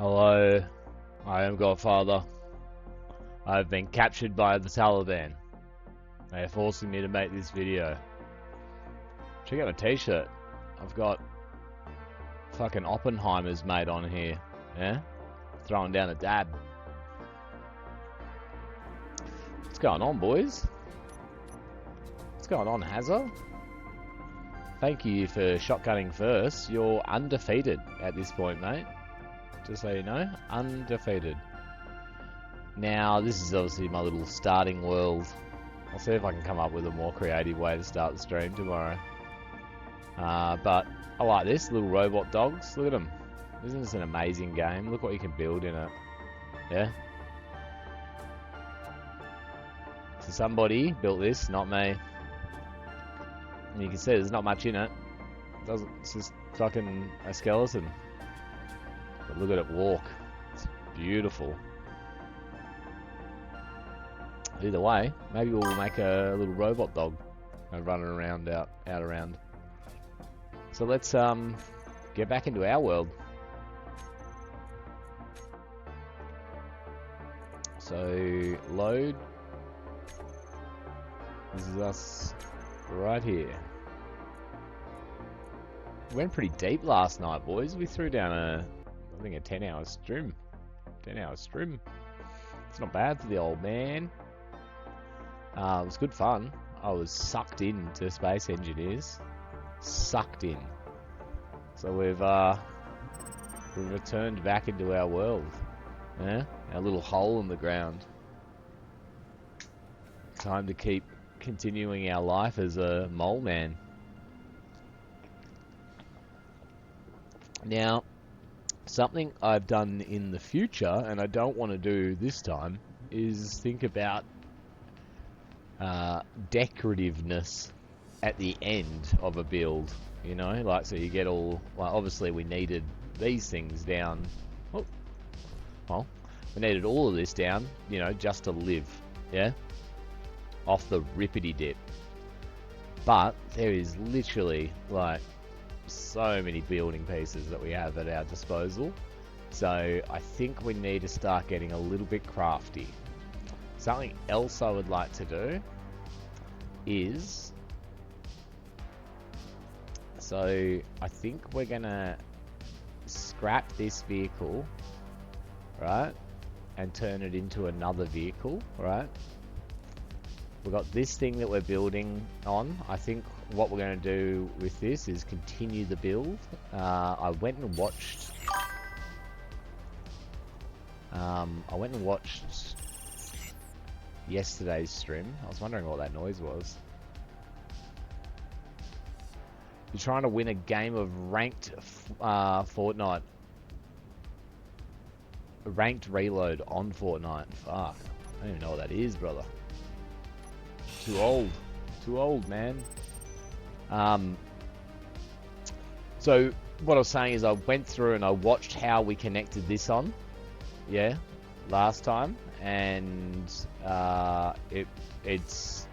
Hello, I am Godfather. I have been captured by the Taliban. They are forcing me to make this video. Check out my t-shirt. I've got fucking Oppenheimer's made on here. Yeah? Throwing down a dab. What's going on, boys? What's going on, Hazza? Thank you for shotgunning first. You're undefeated at this point, mate. Just so you know, undefeated. Now, this is obviously my little starting world. I'll see if I can come up with a more creative way to start the stream tomorrow. But I like this, little robot dogs. Look at them. Isn't this an amazing game? Look what you can build in it. Yeah? So somebody built this, not me. And you can see there's not much in it. It's just fucking a skeleton. But look at it walk. It's beautiful. Either way, maybe we'll make a little robot dog running around out around. So let's get back into our world. So load. This is us right here. We went pretty deep last night, boys. We threw down I think a 10-hour stream. 10-hour stream. It's not bad for the old man. It was good fun. I was sucked into Space Engineers. Sucked in. So we've returned back into our world. Yeah? Our little hole in the ground. Time to keep continuing our life as a mole man. Now, something I've done in the future, and I don't want to do this time, is think about decorativeness at the end of a build. You know, like, so you get all... Well, obviously we needed these things down. Oh, well, we needed all of this down, you know, just to live. Yeah? Off the rippity dip. But there is literally, like, so many building pieces that we have at our disposal. So I think we need to start getting a little bit crafty. Something else I would like to do is... So I think we're gonna scrap this vehicle, right? And turn it into another vehicle, right? We've got this thing that we're building on. I think what we're going to do with this is continue the build. I went and watched yesterday's stream. I was wondering what that noise was. You're trying to win a game of ranked Fortnite. Ranked reload on Fortnite. Fuck. I don't even know what that is, brother. Too old, man. So what I was saying is I went through and I watched how we connected this on, yeah, last time, and it's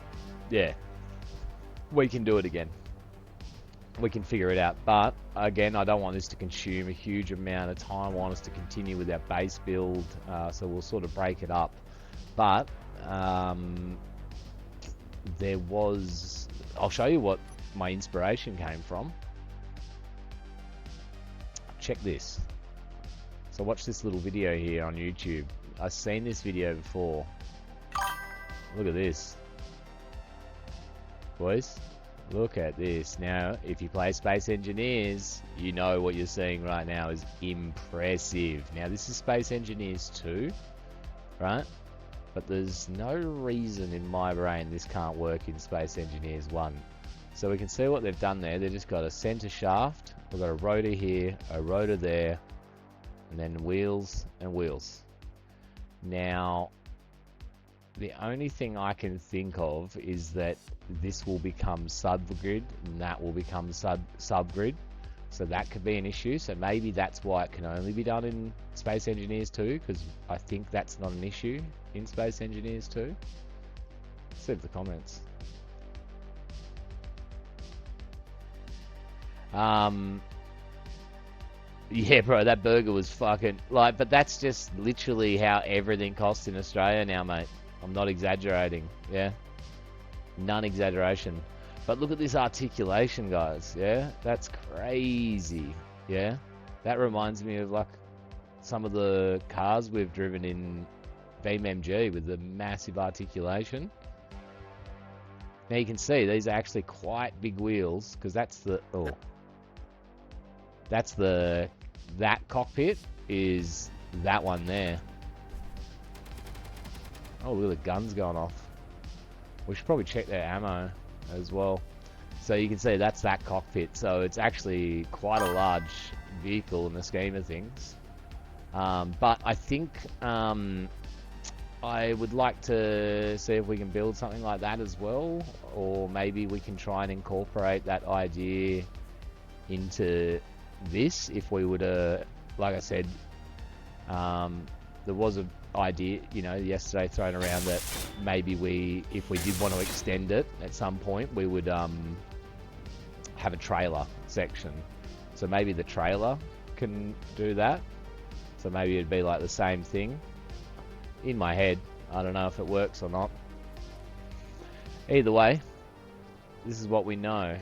yeah, we can do it again. We can figure it out, but again, I don't want this to consume a huge amount of time. I want us to continue with our base build, so we'll sort of break it up, but there was... I'll show you what my inspiration came from. Check this. So watch this little video here on YouTube. I've seen this video before. Look at this. Boys, look at this. Now, if you play Space Engineers, you know what you're seeing right now is impressive. Now, this is Space Engineers 2, right? But there's no reason in my brain this can't work in Space Engineers 1. So we can see what they've done there. They've just got a center shaft. We've got a rotor here, a rotor there, and then wheels and wheels. Now, the only thing I can think of is that this will become subgrid and that will become subgrid. So that could be an issue. So maybe that's why it can only be done in Space Engineers 2, because I think that's not an issue in Space Engineers 2. Let's leave the comments. Yeah, bro, that burger was fucking like, but that's just literally how everything costs in Australia now, mate. I'm not exaggerating. Yeah, none exaggeration. But look at this articulation, guys. Yeah, that's crazy. Yeah, that reminds me of like some of the cars we've driven in BMG with the massive articulation. Now you can see these are actually quite big wheels because that's the that cockpit is that one there. Oh, look at the guns going off. We should probably check their ammo as well. So you can see that's that cockpit. So it's actually quite a large vehicle in the scheme of things. But I think I would like to see if we can build something like that as well, or maybe we can try and incorporate that idea into this if we were to, like I said, there was an idea, you know, yesterday thrown around that maybe if we did want to extend it at some point, we would have a trailer section. So maybe the trailer can do that. So maybe it'd be like the same thing. In my head, I don't know if it works or not. Either way, this is what we know.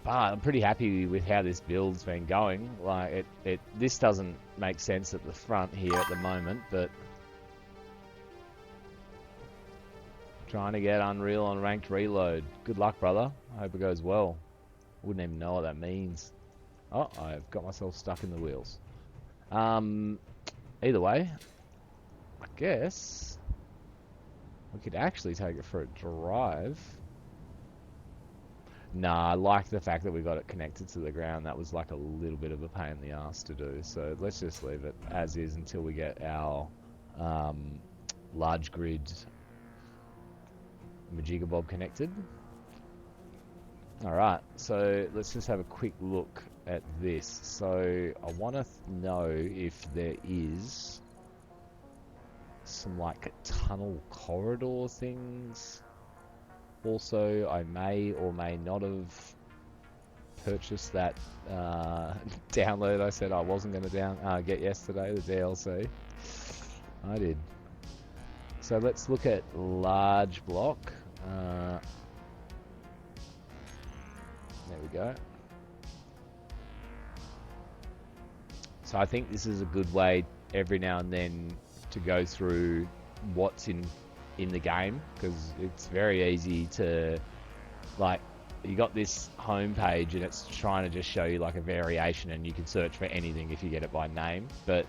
But I'm pretty happy with how this build's been going. Like this doesn't make sense at the front here at the moment, but trying to get Unreal on ranked reload. Good luck, brother. I hope it goes well. Wouldn't even know what that means. Oh, I've got myself stuck in the wheels. Either way, I guess we could actually take it for a drive. Nah, I like the fact that we got it connected to the ground. That was like a little bit of a pain in the ass to do. So let's just leave it as is until we get our large grid Majigga Bob connected. Alright, so let's just have a quick look at this. So I want to know if there is some like tunnel corridor things. Also, I may or may not have purchased that download I said I wasn't going to get yesterday, the DLC. I did. So let's look at large block. There we go. So I think this is a good way every now and then to go through what's in the game, because it's very easy to, like, you got this home page and it's trying to just show you like a variation, and you can search for anything if you get it by name, but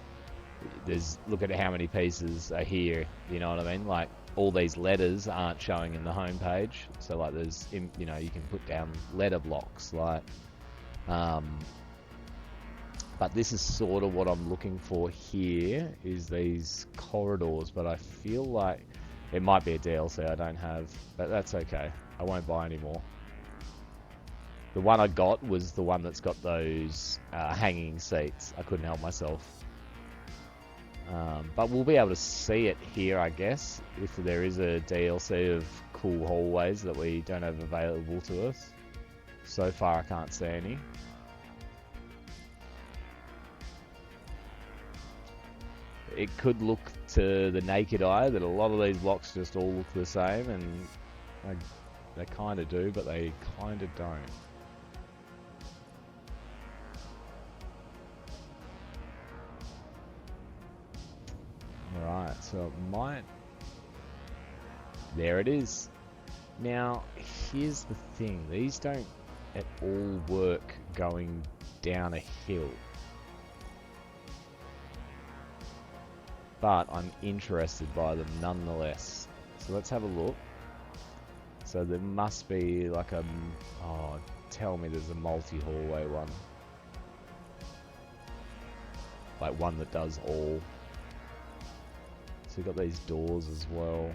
look at how many pieces are here, you know what I mean? Like, all these letters aren't showing in the home page, so like there's, you know, you can put down letter blocks, like, but this is sort of what I'm looking for here, is these corridors, but I feel like it might be a DLC I don't have, but that's okay. I won't buy any more. The one I got was the one that's got those hanging seats. I couldn't help myself. But we'll be able to see it here, I guess, if there is a DLC of cool hallways that we don't have available to us. So far, I can't see any. It could look to the naked eye that a lot of these blocks just all look the same, and they kind of do, but they kind of don't. Alright, so it might... There it is. Now, here's the thing. These don't at all work going down a hill. But I'm interested by them nonetheless. So let's have a look. So there must be like a... Oh, tell me there's a multi-hallway one. Like one that does all. So we've got these doors as well.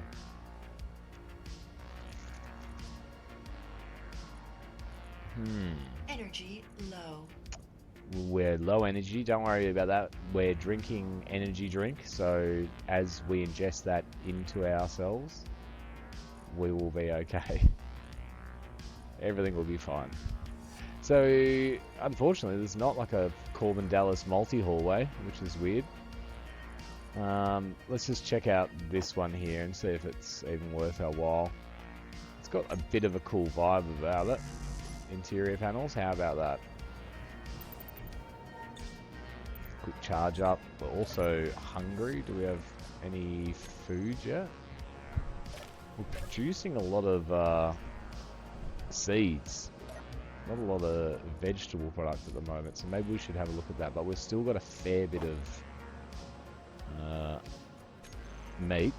Energy low. We're low energy, don't worry about that. We're drinking energy drink, so as we ingest that into ourselves, we will be okay. Everything will be fine. So, unfortunately, there's not like a Corbin Dallas multi-hallway, which is weird. Let's just check out this one here and see if it's even worth our while. It's got a bit of a cool vibe about it. Interior panels, how about that? Quick charge up. We're also hungry. Do we have any food yet? We're producing a lot of seeds. Not a lot of vegetable product at the moment, so maybe we should have a look at that. But we've still got a fair bit of meat.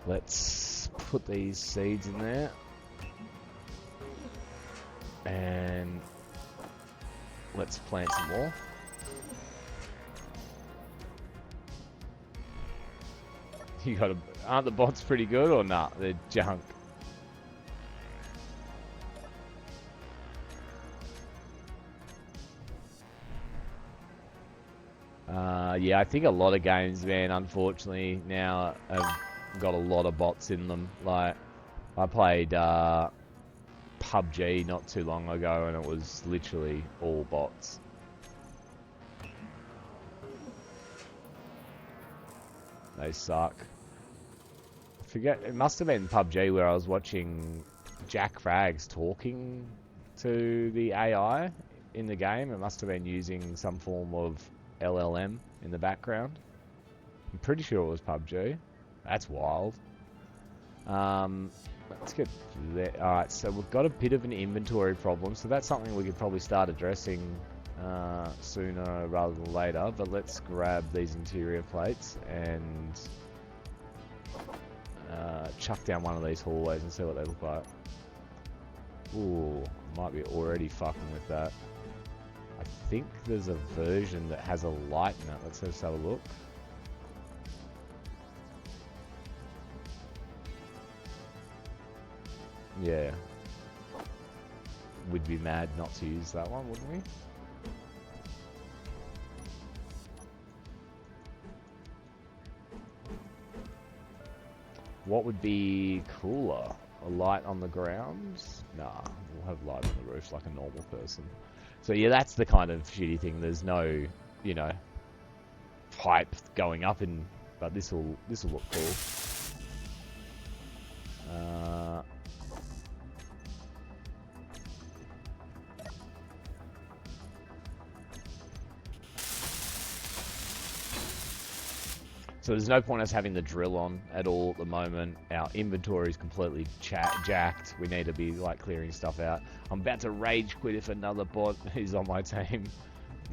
Let's put these seeds in there. And let's plant some more. You got aren't the bots pretty good or not? They're junk. Yeah, I think a lot of games, man, unfortunately, now have got a lot of bots in them. Like, I played PUBG not too long ago, and it was literally all bots. They suck. I forget, it must have been PUBG where I was watching Jack Frags talking to the AI in the game. It must have been using some form of LLM in the background. I'm pretty sure it was PUBG. That's wild. Let's get there. Alright, so we've got a bit of an inventory problem, so that's something we could probably start addressing sooner rather than later. But let's grab these interior plates and chuck down one of these hallways and see what they look like. Ooh, might be already fucking with that. I think there's a version that has a light in it. Let's just have a look. Yeah. We'd be mad not to use that one, wouldn't we? What would be cooler? A light on the ground? Nah, we'll have light on the roof like a normal person. So yeah, that's the kind of shitty thing. There's no, you know, pipe going up in, but this will look cool. So there's no point us having the drill on at all at the moment. Our inventory is completely jacked. We need to be like clearing stuff out. I'm about to rage quit if another bot is on my team.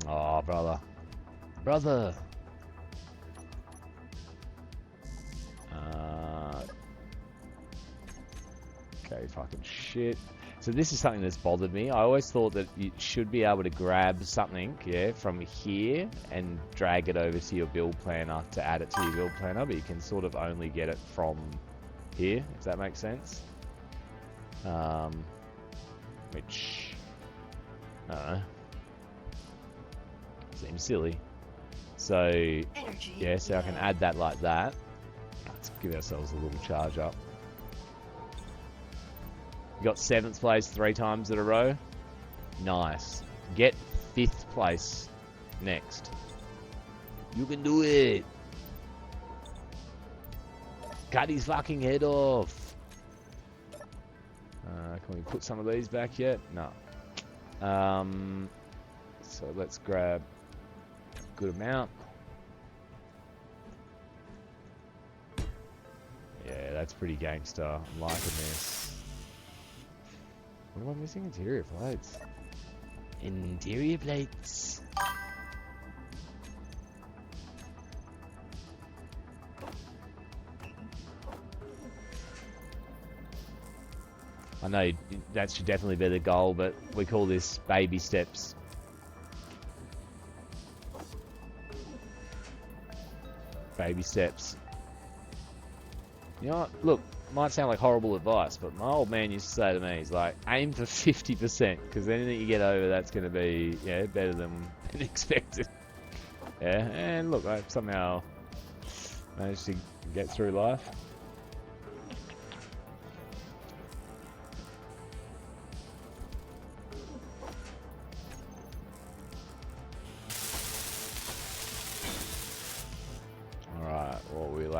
Oh, brother. Brother. Okay, fucking shit. So this is something that's bothered me. I always thought that you should be able to grab something, yeah, from here and drag it over to your build planner to add it to your build planner, but you can sort of only get it from here, if that makes sense. Which, I don't know, seems silly. So, yeah, so I can add that like that. Let's give ourselves a little charge up. You got 7th place 3 times in a row. Nice. Get 5th place next. You can do it. Cut his fucking head off. Can we put some of these back yet? No. So let's grab a good amount. Yeah, that's pretty gangster. I'm liking this. What am I missing? Interior plates. Interior plates. I know that should definitely be the goal, but we call this baby steps. Baby steps. You know what? Look, might sound like horrible advice, but my old man used to say to me, he's like, aim for 50%, because anything you get over, that's going to be, yeah, better than expected. Yeah, and look, I somehow managed to get through life.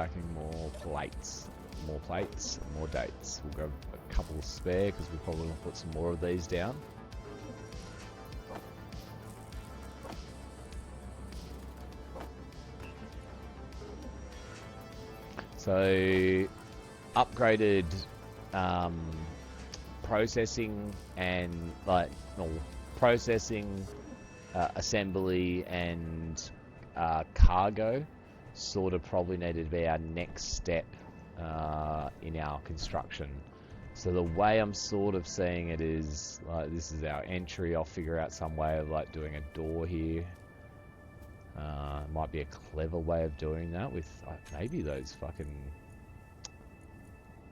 cracking more plates. More plates, more dates. We'll grab a couple spare because we'll probably want to put some more of these down. So, upgraded processing and processing, assembly, and cargo sort of probably needed to be our next step in our construction. So the way I'm sort of seeing it is like this is our entry. I'll figure out some way of like doing a door here. Might be a clever way of doing that with maybe those fucking...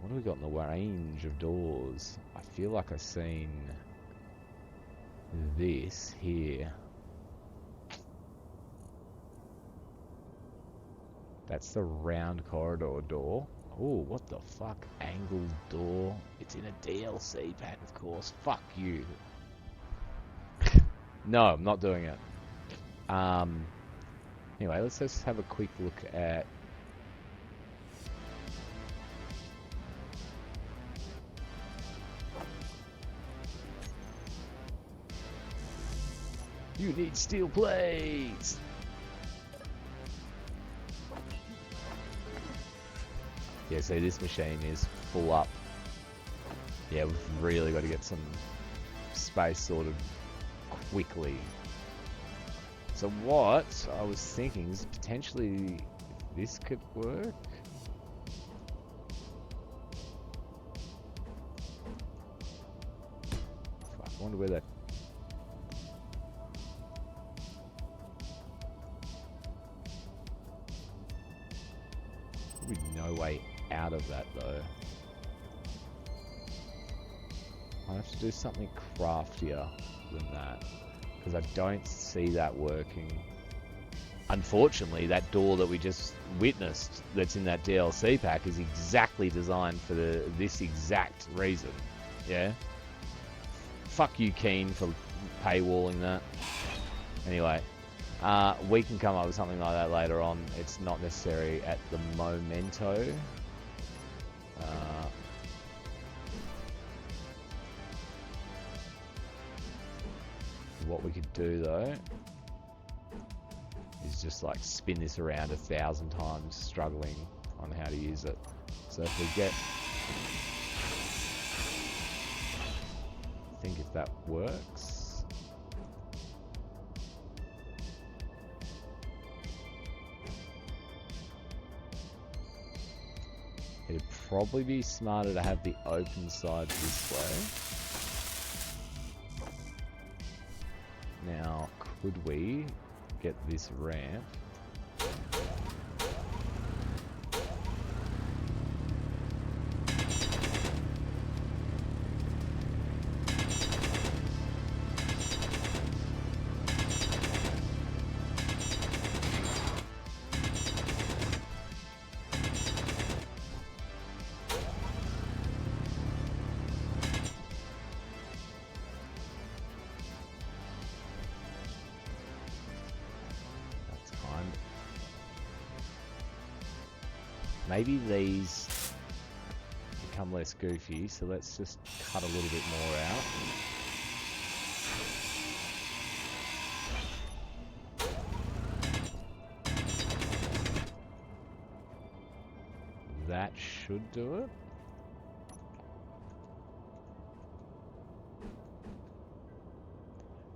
What do we got in the range of doors? I feel like I've seen this here. That's the round corridor door. Oh, what the fuck? Angled door. It's in a DLC pack, of course. Fuck you. No, I'm not doing it. Anyway, let's just have a quick look at... You need steel plates! Yeah, so this machine is full up. Yeah, we've really got to get some space sorted quickly. So what I was thinking is potentially this could work. Fuck, I wonder where that... There's no way out of that though. I have to do something craftier than that, because I don't see that working. Unfortunately, that door that we just witnessed that's in that DLC pack is exactly designed for this exact reason. Yeah? Fuck you, Keen, for paywalling that. Anyway, we can come up with something like that later on. It's not necessary at the momento. What we could do though is just like spin this around 1,000 times, struggling on how to use it. So if we get... I think if that works... It'd probably be smarter to have the open side this way. Now, could we get this ramp? Maybe these become less goofy, so let's just cut a little bit more out. That should do it.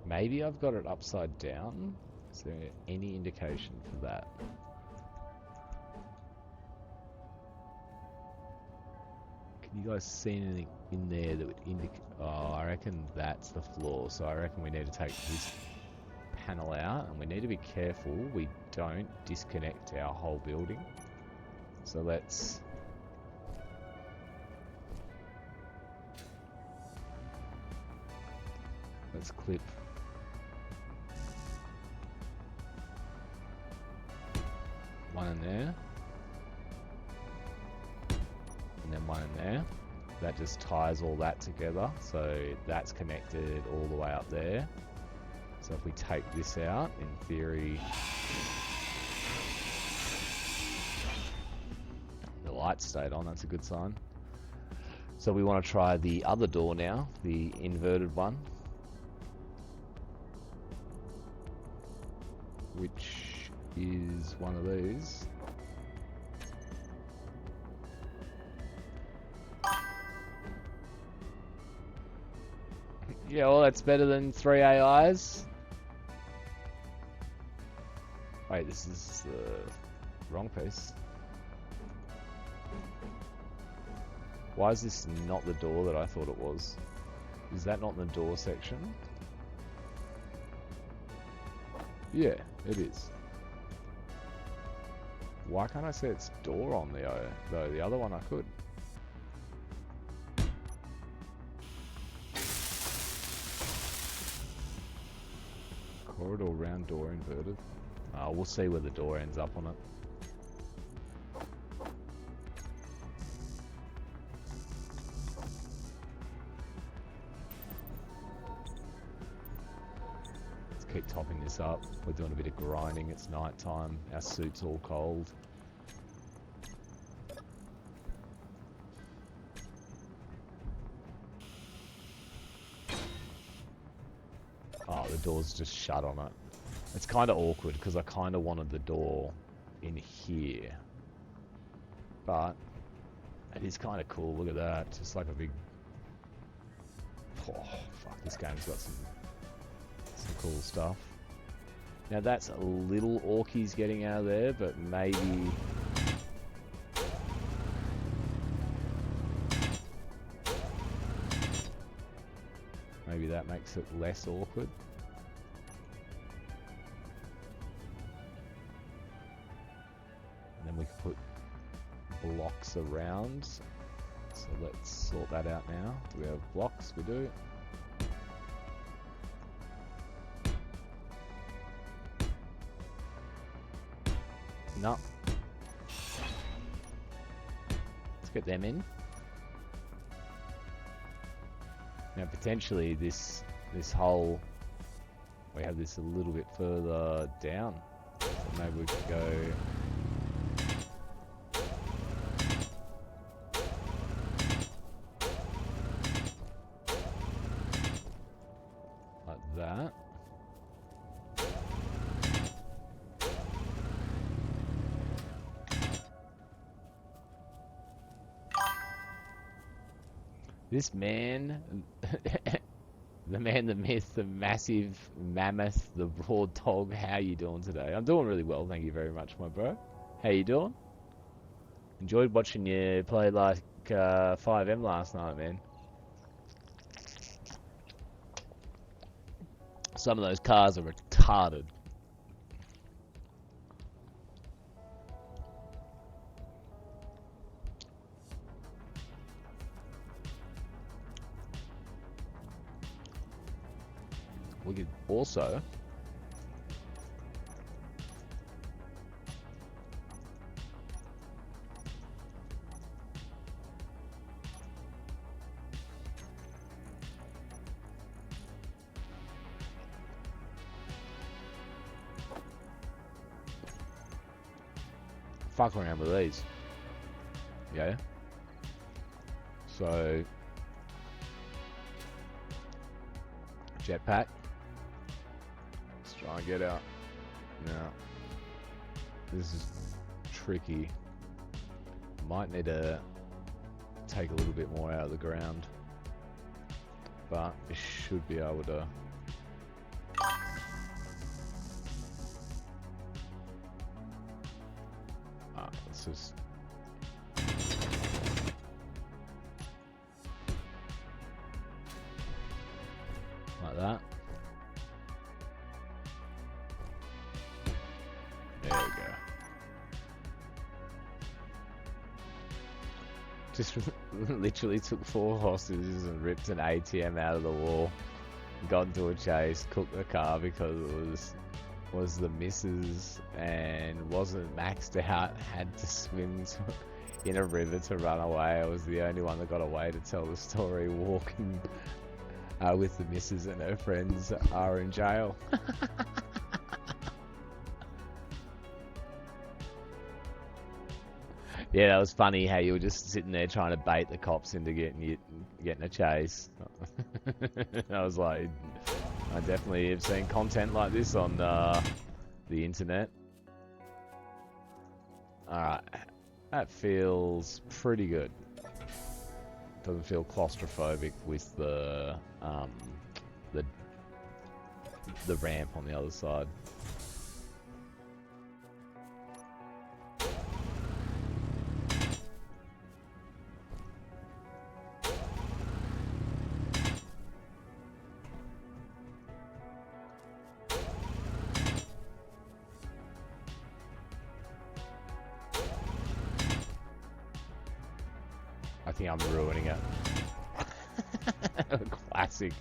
Maybe I've got it upside down. Is there any indication for that? Can you guys see anything in there that would indicate... Oh, I reckon that's the floor. So I reckon we need to take this panel out, and we need to be careful we don't disconnect our whole building. So let's... Let's clip one in there. And then one in there. That just ties all that together, so that's connected all the way up there. So if we take this out, in theory, light stayed on. That's a good sign. So we want to try the other door now, the inverted one, which is one of these. Yeah, well, that's better than 3 AIs. Wait, this is the wrong piece. Why is this not the door that I thought it was? Is that not in the door section? Yeah, it is. Why can't I say it's door on the though? The other one I could. Corridor round door inverted. We'll see where the door ends up on it. Let's keep topping this up. We're doing a bit of grinding. It's night time. Our suit's all cold. Oh, the door's just shut on it. It's kind of awkward because I kind of wanted the door in here. But it is kind of cool. Look at that. Just like a big... Oh, fuck. This game's got some cool stuff. Now that's a little orkies getting out of there, but maybe... Maybe that makes it less awkward. And then we can put blocks around. So let's sort that out now. Do we have blocks? We do. No. Let's get them in. Now potentially this hole, we have this a little bit further down. So maybe we could go like that. This man, the man, the myth, the massive mammoth, the broad dog, how you doing today? I'm doing really well, thank you very much, my bro. How you doing? Enjoyed watching you play like 5M last night, man. Some of those cars are retarded. We could also fuck around with these. Yeah. So jetpack. Try and get out. Now, this is tricky. Might need to take a little bit more out of the ground, but it should be able to. Let's just. Like that. There we go. Just literally took 4 hostages and ripped an ATM out of the wall. Got into a chase, cooked the car because it was the missus and wasn't maxed out. Had to swim in a river to run away. I was the only one that got away to tell the story. Walking with the missus and her friends are in jail. Yeah, that was funny how you were just sitting there trying to bait the cops into getting a chase. I was like, I definitely have seen content like this on the internet. Alright, that feels pretty good. Doesn't feel claustrophobic with the ramp on the other side. I think I'm ruining it. Classic.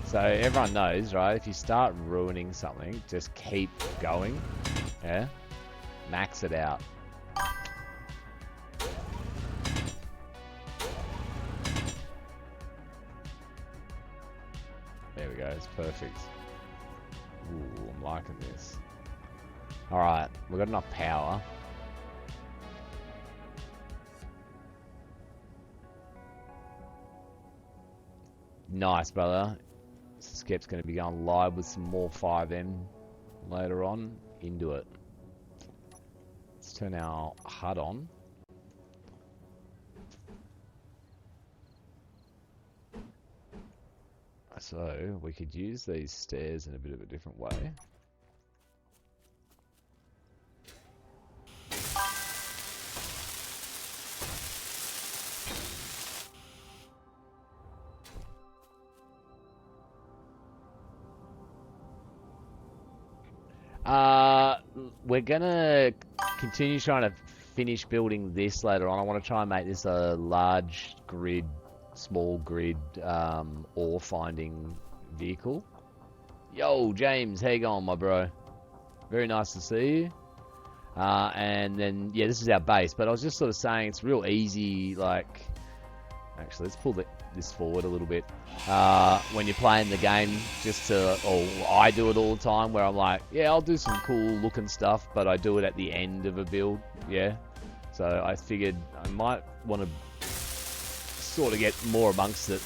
So everyone knows, right? If you start ruining something, just keep going. Yeah? Max it out. There we go, it's perfect. Ooh, I'm liking this. Alright, we've got enough power. Nice, brother. Skep's going to be going live with some more 5M later on. Into it. Let's turn our HUD on. So, we could use these stairs in a bit of a different way. We're gonna continue trying to finish building this later on. I want to try and make this a large grid, small grid, ore finding vehicle. Yo, James, how you going, my bro? Very nice to see you. And then, yeah, this is our base, but I was just sort of saying it's real easy, like, actually, let's pull this forward a little bit. When you're playing the game, just to, or I do it all the time, where I'm like, yeah, I'll do some cool looking stuff, but I do it at the end of a build, yeah. So I figured I might want to sort of get more amongst it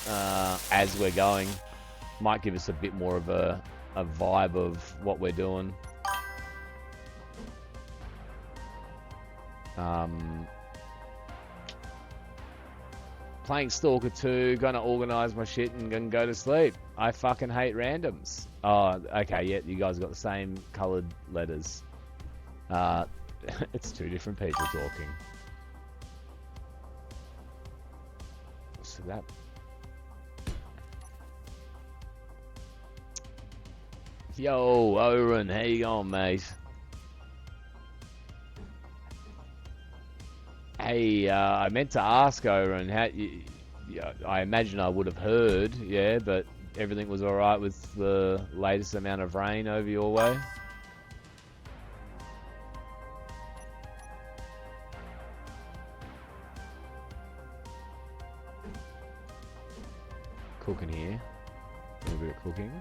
as we're going. Might give us a bit more of a vibe of what we're doing. Playing Stalker 2, gonna organise my shit and gonna go to sleep. I fucking hate randoms. Oh, okay, yeah, you guys got the same coloured letters. It's two different people talking. So that... Yo, Oren, how you going, mate? Hey, I meant to ask Oren, I imagine I would have heard, yeah, but everything was alright with the latest amount of rain over your way? Cooking here. A little bit of cooking.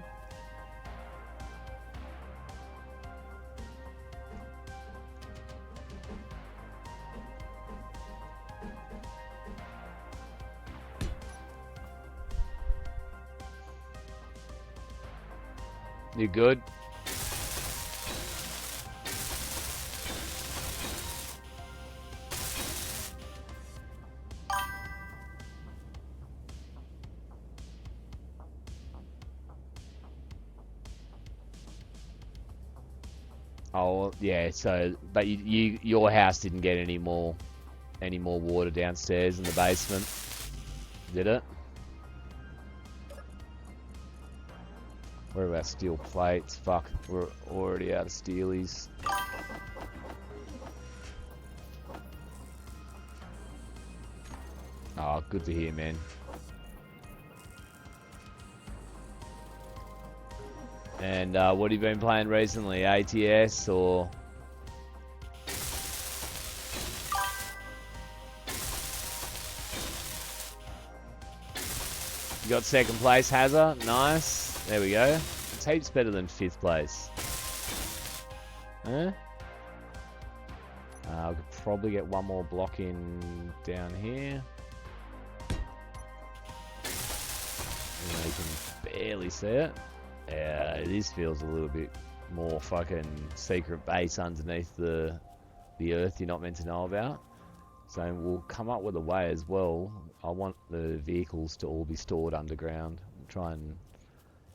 You good? Oh yeah, so but your house didn't get any more water downstairs in the basement, did it? Where are our steel plates? Fuck, we're already out of steelies. Oh, good to hear, man. And what have you been playing recently? ATS or... You got second place, Hazza. Nice. There we go. It's heaps better than 5th place. Huh? We could probably get one more block in down here. You can barely see it. Yeah, this feels a little bit more fucking secret base underneath the earth you're not meant to know about. So we'll come up with a way as well. I want the vehicles to all be stored underground. Try and,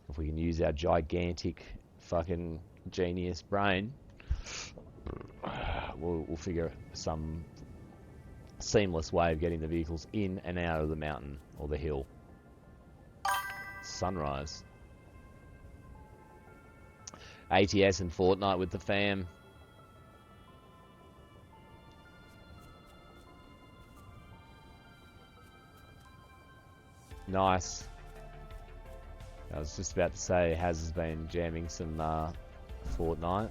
if we can use our gigantic fucking genius brain, we'll figure some seamless way of getting the vehicles in and out of the mountain or the hill. Sunrise. ATS and Fortnite with the fam. Nice. I was just about to say, Haz has been jamming some Fortnite.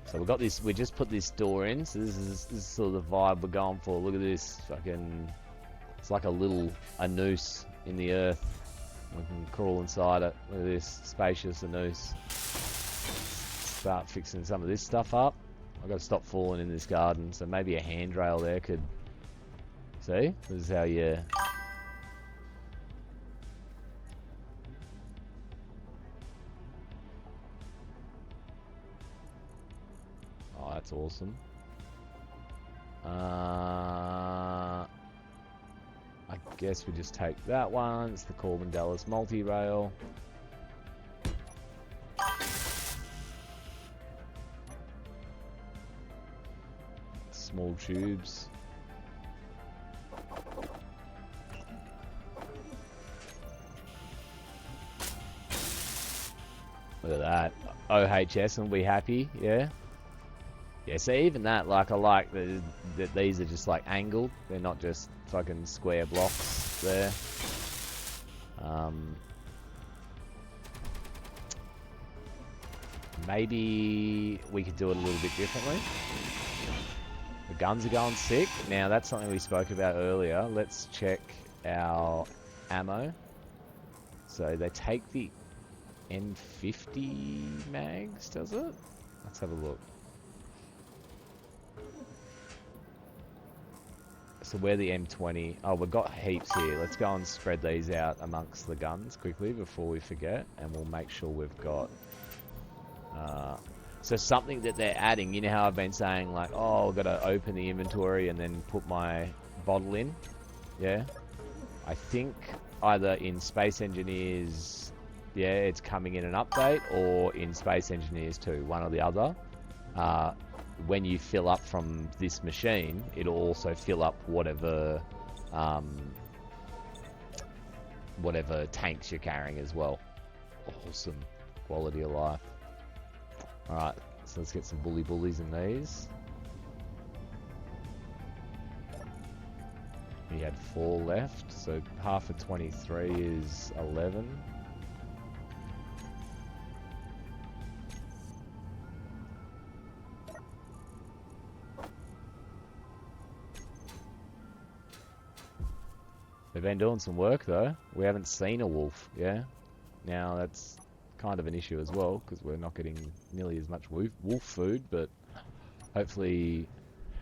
So we got this. We just put this door in. So this is sort of the vibe we're going for. Look at this, fucking. It's like a noose in the earth. We can crawl inside it. Look at this, spacious noose. Start fixing some of this stuff up. I've got to stop falling in this garden. So maybe a handrail there could. See, this is how you. That's awesome. I guess we just take that one. It's the Corbin Dallas multi-rail. Small tubes. Look at that. OHS and be happy, yeah. Yeah, so even that, like, I like that these are just, like, angled. They're not just fucking square blocks there. Maybe we could do it a little bit differently. The guns are going sick. Now, that's something we spoke about earlier. Let's check our ammo. So they take the M50 mags, does it? Let's have a look. So we're the M20. Oh, we've got heaps here. Let's go and spread these out amongst the guns quickly before we forget. And we'll make sure we've got... so something that they're adding, you know how I've been saying, like, oh, I've got to open the inventory and then put my bottle in? Yeah? I think either in Space Engineers, yeah, it's coming in an update, or in Space Engineers 2, one or the other. When you fill up from this machine, it'll also fill up whatever whatever tanks you're carrying as well. Awesome. Quality of life. Alright, so let's get some bullies in these. We had 4 left, so half of 23 is 11. They've been doing some work though. We haven't seen a wolf, yeah? Now that's kind of an issue as well, because we're not getting nearly as much wolf food, but hopefully...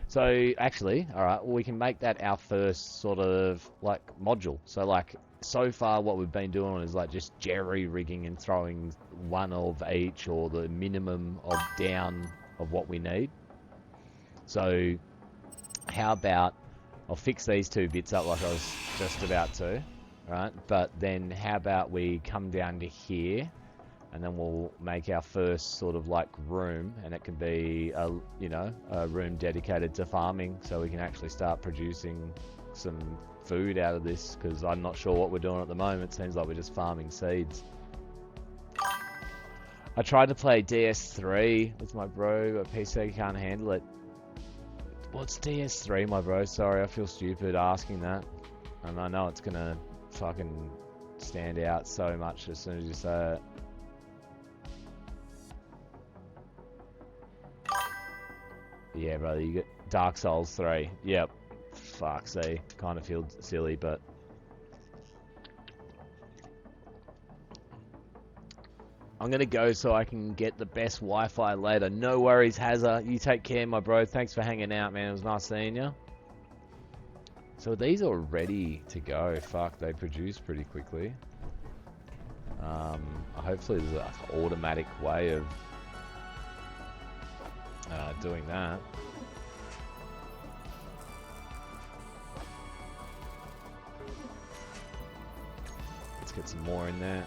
So, actually, alright, well, we can make that our first sort of, like, module. So, like, so far what we've been doing is, like, just jerry-rigging and throwing one of each, or the minimum of down of what we need. So, how about... I'll fix these 2 bits up like I was just about to, right? But then how about we come down to here, and then we'll make our first sort of like room, and it can be a, you know, a room dedicated to farming, so we can actually start producing some food out of this, because I'm not sure what we're doing at the moment. It seems like we're just farming seeds. I tried to play DS3 with my bro, but PC can't handle it. What's DS3, my bro? Sorry, I feel stupid asking that. And I know it's gonna fucking stand out so much as soon as you say it. Yeah, brother, you get Dark Souls 3. Yep. Fuck, see. Kind of feel silly, but... I'm gonna go so I can get the best Wi-Fi later. No worries, Hazza. You take care, my bro. Thanks for hanging out, man. It was nice seeing you. So these are ready to go. Fuck, they produce pretty quickly. Hopefully there's an automatic way of doing that. Let's get some more in there.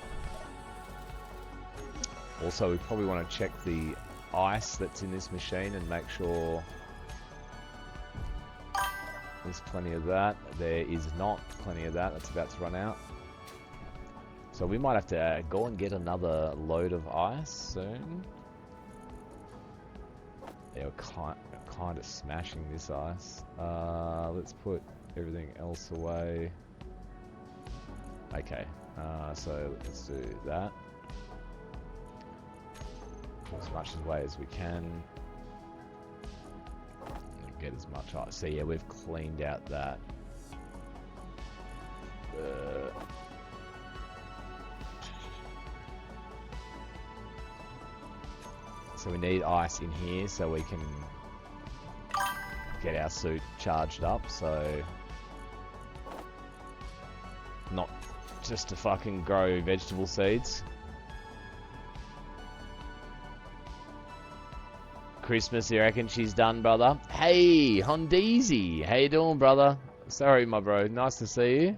Also, we probably want to check the ice that's in this machine and make sure there's plenty of that. There is not plenty of that. That's about to run out. So we might have to go and get another load of ice soon. Yeah, we're kind of smashing this ice. Let's put everything else away. Okay, so let's do that. Put as much away as we can. And get as much ice. So yeah, we've cleaned out that. So we need ice in here so we can get our suit charged up, so not just to fucking grow vegetable seeds. Christmas, you reckon she's done, brother? Hey, Hondeezy, how you doing, brother? Sorry, my bro, nice to see you.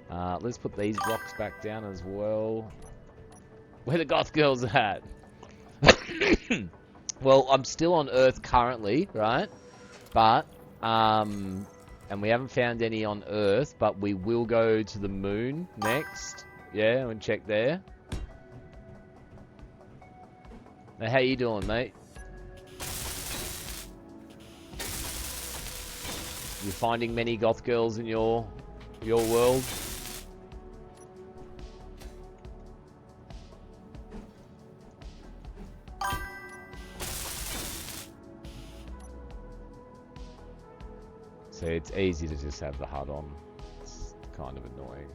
Let's put these blocks back down as well. Where the goth girls at? Well, I'm still on Earth currently, right? But, and we haven't found any on Earth, but we will go to the moon next. Yeah, and check there. Now, how you doing, mate? You finding many goth girls in your world? So it's easy to just have the HUD on. It's kind of annoying.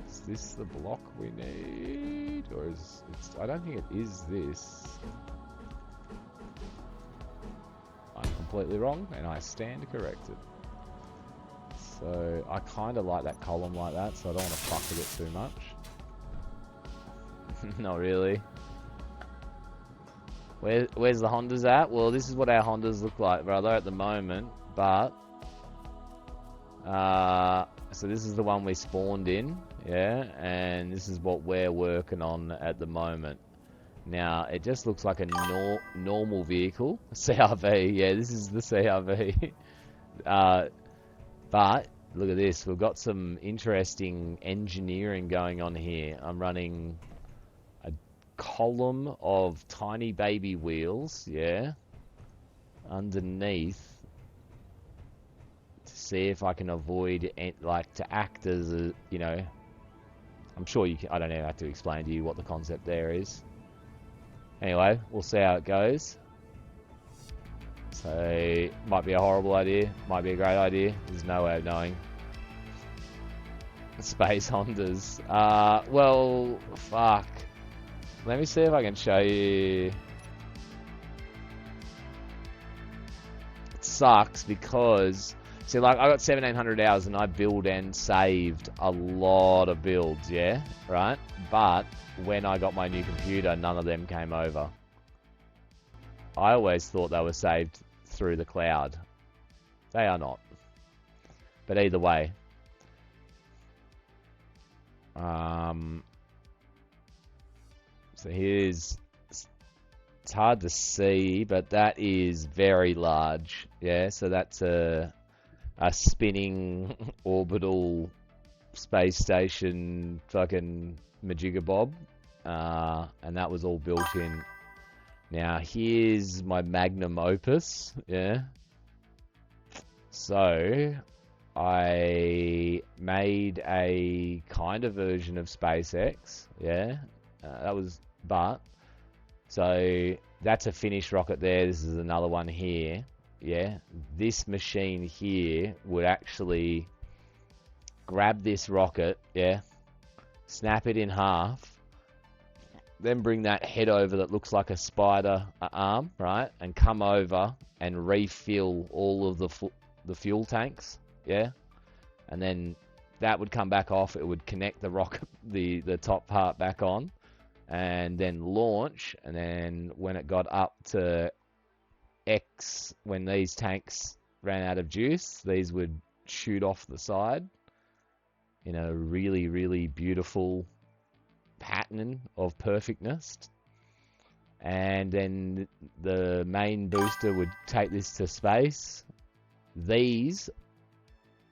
Is this the block we need? Or is it... I don't think it is this. I'm completely wrong, and I stand corrected. So I kind of like that column like that, so I don't want to fuck with it too much. Not really. Where's the Hondas at? Well, this is what our Hondas look like, brother, at the moment. But so this is the one we spawned in, yeah, and this is what we're working on at the moment. Now, it just looks like a normal vehicle, CRV. Yeah, this is the CRV. But look at this. We've got some interesting engineering going on here. I'm running a column of tiny baby wheels, yeah, underneath to see if I can avoid, like, to act as a, you know, I'm sure you can, I don't even have to explain to you what the concept there is. Anyway, we'll see how it goes. So, might be a horrible idea, might be a great idea. There's no way of knowing. Space Hondas. Well, fuck. Let me see if I can show you. It sucks because, see, like, I got 1,700 hours and I build and saved a lot of builds, yeah? Right? But when I got my new computer, none of them came over. I always thought they were saved through the cloud. They are not. But either way. So here's, it's hard to see, but that is very large. Yeah, so that's a spinning orbital space station fucking majigga bob. And that was all built in. Now here's my magnum opus, yeah. So I made a kind of version of SpaceX, yeah. So that's a finished rocket there. This is another one here, yeah. This machine here would actually grab this rocket, yeah, snap it in half, then bring that head over that looks like a spider arm, right? And come over and refill all of the fuel tanks, yeah? And then that would come back off. It would connect the rocket, the top part back on, and then launch. And then when it got up to X, when these tanks ran out of juice, these would shoot off the side in a really, really beautiful pattern of perfectness. And then the main booster would take this to space. These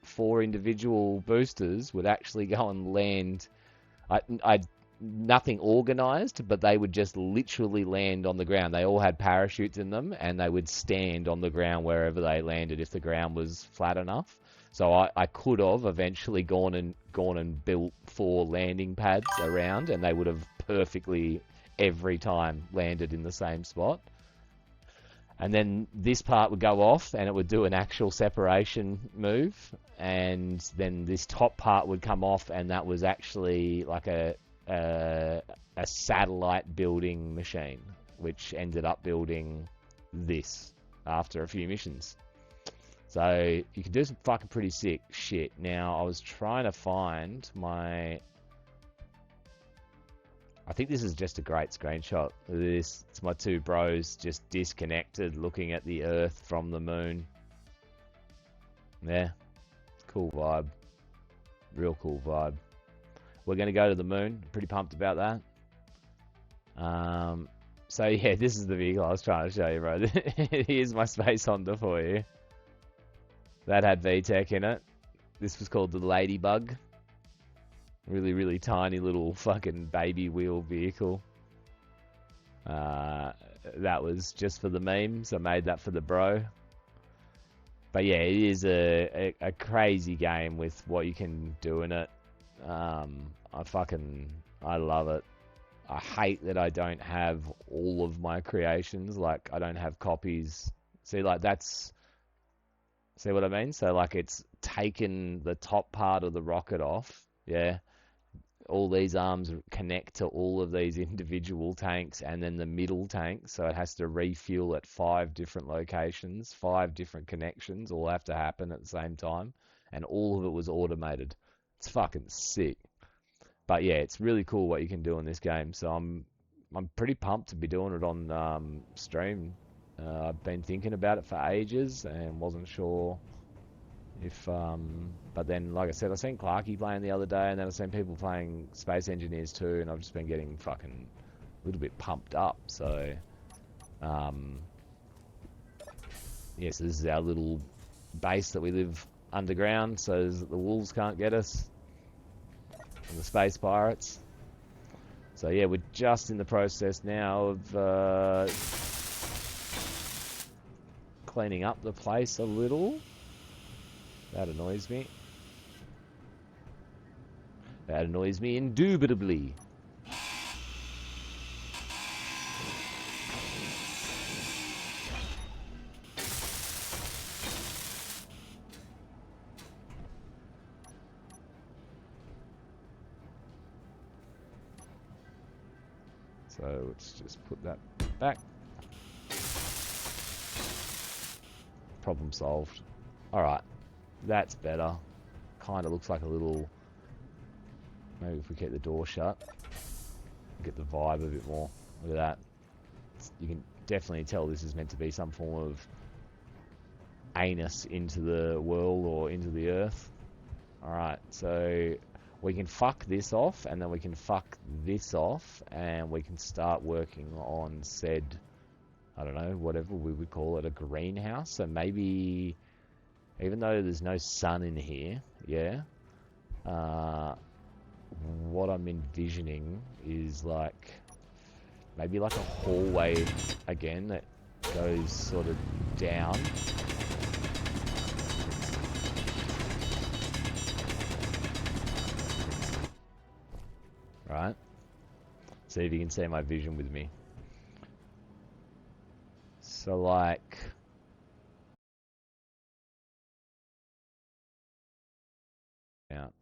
4 individual boosters would actually go and land. I nothing organized, but they would just literally land on the ground. They all had parachutes in them, and they would stand on the ground wherever they landed if the ground was flat enough. So I could have eventually gone and built 4 landing pads around, and they would have perfectly every time landed in the same spot. And then this part would go off, and it would do an actual separation move, and then this top part would come off, and that was actually like a satellite building machine, which ended up building this after a few missions. So you can do some fucking pretty sick shit. Now, I was trying to find my... I think this is just a great screenshot of this. It's my 2 bros just disconnected looking at the Earth from the moon. Yeah, cool vibe. Real cool vibe. We're going to go to the moon. Pretty pumped about that. So yeah, this is the vehicle I was trying to show you, bro. Here's my space Honda for you. That had VTEC in it. This was called the Ladybug. Really, really tiny little fucking baby wheel vehicle. That was just for the memes. I made that for the bro. But yeah, it is a crazy game with what you can do in it. I love it. I hate that I don't have all of my creations. Like, I don't have copies. See, like, see what I mean? So, like, it's taken the top part of the rocket off. Yeah. All these arms connect to all of these individual tanks and then the middle tank. So it has to refuel at 5 different locations, 5 different connections, all have to happen at the same time. And all of it was automated. It's fucking sick. But yeah, it's really cool what you can do in this game. So I'm pretty pumped to be doing it on stream. I've been thinking about it for ages and wasn't sure if but then, like I said, I seen Clarky playing the other day, and then I seen people playing Space Engineers too, and I've just been getting fucking a little bit pumped up. So yeah, so this is our little base that we live underground, so that the wolves can't get us, and the space pirates. So yeah, we're just in the process now of cleaning up the place a little. That annoys me. That annoys me indubitably. So let's just put that back. Problem solved. Alright. That's better. Kind of looks like a little... Maybe if we keep the door shut, get the vibe a bit more. Look at that. You can definitely tell this is meant to be some form of anus into the world or into the earth. Alright, so we can fuck this off, and then we can fuck this off, and we can start working on said, I don't know, whatever we would call it, a greenhouse. So maybe... Even though there's no sun in here, yeah, what I'm envisioning is like, maybe like a hallway again that goes sort of down. Right? See if you can see my vision with me. So like... out.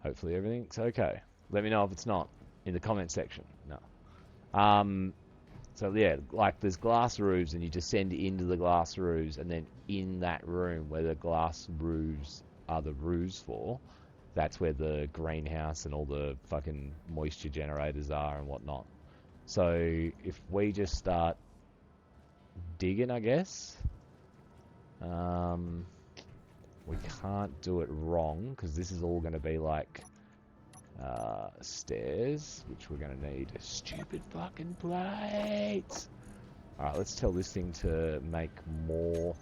Hopefully everything's okay. Let me know if it's not in the comment section. No. So yeah, like there's glass roofs, and you descend into the glass roofs, and then in that room where the glass roofs are the roofs for, that's where the greenhouse and all the fucking moisture generators are and whatnot. So if we just start digging, I guess, we can't do it wrong because this is all going to be like stairs, which we're going to need stupid fucking plates. Alright, let's tell this thing to make more.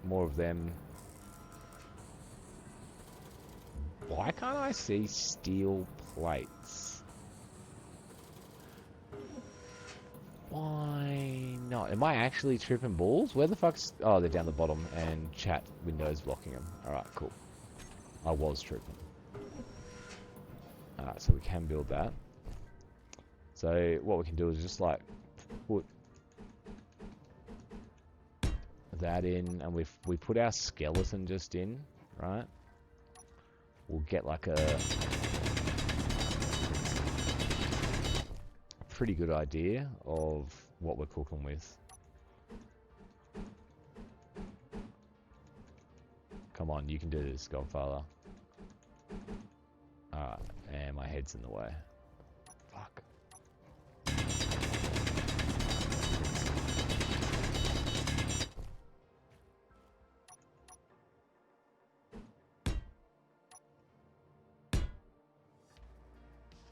More of them. Why can't I see steel plates? Why not? Am I actually tripping balls? Where the fuck's... Oh, they're down the bottom and chat windows blocking them. Alright, cool. I was tripping. Alright, so we can build that. So what we can do is just like put that in, and we put our skeleton just in, right? We'll get like a pretty good idea of what we're cooking with. Come on, you can do this, Godfather. Alright, and my head's in the way. Fuck.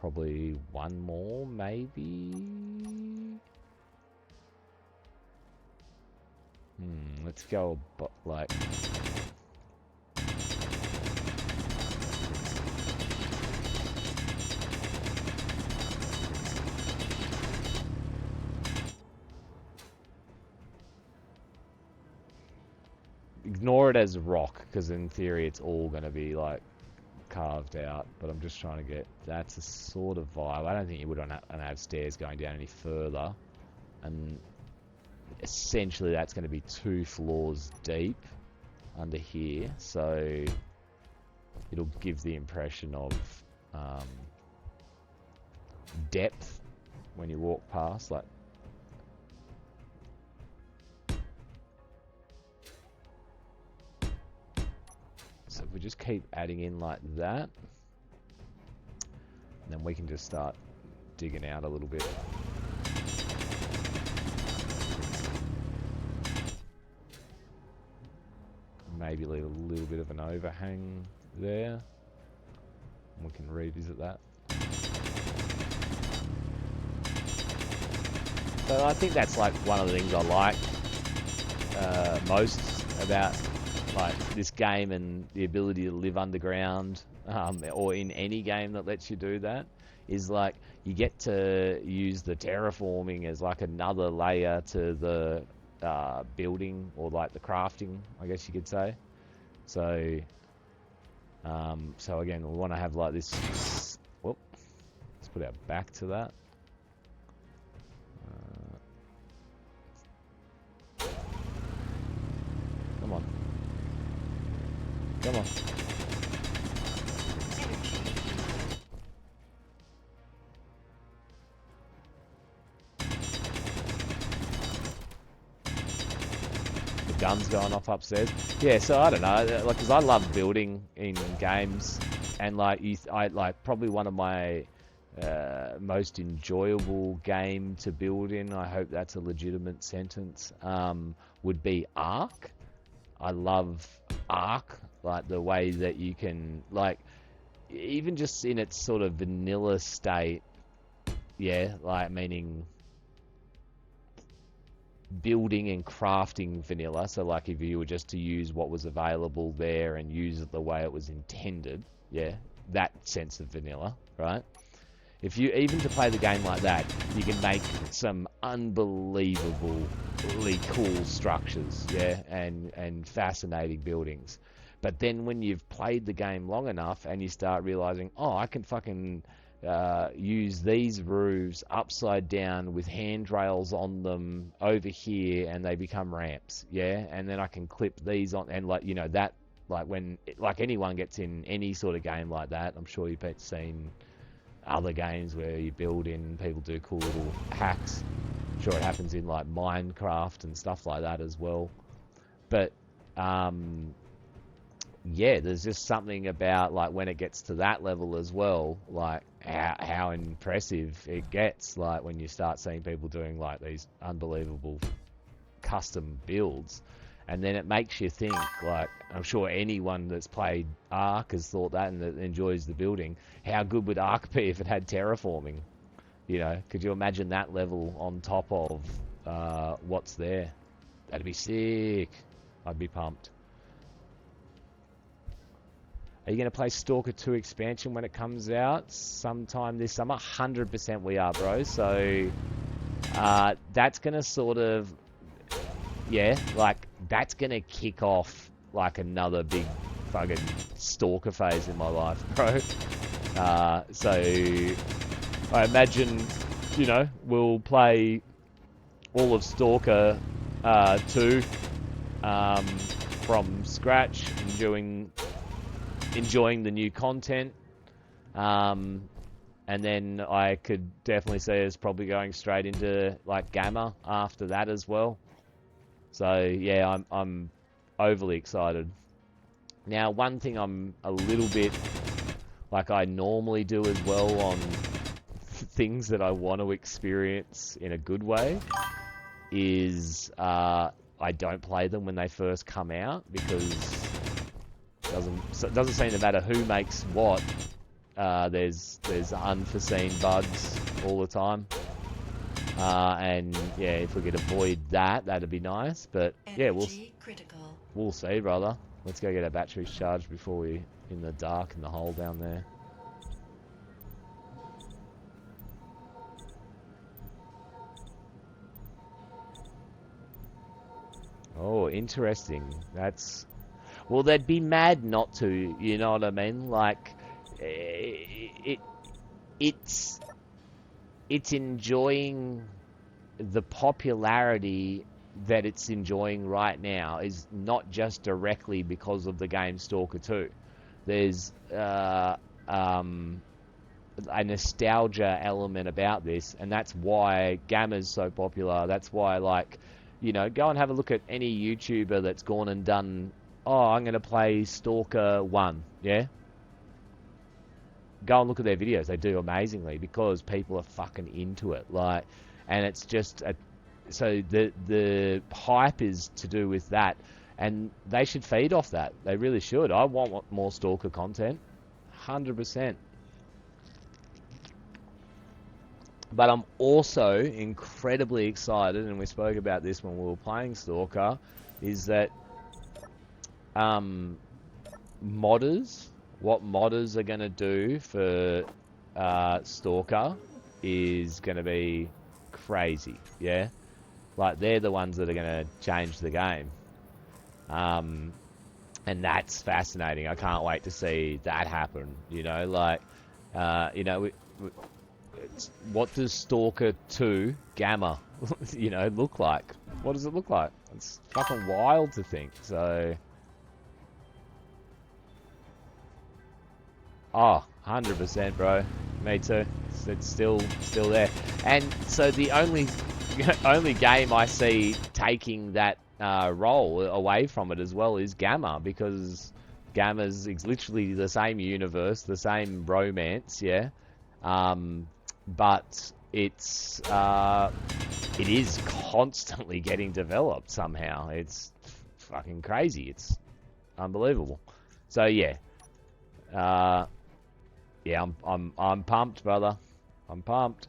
Probably one more, maybe? Let's go, but like... Ignore it as rock, because in theory it's all going to be like carved out, but I'm just trying to get... That's a sort of vibe. I don't think you would want to have stairs going down any further, and essentially that's going to be 2 floors deep under here, so it'll give the impression of depth when you walk past, like... So if we just keep adding in like that, then we can just start digging out a little bit. Maybe leave a little bit of an overhang there. We can revisit that. So I think that's like one of the things I like most about like this game, and the ability to live underground, or in any game that lets you do that, is like you get to use the terraforming as like another layer to the building, or like the crafting, I guess you could say. So so again, we want to have like this... Whoop, let's put our back to that. Come on. Come on. The gun's going off upstairs. Yeah, so I don't know, like, because I love building in games, and like I like probably one of my most enjoyable game to build in, I hope that's a legitimate sentence, would be Ark. I love Ark, like the way that you can, like, even just in its sort of vanilla state, yeah, like meaning building and crafting vanilla. So like if you were just to use what was available there and use it the way it was intended, yeah, that sense of vanilla, right? If you, even to play the game like that, you can make some unbelievably cool structures, yeah, and fascinating buildings. But then when you've played the game long enough and you start realizing, oh, I can fucking use these roofs upside down with handrails on them over here, and they become ramps, yeah? And then I can clip these on, and like, you know, that, like when, like anyone gets in any sort of game like that, I'm sure you've seen other games where you build in, people do cool little hacks. I'm sure it happens in like Minecraft and stuff like that as well. But, yeah, there's just something about like when it gets to that level as well, like how impressive it gets, like when you start seeing people doing like these unbelievable custom builds. And then it makes you think, like, I'm sure anyone that's played Ark has thought that and that enjoys the building. How good would Ark be if it had terraforming? You know, could you imagine that level on top of what's there? That'd be sick. I'd be pumped. Are you going to play Stalker 2 expansion when it comes out sometime this summer? 100% we are, bro. So that's going to sort of, yeah, like that's going to kick off like another big fucking Stalker phase in my life, bro. So I imagine, you know, we'll play all of Stalker 2 from scratch, enjoying the new content, and then I could definitely see us probably going straight into like Gamma after that as well. So yeah, I'm overly excited. Now, one thing I'm a little bit like I normally do as well on things that I want to experience in a good way is I don't play them when they first come out, because it doesn't seem to matter who makes what. There's unforeseen bugs all the time, and yeah, if we could avoid that, that'd be nice. But yeah, we'll see, brother. Let's go get our batteries charged before we in the dark in the hole down there. Oh, interesting. That's, well, they'd be mad not to. You know what I mean? Like, it's enjoying the popularity that it's enjoying right now is not just directly because of the game Stalker 2. There's a nostalgia element about this, and that's why Gamma's so popular. That's why, like, you know, go and have a look at any YouTuber that's gone and done, oh, I'm going to play Stalker 1, yeah? Go and look at their videos. They do amazingly because people are fucking into it. Like, and it's just so the hype is to do with that, and they should feed off that. They really should. I want more Stalker content, 100%. But I'm also incredibly excited, and we spoke about this when we were playing Stalker, is that modders, what modders are going to do for Stalker is going to be crazy, yeah? Like, they're the ones that are going to change the game. And that's fascinating. I can't wait to see that happen, you know? Like, you know, what does Stalker 2 Gamma, you know, look like? What does it look like? It's fucking wild to think, so... Oh, 100%, bro. Me too. It's still there. And so the only game I see taking that role away from it as well is Gamma, because Gamma's literally the same universe, the same romance, yeah. But it is constantly getting developed somehow. It's fucking crazy. It's unbelievable. So yeah. Yeah, I'm pumped, brother. I'm pumped.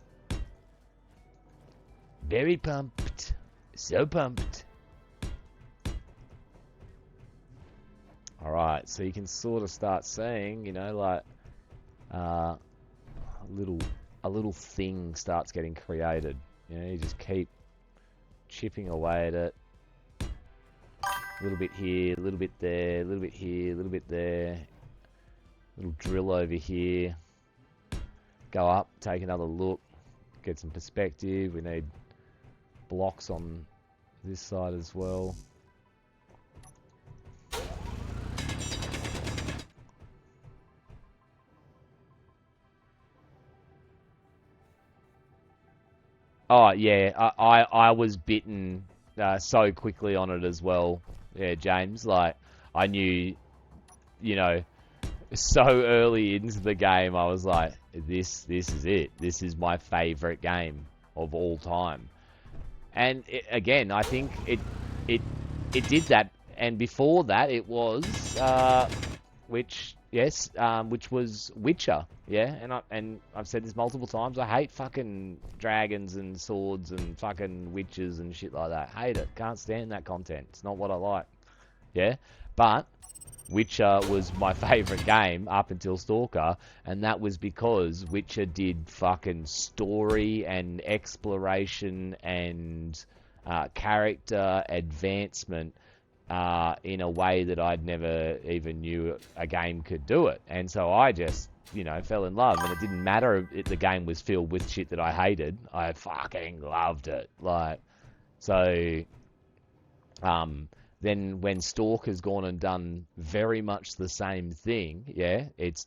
Very pumped. So pumped. Alright, so you can sort of start seeing, you know, like a little thing starts getting created. You know, you just keep chipping away at it. A little bit here, a little bit there, a little bit here, a little bit there. Little drill over here. Go up, take another look, get some perspective. We need blocks on this side as well. Oh yeah, I was bitten so quickly on it as well. Yeah, James. Like I knew, you know, so early into the game, I was like, this is it. This is my favorite game of all time. And again, I think it it did that. And before that, it was which was Witcher. Yeah, and I've said this multiple times. I hate fucking dragons and swords and fucking witches and shit like that. Hate it. Can't stand that content. It's not what I like. Yeah, but Witcher was my favourite game up until Stalker, and that was because Witcher did fucking story and exploration and character advancement in a way that I'd never even knew a game could do it. And so I just, fell in love, and it didn't matter if the game was filled with shit that I hated. I fucking loved it. Like, so, then when Stalker's gone and done very much the same thing, yeah, it's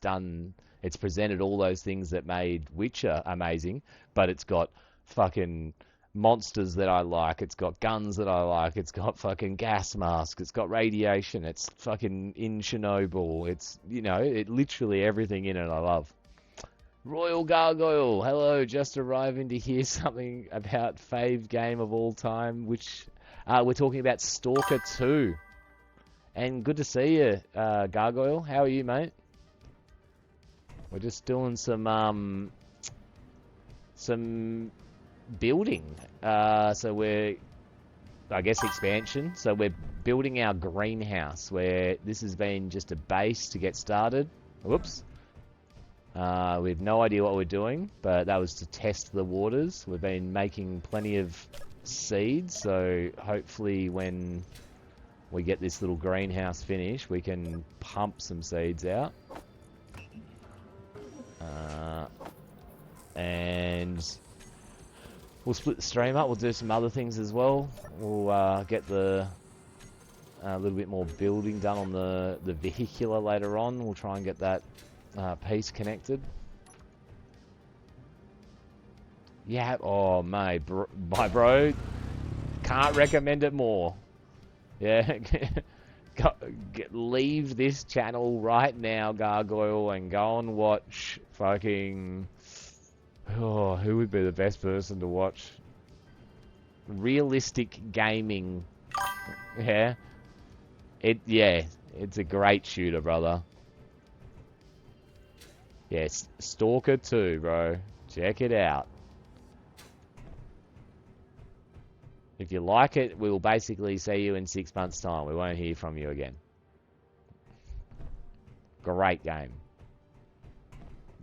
presented all those things that made Witcher amazing, but it's got fucking monsters that I like, it's got guns that I like, it's got fucking gas masks, it's got radiation, it's fucking in Chernobyl, it's, it literally everything in it I love. Royal Gargoyle, hello, just arriving to hear something about fave game of all time, which we're talking about Stalker 2. And good to see you, Gargoyle. How are you, mate? We're just doing some building. So we're, I guess, expansion. So we're building our greenhouse, where this has been just a base to get started. Whoops. We have no idea what we're doing, but that was to test the waters. We've been making plenty of seeds, so hopefully when we get this little greenhouse finished, we can pump some seeds out. And we'll split the stream up. We'll do some other things as well. We'll get a little bit more building done on the vehicular later on. We'll try and get that piece connected. Yeah, oh mate, my bro, can't recommend it more. Yeah, leave this channel right now, Gargoyle, and go and watch fucking. Oh, who would be the best person to watch? Realistic gaming. Yeah, it's a great shooter, brother. Yes, Stalker 2, bro. Check it out. If you like it, we'll basically see you in 6 months' time. We won't hear from you again. Great game.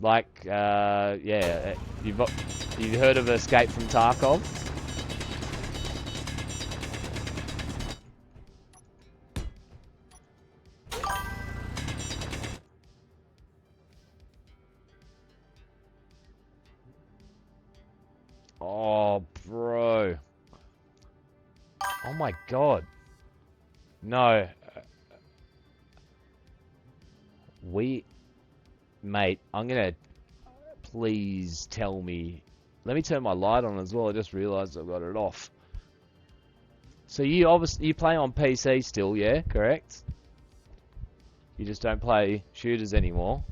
Like, yeah, you've heard of Escape from Tarkov? Oh, bro. Oh my god. No. Mate, I'm gonna... Please tell me... Let me turn my light on as well. I just realised I've got it off. So you play on PC still, yeah? Correct? You just don't play shooters anymore?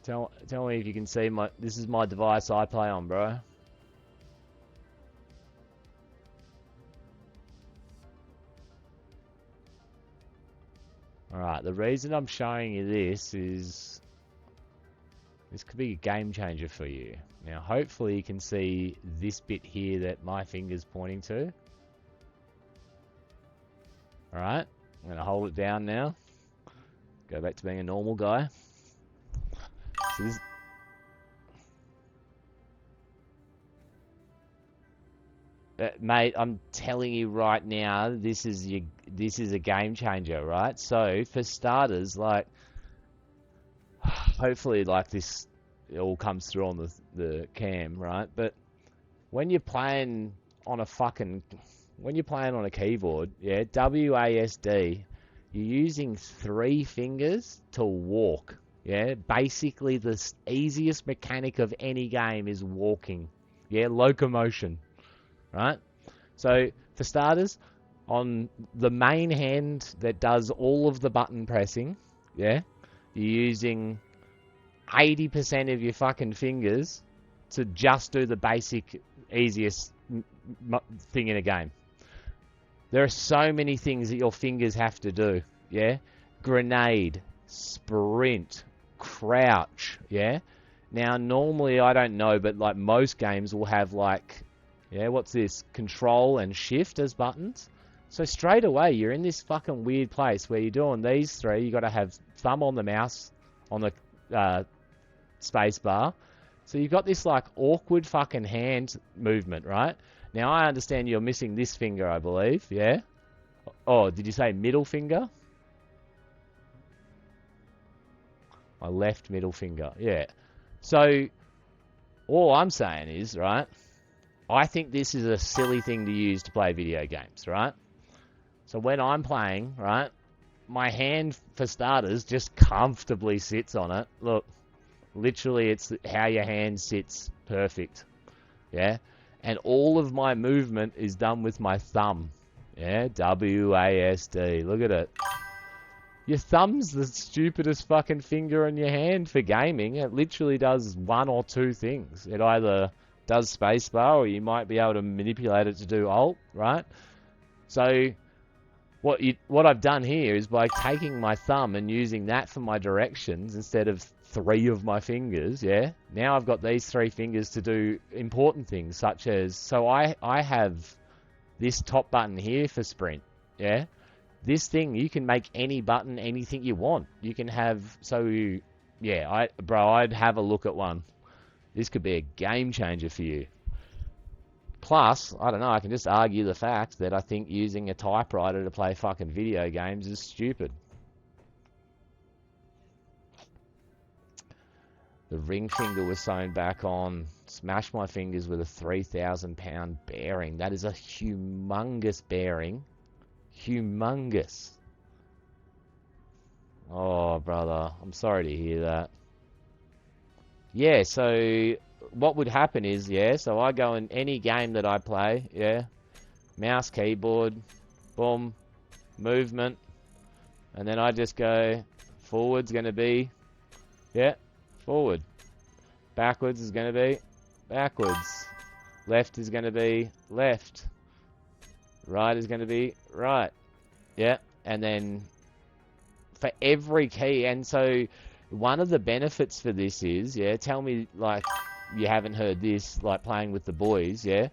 Tell me if you can see my... This is my device I play on, bro. Alright, the reason I'm showing you this is... This could be a game changer for you. Now, hopefully you can see this bit here that my finger's pointing to. Alright, I'm going to hold it down now. Go back to being a normal guy. So this... Mate, I'm telling you right now, this is a game changer, right? So for starters, like, hopefully, like this, it all comes through on the cam, right? But when you're playing on a fucking, when you're playing on a keyboard, yeah, WASD, you're using 3 fingers to walk. Yeah, basically the easiest mechanic of any game is walking. Yeah, locomotion, right? So for starters, on the main hand that does all of the button pressing, yeah, you're using 80% of your fucking fingers to just do the basic, easiest thing in a game. There are so many things that your fingers have to do, yeah? Grenade, sprint, crouch, yeah? Now, normally, I don't know, but like most games will have like, yeah, what's this? Control and shift as buttons. So straight away, you're in this fucking weird place where you're doing these 3. You got to have thumb on the mouse, on the space bar. So you've got this like awkward fucking hand movement, right? Now I understand you're missing this finger, I believe, yeah? Oh, did you say middle finger? My left middle finger, yeah. So all I'm saying is, right, I think this is a silly thing to use to play video games, right? So when I'm playing, right, my hand, for starters, just comfortably sits on it. Look, literally, it's how your hand sits perfect. Yeah? And all of my movement is done with my thumb. Yeah? WASD. Look at it. Your thumb's the stupidest fucking finger in your hand for gaming. It literally does 1 or 2 things. It either does spacebar or you might be able to manipulate it to do alt, right? So what I've done here is by taking my thumb and using that for my directions instead of 3 of my fingers, yeah? Now I've got these 3 fingers to do important things, such as, so I have this top button here for sprint, yeah? This thing, you can make any button anything you want. You can have, yeah, I'd have a look at one. This could be a game changer for you. Plus, I don't know, I can just argue the fact that I think using a typewriter to play fucking video games is stupid. The ring finger was sewn back on. Smashed my fingers with a 3,000-pound bearing. That is a humongous bearing. Humongous. Oh, brother. I'm sorry to hear that. Yeah, so what would happen is, yeah, so I go in any game that I play, yeah, mouse, keyboard, boom, movement, and then I just go, forward's going to be, yeah, forward. Backwards is going to be backwards. Left is going to be left. Right is going to be right. Yeah, and then for every key, and so one of the benefits for this is, yeah, tell me like you haven't heard this, like playing with the boys, yeah,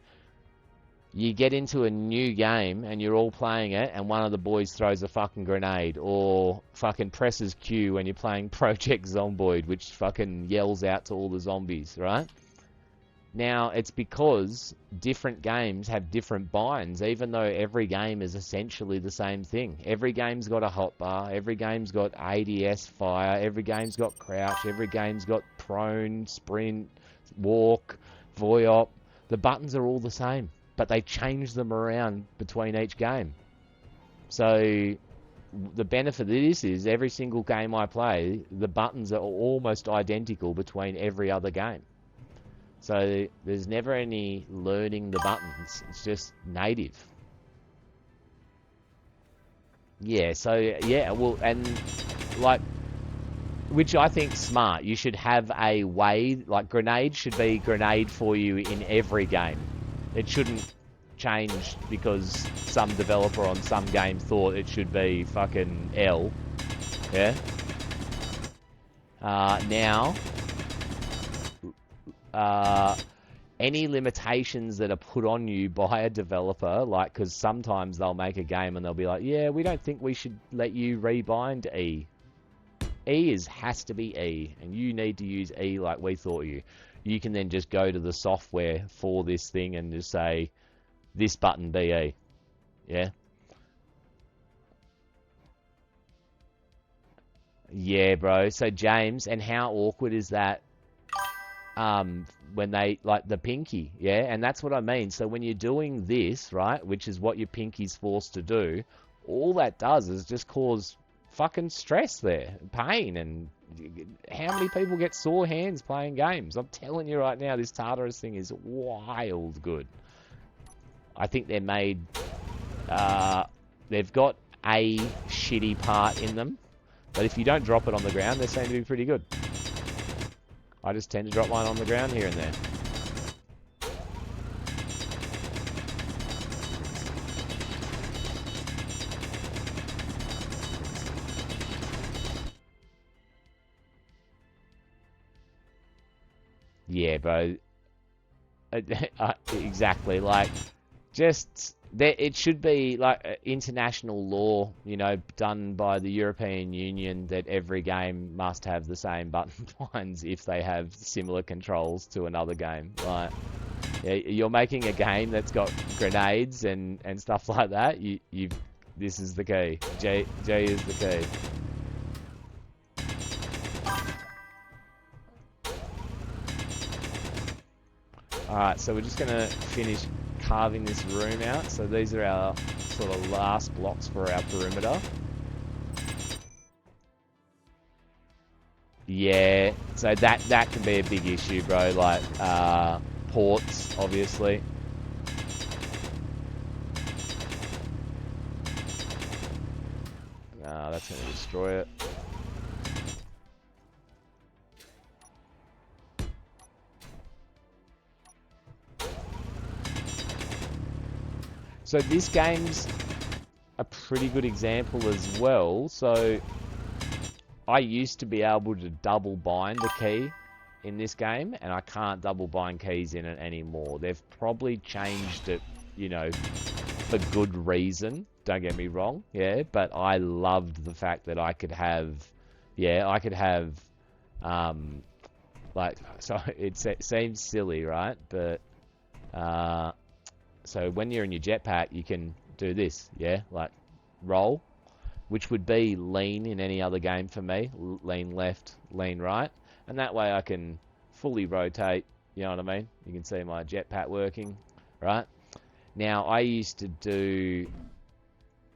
you get into a new game and you're all playing it and one of the boys throws a fucking grenade or fucking presses Q when you're playing Project Zomboid, which fucking yells out to all the zombies, right? Now, it's because different games have different binds, even though every game is essentially the same thing. Every game's got a hotbar, every game's got ADS fire, every game's got crouch, every game's got prone, sprint, walk, voyop. The buttons are all the same, but they change them around between each game. So the benefit of this is every single game I play, the buttons are almost identical between every other game. So there's never any learning the buttons. It's just native. Yeah, so yeah, well, and like, which I think smart. You should have a way, like grenade should be grenade for you in every game. It shouldn't change because some developer on some game thought it should be fucking L. Yeah. Now, any limitations that are put on you by a developer, like, because sometimes they'll make a game and they'll be like, yeah, we don't think we should let you rebind E. E has to be E, and you need to use E like we thought you. You can then just go to the software for this thing and just say, this button BE. Yeah? Yeah, bro. So James, and how awkward is that when they like the pinky, yeah? And that's what I mean. So when you're doing this, right, which is what your pinky's forced to do, all that does is just cause fucking stress there, pain, and how many people get sore hands playing games? I'm telling you right now, this Tartarus thing is wild good. I think they're made, they've got a shitty part in them, but if you don't drop it on the ground, they seem to be pretty good. I just tend to drop mine on the ground here and there. Yeah, bro. Exactly. Like, just there, it should be like international law, you know, done by the European Union that every game must have the same button blinds if they have similar controls to another game. Like, yeah, you're making a game that's got grenades and stuff like that. This is the key. J is the key. Alright, so we're just going to finish carving this room out. So these are our sort of last blocks for our perimeter. Yeah, so that can be a big issue, bro. Like, ports, obviously. That's going to destroy it. So this game's a pretty good example as well. So I used to be able to double bind a key in this game, and I can't double bind keys in it anymore. They've probably changed it, you know, for good reason. Don't get me wrong, yeah. But I loved the fact that I could have, like, so it seems silly, right? But so when you're in your jetpack, you can do this, yeah? Like, roll, which would be lean in any other game for me. Lean left, lean right. And that way I can fully rotate, you know what I mean? You can see my jetpack working, right? Now, I used to do,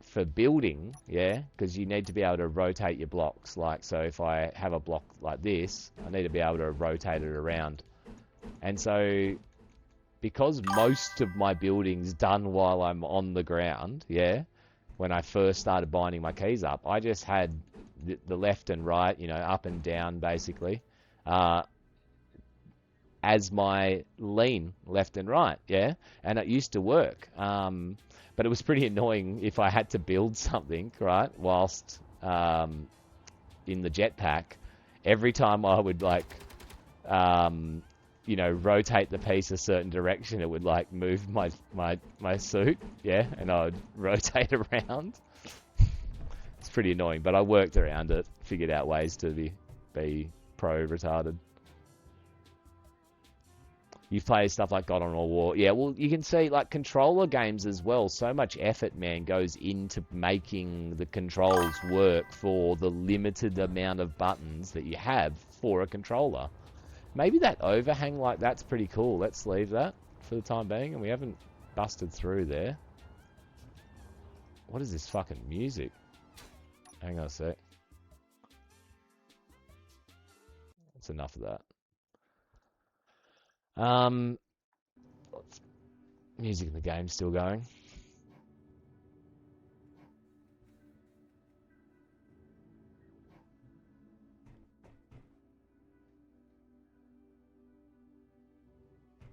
for building, yeah? Because you need to be able to rotate your blocks. Like, so if I have a block like this, I need to be able to rotate it around. And so, because most of my building's done while I'm on the ground, yeah, when I first started binding my keys up, I just had the left and right, you know, up and down, basically, as my lean left and right, yeah, and it used to work. But it was pretty annoying if I had to build something, right, whilst in the jetpack. Every time I would, like, you know, rotate the piece a certain direction, it would like move my suit, yeah, and I would rotate around. It's pretty annoying, but I worked around it, figured out ways to be pro-retarded. You've played stuff like God on All War. Yeah, well, you can see, like, controller games as well. So much effort, man, goes into making the controls work for the limited amount of buttons that you have for a controller. Maybe that overhang like that's pretty cool. Let's leave that for the time being. And we haven't busted through there. What is this fucking music? Hang on a sec. That's enough of that. Music in the game's still going.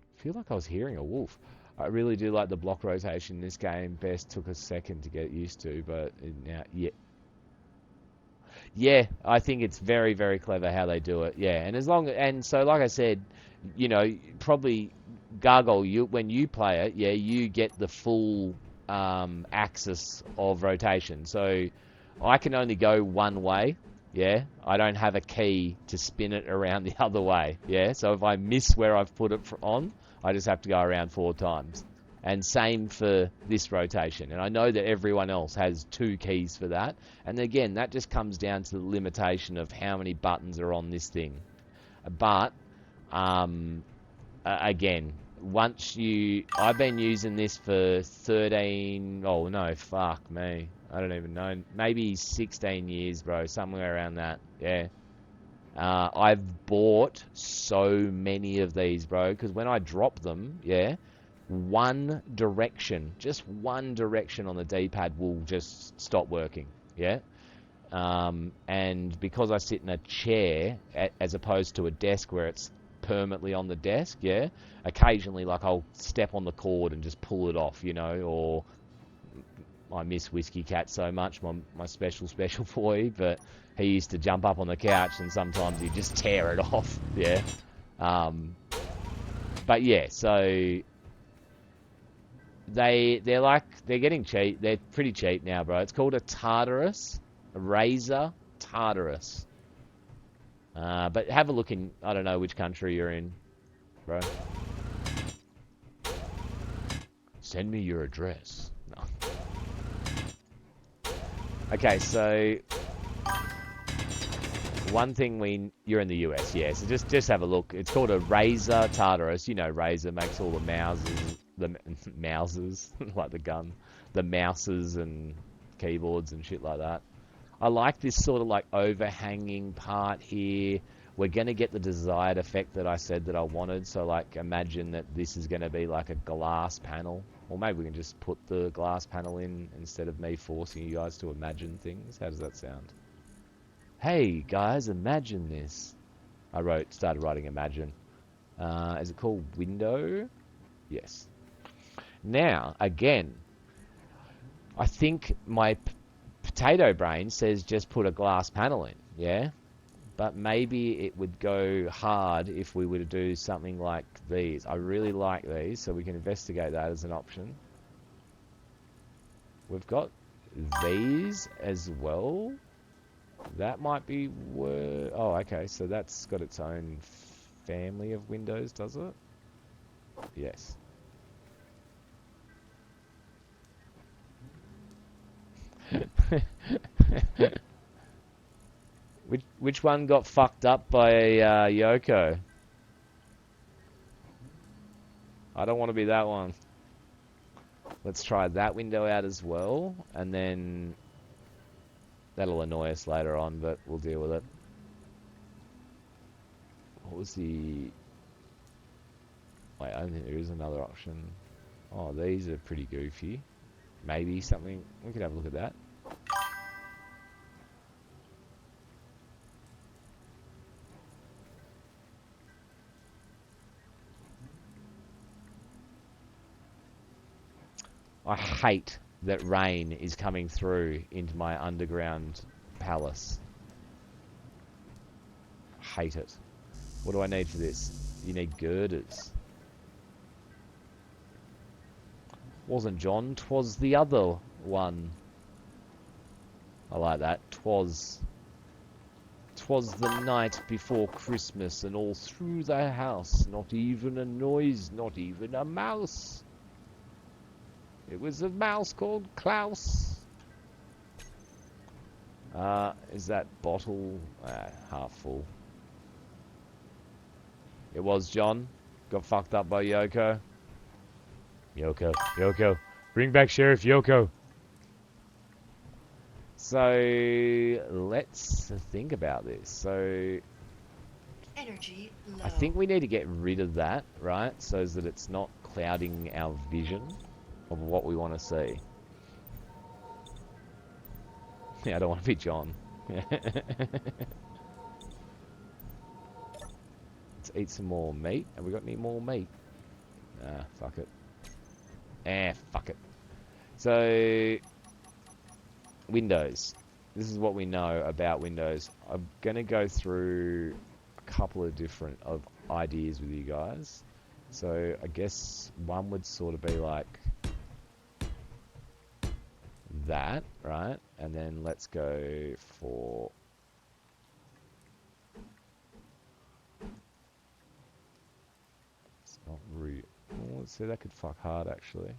I feel like I was hearing a wolf. I really do like the block rotation in this game. Best took a second to get used to, but now, yeah. Yeah, I think it's very, very clever how they do it. Yeah, and so like I said, you know, probably Gargoyle, when you play it, yeah, you get the full axis of rotation. So I can only go one way. Yeah, I don't have a key to spin it around the other way. Yeah, so if I miss where I've put it on, I just have to go around 4 times. And same for this rotation. And I know that everyone else has 2 keys for that. And again, that just comes down to the limitation of how many buttons are on this thing. But, again, I've been using this for 13, oh no, fuck me. I don't even know. Maybe 16 years, bro. Somewhere around that. Yeah. I've bought so many of these, bro, because when I drop them, yeah, just one direction on the D-pad will just stop working, yeah? And because I sit in a chair as opposed to a desk where it's permanently on the desk, yeah, occasionally, like, I'll step on the cord and just pull it off, you know, or I miss Whiskey Cat so much, my special boy, but he used to jump up on the couch and sometimes he'd just tear it off, yeah. But yeah, so they're getting cheap. They're pretty cheap now, bro. It's called a Tartarus, a Razer Tartarus. But have a look in, I don't know which country you're in, bro. Send me your address. No. Okay, so one thing you're in the US, yeah. So just have a look. It's called a Razer Tartarus. You know, Razer makes all the mouses, like the gun, the mouses and keyboards and shit like that. I like this sort of like overhanging part here. We're going to get the desired effect that I said that I wanted. So like imagine that this is going to be like a glass panel. Or maybe we can just put the glass panel in instead of me forcing you guys to imagine things. How does that sound? Hey guys, imagine this. Started writing imagine. Is it called window? Yes. Now, again, I think my potato brain says just put a glass panel in, yeah? But maybe it would go hard if we were to do something like these. I really like these, so we can investigate that as an option. We've got these as well. That might be oh, okay, so that's got its own family of windows, does it? Yes. Which one got fucked up by Yoko? I don't want to be that one. Let's try that window out as well, and then that'll annoy us later on, but we'll deal with it. What was the... Wait, I don't think there is another option. Oh, these are pretty goofy. Maybe something... We could have a look at that. I hate that rain is coming through into my underground palace. Hate it. What do I need for this? You need girders. Wasn't John, 'twas the other one. I like that. 'Twas the night before Christmas, and all through the house, not even a noise, not even a mouse. It was a mouse called Klaus. Is that bottle half full? It was John. Got fucked up by Yoko. Yoko. Bring back Sheriff Yoko. So, let's think about this. So, energy low. I think we need to get rid of that, right? So that it's not clouding our vision of what we want to see. Yeah, I don't want to be John. Let's eat some more meat. Have we got any more meat? Fuck it. Fuck it. So, Windows. This is what we know about Windows. I'm going to go through a couple of different ideas with you guys. So, I guess one would sort of be like that, right? And then let's go for... It's not real. Oh, let's see, that could fuck hard actually.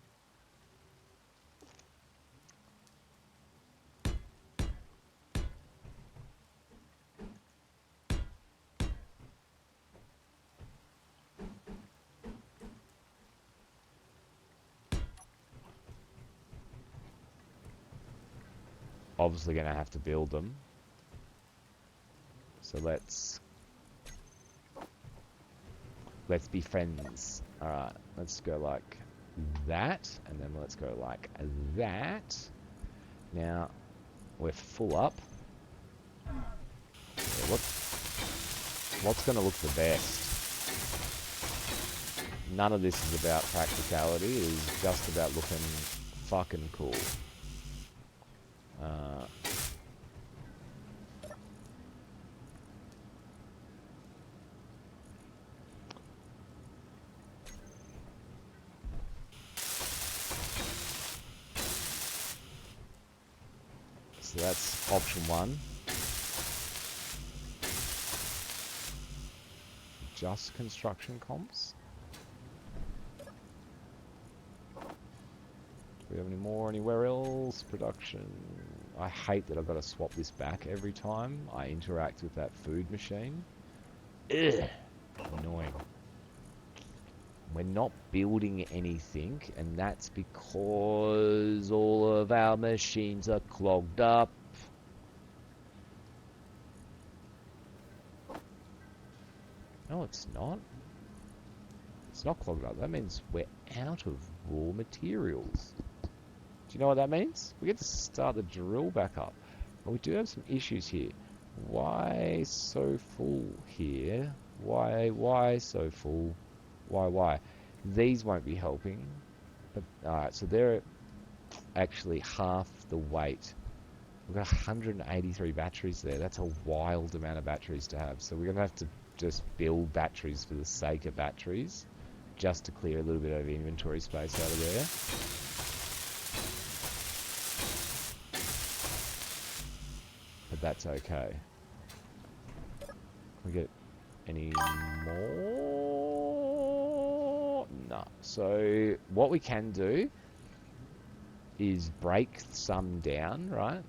Obviously gonna have to build them. So let's be friends. Alright, let's go like that, and then let's go like that. Now, we're full up. Yeah, what's gonna look the best? None of this is about practicality, it is just about looking fucking cool. So that's option one. Just construction comps. Do we have any more anywhere else? Production. I hate that I've got to swap this back every time I interact with that food machine. Ugh. Annoying. We're not building anything, and that's because all of our machines are clogged up. No, it's not. It's not clogged up. That means we're out of raw materials. Do you know what that means? We get to start the drill back up. But we do have some issues here. Why so full here? Why so full? Why? These won't be helping. But alright, so they're actually half the weight. We've got 183 batteries there. That's a wild amount of batteries to have. So we're going to have to just build batteries for the sake of batteries, just to clear a little bit of inventory space out of there. But that's okay. Can we get any more? No. So what we can do is break some down, right?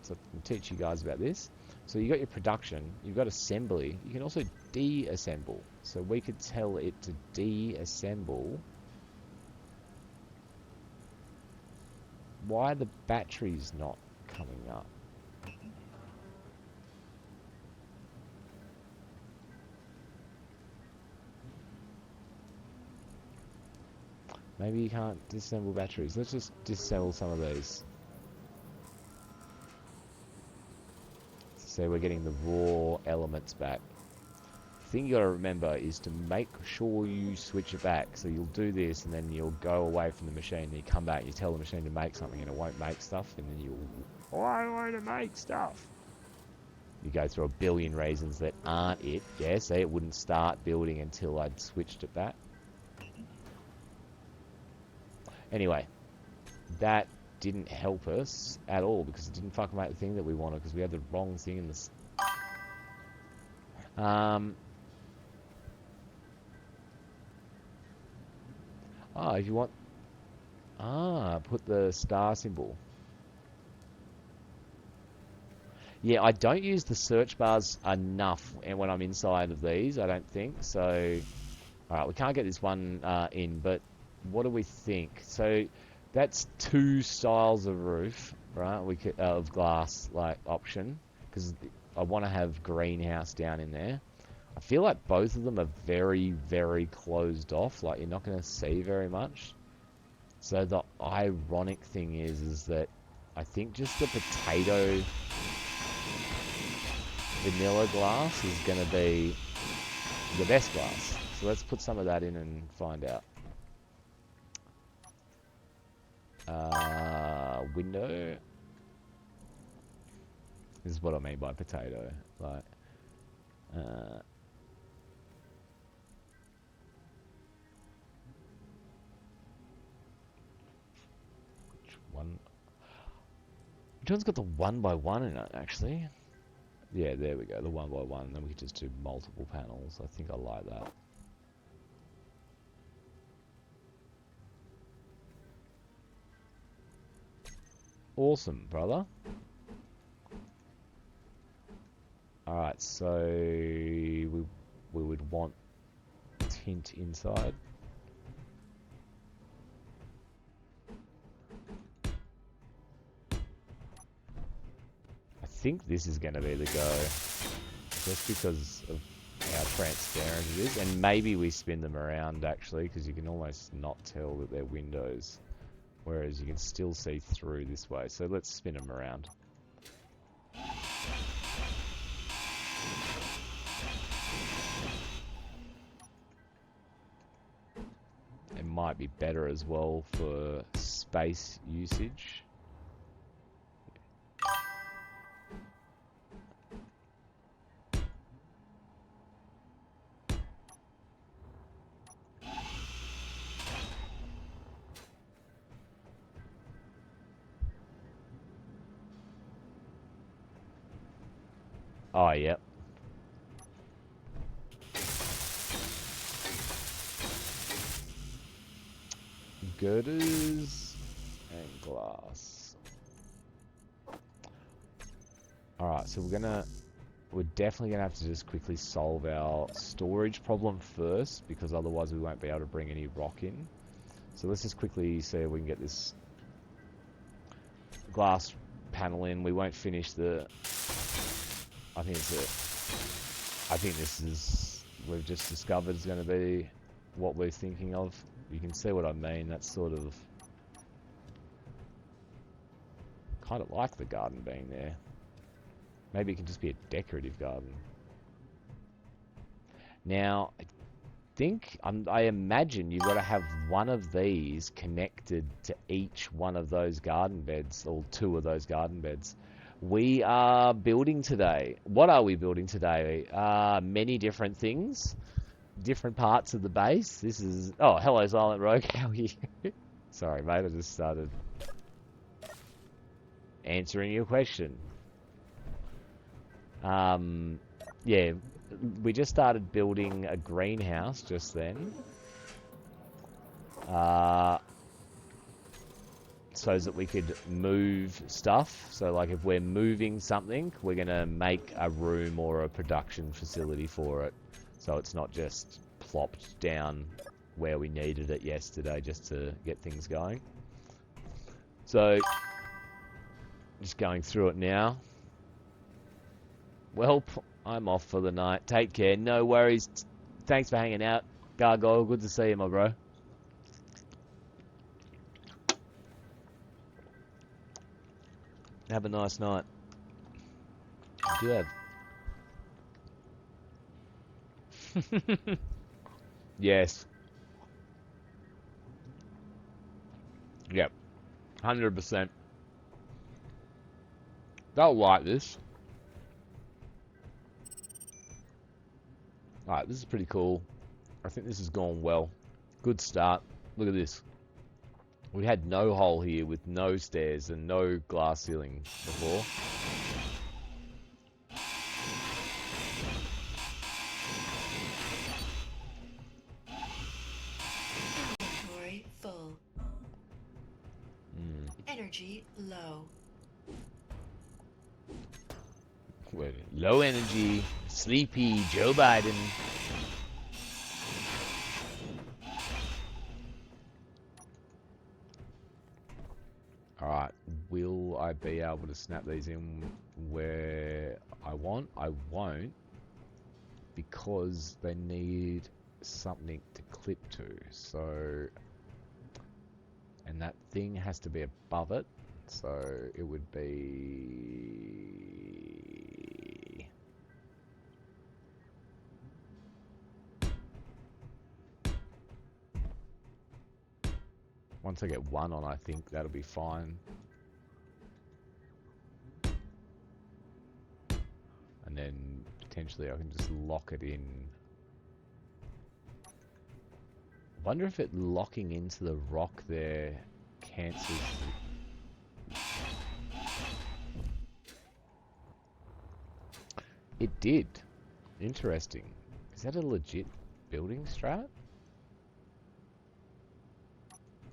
So I'll teach you guys about this. So you got your production, you've got assembly, you can also deassemble. So we could tell it to deassemble. Why are the batteries not coming up? Maybe you can't disassemble batteries. Let's just disassemble some of these. So we're getting the raw elements back. The thing you gotta remember is to make sure you switch it back. So you'll do this and then you'll go away from the machine and you come back and you tell the machine to make something and it won't make stuff, and then you'll, why won't it make stuff? You go through a billion reasons that aren't it. Yeah, see, it wouldn't start building until I'd switched it back. Anyway, that didn't help us at all because it didn't fucking make the thing that we wanted because we had the wrong thing in this. If you want, put the star symbol. Yeah, I don't use the search bars enough, and when I'm inside of these, I don't think so. All right, we can't get this one in, but what do we think? So that's 2 styles of roof, right? We could of glass like option because I want to have greenhouse down in there. I feel like both of them are very, very closed off. Like you're not going to see very much. So the ironic thing is that I think just the potato vanilla glass is going to be the best glass. So let's put some of that in and find out. Window. This is what I mean by potato. Like, which one? Which one's got the 1x1 in it, actually? Yeah, there we go, the 1x1. Then we could just do multiple panels. I think I like that. Awesome, brother. Alright, so we would want tint inside. I think this is going to be the go, just because of how transparent it is, and maybe we spin them around actually, because you can almost not tell that they're windows, whereas you can still see through this way. So let's spin them around. It might be better as well for space usage. Oh, yep. Girders and glass. Alright, so we're definitely gonna have to just quickly solve our storage problem first, because otherwise we won't be able to bring any rock in. So let's just quickly see if we can get this glass panel in. We won't finish the... I think this is... We've just discovered is going to be what we're thinking of. You can see what I mean. That's sort of... kind of like the garden being there. Maybe it can just be a decorative garden. Now, I imagine you've got to have one of these connected to each one of those garden beds, or two of those garden beds. We are building today. What are we building today? Many different things. Different parts of the base. This is... Oh, hello, Silent Rogue. How are you? Sorry, mate. I just started answering your question. Yeah, we just started building a greenhouse just then. So that we could move stuff. So like if we're moving something, we're going to make a room or a production facility for it. So it's not just plopped down where we needed it yesterday just to get things going. So just going through it now. Well, I'm off for the night. Take care. No worries. Thanks for hanging out, Gargoyle. Good to see you, my bro. Have a nice night. I do have. Yes. Yep. 100%. They'll like this. Alright, this is pretty cool. I think this has gone well. Good start. Look at this. We had no hole here with no stairs and no glass ceiling before. Inventory full. Energy low. Wait, low energy, sleepy Joe Biden. Alright, will I be able to snap these in where I want? I won't, because they need something to clip to. So, and that thing has to be above it. So it would be... Once I get one on, I think that'll be fine. And then potentially I can just lock it in. I wonder if it locking into the rock there cancels... It did. Interesting. Is that a legit building strat?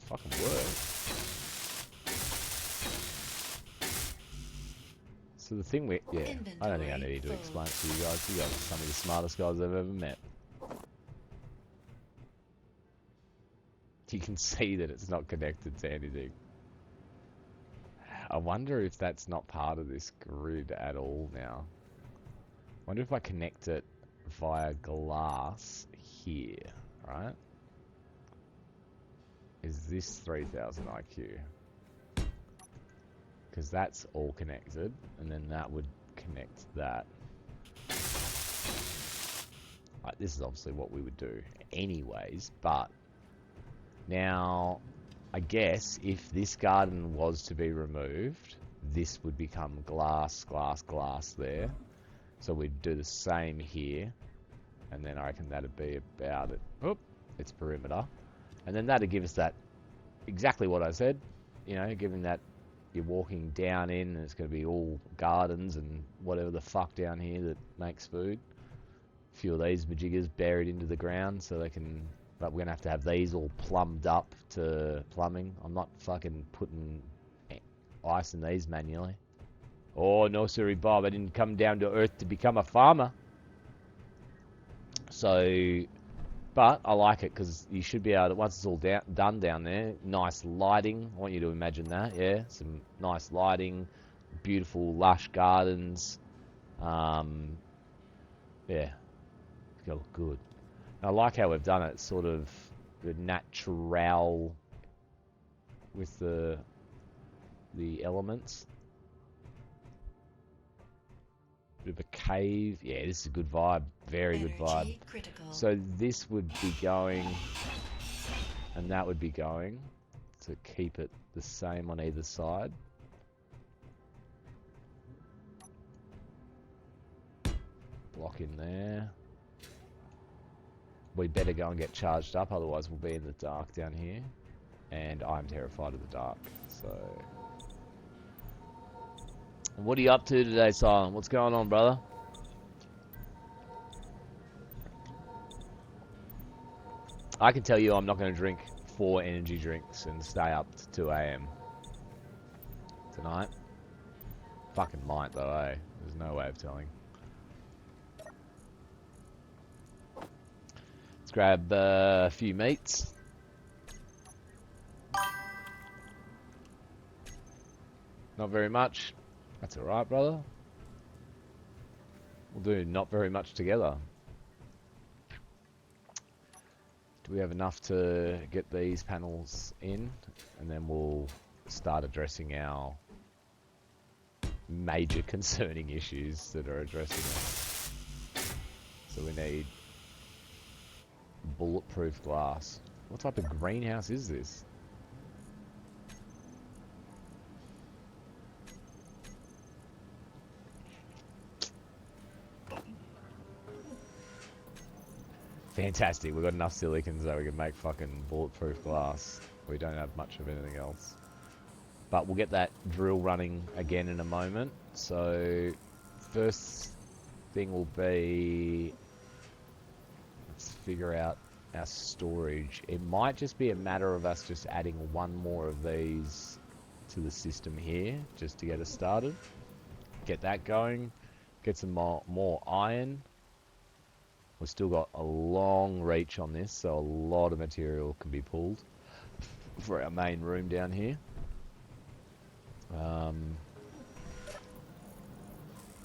Fucking works. So the thing yeah, I don't think I need to explain it to you guys. You guys are some of the smartest guys I've ever met. You can see that it's not connected to anything. I wonder if that's not part of this grid at all now. I wonder if I connect it via glass here, right? Is this 3000 IQ? Because that's all connected, and then that would connect that. Like, this is obviously what we would do anyways, but now, I guess if this garden was to be removed, this would become glass, glass, glass there. So we'd do the same here, and then I reckon that'd be about it. Oop, it's perimeter. And then that'd give us that, exactly what I said, you know, given that you're walking down in and it's going to be all gardens and whatever the fuck down here that makes food. A few of these majiggers buried into the ground so they can, but we're going to have these all plumbed up to plumbing. I'm not fucking putting ice in these manually. Oh, no, sorry, Bob. I didn't come down to Earth to become a farmer. So, but I like it because you should be able to, once it's all done down there, nice lighting. I want you to imagine that, yeah? Some nice lighting, beautiful, lush gardens. Yeah, it's going to look good. And I like how we've done it, sort of the natural with the elements. Bit of a cave. Yeah, this is a good vibe. Very good vibe. Critical. So this would be going, and that would be going, to keep it the same on either side. Block in there. We better go and get charged up, otherwise we'll be in the dark down here. And I'm terrified of the dark, so... What are you up to today, Silent? What's going on, brother? I can tell you I'm not going to drink 4 energy drinks and stay up to 2 AM tonight. Fucking might though, eh? There's no way of telling. Let's grab a few meats. Not very much. That's alright, brother. We'll do not very much together. Do we have enough to get these panels in? And then we'll start addressing our major concerning issues that are addressing us. So we need bulletproof glass. What type of greenhouse is this? Fantastic, we've got enough silicons that we can make fucking bulletproof glass. We don't have much of anything else. But we'll get that drill running again in a moment. So, first thing will be... Let's figure out our storage. It might just be a matter of us just adding one more of these to the system here, just to get us started. Get that going. Get some more iron. We've still got a long reach on this, so a lot of material can be pulled for our main room down here.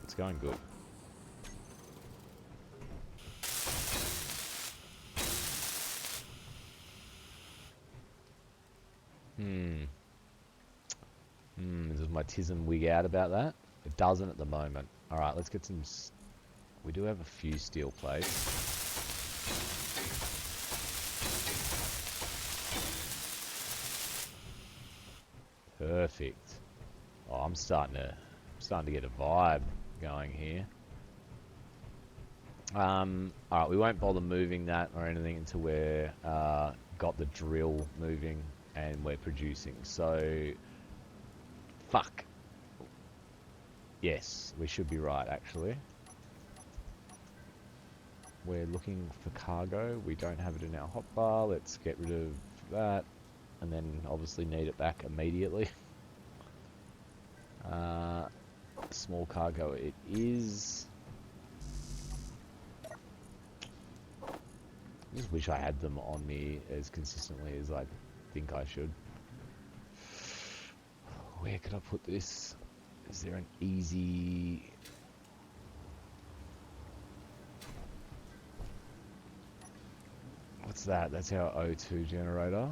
It's going good. Does my tism wig out about that? It doesn't at the moment. Alright, let's get some... We do have a few steel plates. Perfect. Oh, I'm starting to get a vibe going here. Alright, we won't bother moving that or anything until we're got the drill moving and we're producing. So, fuck. Yes, we should be right actually. We're looking for cargo. We don't have it in our hotbar. Let's get rid of that. And then obviously need it back immediately. small cargo it is. I just wish I had them on me as consistently as I think I should. Where could I put this? Is there an easy... What's that? That's our O2 generator.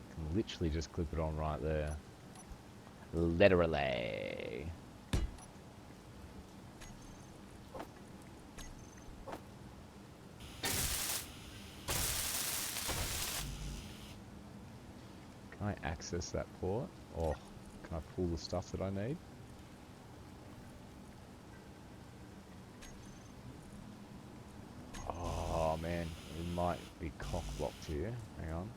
Can literally just clip it on right there. Literally. Can I access that port? Or can I pull the stuff that I need? Oh man, it might be cock blocked here. Hang on.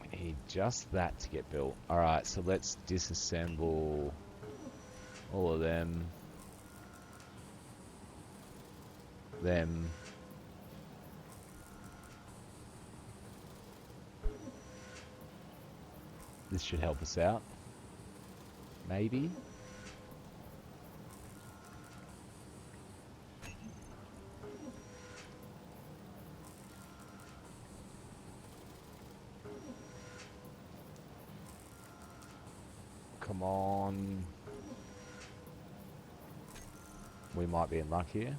We need just that to get built. Alright, so let's disassemble all of them. This should help us out. Maybe. Come on. We might be in luck here.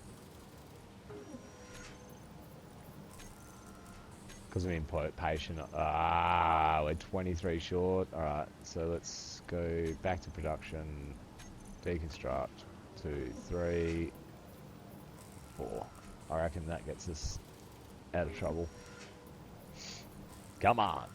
Because I'm impatient. Ah, we're 23 short. Alright, so let's go back to production. Deconstruct. 2, 3, 4. I reckon that gets us out of trouble. Come on.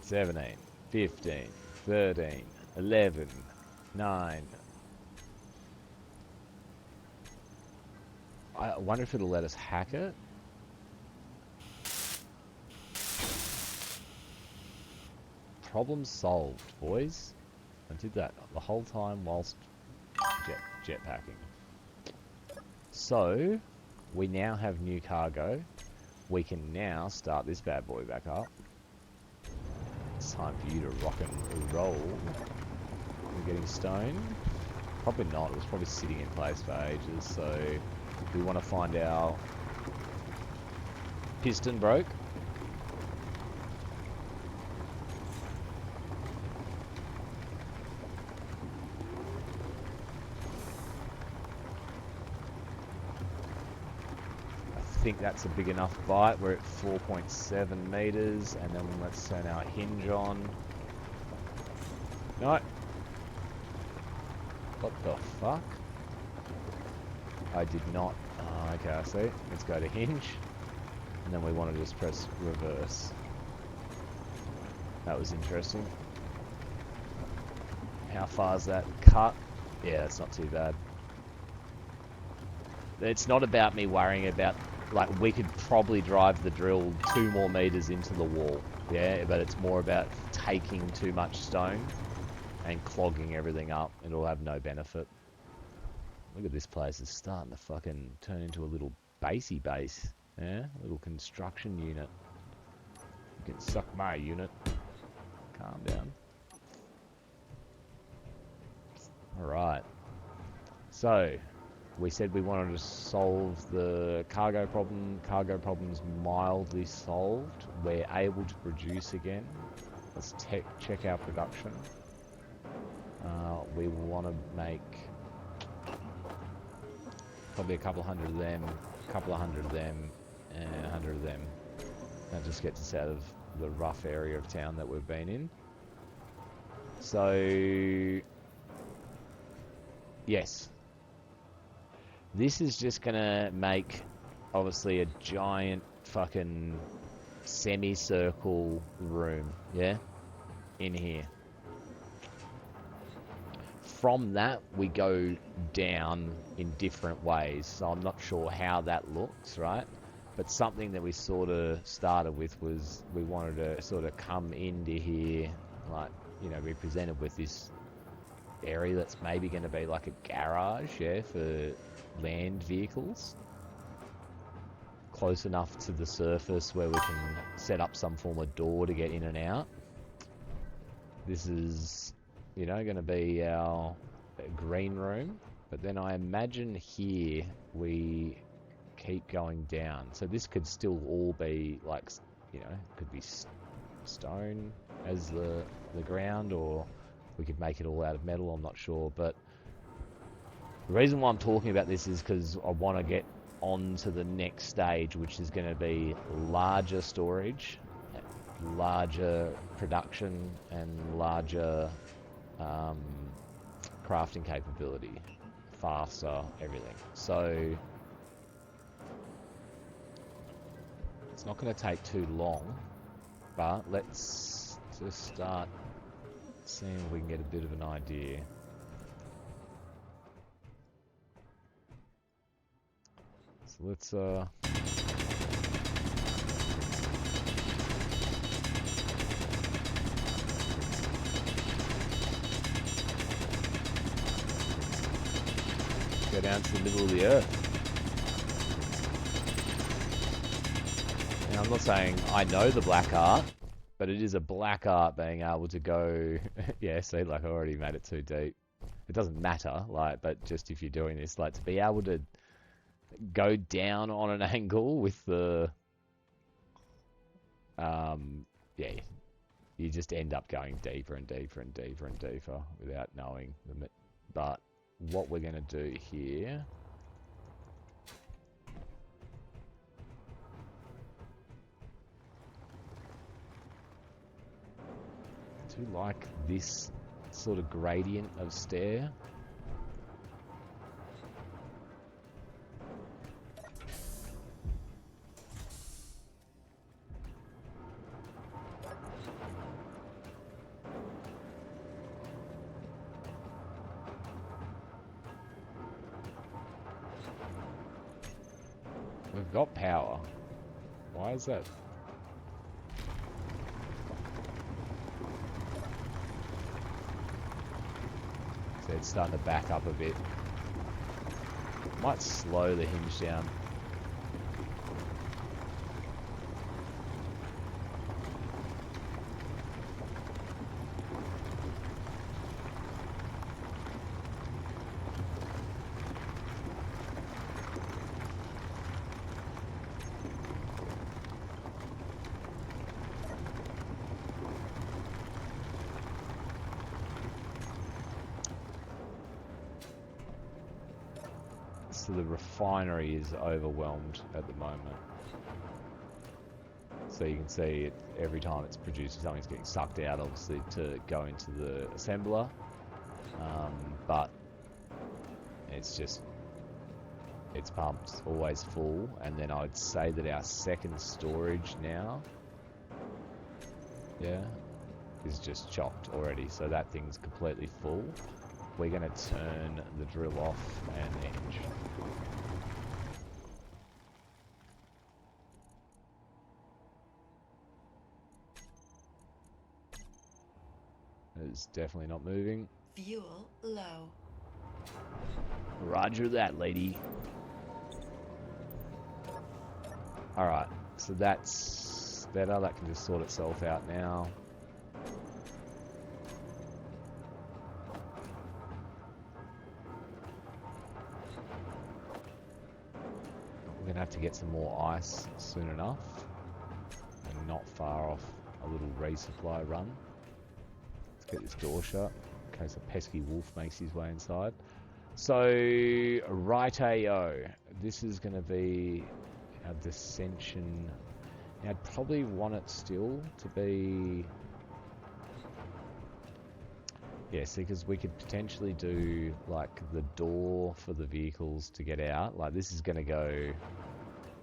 $17, $15, $13, $11, $9. I wonder if it'll let us hack it. Problem solved, boys. I did that the whole time whilst jetpacking. So, we now have new cargo. We can now start this bad boy back up. It's time for you to rock and roll. We're getting stoned. Probably not. It was probably sitting in place for ages. So we want to find our piston broke. I think that's a big enough bite. We're at 4.7 meters, and then let's turn our hinge on. No. What the fuck? I did not. Oh, okay, I see. Let's go to hinge, and then we want to just press reverse. That was interesting. How far is that cut? Yeah, it's not too bad. It's not about me worrying about, like, we could probably drive the drill 2 more meters into the wall, yeah, but it's more about taking too much stone and clogging everything up. It'll have no benefit. Look at this place, it's starting to fucking turn into a little basey base, yeah, a little construction unit. You can suck my unit. Calm down. Alright, so we said we wanted to solve the cargo problem. Cargo problem's mildly solved. We're able to produce again. Let's check our production. We want to make probably a couple hundred of them, a couple of hundred of them, and 100 of them. That just gets us out of the rough area of town that we've been in. So, yes. This is just gonna make, obviously, a giant fucking semicircle room, yeah? In here. from that, we go down in different ways. So I'm not sure how that looks, right? But something that we sort of started with was we wanted to sort of come into here, like, you know, be presented with this area that's maybe going to be like a garage, yeah, for land vehicles. Close enough to the surface where we can set up some form of door to get in and out. This is, you know, going to be our green room. But then I imagine here we keep going down. So this could still all be like, you know, could be stone as the ground, or we could make it all out of metal, I'm not sure. But the reason why I'm talking about this is because I want to get on to the next stage, which is going to be larger storage, larger production, and larger crafting capability, faster, everything. So it's not going to take too long, but let's just start seeing if we can get a bit of an idea. So let's go down to the middle of the earth. And I'm not saying I know the black art, but it is a black art being able to go, yeah, see, like I already made it too deep. It doesn't matter, like, but just if you're doing this, like, to be able to go down on an angle with the, yeah, you just end up going deeper and deeper and deeper and deeper without knowing them. But what we're going to do here, I do like this sort of gradient of stair. We've got power. Why is that? So it's starting to back up a bit. Might slow the hinge down. So the refinery is overwhelmed at the moment. So you can see it every time it's producing something's getting sucked out, obviously, to go into the assembler. But it's just, it's pumped, always full. And then I'd say that our second storage now, yeah, is just chocked already. So that thing's completely full. We're going to turn the drill off and hinge. It's definitely not moving. Fuel low. Roger that, lady. Alright, so that's better. That can just sort itself out now. We're going to have to get some more ice soon enough. And not far off a little resupply run. Let's get this door shut in case a pesky wolf makes his way inside. So, right-a-o. This is going to be our dissension. Now, I'd probably want it still to be... Yeah, see, because we could potentially do, like, the door for the vehicles to get out. Like, this is going to go,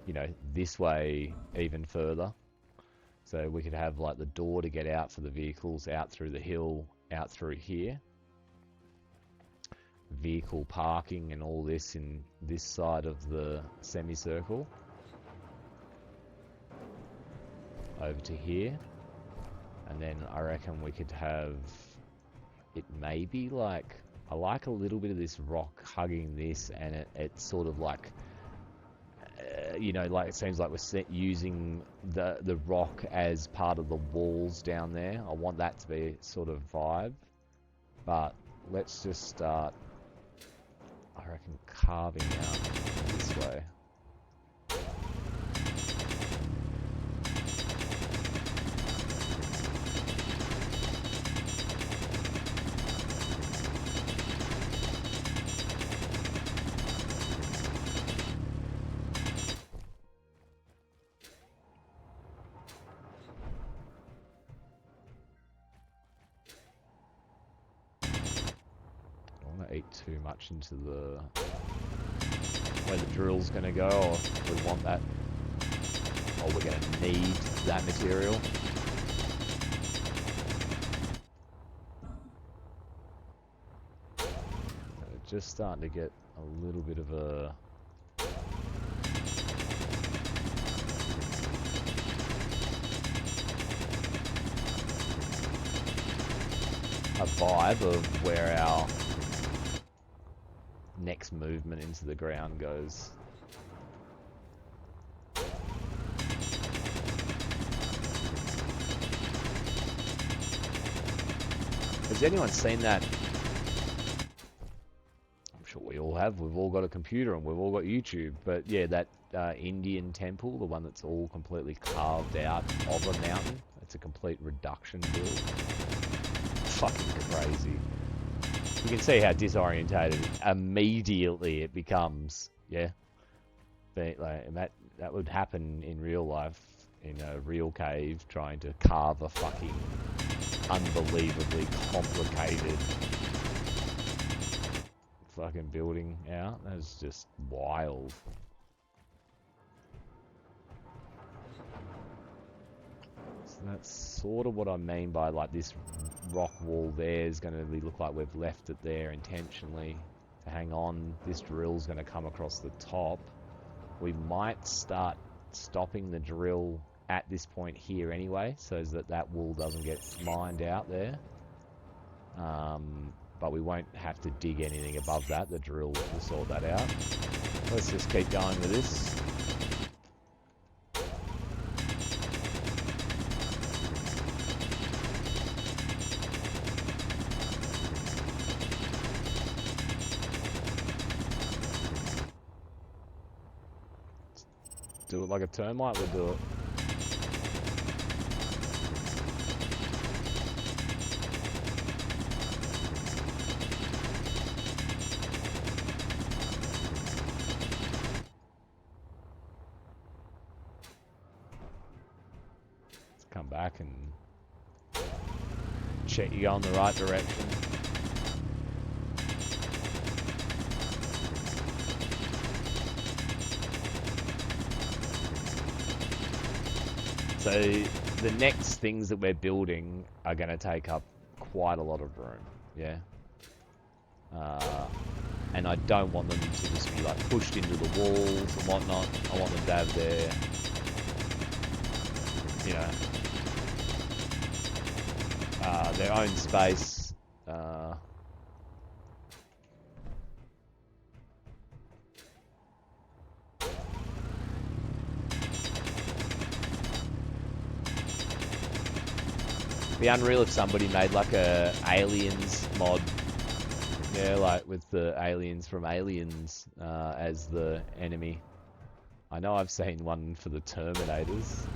you know, this way even further. So we could have, like, the door to get out for the vehicles out through the hill, out through here. vehicle parking and all this in this side of the semicircle. Over to here. And then I reckon we could have it maybe like, I like a little bit of this rock hugging this, and it's sort of like, you know, like it seems like we're using the rock as part of the walls down there. I want that to be sort of vibe. But let's just start, I reckon, carving out this way. Eat too much into the where the drill's gonna go, or we want that, or we're gonna need that material. Just starting to get a little bit of a vibe of where our next movement into the ground goes. Has anyone seen that? I'm sure we all have. We've all got a computer and we've all got YouTube. But yeah, that Indian temple, the one that's all completely carved out of a mountain. It's a complete reduction build. Fucking crazy. You can see how disorientated immediately it becomes, yeah? But, like, that would happen in real life, in a real cave, trying to carve a fucking unbelievably complicated fucking building out. That was just wild. So that's sort of what I mean by, like, this rock wall there is going to look like we've left it there intentionally to hang on. This drill's going to come across the top. We might start stopping the drill at this point here anyway, so that wall doesn't get mined out there. But we won't have to dig anything above that. The drill will sort that out. Let's just keep going with this. Do it like a termite would do it. Let's come back and check you go in the right direction. So the next things that we're building are going to take up quite a lot of room, yeah? And I don't want them to just be like pushed into the walls and whatnot. I want them to have their, you know, their own space. Be unreal if somebody made like a Aliens mod, yeah, like with the aliens from Aliens as the enemy. I know I've seen one for the Terminators.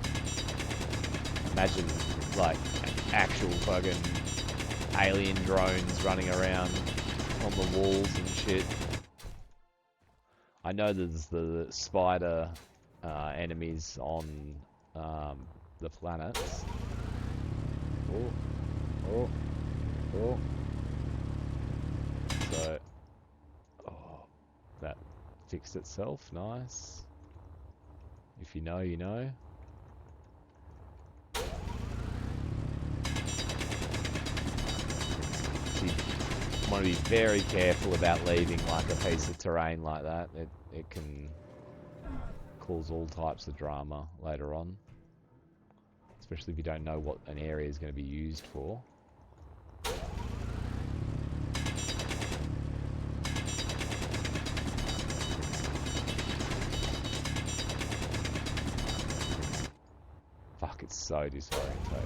Imagine like actual fucking alien drones running around on the walls and shit. I know there's the spider enemies on the planets. Oh. So, that fixed itself. Nice. If you know, you know. See, want to be very careful about leaving like a piece of terrain like that. It can cause all types of drama later on, especially if you don't know what an area is going to be used for. Fuck, it's so disorientating.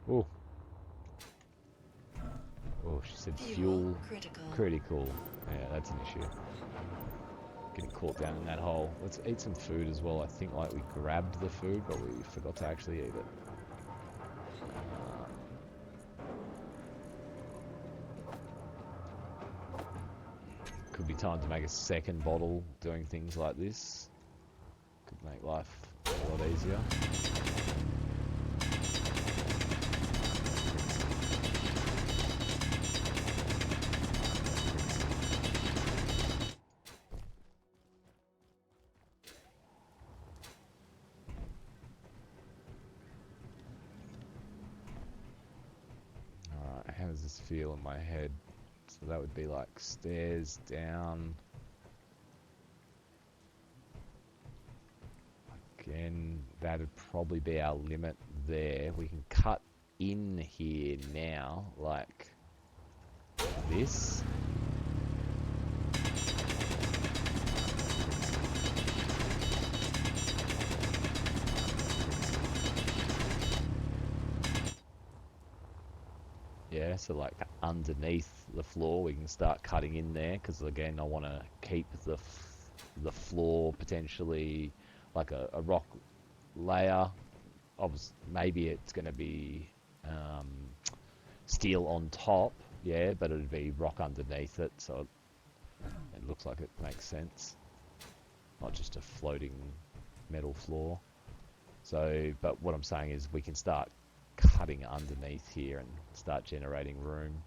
Oh. Oh, she said fuel critical. Yeah, that's an issue. Getting caught down in that hole. Let's eat some food as well. I think like we grabbed the food, but we forgot to actually eat it. Could be time to make a second bottle doing things like this. Could make life a lot easier. Alright, how does this feel in my head? So that would be like stairs down. Again, that'd probably be our limit there. We can cut in here now, like this. Yeah, so like underneath the floor we can start cutting in there, because again I want to keep the floor potentially like a rock layer. Obviously, maybe it's going to be steel on top, yeah, but it'd be rock underneath it, so it looks like it makes sense. Not just a floating metal floor. So, but what I'm saying is we can start cutting underneath here and start generating room.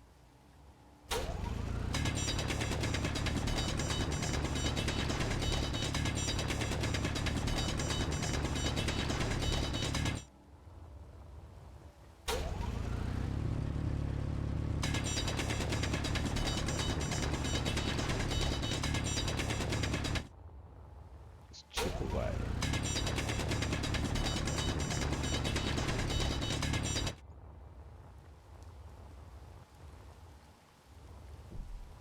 Just chip away.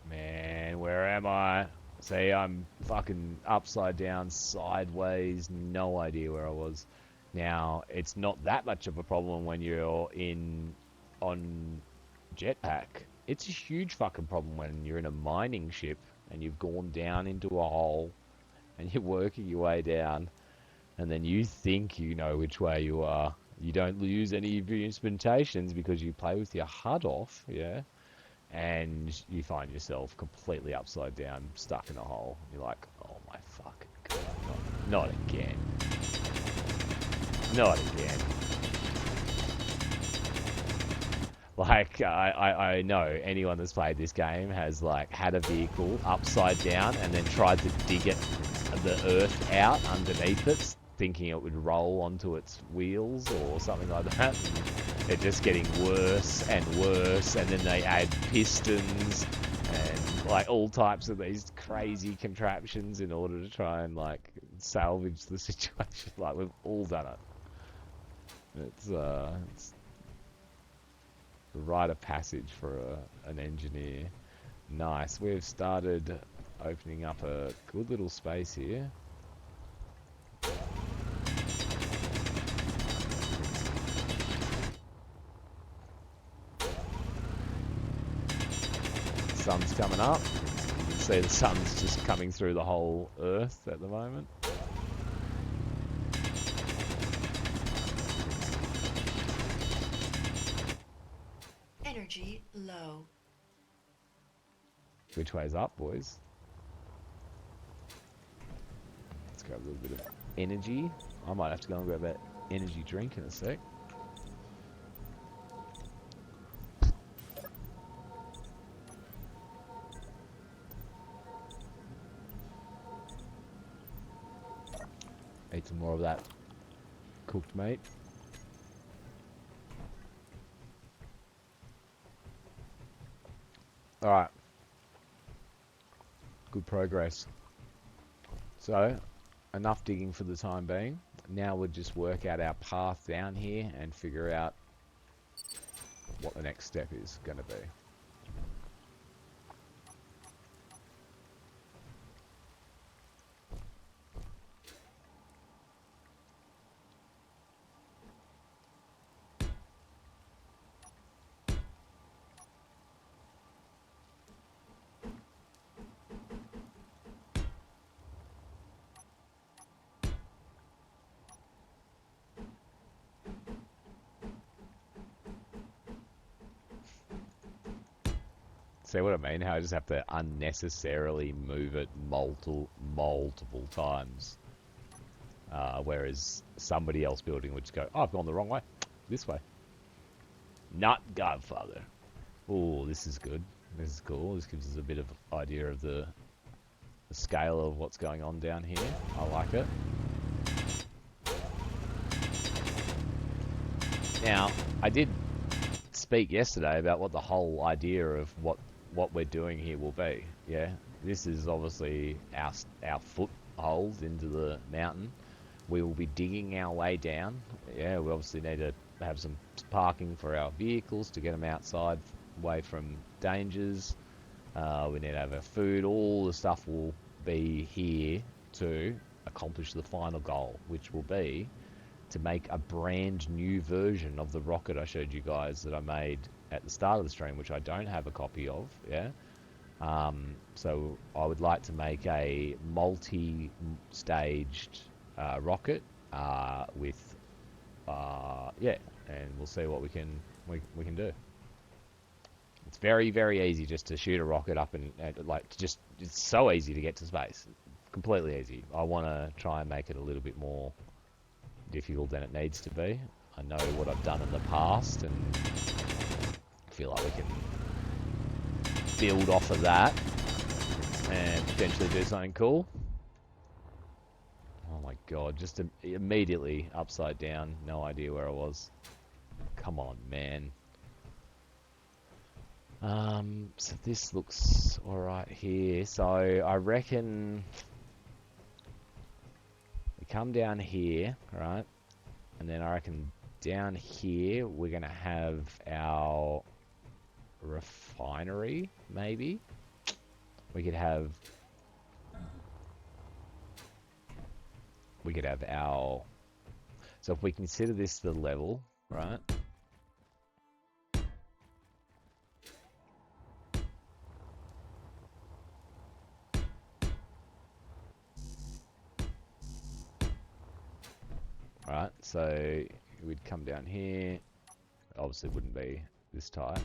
Man, where am I? See, I'm fucking upside down, sideways, no idea where I was. Now, it's not that much of a problem when you're on jetpack. It's a huge fucking problem when you're in a mining ship and you've gone down into a hole and you're working your way down and then you think you know which way you are. You don't use any of your instrumentations because you play with your HUD off, yeah? And you find yourself completely upside down, stuck in a hole. You're like, oh my fucking god, not again. Not again. Like, I know anyone that's played this game has, like, had a vehicle upside down and then tried to dig the earth out underneath it, thinking it would roll onto its wheels or something like that. And it just getting worse and worse, and then they add pistons and, like, all types of these crazy contraptions in order to try and, like, salvage the situation. Like, we've all done it. It's the rite of passage for an engineer. Nice. We've started opening up a good little space here. Sun's coming up. You can see the sun's just coming through the whole earth at the moment. Energy low. Which way's up, boys? Let's grab a little bit of energy. I might have to go and grab that energy drink in a sec. Eat some more of that cooked meat. Alright. Good progress. So, enough digging for the time being. Now we'll just work out our path down here and figure out what the next step is going to be. See what I mean? How I just have to unnecessarily move it multiple times. Whereas somebody else building would just go, oh, I've gone the wrong way. This way. Not Godfather. Oh, this is good. This is cool. This gives us a bit of idea of the scale of what's going on down here. I like it. Now, I did speak yesterday about what the whole idea of what we're doing here will be. Yeah, this is obviously our foothold into the mountain. We will be digging our way down. Yeah, we obviously need to have some parking for our vehicles to get them outside, away from dangers. We need to have our food. All the stuff will be here to accomplish the final goal, which will be to make a brand new version of the rocket I showed you guys that I made at the start of the stream, which I don't have a copy of. Yeah. So I would like to make a multi-staged rocket with yeah, and we'll see what we can do. It's very, very easy just to shoot a rocket up and like just, it's so easy to get to space. Completely easy. I want to try and make it a little bit more difficult than it needs to be. I know what I've done in the past and I feel like we can build off of that and potentially do something cool. Oh my god, just immediately upside down. No idea where I was. Come on, man. So this looks alright here. So I reckon we come down here, right? And then I reckon down here we're going to have our refinery, maybe. We could have our... So if we consider this the level, right? Right, so we'd come down here. Obviously wouldn't be this tight.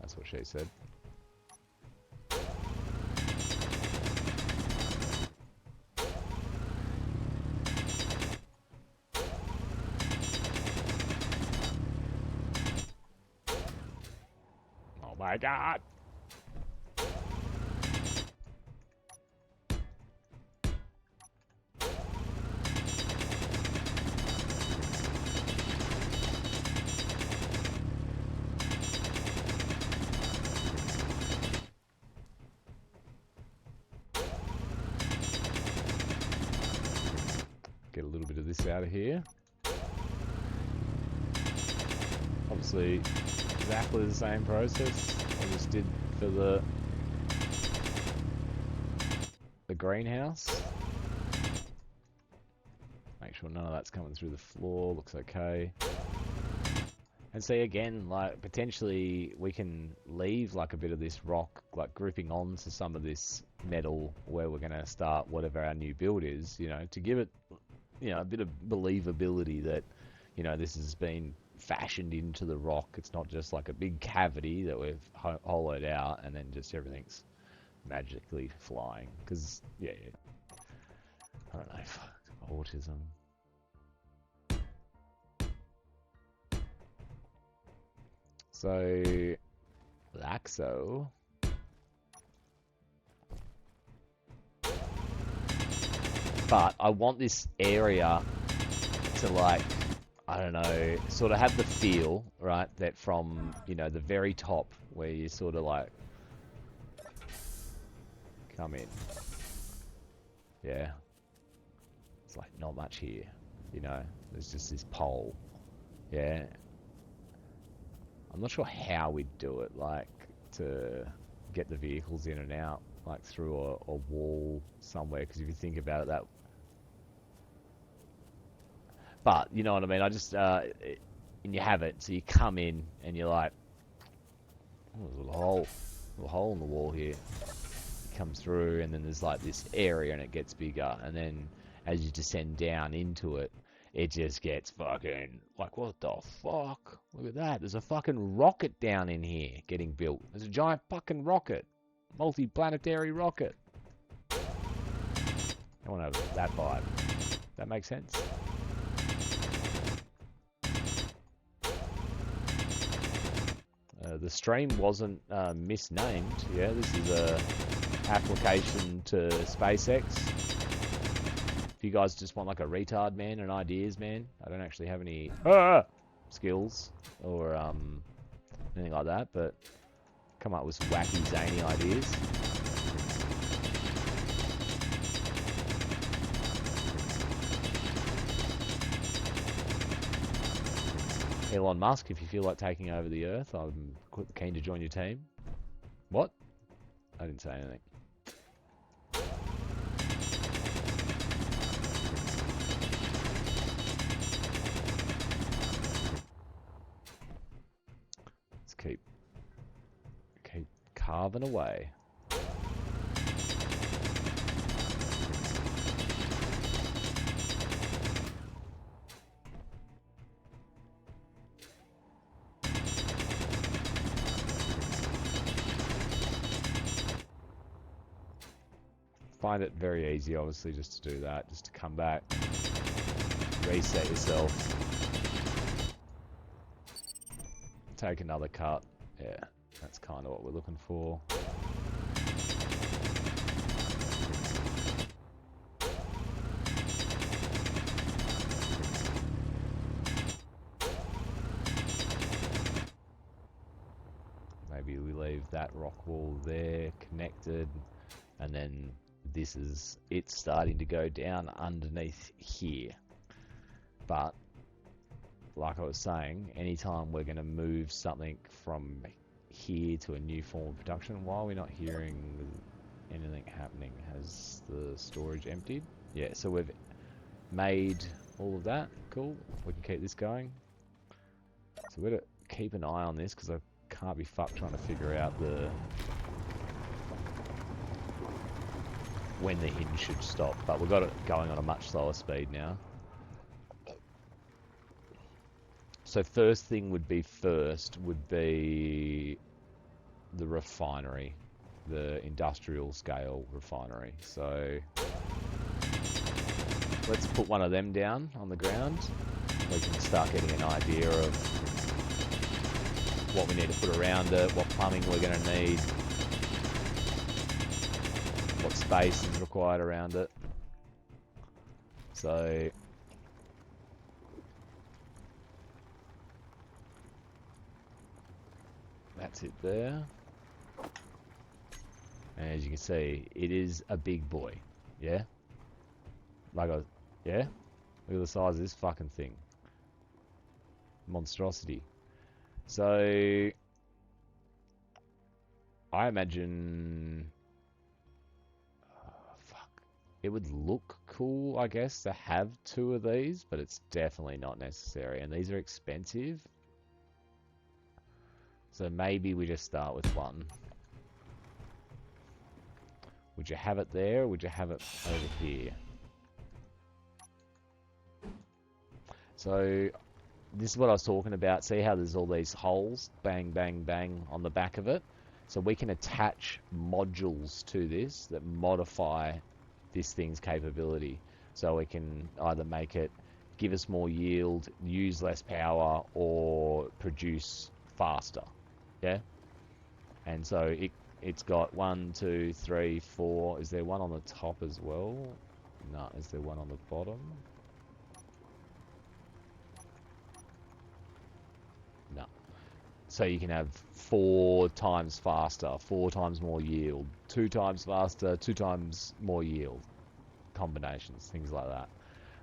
That's what she said. Oh my god! Get a little bit of this out of here. Obviously, exactly the same process I just did for the greenhouse. Make sure none of that's coming through the floor. Looks okay. And see, again, like, potentially we can leave like a bit of this rock, like, gripping on to some of this metal where we're going to start whatever our new build is, you know, to give it, you know, a bit of believability that, you know, this has been fashioned into the rock. It's not just like a big cavity that we've hollowed out and then just everything's magically flying. Because, yeah, I don't know, fuck, autism. So, like so. But I want this area to, like, I don't know, sort of have the feel, right, that from, you know, the very top where you sort of like come in. Yeah. It's like not much here, you know. There's just this pole. Yeah. I'm not sure how we'd do it, like, to get the vehicles in and out, like through a wall somewhere, because if you think about it, that. But you know what I mean. I just and you have it, so you come in and you're like, oh, there's a little hole in the wall here. You come through, and then there's like this area, and it gets bigger, and then as you descend down into it, it just gets fucking like, what the fuck? Look at that. There's a fucking rocket down in here getting built. There's a giant fucking rocket, multi-planetary rocket. I want to have that vibe. That makes sense. The stream wasn't misnamed. Yeah, this is a application to SpaceX. If you guys just want like a retard man and ideas, man, I don't actually have any skills or anything like that, but come up with some wacky, zany ideas. Elon Musk, if you feel like taking over the Earth, I'm keen to join your team. What? I didn't say anything. Let's keep carving away. Find it very easy, obviously, just to do that, just to come back, reset yourself, take another cut. Yeah, that's kind of what we're looking for. Maybe we leave that rock wall there connected, and then this is it's starting to go down underneath here. But like I was saying, anytime we're going to move something from here to a new form of production, why are we not hearing anything happening? Has the storage emptied? Yeah, so we've made all of that. Cool. We can keep this going. So we're going to keep an eye on this, because I can't be fucked trying to figure out when the hinge should stop, but we've got it going on a much slower speed now. So first thing would be the refinery, the industrial scale refinery. So let's put one of them down on the ground. We can start getting an idea of what we need to put around it, what plumbing we're going to need, what space is required around it. So that's it there. And as you can see, it is a big boy. Yeah? Yeah? Look at the size of this fucking thing. Monstrosity. So I imagine it would look cool, I guess, to have two of these, but it's definitely not necessary. And these are expensive. So maybe we just start with one. Would you have it there, or would you have it over here? So this is what I was talking about. See how there's all these holes, bang, bang, bang, on the back of it? So we can attach modules to this that modify this thing's capability. So we can either make it give us more yield, use less power, or produce faster. Yeah? And so it's got 1, 2, 3, 4. Is there one on the top as well? No, is there one on the bottom? No. So you can have 4 times faster, 4 times more yield, 2 times faster, 2 times more yield. Combinations, things like that.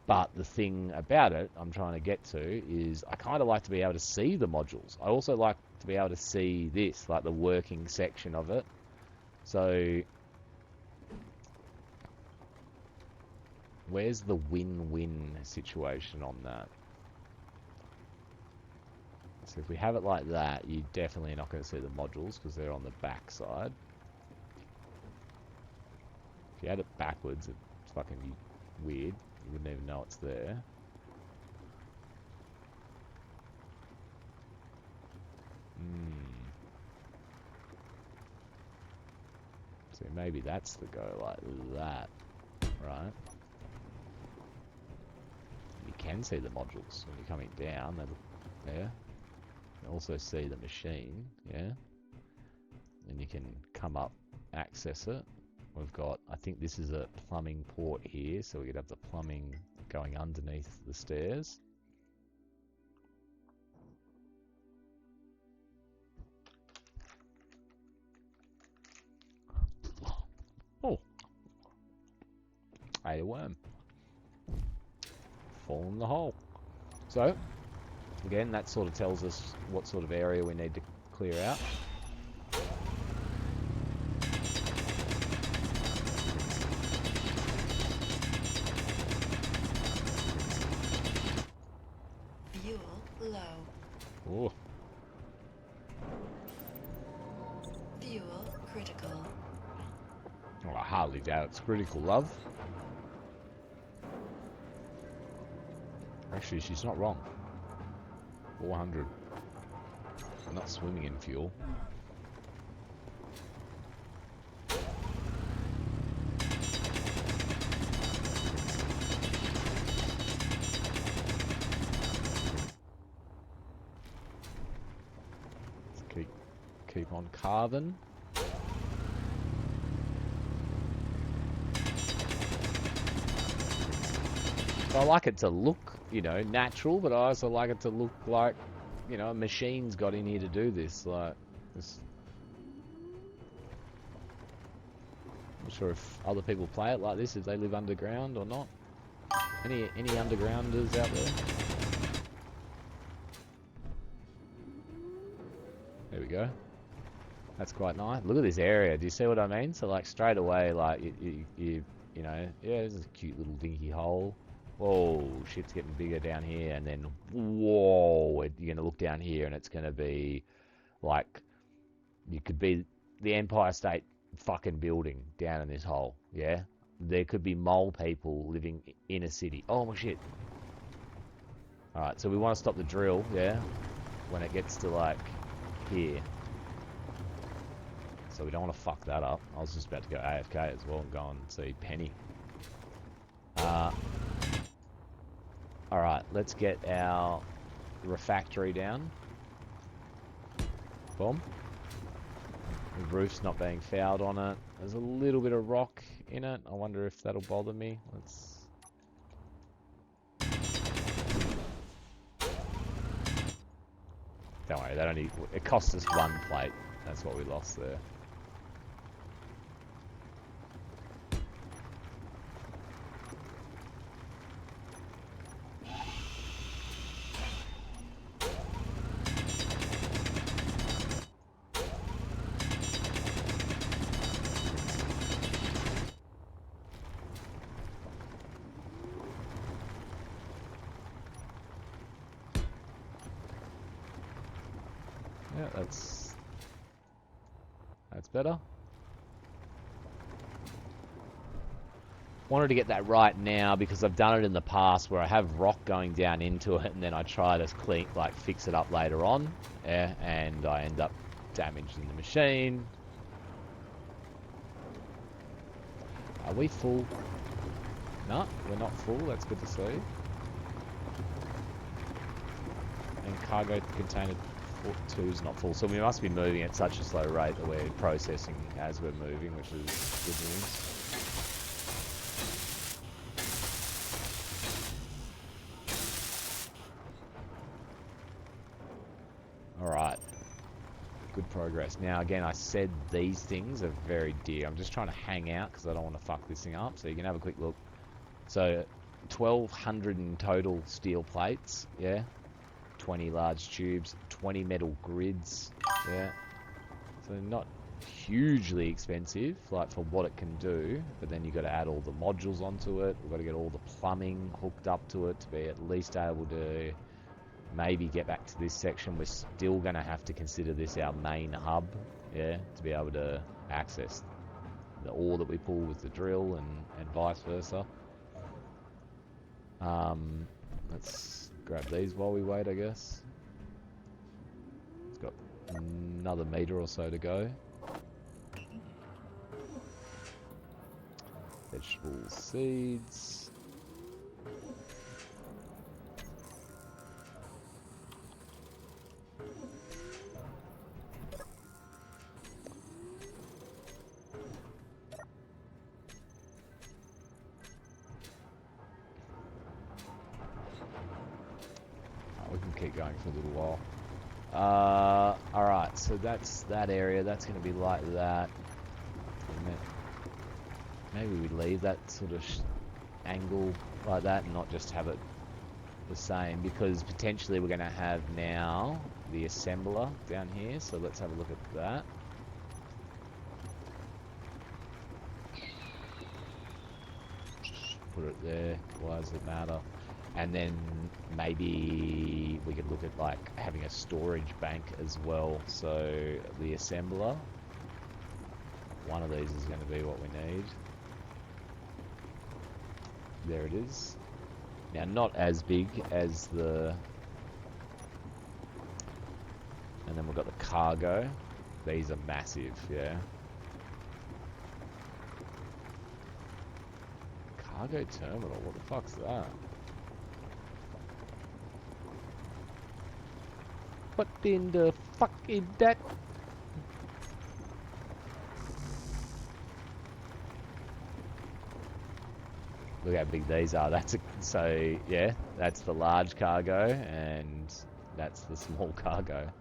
But the thing about it I'm trying to get to is I kind of like to be able to see the modules. I also like to be able to see this, like the working section of it. So where's the win-win situation on that? So if we have it like that, you're definitely not going to see the modules because they're on the back side. If you had it backwards, it's fucking weird. You wouldn't even know it's there. So maybe that's the go, like that, right? You can see the modules when you're coming down. There. You can also see the machine, yeah? And you can come up, access it. We've got, I think this is a plumbing port here, so we could have the plumbing going underneath the stairs. Oh. Ate a worm. Fall in the hole. So, again, that sort of tells us what sort of area we need to clear out. Fuel low. Oh. Fuel critical. Oh, I hardly doubt it's critical, love. Actually, she's not wrong. 400. I'm not swimming in fuel. Let's keep on carving. I like it to look, you know, natural, but I also like it to look like, you know, a machine's got in here to do this. Like, this. I'm not sure if other people play it like this, if they live underground or not. Any undergrounders out there? There we go. That's quite nice. Look at this area. Do you see what I mean? So, like, straight away, like, you know, yeah, this is a cute little dinky hole. Whoa, shit's getting bigger down here, and then, whoa, you're going to look down here, and it's going to be, like, you could be the Empire State fucking building down in this hole, yeah? There could be mole people living in a city. Oh, my shit. Alright, so we want to stop the drill, yeah? When it gets to, like, here. So we don't want to fuck that up. I was just about to go AFK as well and go and see Penny. Alright, let's get our refractory down. Boom. The roof's not being fouled on it. There's a little bit of rock in it. I wonder if that'll bother me. Let's... Don't worry, that only... It cost us 1 plate. That's what we lost there. Yeah, that's better. Wanted to get that right now because I've done it in the past where I have rock going down into it and then I try to clean, like, fix it up later on, yeah, and I end up damaging the machine. Are we full? No, we're not full. That's good to see. And cargo container 2 is not full, so we must be moving at such a slow rate that we're processing as we're moving, which is good news. progress. Now, again, I said these things are very dear. I'm just trying to hang out because I don't want to fuck this thing up. So you can have a quick look. So 1,200 in total steel plates, yeah. 20 large tubes, 20 metal grids, yeah. So not hugely expensive, like for what it can do, but then you've got to add all the modules onto it. We've got to get all the plumbing hooked up to it to be at least able to maybe get back to this section. We're still going to have to consider this our main hub, yeah, to be able to access the ore that we pull with the drill and vice versa. Let's grab these while we wait, I guess. It's got another meter or so to go. Vegetable seeds. We can keep going for a little while. Alright, so that's that area. That's going to be like that. Maybe we leave that sort of angle like that and not just have it the same, because potentially we're going to have now the assembler down here. So let's have a look at that. Just put it there. Why does it matter? And then maybe we could look at like having a storage bank as well. So the assembler, one of these is going to be what we need. There it is. Now, not as big as the... And then we've got the cargo. These are massive, yeah. Cargo terminal, what the fuck's that? What in the fuck is that? Look how big these are. So yeah, that's the large cargo and that's the small cargo.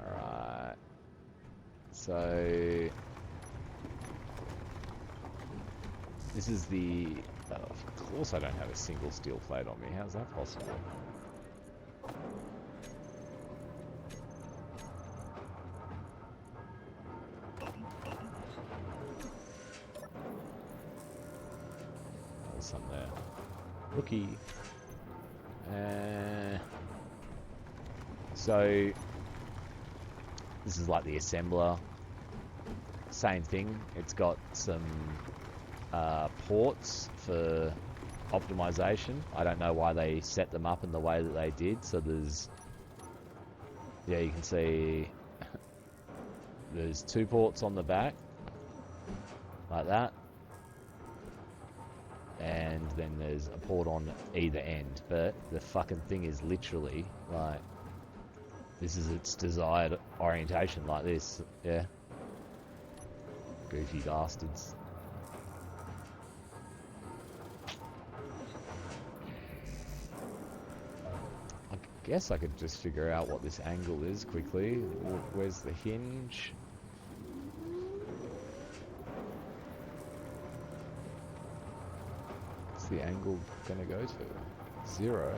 Alright. So this is the... of course I don't have a single steel plate on me. How's that possible? There's some there. Rookie. So this is like the assembler. Same thing. It's got some ports for optimization. I don't know why they set them up in the way that they did. So there's, yeah, you can see there's 2 ports on the back like that, and then there's a port on either end. But the fucking thing is literally like, this is its desired orientation, like this. Yeah, goofy bastards. I guess I could just figure out what this angle is quickly. Where's the hinge? What's the angle gonna go to? 0?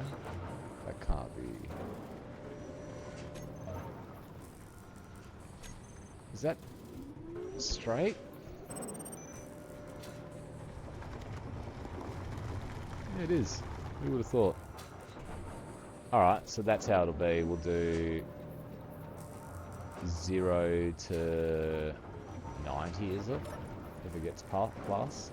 That can't be. Is that straight? Yeah, it is. Who would have thought? Alright, so that's how it'll be. We'll do 0 to 90, is it? If it gets plus.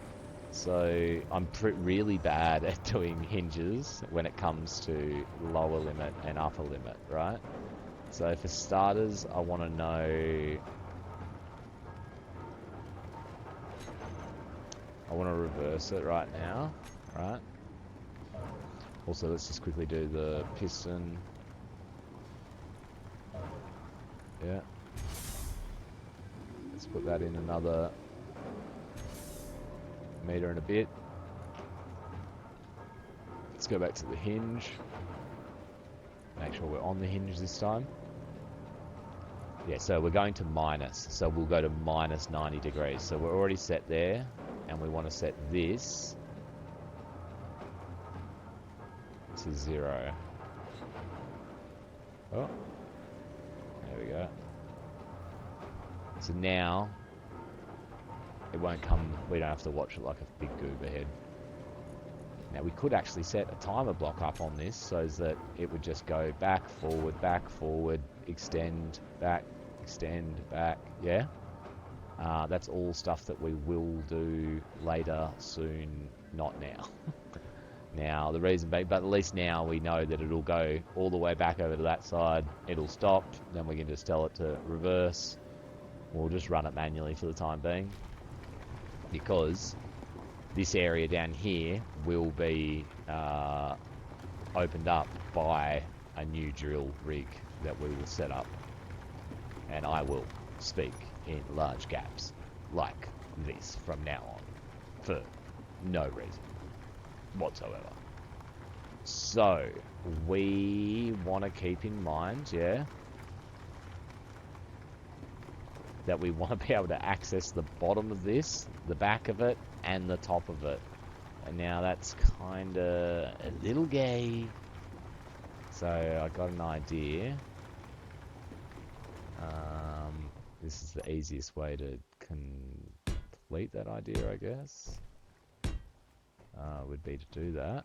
So I'm really bad at doing hinges when it comes to lower limit and upper limit, right? So for starters, I want to know... I want to reverse it right now, right? Also, let's just quickly do the piston. Yeah. Let's put that in another meter and a bit. Let's go back to the hinge. Make sure we're on the hinge this time. Yeah, so we're going to minus. So we'll go to minus 90 degrees. So we're already set there. And we want to set this to 0. Oh, there we go. So now it won't come, we don't have to watch it like a big goober head. Now we could actually set a timer block up on this so that it would just go back, forward, extend, back, yeah? That's all stuff that we will do later, soon, not now. Now, the reason being, but at least now we know that it'll go all the way back over to that side, it'll stop, then we can just tell it to reverse. We'll just run it manually for the time being, because this area down here will be opened up by a new drill rig that we will set up, and I will speak in large gaps like this from now on for no reason whatsoever. So we want to keep in mind, yeah, that we want to be able to access the bottom of this, the back of it, and the top of it. And now that's kind of a little gay. So I got an idea. This is the easiest way to complete that idea, I guess. Would be to do that.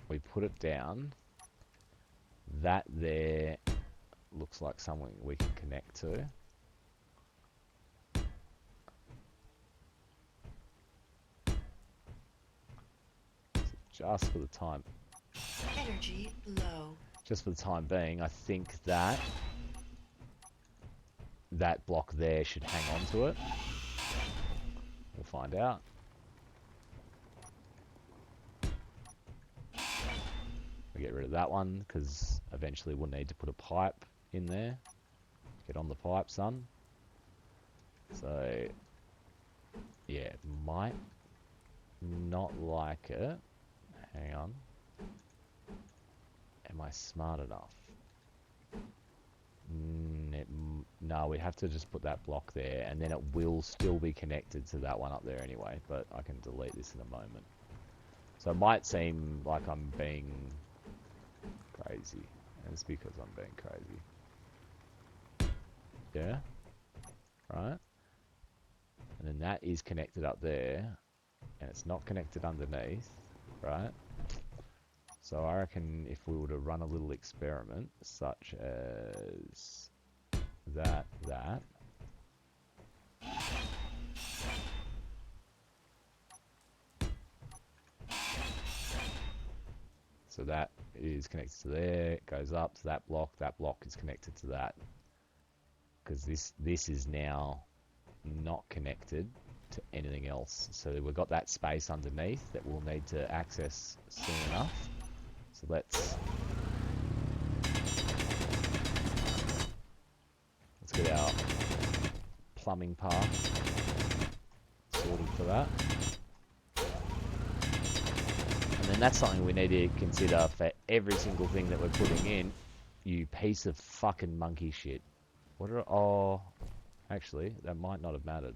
We put it down. That there looks like something we can connect to. Just for the time. Energy low. Just for the time being, I think that that block there should hang on to it. We'll find out. We get rid of that one because eventually we'll need to put a pipe in there. Get on the pipe, son. So, yeah, might not like it. Hang on. Am I smart enough? No, we have to just put that block there, and then it will still be connected to that one up there anyway, but I can delete this in a moment. So it might seem like I'm being crazy, and it's because I'm being crazy. Yeah? Right? And then that is connected up there, and it's not connected underneath, right? So I reckon if we were to run a little experiment, such as that. So that is connected to there, it goes up to that block is connected to that. Because this is now not connected to anything else. So we've got that space underneath that we'll need to access soon enough. So let's get our plumbing path sorted for that. And then that's something we need to consider for every single thing that we're putting in. You piece of fucking monkey shit. Oh, actually, that might not have mattered.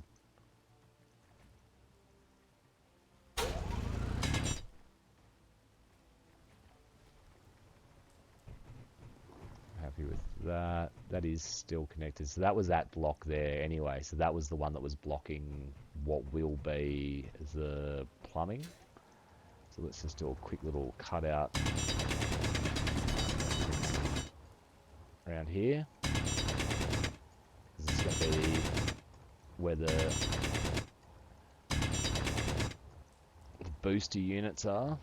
Happy with that. That is still connected. So that was that block there anyway. So that was the one that was blocking what will be the plumbing. So let's just do a quick little cutout around here. This is going to be where the booster units are.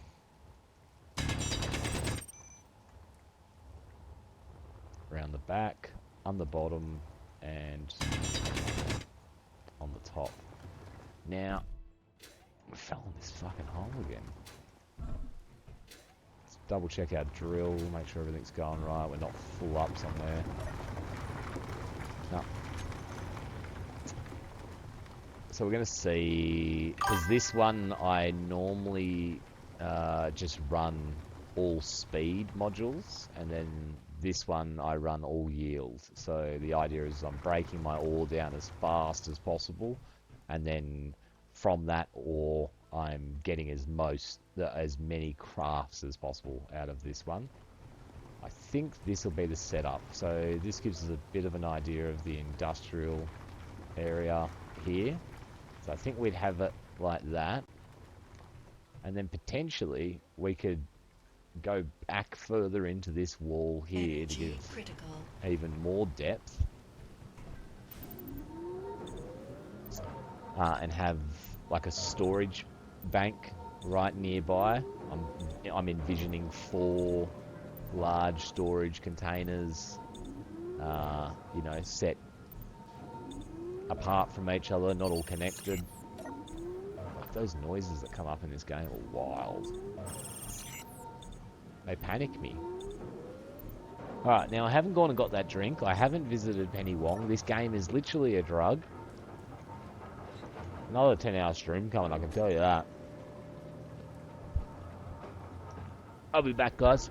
Around the back, on the bottom, and on the top. Now, we fell in this fucking hole again. Let's double check our drill, make sure everything's going right, we're not full up somewhere. No. So we're going to see, because this one I normally just run all speed modules, and then this one I run all yield. So the idea is I'm breaking my ore down as fast as possible, and then from that ore I'm getting as many crafts as possible out of this one. I think this will be the setup. So this gives us a bit of an idea of the industrial area here. So I think we'd have it like that. And then potentially we could go back further into this wall here to give even more depth. And have like a storage bank right nearby. I'm envisioning 4 large storage containers, you know, set apart from each other, not all connected. Like those noises that come up in this game are wild. They panic me. Alright, now I haven't gone and got that drink. I haven't visited Penny Wong. This game is literally a drug. Another 10-hour stream coming, I can tell you that. I'll be back, guys.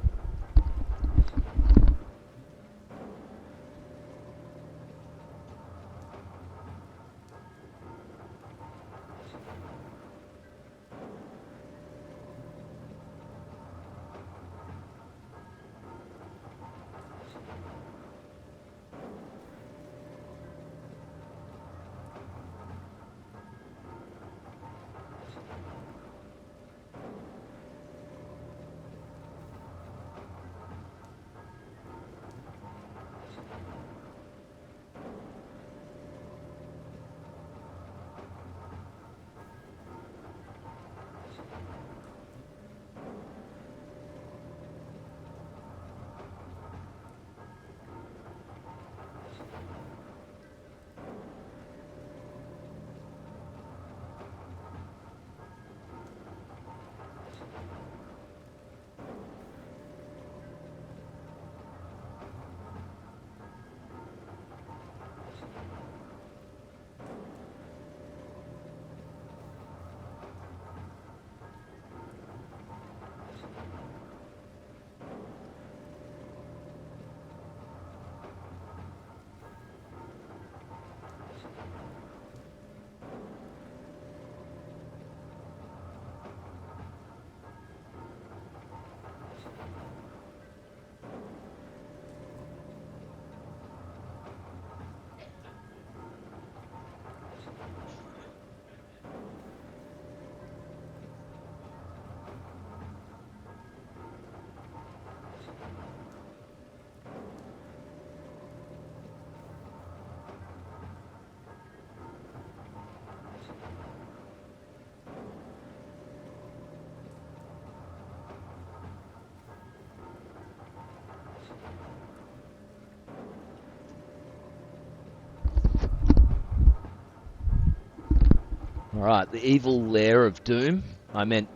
Alright, the evil lair of doom, I meant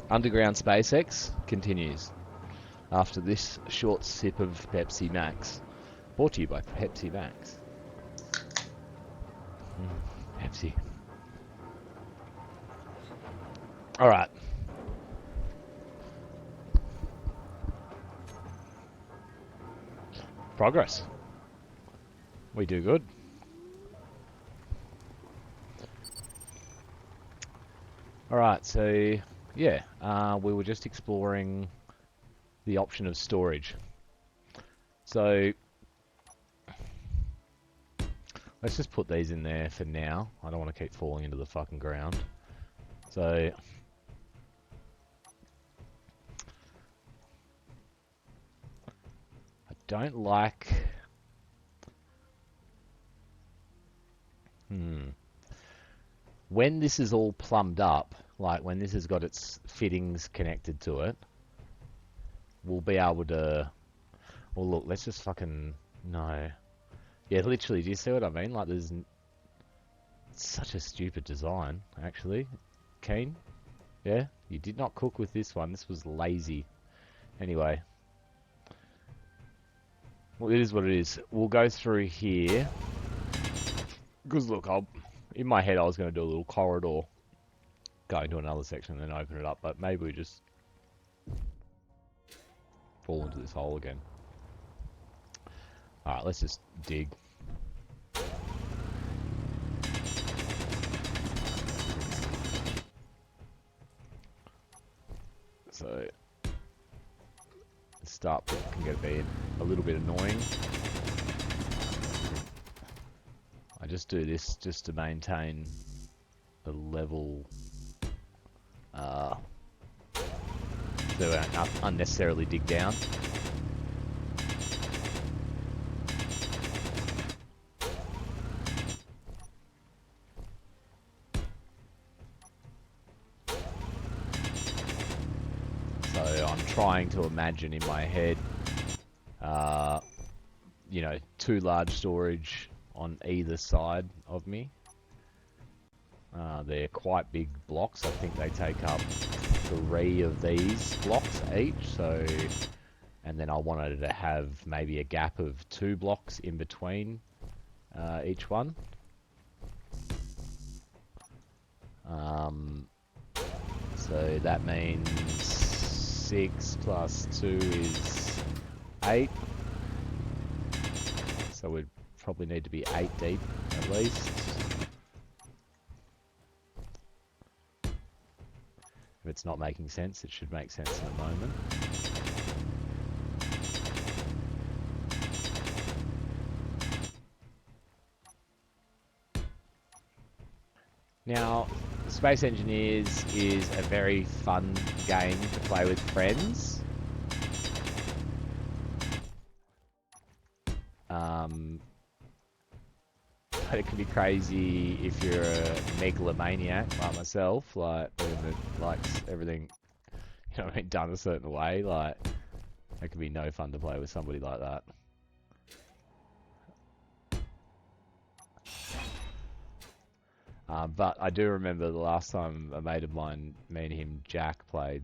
underground SpaceX, continues after this short sip of Pepsi Max. Brought to you by Pepsi Max. Pepsi. Alright. Progress. We do good. Alright, so yeah, we were just exploring the option of storage. So let's just put these in there for now. I don't want to keep falling into the fucking ground. So I don't like... When this is all plumbed up, like when this has got its fittings connected to it, we'll be able to... Well, look, let's just fucking... No. Yeah, literally, do you see what I mean? Like, there's... It's such a stupid design, actually. Keen? Yeah? You did not cook with this one. This was lazy. Anyway. Well, it is what it is. We'll go through here. Because, look, in my head, I was going to do a little corridor go into another section and then open it up, but maybe we just fall into this hole again. Alright, let's just dig. So, the start bit can get be a little bit annoying. I just do this just to maintain a level, so we don't unnecessarily dig down. So I'm trying to imagine in my head, you know, 2 large storage on either side of me. They're quite big blocks. I think they take up 3 of these blocks each. So, and then I wanted to have maybe a gap of 2 blocks in between each one. So that means 6 plus 2 is 8. So we'd probably need to be 8 deep at least. If it's not making sense, it should make sense in a moment. Now, Space Engineers is a very fun game to play with friends. But it can be crazy if you're a megalomaniac like myself, like that likes everything, you know what I mean, done a certain way. Like, it can be no fun to play with somebody like that. But I do remember the last time a mate of mine, me and him, Jack, played,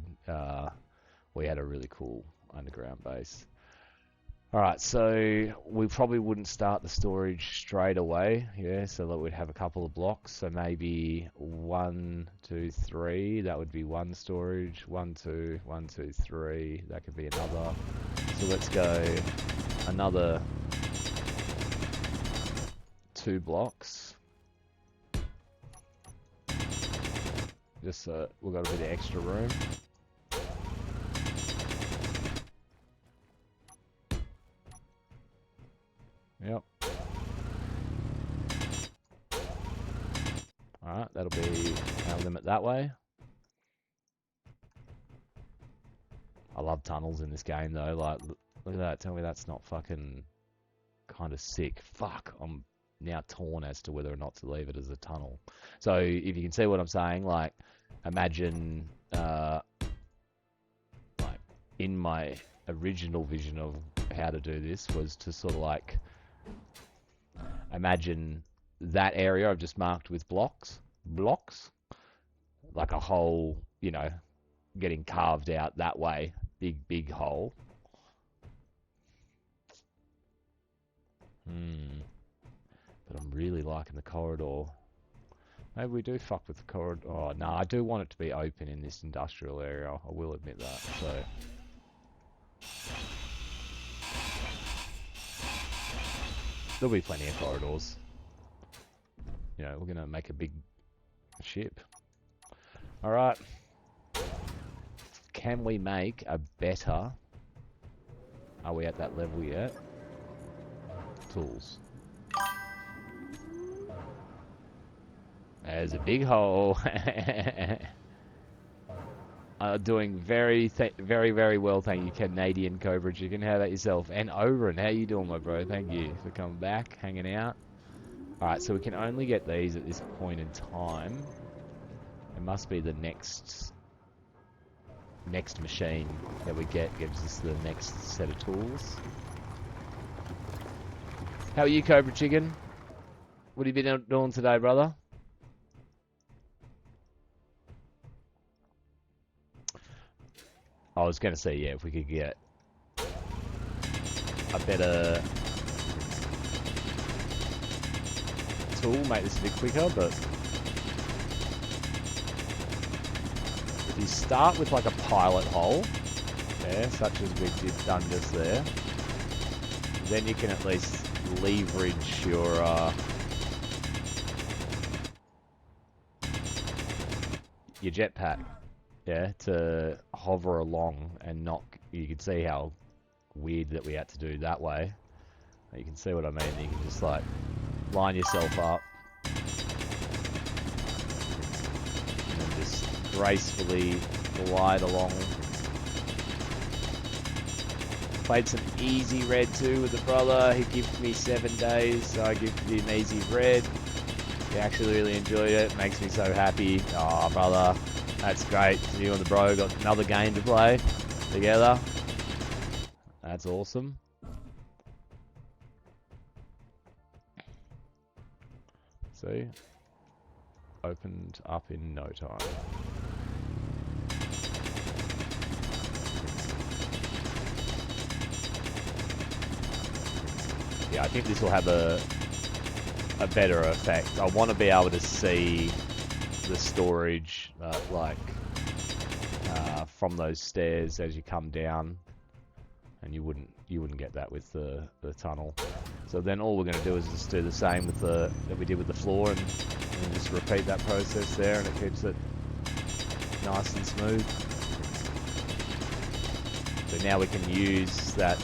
we had a really cool underground base. Alright, so we probably wouldn't start the storage straight away, yeah, so that we'd have a couple of blocks. So maybe 1, 2, 3, that would be 1 storage. 1, 2, 1, 2, 3, that could be another. So let's go another 2 blocks. Just so we've got a bit of extra room. Yep. Alright, that'll be our limit that way. I love tunnels in this game though, like, look at that, tell me that's not fucking kind of sick. Fuck, I'm now torn as to whether or not to leave it as a tunnel. So, if you can see what I'm saying, like, imagine, like, in my original vision of how to do this was to sort of like, imagine that area I've just marked with blocks, like a hole, you know, getting carved out that way, big hole. But I'm really liking the corridor. Maybe we do fuck with the corridor. Oh, no, I do want it to be open in this industrial area. I will admit that, so. There'll be plenty of corridors. You know, we're going to make a big ship. Alright. Can we make a better... Are we at that level yet? Tools. There's a big hole. Doing very, very well, thank you, Canadian Cobra Chicken. How about yourself? And Oren, how you doing, my bro? Thank you for coming back, hanging out. Alright, so we can only get these at this point in time. It must be the next machine that we get gives us the next set of tools. How are you, Cobra Chicken? What have you been doing today, brother? I was going to say, yeah, if we could get a better tool, make this a bit quicker, but if you start with like a pilot hole, yeah, such as we've done just there, then you can at least leverage your jetpack, yeah, to hover along and not. You can see how weird that we had to do that way. You can see what I mean. You can just like line yourself up and then just gracefully glide along. Played some easy red too with the brother. He gifted me 7 days, so I gifted him easy red. He actually really enjoyed it. Makes me so happy. Oh, brother, that's great. You and the bro got another game to play together. That's awesome. See? Opened up in no time. Yeah, I think this will have a better effect. I want to be able to see the storage, from those stairs as you come down, and you wouldn't get that with the tunnel. So then all we're going to do is just do the same with that we did with the floor, and just repeat that process there, and it keeps it nice and smooth. So now we can use that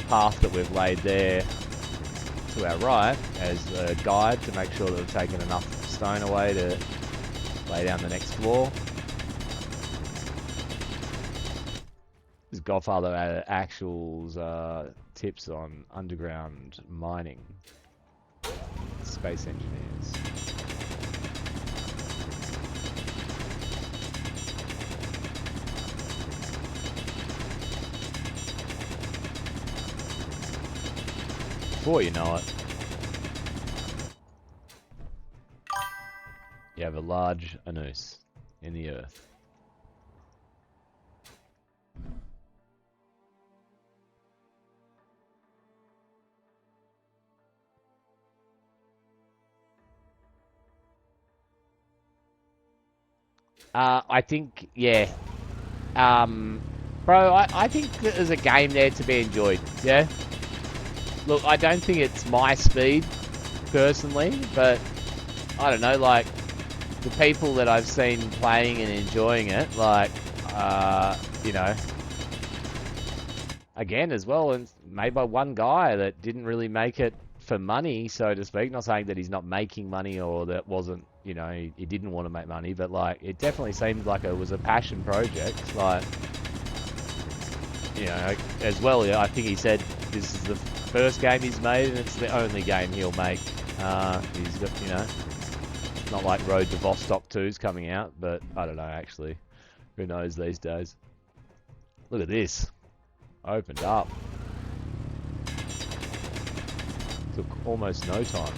path that we've laid there to our right as a guide to make sure that we've taken enough stone away to lay down the next floor. This Godfather added actuals tips on underground mining. Space engineers. Before you know it, you have a large anus in the earth. I think, yeah. Bro, I think that there's a game there to be enjoyed, yeah? Look, I don't think it's my speed, personally, but I don't know, like, the people that I've seen playing and enjoying it, like, you know, again, as well, and made by one guy that didn't really make it for money, so to speak. Not saying that he's not making money or that wasn't, you know, he didn't want to make money, but, like, it definitely seemed like it was a passion project, like, you know, as well, I think he said this is the first game he's made, and it's the only game he'll make. He's got, you know, it's not like Road to Vostok 2's coming out, but I don't know, actually. Who knows these days? Look at this. Opened up. Took almost no time.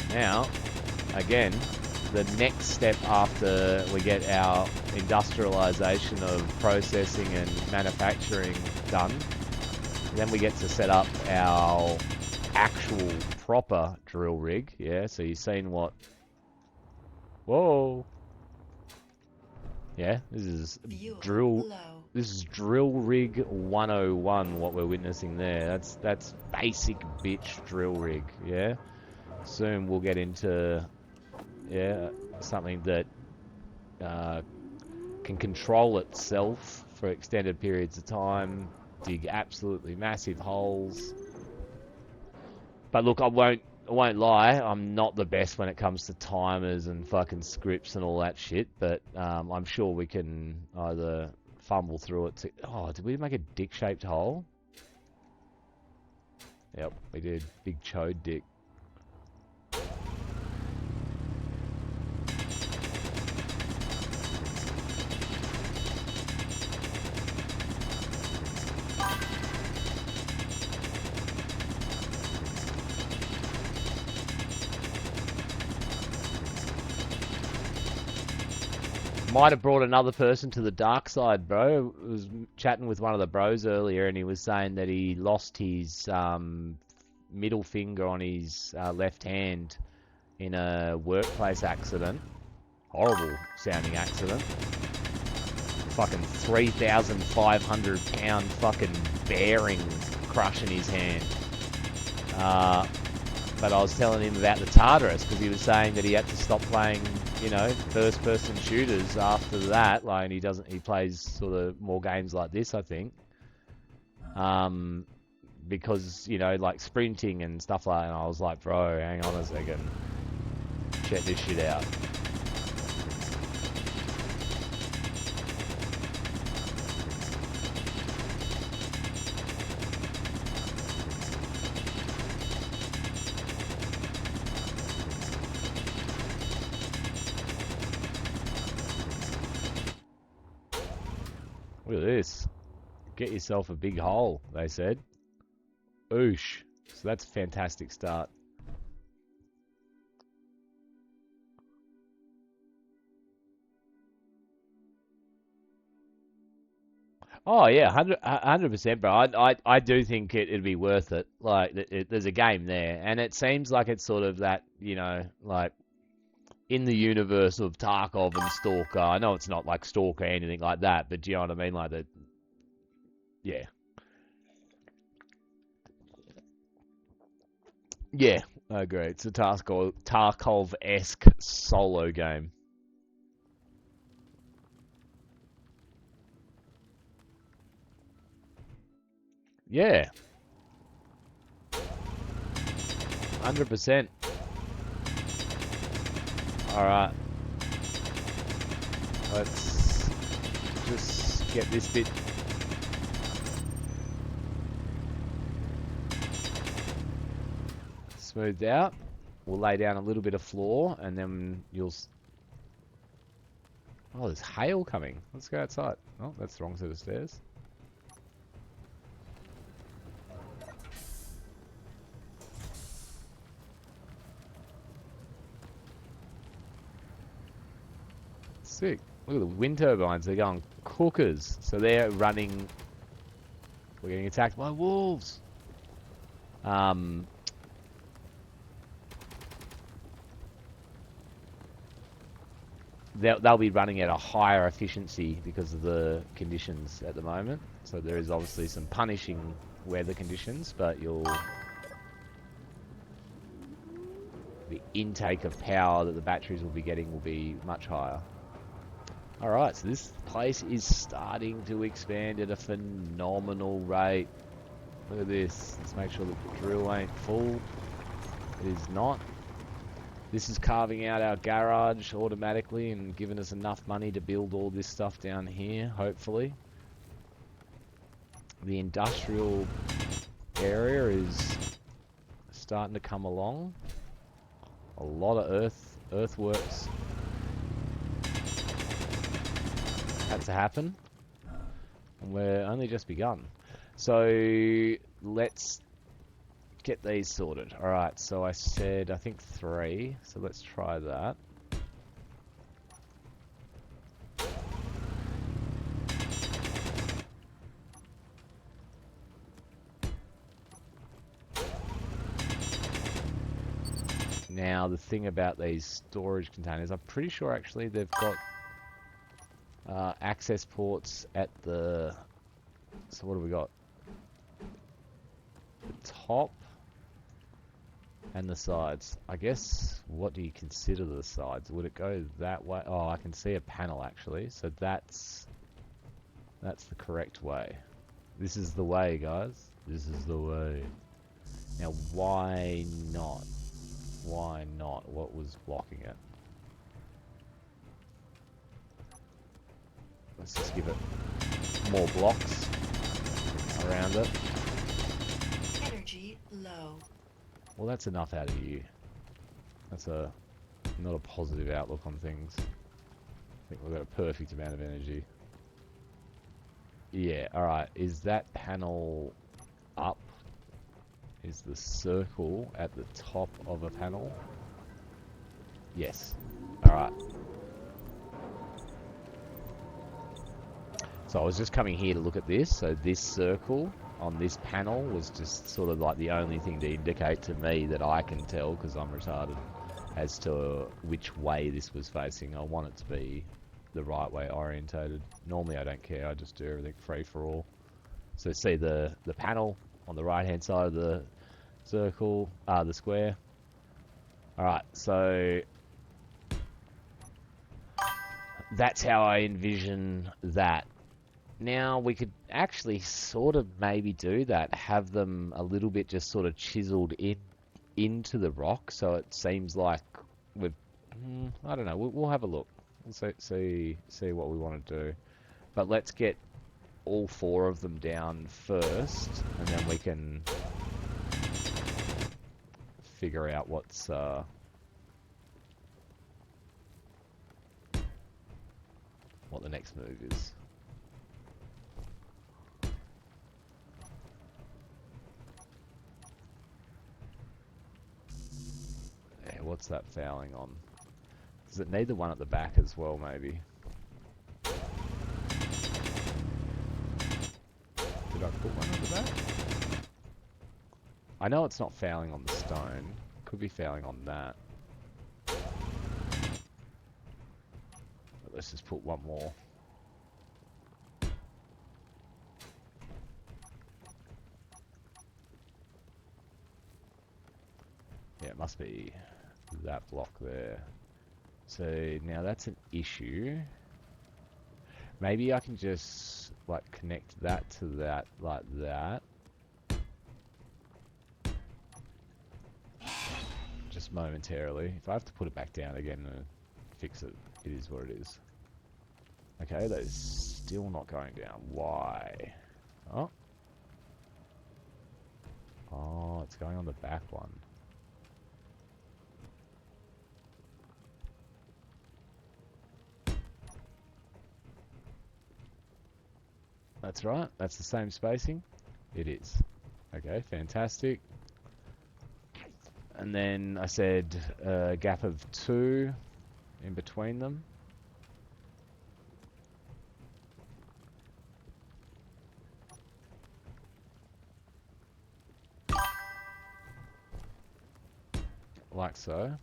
Now, again, the next step after we get our industrialization of processing and manufacturing done, then we get to set up our actual proper drill rig. Yeah, so you've seen what... Whoa! Yeah, this is drill rig 101, what we're witnessing there. That's basic bitch drill rig, yeah? Soon we'll get into... yeah, something that can control itself for extended periods of time, dig absolutely massive holes. But look, I won't lie, I'm not the best when it comes to timers and fucking scripts and all that shit, but I'm sure we can either fumble through it to... Oh, did we make a dick-shaped hole? Yep, we did. Big chode dick. Might have brought another person to the dark side, bro. I was chatting with one of the bros earlier, and he was saying that he lost his middle finger on his left hand in a workplace accident. Horrible sounding accident. Fucking 3,500 pound fucking bearing crushing his hand. But I was telling him about the Tartarus because he was saying that he had to stop playing, you know, first-person shooters after that. Like, he plays sort of more games like this, I think. Because, you know, like sprinting and stuff like that. And I was like, bro, hang on a second. Check this shit out. Look at this. Get yourself a big hole, they said. Oosh. So that's a fantastic start. Oh yeah, 100%, bro. I do think it'd be worth it. Like, there's a game there, and it seems like it's sort of that, you know, like in the universe of Tarkov and Stalker. I know it's not like Stalker or anything like that, but do you know what I mean? Like yeah. Yeah, I agree. It's a Tarkov-esque solo game. Yeah, 100%. Alright, let's just get this bit. Smoothed out. We'll lay down a little bit of floor and then you'll... Oh, there's hail coming. Let's go outside. Oh, that's the wrong set of stairs. Sick. Look at the wind turbines. They're going cookers. So they're running... We're getting attacked by wolves. They'll be running at a higher efficiency because of the conditions at the moment. So there is obviously some punishing weather conditions, but the intake of power that the batteries will be getting will be much higher. Alright, so this place is starting to expand at a phenomenal rate. Look at this. Let's make sure that the drill ain't full. It is not. This is carving out our garage automatically and giving us enough money to build all this stuff down here, hopefully. The industrial area is starting to come along. A lot of earthworks had to happen. And we're only just begun. So let's get these sorted. Alright, so I said, I think 3. So let's try that. Now, the thing about these storage containers, I'm pretty sure actually they've got access ports at the... So what do we got? The top and the sides. I guess, what do you consider the sides? Would it go that way? Oh, I can see a panel actually. So that's the correct way. This is the way, guys. This is the way. Now, why not? Why not? What was blocking it? Let's just give it more blocks around it. Energy low. Well, that's enough out of you. That's not a positive outlook on things. I think we've got a perfect amount of energy. Yeah, alright. Is that panel up? Is the circle at the top of a panel? Yes. Alright. So I was just coming here to look at this. So this circle on this panel was just sort of like the only thing to indicate to me that I can tell, because I'm retarded, as to which way this was facing. I want it to be the right way orientated. Normally I don't care, I just do everything free for all. So see the panel on the right hand side of the circle, the square. Alright, so that's how I envision that. Now we could actually sort of maybe do that, have them a little bit just sort of chiseled into the rock, so it seems like we've, I don't know, we'll have a look. We'll see what we want to do. But let's get all 4 of them down first, and then we can figure out what's what the next move is. Yeah, what's that fouling on? Does it need the one at the back as well, maybe? Did I put one at the back? I know it's not fouling on the stone. Could be fouling on that. But let's just put one more. Yeah, it must be that block there. So now that's an issue. Maybe I can just like connect that to that like that. Just momentarily. If I have to put it back down again and fix it, it is what it is. Okay, that is still not going down. Why? Oh. Oh, it's going on the back one. That's right. That's the same spacing. It is. Okay, fantastic. And then I said a gap of 2 in between them. Like so.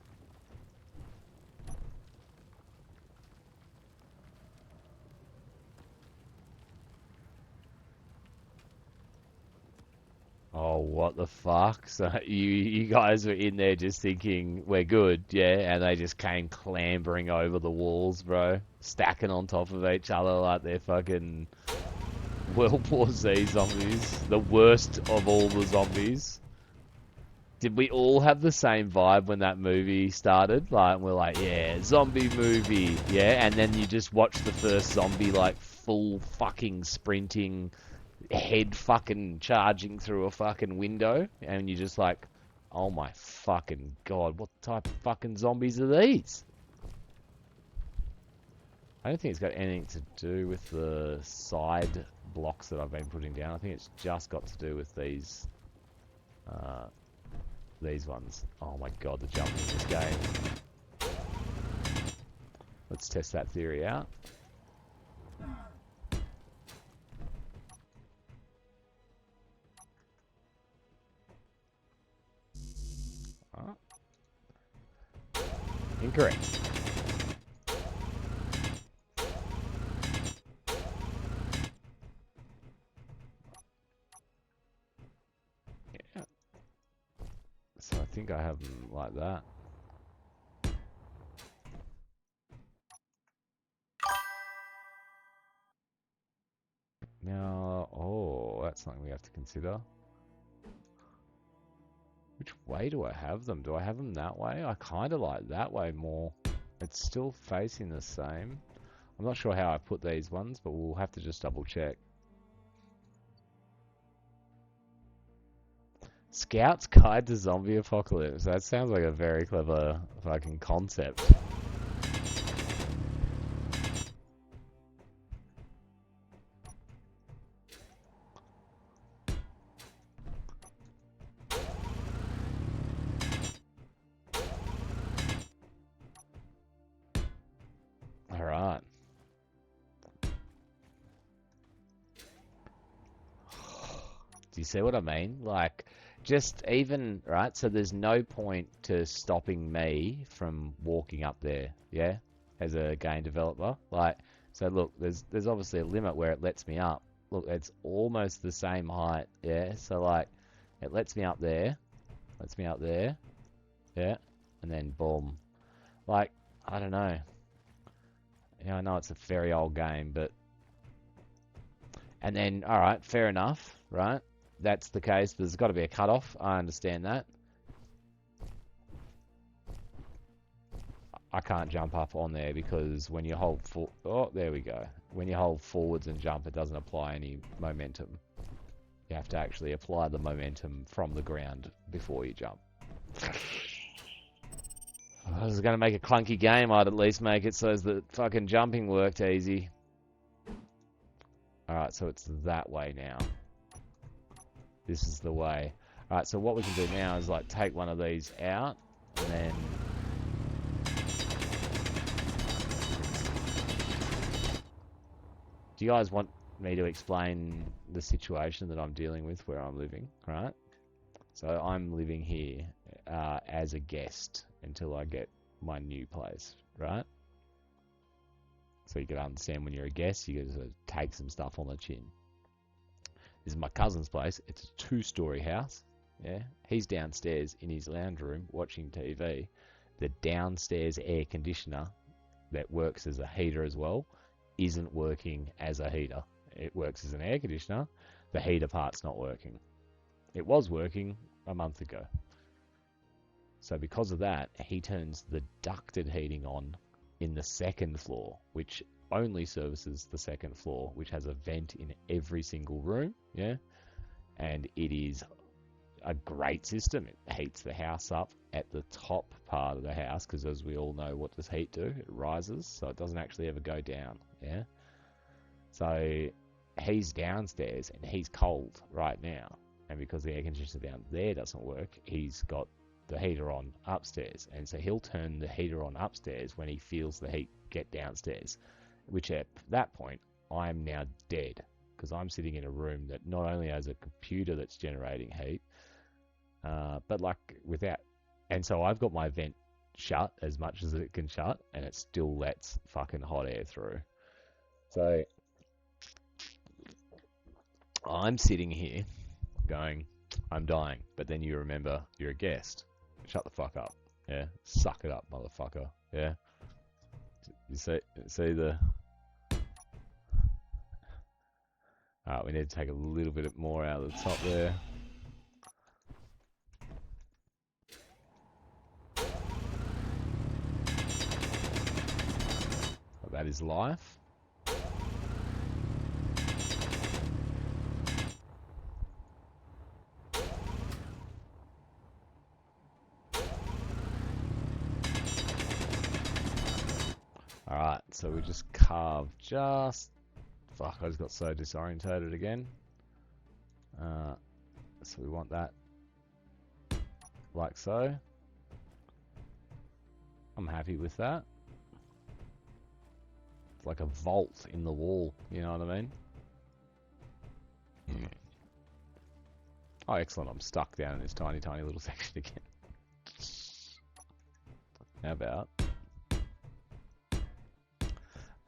Oh, what the fuck? So you guys were in there just thinking we're good, yeah, and they just came clambering over the walls, bro, stacking on top of each other like they're fucking World War Z zombies, the worst of all the zombies. Did we all have the same vibe when that movie started? Like, we're like, yeah, zombie movie, yeah, and then you just watch the first zombie like full fucking sprinting, head fucking charging through a fucking window, and you're just like, oh my fucking god, what type of fucking zombies are these? I don't think it's got anything to do with the side blocks that I've been putting down. I think it's just got to do with these ones. Oh my god, the jumping in this game. Let's test that theory out. Oh. Incorrect. Yeah. So I think I have them like that. Now, oh, that's something we have to consider. Which way do I have them? Do I have them that way? I kind of like that way more. It's still facing the same. I'm not sure how I put these ones, but we'll have to just double check. Scout's Guide to Zombie Apocalypse. That sounds like a very clever fucking concept. Alright. Do you see what I mean? Like, just even, right? So there's no point to stopping me from walking up there, yeah? As a game developer. Like, so look, there's obviously a limit where it lets me up. Look, it's almost the same height, yeah? So, like, it lets me up there. Yeah? And then, boom. Like, I don't know. Yeah, I know it's a very old game, but... And then, alright, fair enough, right? That's the case, but there's got to be a cutoff. I understand that. I can't jump up on there because when you hold oh, there we go. When you hold forwards and jump, it doesn't apply any momentum. You have to actually apply the momentum from the ground before you jump. If I was going to make a clunky game, I'd at least make it so that fucking jumping worked easy. Alright, so it's that way now. This is the way. Alright, so what we can do now is like take one of these out and then... Do you guys want me to explain the situation that I'm dealing with where I'm living, right? So I'm living here as a guest until I get my new place, right? So you can understand when you're a guest, you can sort of take some stuff on the chin. This is my cousin's place. It's a 2-story house. Yeah, he's downstairs in his lounge room watching TV. The downstairs air conditioner that works as a heater as well isn't working as a heater. It works as an air conditioner. The heater part's not working. It was working a month ago. So because of that, he turns the ducted heating on in the second floor, which only services the second floor, which has a vent in every single room, yeah? And it is a great system. It heats the house up at the top part of the house, because as we all know, what does heat do? It rises, so it doesn't actually ever go down, yeah? So he's downstairs and he's cold right now. And because the air conditioner down there doesn't work, he's got the heater on upstairs. And so he'll turn the heater on upstairs when he feels the heat get downstairs, which at that point, I'm now dead, because I'm sitting in a room that not only has a computer that's generating heat, but like without, and so I've got my vent shut as much as it can shut, and it still lets fucking hot air through. So I'm sitting here going, I'm dying, but then you remember you're a guest. Shut the fuck up. Yeah, suck it up, motherfucker. Yeah, you see the. Alright, we need to take a little bit more out of the top there. But that is life. Alright, so we just carved just... Fuck, I just got so disorientated again. So we want that like so. I'm happy with that. It's like a vault in the wall, you know what I mean? Oh, excellent, I'm stuck down in this tiny, tiny little section again. How about...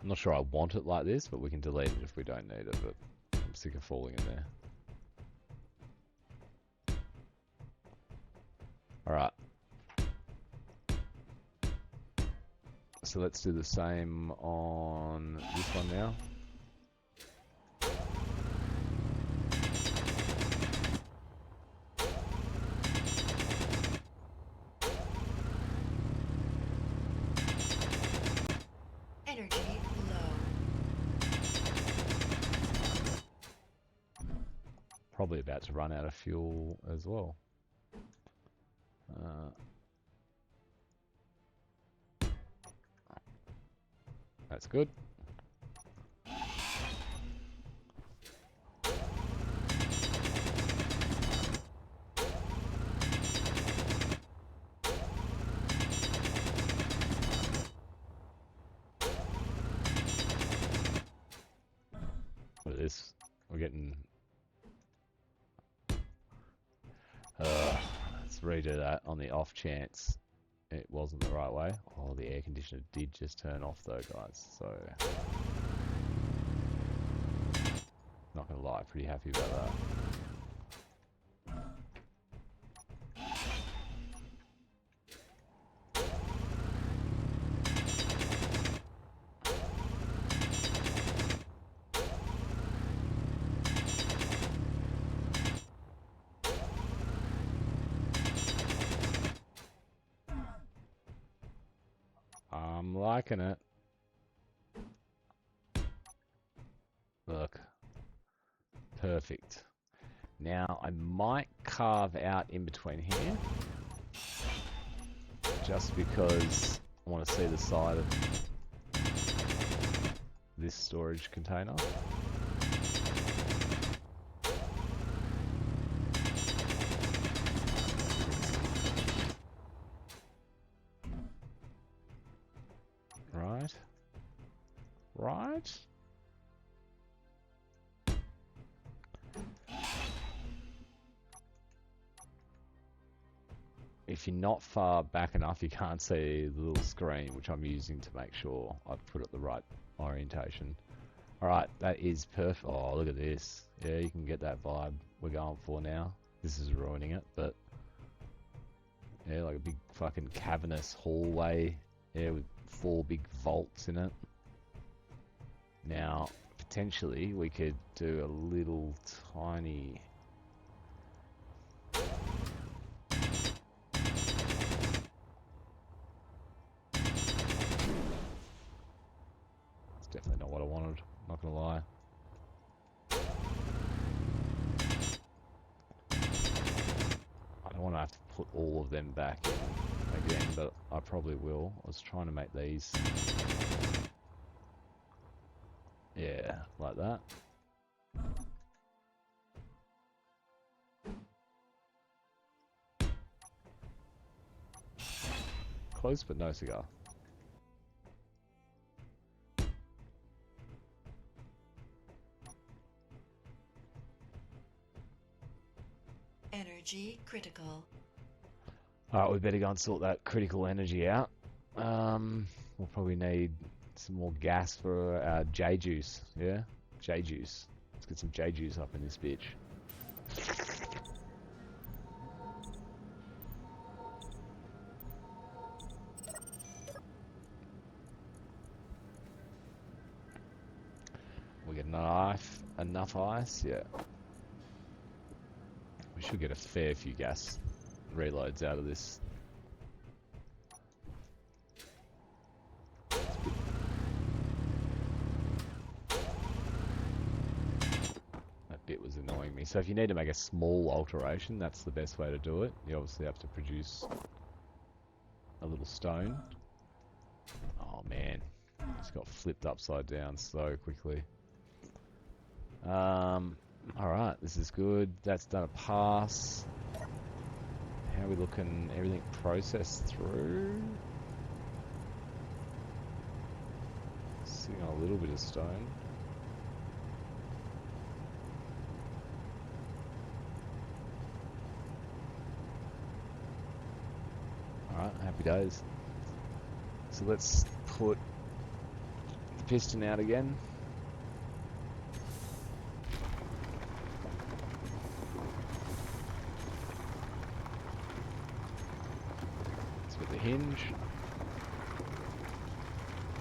I'm not sure I want it like this, but we can delete it if we don't need it, but I'm sick of falling in there. Alright. So let's do the same on this one now. Energy low. Probably about to run out of fuel as well. That's good. Look at this. We're getting Let's redo that on the off chance it wasn't the right way. Oh, the air conditioner did just turn off though, guys. So, not gonna lie, pretty happy about that. I'm liking it. Look. Perfect. Now, I might carve out in between here. Just because I want to see the side of this storage container. Right. Right. If you're not far back enough, you can't see the little screen, which I'm using to make sure I've put it the right orientation. Alright, that is perfect. Oh, look at this. Yeah, you can get that vibe we're going for now. This is ruining it, but... yeah, like a big fucking cavernous hallway. Yeah, with 4 big vaults in it. Now, potentially, we could do a little tiny... definitely not what I wanted, not gonna lie. I don't want to have to put all of them back in again, but I probably will. I was trying to make these... yeah, like that. Close but no cigar. Energy critical. Alright, we better go and sort that critical energy out. We'll probably need some more gas for J juice. Yeah? J juice. Let's get some J juice up in this bitch. We get enough ice? Yeah. We should get a fair few gas reloads out of this. That bit was annoying me. So if you need to make a small alteration, that's the best way to do it. You obviously have to produce a little stone. Oh man, just got flipped upside down so quickly. Alright, this is good. That's done a pass. How are we looking? Everything processed through? Sitting on a little bit of stone. Alright, happy days. So let's put the piston out again. Hinge.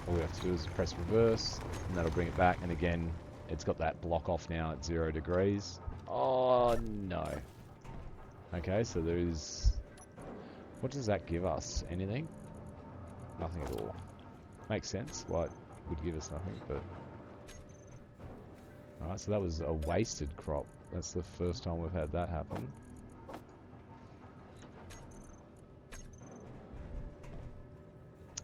All we have to do is press reverse and that'll bring it back, and again it's got that block off now at 0 degrees. Oh no. Okay, so there is... what does that give us? Anything? Nothing at all. Makes sense why it would give us nothing, but... alright, so that was a wasted crop. That's the first time we've had that happen.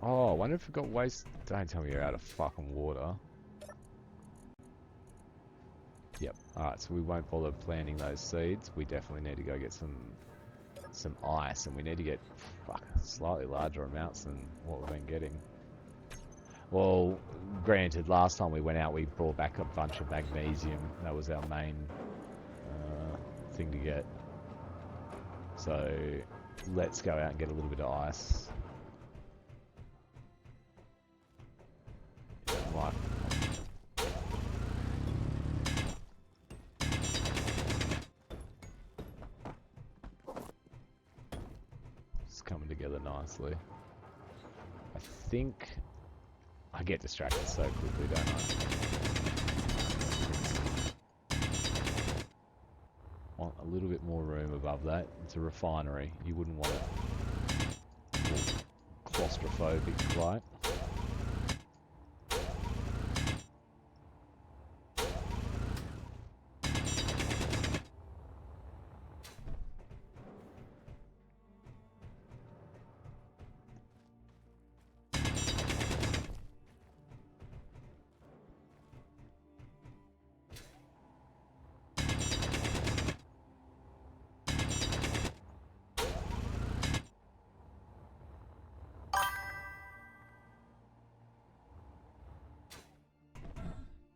Oh, I wonder if we've got waste... don't tell me you're out of fucking water. Yep. Alright, so we won't bother planting those seeds. We definitely need to go get some ice, and we need to get slightly larger amounts than what we've been getting. Well, granted, last time we went out we brought back a bunch of magnesium. That was our main thing to get. So let's go out and get a little bit of ice. Yeah, I'm like, it's coming together nicely. I think I get distracted so quickly, don't I? Want a little bit more room above that. It's a refinery. You wouldn't want it all claustrophobic, right?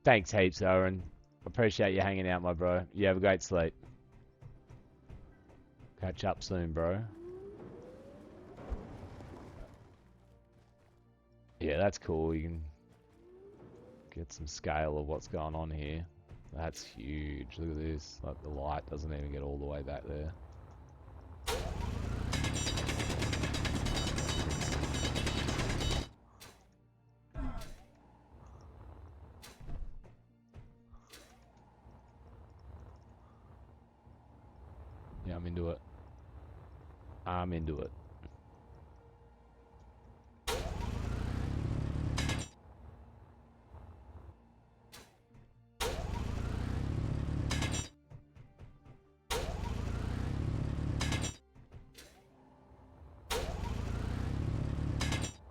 Thanks heaps, Owen. Appreciate you hanging out, my bro. You have a great sleep. Catch up soon, bro. Yeah, that's cool. You can get some scale of what's going on here. That's huge. Look at this. Like, the light doesn't even get all the way back there. Yeah, I'm into it. I'm into it.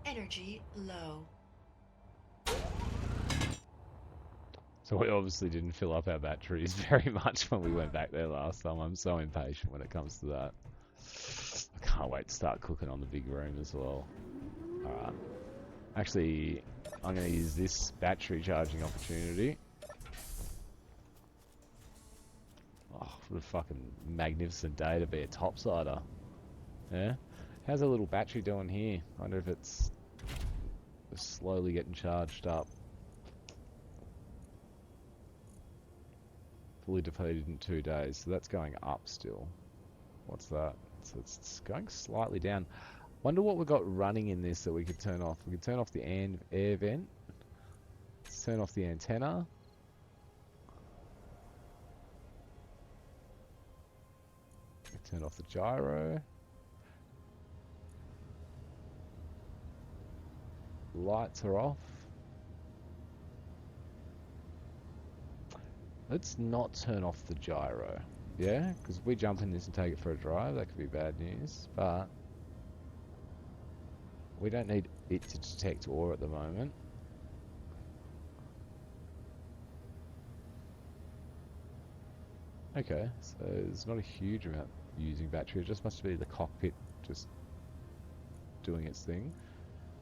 Energy low. So we obviously didn't fill up our batteries very much when we went back there last time. I'm so impatient when it comes to that. I can't wait to start cooking on the big room as well. Alright. Actually, I'm going to use this battery charging opportunity. Oh, what a fucking magnificent day to be a topsider. Yeah? How's a little battery doing here? I wonder if it's slowly getting charged up. Fully depleted in 2 days, so that's going up still. What's that? So it's going slightly down. Wonder what we've got running in this that we could turn off. We could turn off the air vent. Let's turn off the antenna. Turn off the gyro. Lights are off. Let's not turn off the gyro. Yeah, because if we jump in this and take it for a drive, that could be bad news. But we don't need it to detect ore at the moment. Okay, so there's not a huge amount using battery. It just must be the cockpit just doing its thing.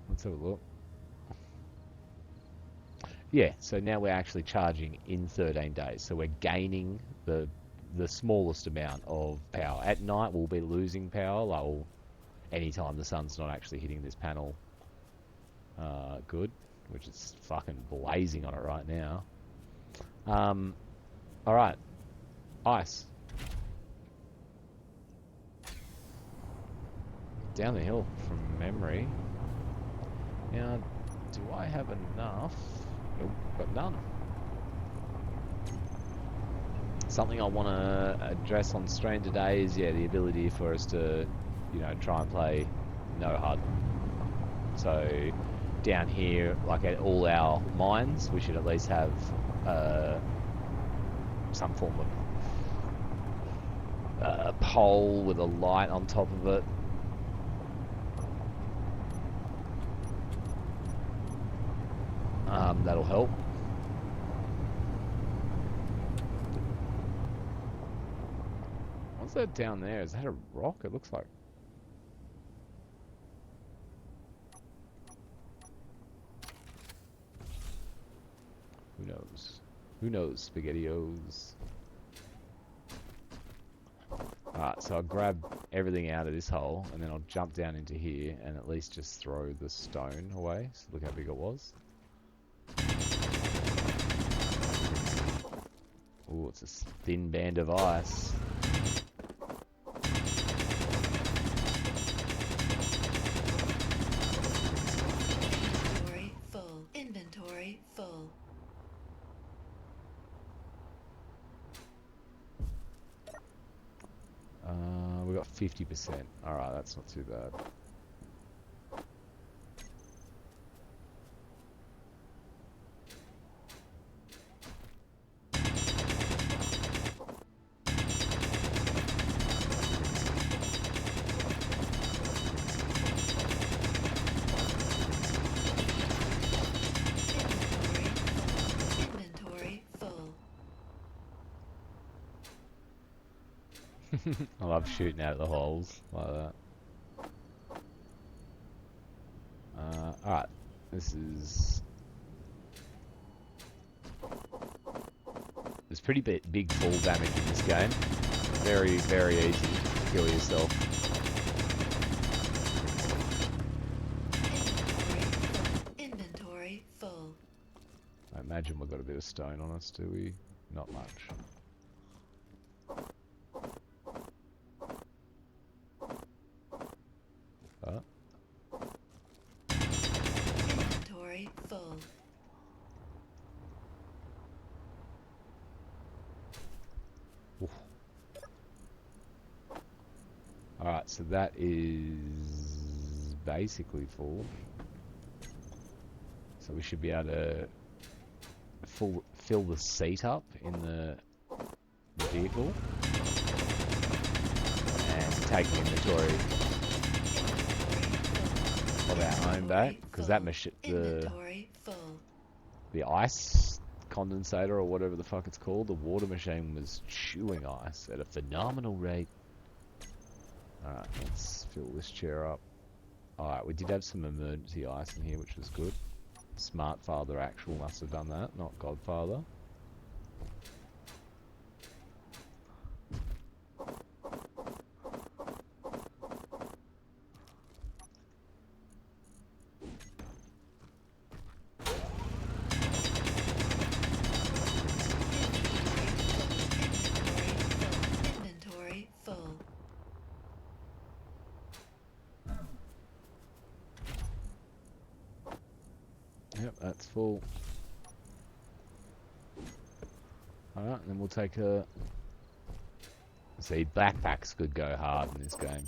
Let's have a look. Yeah, so now we're actually charging in 13 days. So we're gaining the smallest amount of power. At night we'll be losing power, like anytime the sun's not actually hitting this panel good, which is fucking blazing on it right now. Alright. Ice. Down the hill from memory. Now, do I have enough? Nope, got none. Something I want to address on stream today is, yeah, the ability for us to, you know, try and play no HUD. So, down here, like at all our mines, we should at least have some form of pole with a light on top of it. That'll help. What's that down there? Is that a rock? It looks like. Who knows? Who knows, SpaghettiOs? Alright, so I'll grab everything out of this hole, and then I'll jump down into here, and at least just throw the stone away. So look how big it was. Ooh, it's a thin band of ice. Inventory full. Inventory full. We got 50%. Alright, that's not too bad. Inventory full. I love shooting out of the holes like that. Alright, this is... There's pretty big fall damage in this game. Very, very easy to kill yourself. Inventory full. I imagine we've got a bit of stone on us, do we? Not much. Inventory full. Alright, so that is basically full. So we should be able to fill the seat up in the vehicle and take an inventory of our own back, because that the ice condensator or whatever the fuck it's called, the water machine was chewing ice at a phenomenal rate. Alright, let's fill this chair up. Alright, we did have some emergency ice in here, which was good. Smart Father Actual must have done that, not Godfather. Inventory full. Yep, that's full. Alright, then we'll take a... See, backpacks could go hard in this game.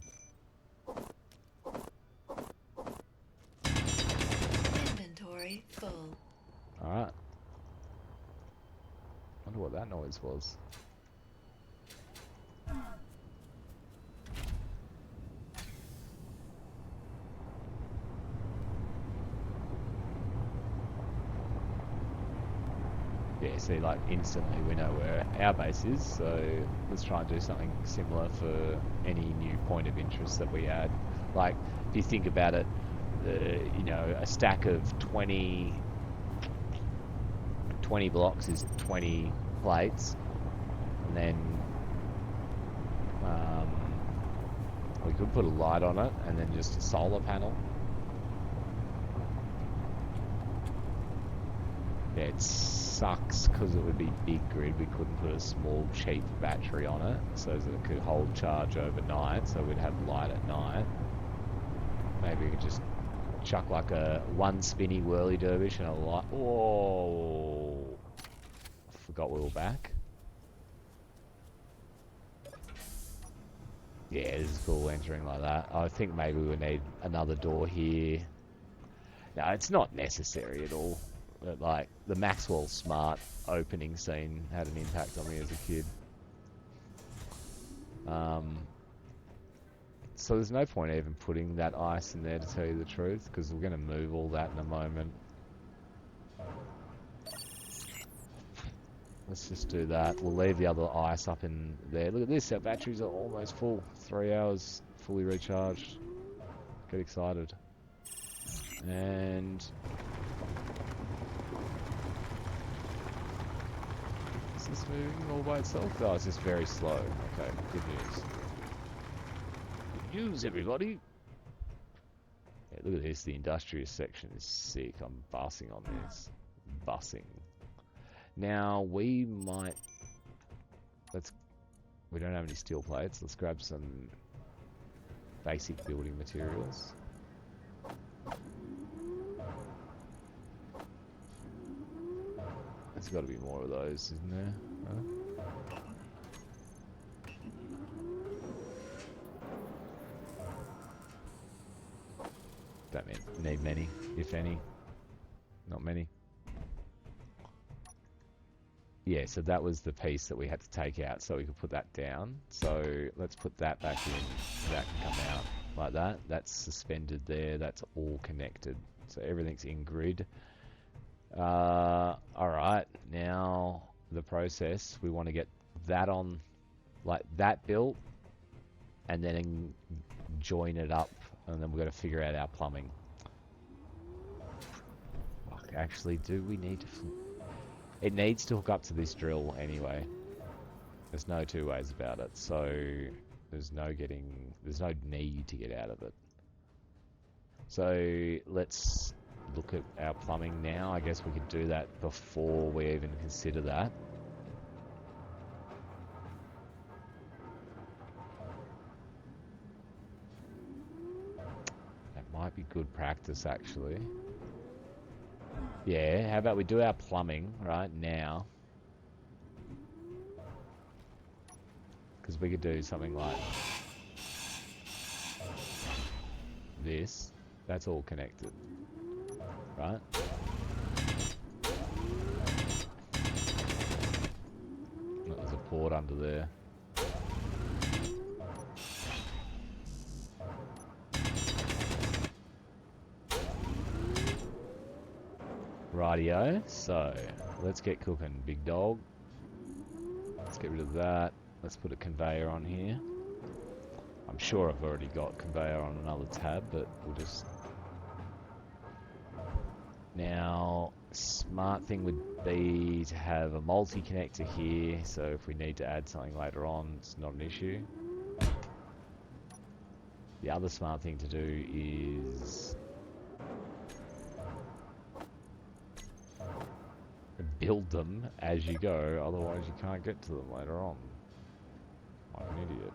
Inventory full. Alright. Wonder what that noise was. Yeah, see, like, instantly we know where our base is, so let's try and do something similar for any new point of interest that we add. Like, if you think about it, you know, a stack of 20 blocks is 20 plates, and then we could put a light on it, and then just a solar panel. Yeah, it sucks because it would be big grid. We couldn't put a small cheap battery on it so that it could hold charge overnight, so we'd have light at night. Maybe we could just chuck like a one spinny whirly dervish and a light. Whoa! I forgot we were back. Yeah, this is cool entering like that. I think maybe we need another door here. No, it's not necessary at all. But like, the Maxwell Smart opening scene had an impact on me as a kid. So there's no point even putting that ice in there, to tell you the truth, because we're going to move all that in a moment. Let's just do that. We'll leave the other ice up in there. Look at this, our batteries are almost full. 3 hours fully recharged. Get excited. And... is this moving all by itself? Oh, it's just very slow. Okay, good news. News, everybody. Yeah, look at this. The industrious section is sick. I'm bussing on this. Bussing. Now, we might... We don't have any steel plates. Let's grab some basic building materials. There's got to be more of those, isn't there? Huh? Don't need many, if any. Not many. Yeah, so that was the piece that we had to take out so we could put that down. So let's put that back in. That can come out like that. That's suspended there. That's all connected. So everything's in grid. Alright, now the process. We want to get that on, like that built, and then join it up, and then we've got to figure out our plumbing. Fuck, actually, do we need to... It needs to hook up to this drill anyway. There's no two ways about it. So there's no need to get out of it. So let's look at our plumbing now. I guess we could do that before we even consider that. That might be good practice, actually. Yeah, how about we do our plumbing right now? Because we could do something like this. That's all connected, right? There's a port under there. Rightio, so let's get cooking, big dog. Let's get rid of that. Let's put a conveyor on here. I'm sure I've already got conveyor on another tab, but we'll just... Now, smart thing would be to have a multi-connector here, so if we need to add something later on, it's not an issue. The other smart thing to do is... build them as you go, otherwise you can't get to them later on. I'm an idiot.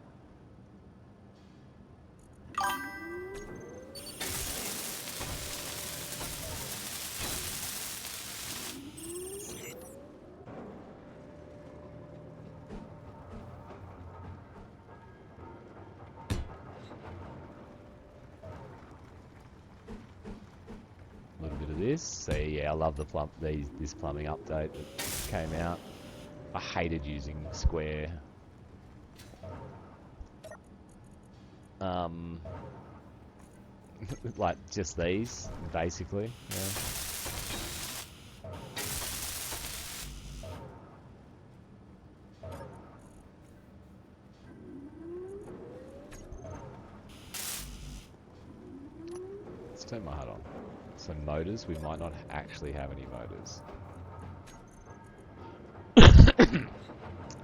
So yeah, I love the this plumbing update that came out. I hated using square. Like just these, basically. Yeah. Let's turn my HUD on. So motors, we might not actually have any motors.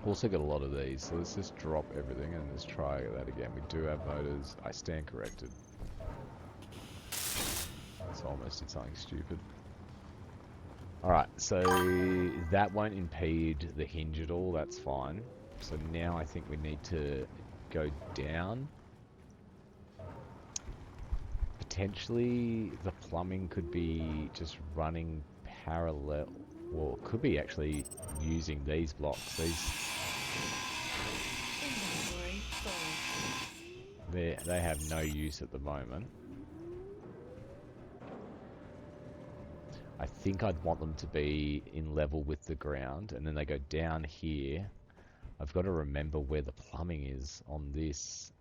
Also got a lot of these, so let's just drop everything and let's try that again. We do have motors. I stand corrected. So I almost did something stupid. Alright, so that won't impede the hinge at all, that's fine. So now I think we need to go down. Potentially the plumbing could be just running parallel, well, it could be actually using these blocks. They have no use at the moment. I think I'd want them to be in level with the ground, and then they go down here. I've got to remember where the plumbing is on this.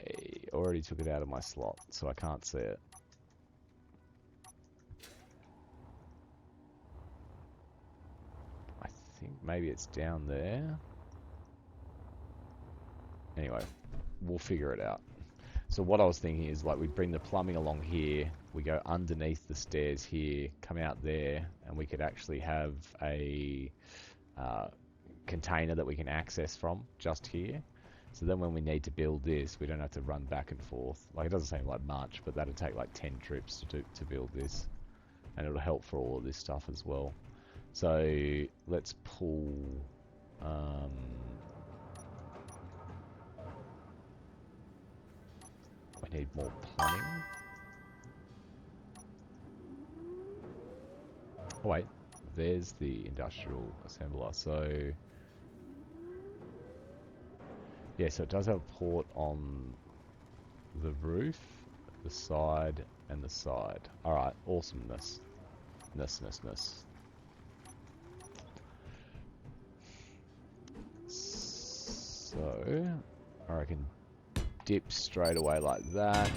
I already took it out of my slot, so I can't see it. I think maybe it's down there. Anyway, we'll figure it out. So what I was thinking is, like, we'd bring the plumbing along here, we go underneath the stairs here, come out there, and we could actually have a container that we can access from just here. So then when we need to build this, we don't have to run back and forth. Like, it doesn't seem like much, but that'll take like 10 trips to build this. And it'll help for all of this stuff as well. So let's pull... we need more plumbing. Oh wait, there's the industrial assembler. So... yeah, so it does have a port on the roof, the side, and the side. Alright, awesomeness. Ness. So, I reckon dip straight away like that.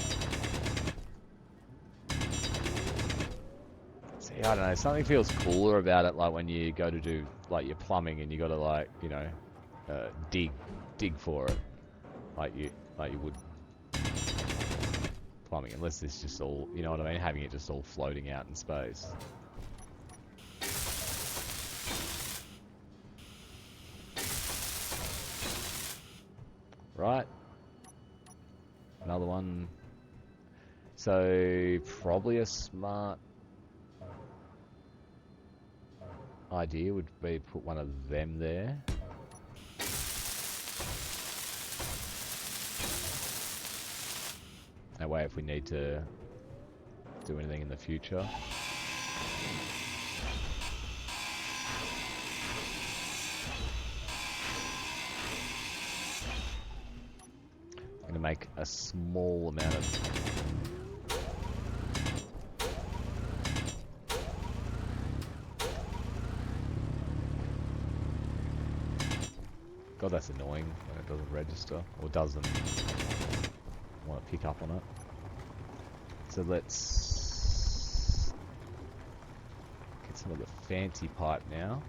See, I don't know, something feels cooler about it, like when you go to do like your plumbing and you gotta like, you know, dig for it. Like you would plumbing, unless it's just all, you know what I mean, having it just all floating out in space. Right. Another one. So, probably a smart idea would be put one of them there. That way, if we need to do anything in the future. I'm gonna make a small amount of... God, that's annoying when it doesn't register, or doesn't want to pick up on it. So let's get some of the fancy pipe now.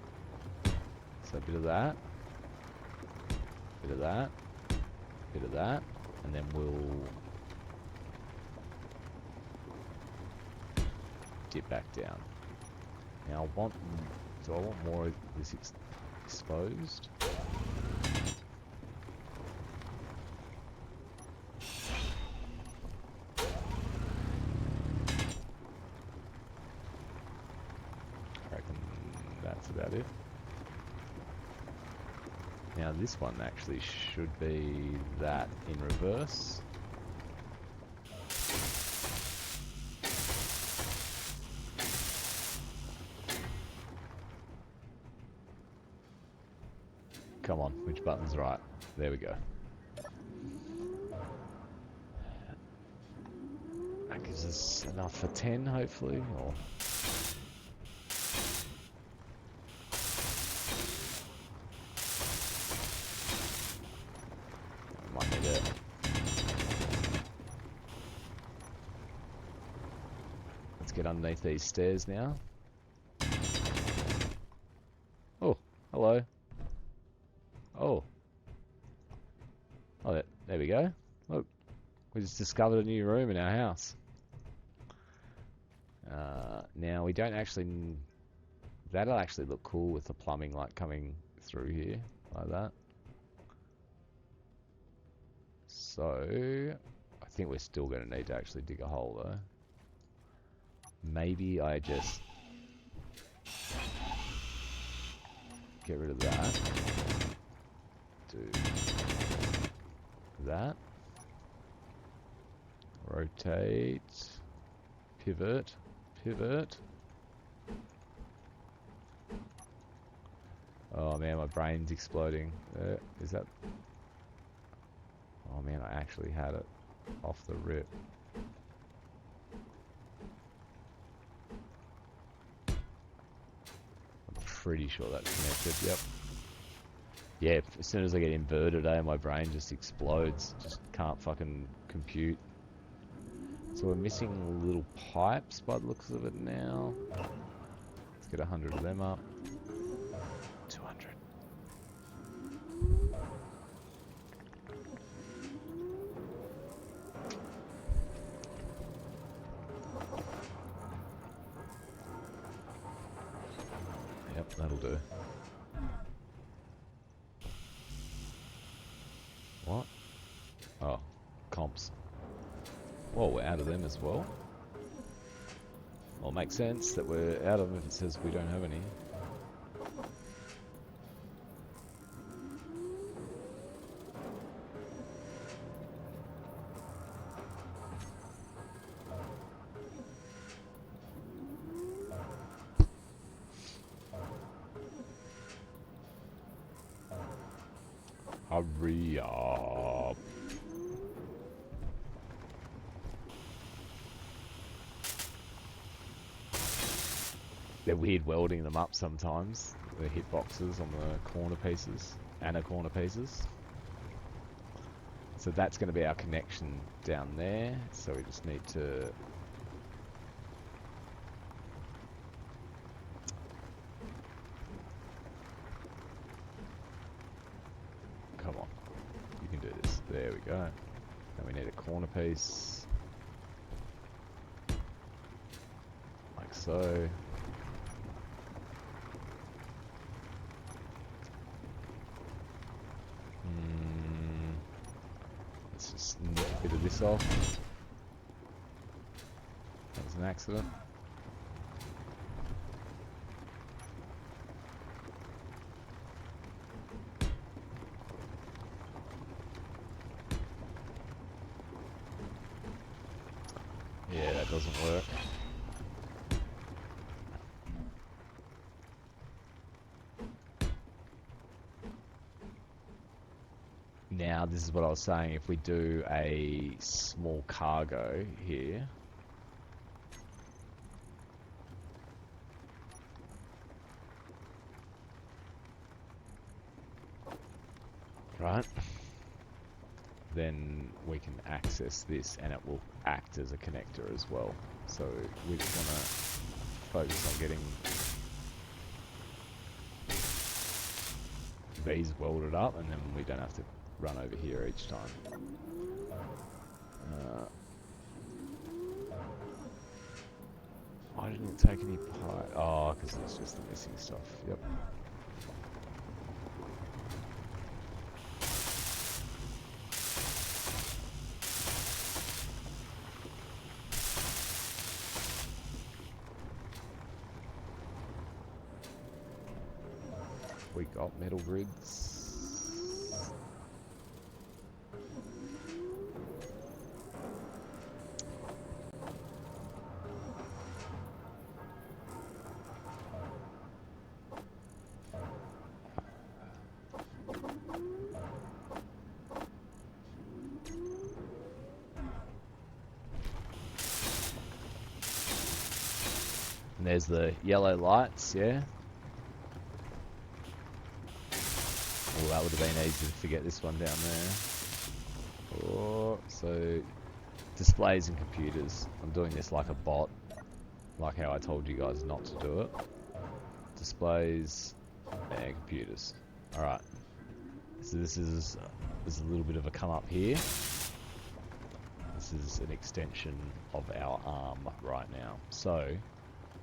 So a bit of that, bit of that, bit of that, and then we'll dip back down. Now do I want more of this exposed? About it. Now this one actually should be that in reverse. Come on, which button's right? There we go. That gives us enough for 10 hopefully, or... get underneath these stairs now. Oh, hello. Oh, there we go. Look, we just discovered a new room in our house. Now we don't actually... that'll actually look cool with the plumbing like coming through here like that. So I think we're still going to need to actually dig a hole though. Maybe I just get rid of that. Do that. Rotate. Pivot. Pivot. Oh man, my brain's exploding. Is that... oh man, I actually had it off the rip. Pretty sure that's connected, yep. Yeah, as soon as I get inverted, my brain just explodes. Just can't fucking compute. So we're missing little pipes by the looks of it now. Let's get 100 of them up. 200. Yep, that'll do. Oh, comps. Well, we're out of them as well. Well, it makes sense that we're out of them if it says we don't have any. Hurry up. They're weird welding them up sometimes. The hitboxes on the corner pieces, and the corner pieces. So that's going to be our connection down there. So we just need to... Come on. You can do this. There we go. Then we need a corner piece. Like so. Let's just nip a bit of this off. That was an accident. Yeah, that doesn't work. Now, this is what I was saying, if we do a small cargo here, right, then we can access this and it will act as a connector as well. So we just want to focus on getting these welded up, and then we don't have to run over here each time. I didn't take any pipe. Oh, because it's just the missing stuff. Yep. We got metal grids. And there's the yellow lights, yeah? Oh, that would have been easy to forget this one down there. Oh, so displays and computers. I'm doing this like a bot, like how I told you guys not to do it. Displays and computers. Alright. So this is there's a little bit of a come up here. This is an extension of our arm right now. So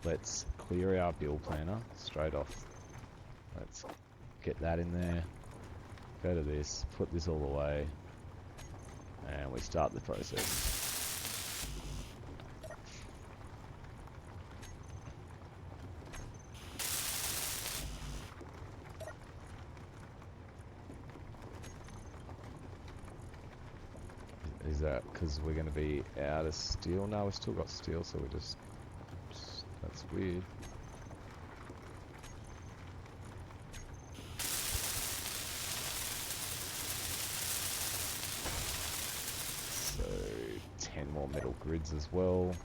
let's clear our build planner straight off. Let's get that in there. Go to this, put this all away, and we start the process. Is that because we're going to be out of steel? No, we've still got steel, so we just that's weird. So 10 more metal grids as well.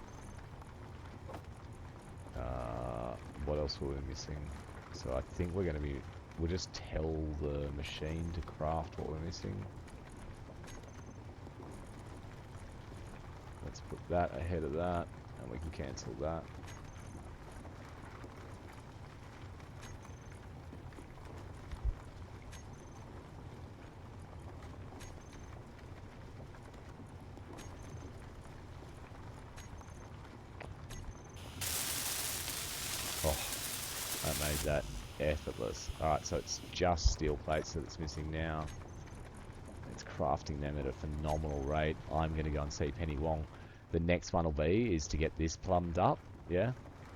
What else were we missing? So I think we're going to be, we'll just tell the machine to craft what we're missing. Let's put that ahead of that, and we can cancel that. Oh, that made that effortless. Alright, so it's just steel plates that it's missing now. Let's crafting them at a phenomenal rate. I'm going to go and see Penny Wong. The next one will be is to get this plumbed up, yeah?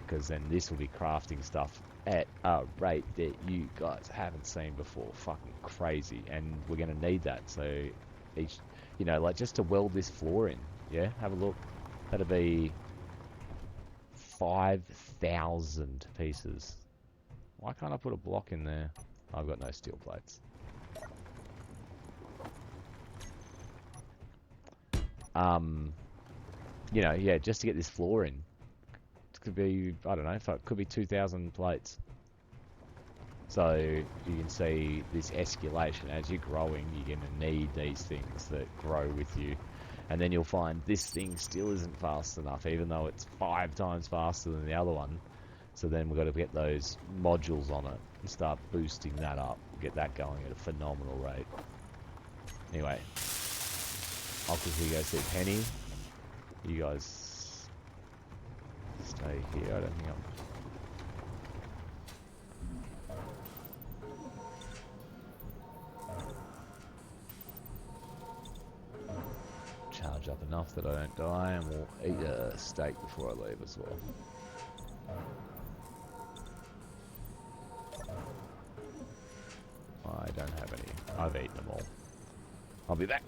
Because then this will be crafting stuff at a rate that you guys haven't seen before. Fucking crazy. And we're going to need that. So each, you know, like just to weld this floor in, yeah? Have a look. That'll be 5,000 pieces. Why can't I put a block in there? I've got no steel plates. You know, yeah, just to get this floor in. It could be, I don't know, it could be 2,000 plates. So you can see this escalation. As you're growing, you're going to need these things that grow with you. And then you'll find this thing still isn't fast enough, even though it's 5 times faster than the other one. So then we've got to get those modules on it and start boosting that up. Get that going at a phenomenal rate. Anyway, I'll quickly go see Penny. You guys stay here. I don't think I'm... Charge up enough that I don't die, and we'll eat a steak before I leave as well. I don't have any. I've eaten them all. I'll be back.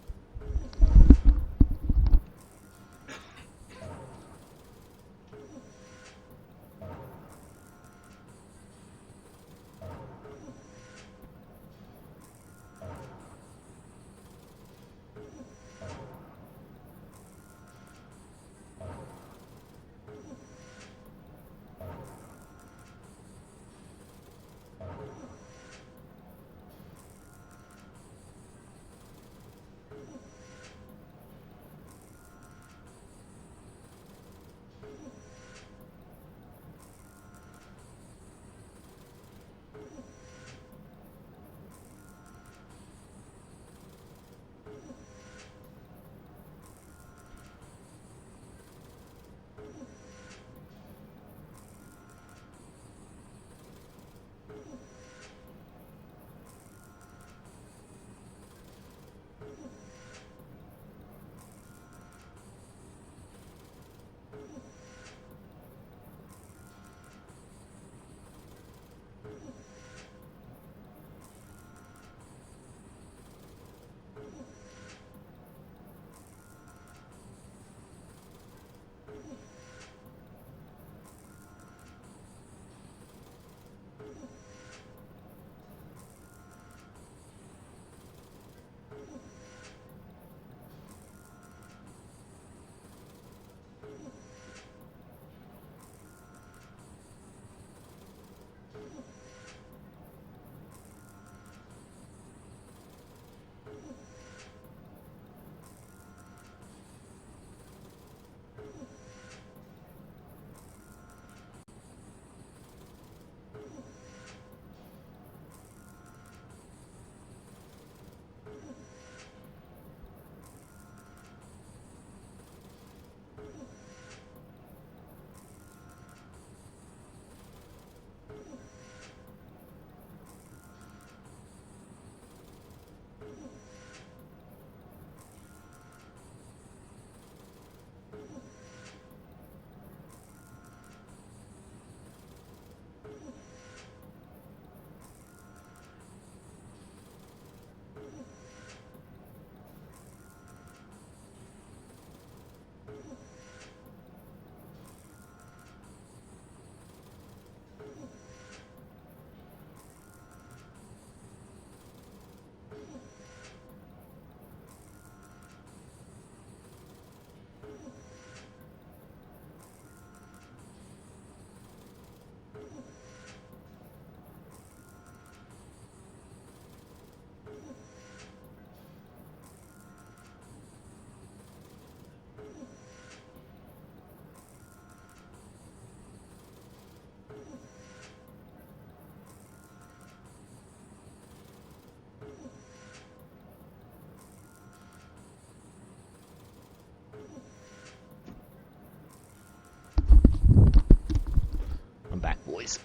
Boys,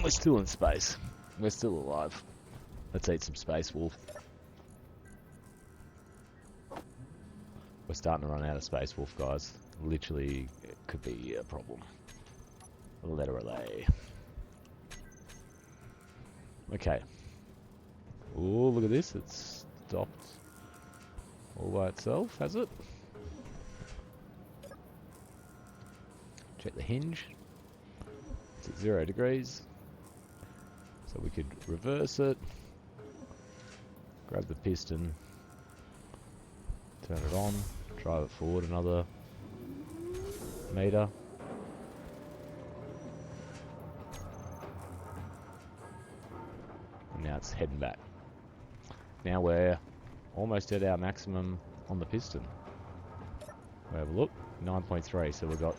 we're still in space. We're still alive. Let's eat some space wolf. We're starting to run out of space, Wolf guys. Literally, it could be a problem. Literally. Okay. Oh, look at this. It's stopped all by itself, has it? Check the hinge. It's at 0 degrees. So we could reverse it. Grab the piston. Turn it on. Drive it forward another meter. And now it's heading back. Now we're almost at our maximum on the piston. We have a look. 9.3, so we've got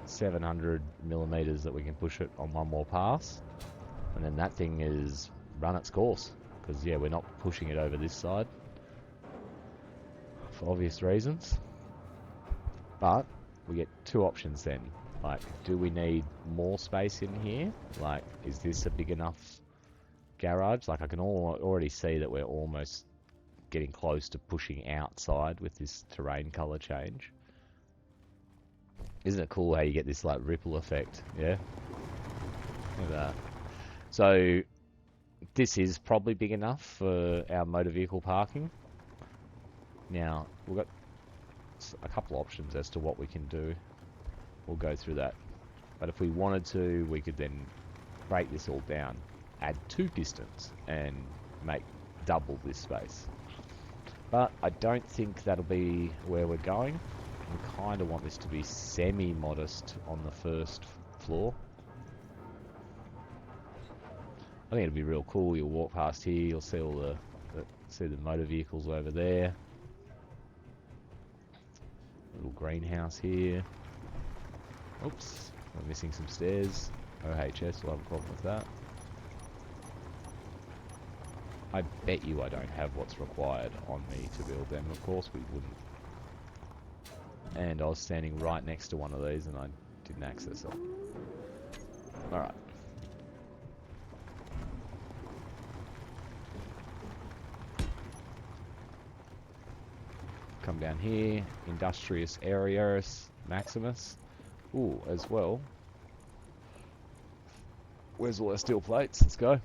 700 millimeters that we can push it on one more pass, and then that thing is run its course, because yeah, we're not pushing it over this side for obvious reasons. But we get two options then. Like, do we need more space in here? Like, is this a big enough garage? Like, I can already see that we're almost getting close to pushing outside with this terrain color change. Isn't it cool how you get this like ripple effect? Yeah. Look at that. So this is probably big enough for our motor vehicle parking. Now we've got a couple options as to what we can do. We'll go through that. But if we wanted to, we could then break this all down, add 2 pistons, and make double this space. But I don't think that'll be where we're going. We kind of want this to be semi-modest on the first floor. I think it'll be real cool. You'll walk past here, you'll see all the motor vehicles over there. Little greenhouse here. Oops, we're missing some stairs. OHS will have a problem with that. I bet you I don't have what's required on me to build them. Of course we wouldn't. And I was standing right next to one of these and I didn't access it. Alright. Come down here. Industrious Areas Maximus. Ooh, as well. Where's all our steel plates? Let's go.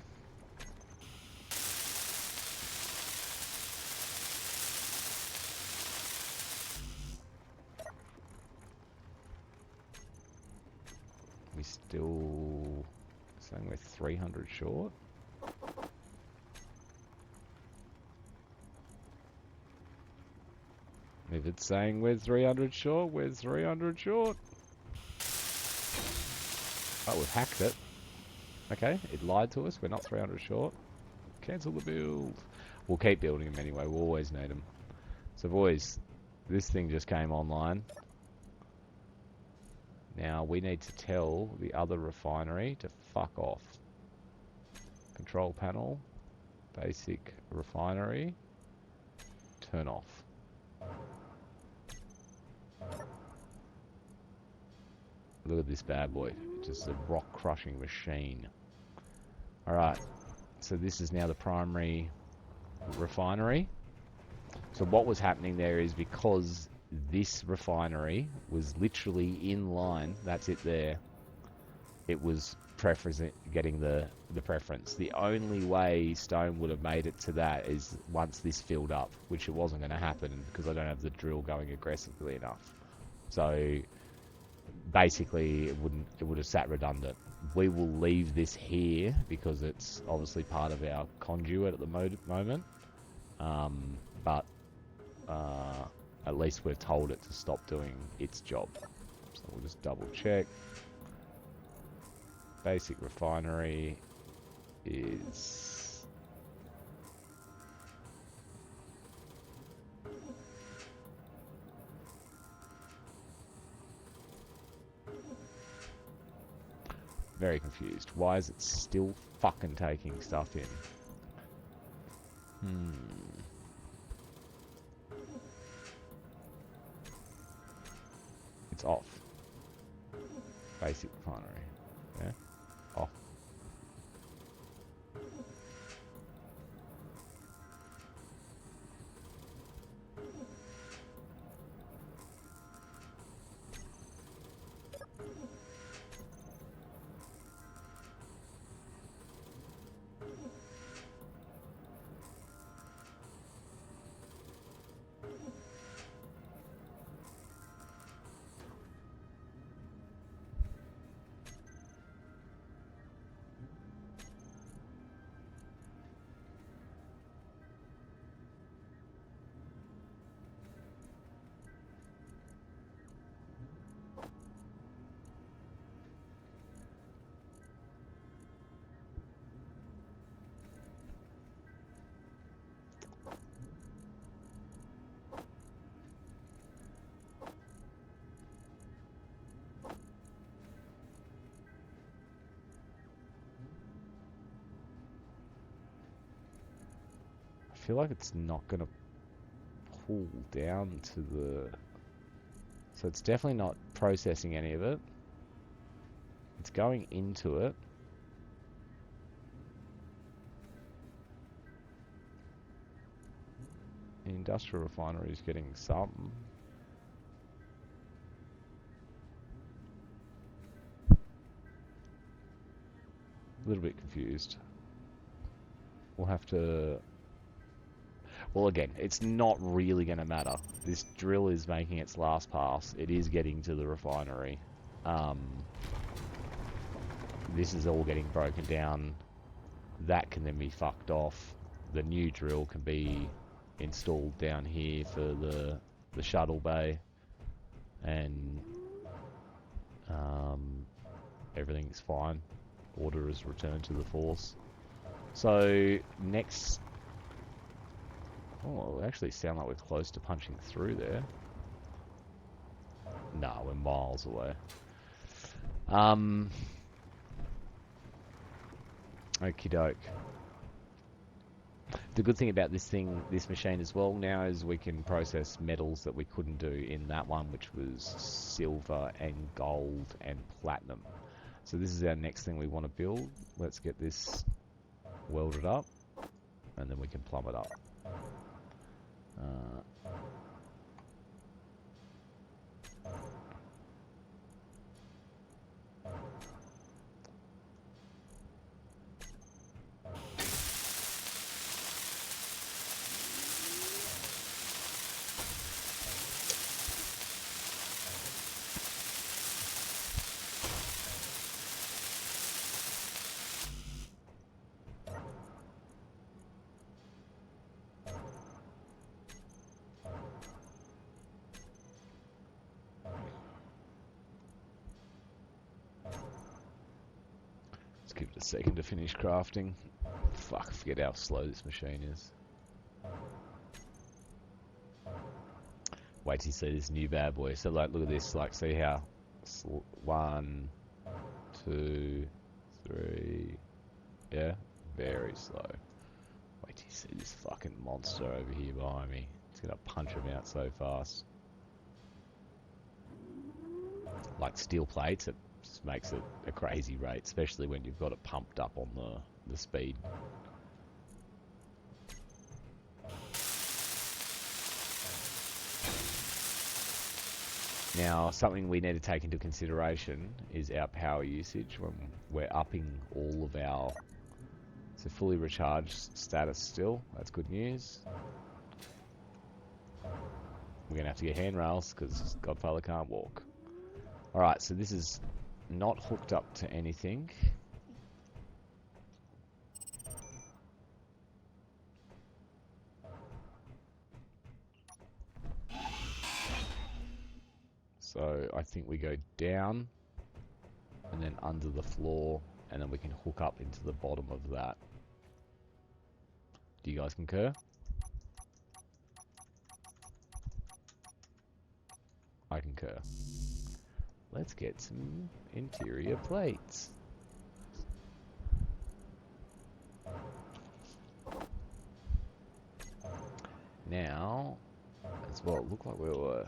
We still saying we're 300 short. If it's saying we're 300 short, we're 300 short. Oh, we've hacked it. Okay, it lied to us. We're not 300 short. Cancel the build. We'll keep building them anyway. We'll always need them. So boys, this thing just came online. Now we need to tell the other refinery to fuck off. Control panel, basic refinery, turn off. Look at this bad boy, just a rock crushing machine. Alright, so this is now the primary refinery. So what was happening there is because this refinery was literally in line, that's it there, it was getting the preference. The only way Stone would have made it to that is once this filled up, which it wasn't going to happen because I don't have the drill going aggressively enough. So basically it would have sat redundant. We will leave this here because it's obviously part of our conduit at the moment. But at least we've told it to stop doing its job. So we'll just double check. Basic refinery is very confused. Why is it still fucking taking stuff in? It's off. Basic refinery. Yeah? Off. feel like it's not going to pull down to the... So it's definitely not processing any of it. It's going into it. The industrial refinery is getting some. A little bit confused. We'll have to... Well, again, it's not really going to matter. This drill is making its last pass. It is getting to the refinery. This is all getting broken down. That can then be fucked off. The new drill can be installed down here for the shuttle bay. And everything's fine. Order is returned to the force. So, next... Oh, we actually sound like we're close to punching through there. No, we're miles away. Okie doke. The good thing about this machine as well now is we can process metals that we couldn't do in that one, which was silver and gold and platinum. So this is our next thing we want to build. Let's get this welded up, and then we can plumb it up. Give it a second to finish crafting. Fuck, I forget how slow this machine is. Wait till you see this new bad boy. So like, look at this, like, see how 1, 2, 3, yeah, very slow. Wait till you see this fucking monster over here behind me. It's gonna punch him out so fast. Like steel plates, it just makes it a crazy rate, especially when you've got it pumped up on the speed. Now, something we need to take into consideration is our power usage when we're upping all of our... It's a fully recharged status still. That's good news. We're going to have to get handrails because Godfather can't walk. Alright, so this is not hooked up to anything. So I think we go down and then under the floor, and then we can hook up into the bottom of that. Do you guys concur? I concur. Let's get some interior plates. Now, as well, it looked like we were...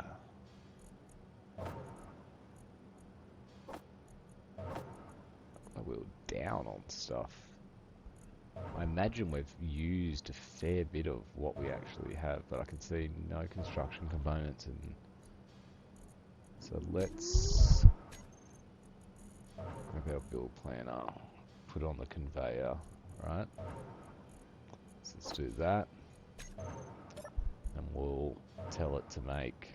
down on stuff. I imagine we've used a fair bit of what we actually have, but I can see no construction components, and so let's grab our build planner, put it on the conveyor, right? So let's do that, and we'll tell it to make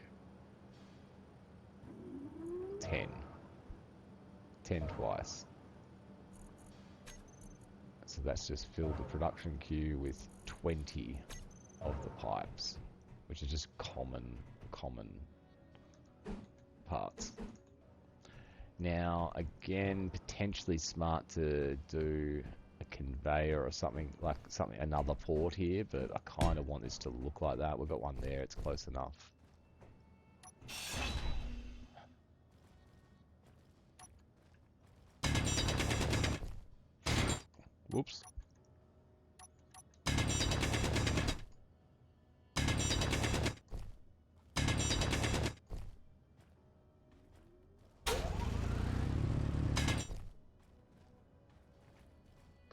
10 twice. So that's just filled the production queue with 20 of the pipes, which is just common parts. Now, again, potentially smart to do a conveyor or something, another port here, but I kind of want this to look like that. We've got one there, it's close enough. Whoops.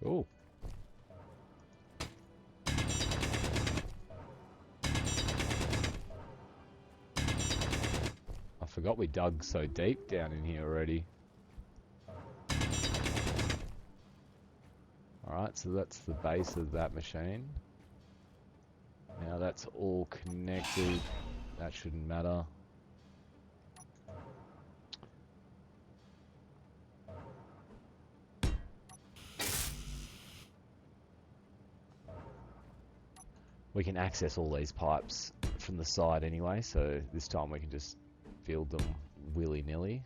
Cool. I forgot we dug so deep down in here already. Alright, so that's the base of that machine. Now that's all connected. That shouldn't matter. We can access all these pipes from the side anyway, so this time we can just field them willy-nilly.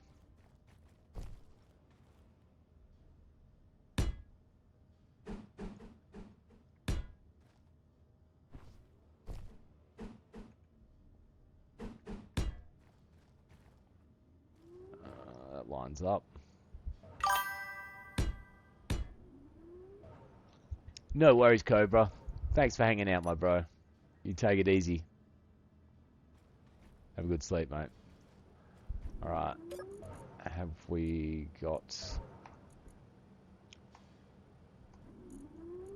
That lines up. No worries, Cobra. Thanks for hanging out, my bro. You take it easy. Have a good sleep, mate. Alright. Have we got...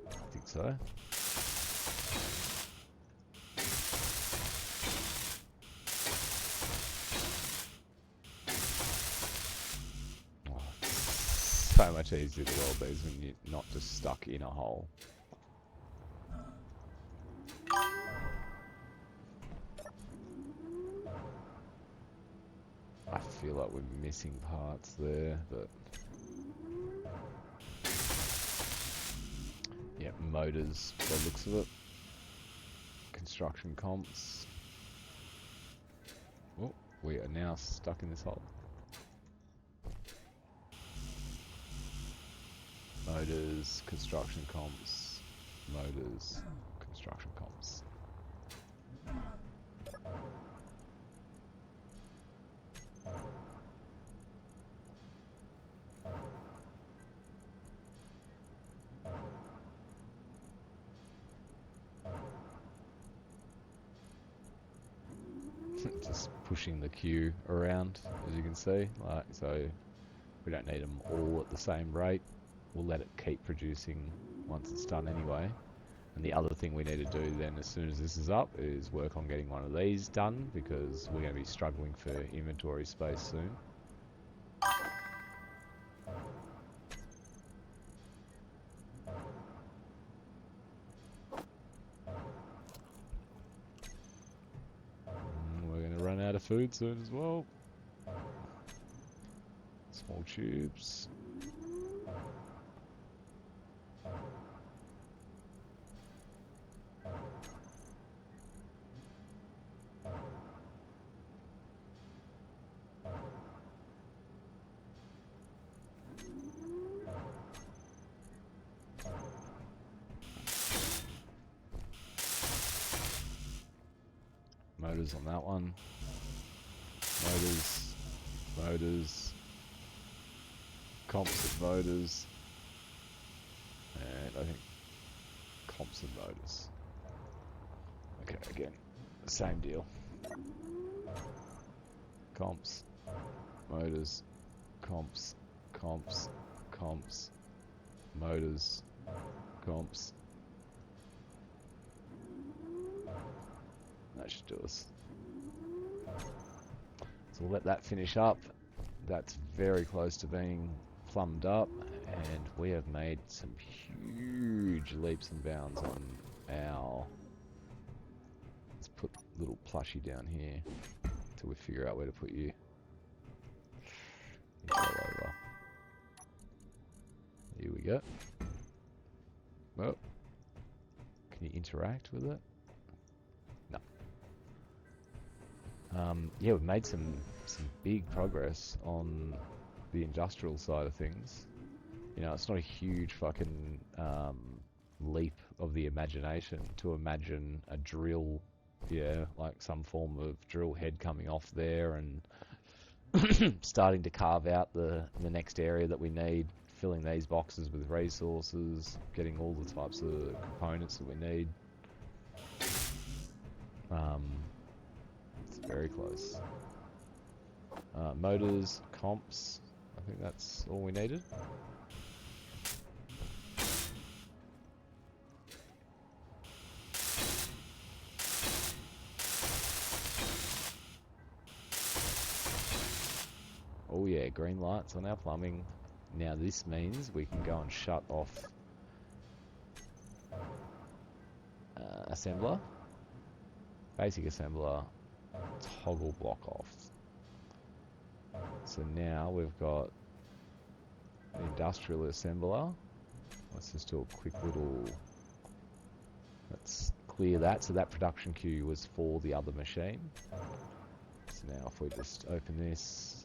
I think so. Oh, so much easier to weld these when you're not just stuck in a hole. I feel like we're missing parts there, but... yeah, motors, by the looks of it. Construction comps. Oh, we are now stuck in this hole. Motors, construction comps. Motors, construction comps. Just pushing the queue around, as you can see, like so. We don't need them all at the same rate. We'll let it keep producing once it's done anyway. And the other thing we need to do then, as soon as this is up, is work on getting one of these done, because we're going to be struggling for inventory space soon. We're going to run out of food soon as well. Small tubes. Motors on that one. Motors. Motors. Composite motors. And I think composite motors. Okay, again, same deal. Comps. Motors. Comps. Comps. Comps. Motors. Comps. That should do us. So we'll let that finish up. That's very close to being plumbed up, and we have made some huge leaps and bounds on our... Let's put little plushie down here till we figure out where to put you. All over. Here we go. Well, can you interact with it? No. Yeah, we've made some big progress on the industrial side of things. You know, it's not a huge fucking leap of the imagination to imagine a drill, yeah, like some form of drill head coming off there and starting to carve out the next area that we need, filling these boxes with resources, getting all the types of components that we need. It's very close. Motors, comps, I think that's all we needed. Oh yeah, green lights on our plumbing. Now this means we can go and shut off assembler, basic assembler, toggle block off. So now we've got the industrial assembler. Let's just do a quick little, let's clear that. So that production queue was for the other machine. So now if we just open this,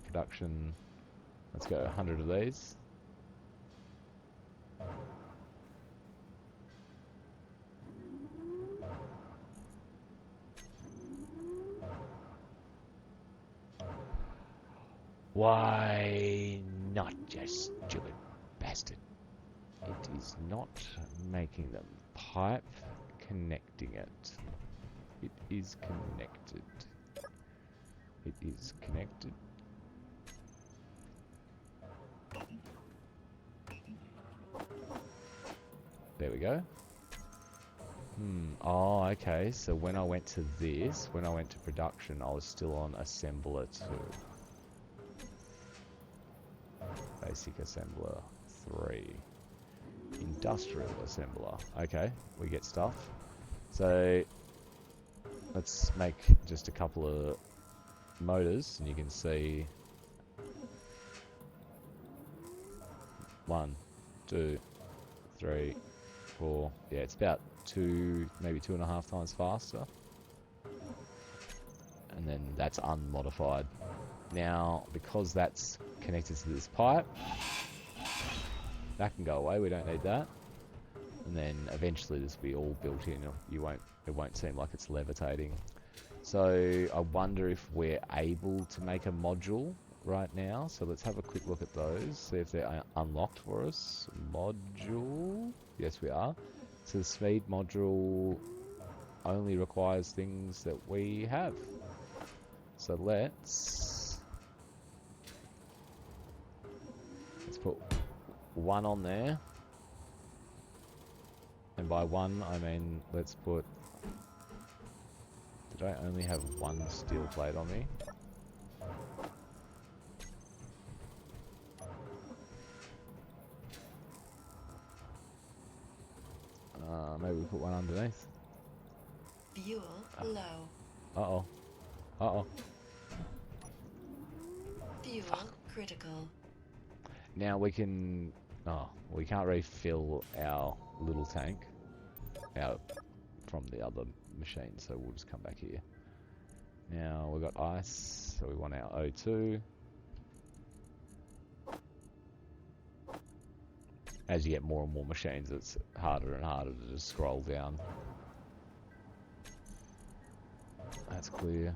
production, let's go 100 of these. Why not, you stupid bastard? It is not making them. Pipe connecting it. It is connected. It is connected. There we go. Oh, okay. So when I went to this, when I went to production, I was still on assembler 2. Basic assembler 3. Industrial assembler. Okay, we get stuff. So let's make just a couple of motors, and you can see 1, 2, 3, 4. Yeah, it's about 2, maybe 2.5 times faster. And then that's unmodified. Now, because that's connected to this pipe, that can go away. We don't need that. And then eventually this will be all built in. It won't seem like it's levitating. So I wonder if we're able to make a module right now. So let's have a quick look at those. See if they're unlocked for us. Module. Yes, we are. So the speed module only requires things that we have. So let's put 1 on there. And by 1, I mean, let's put... Did I only have 1 steel plate on me? Maybe we put 1 underneath. Fuel low. Uh-oh. Uh-oh. Fuel critical. Now we can... Oh, we can't refill our little tank out from the other machine, so we'll just come back here. Now we've got ice, so we want our O2. As you get more and more machines, it's harder and harder to just scroll down. That's clear.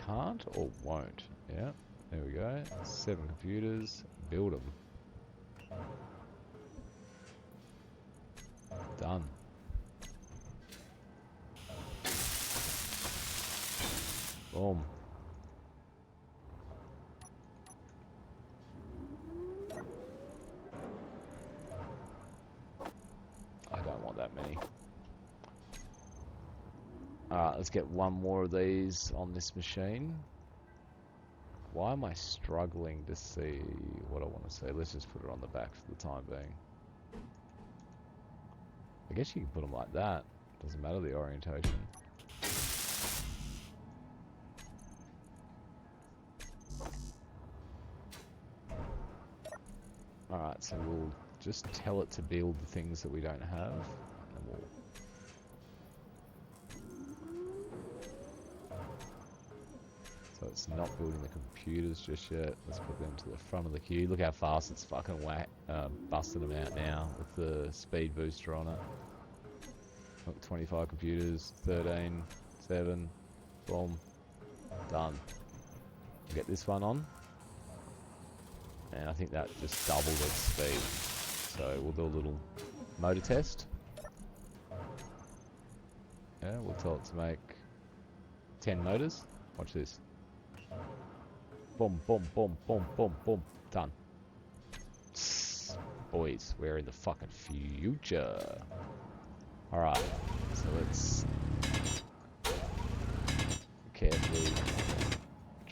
Can't or won't? Yeah, there we go. 7 computers. Build them. Done. Boom. I don't want that many. Alright, let's get 1 more of these on this machine. Why am I struggling to see what I want to see? Let's just put it on the back for the time being. I guess you can put them like that. Doesn't matter the orientation. Alright, so we'll just tell it to build the things that we don't have. And we'll... So it's not building the computers just yet. Let's put them to the front of the queue. Look how fast it's fucking busting them out now with the speed booster on it. Look, 25 computers, 13, 7, boom, done. We'll get this one on. And I think that just doubled its speed. So we'll do a little motor test. Yeah, we'll tell it to make 10 motors. Watch this. Boom, boom, boom, boom, boom, boom. Done. Boys, we're in the fucking future. Alright, so let's carefully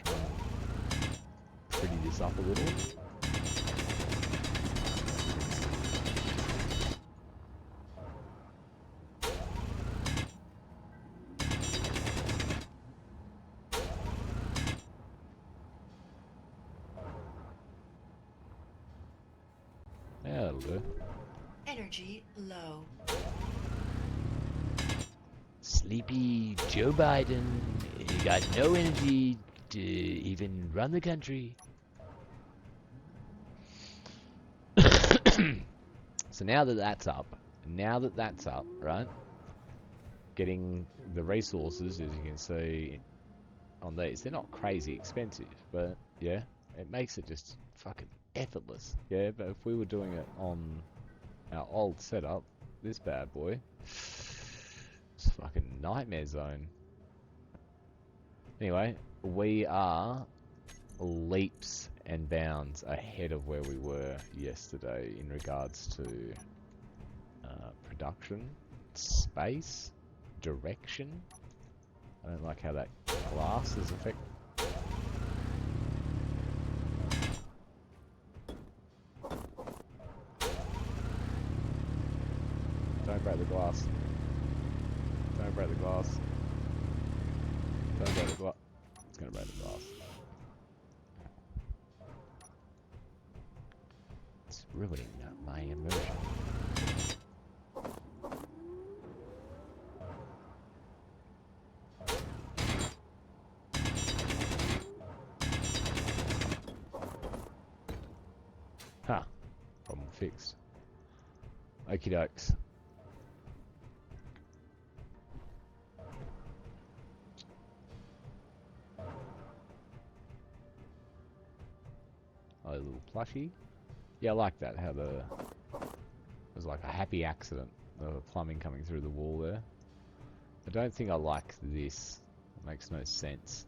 try and pretty this up a little. Yeah, that'll do. Energy low. Sleepy Joe Biden, he got no energy to even run the country. So now that that's up, right? Getting the resources, as you can see on these, they're not crazy expensive, but yeah, it makes it just fucking effortless. Yeah, but if we were doing it on our old setup, this bad boy, it's fucking nightmare zone. Anyway, we are leaps and bounds ahead of where we were yesterday in regards to production, space, direction. I don't like how that glass is affected. Don't break the glass. Don't break the glass. Don't break the glass. It's gonna break the glass. It's ruining my immersion. Huh. Problem fixed. Okie dokes. A little plushie. Yeah, I like that, how it was like a happy accident, the plumbing coming through the wall there. I don't think I like this. It makes no sense.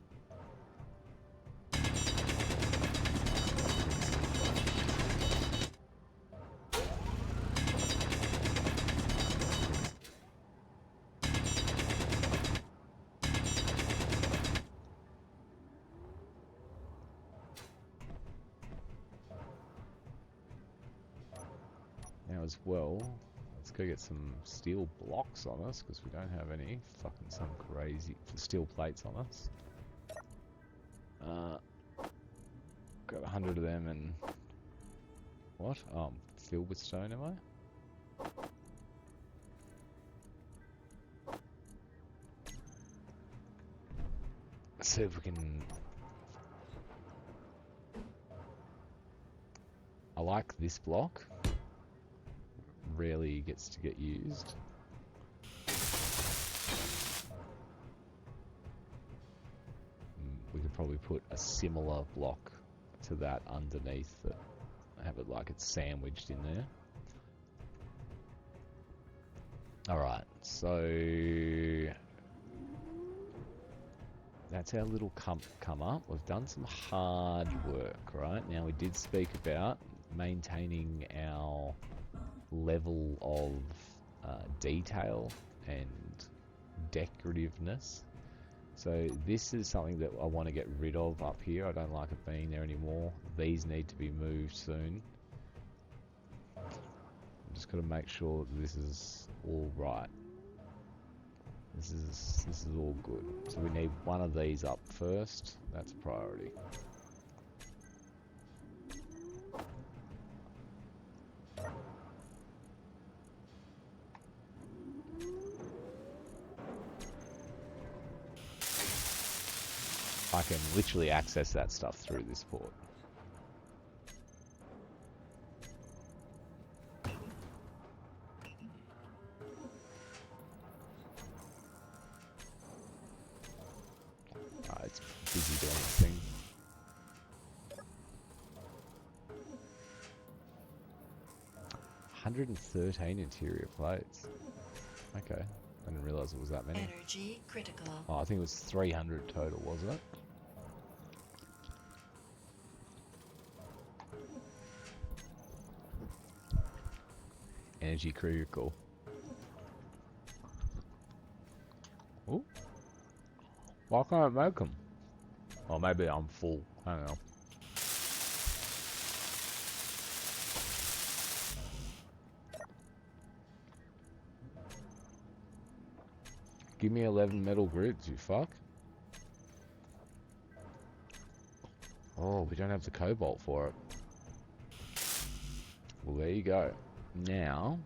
Now as well, let's go get some steel blocks on us, because we don't have any. Fucking some crazy steel plates on us. Got 100 of them and... What? Oh, I'm filled with stone, am I? Let's see if we can... I like this block. Rarely gets to get used. We could probably put a similar block to that underneath that. Have it like it's sandwiched in there. Alright, so that's our little come up. We've done some hard work, right? Now we did speak about maintaining our level of detail and decorativeness. So this is something that I want to get rid of up here. I don't like it being there anymore. These need to be moved soon. I'm just got to make sure that this is all right. This is all good. So we need one of these up first. That's a priority. I can literally access that stuff through this port. It's busy doing its thing. $113 interior plates. Okay, I didn't realise it was that many. Energy critical. Oh, I think it was 300 total, wasn't it? Energy critical. Why can't I make them? Or maybe I'm full. I don't know. Give me 11 metal grids, you fuck. Oh, we don't have the cobalt for it. Well, there you go. Now...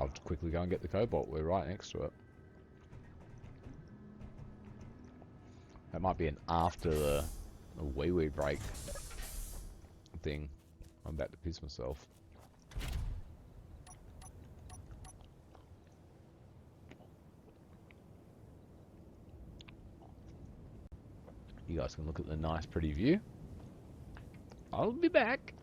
I'll just quickly go and get the cobalt. We're right next to it. That might be an after the wee break thing. I'm about to piss myself. You guys can look at the nice pretty view. I'll be back.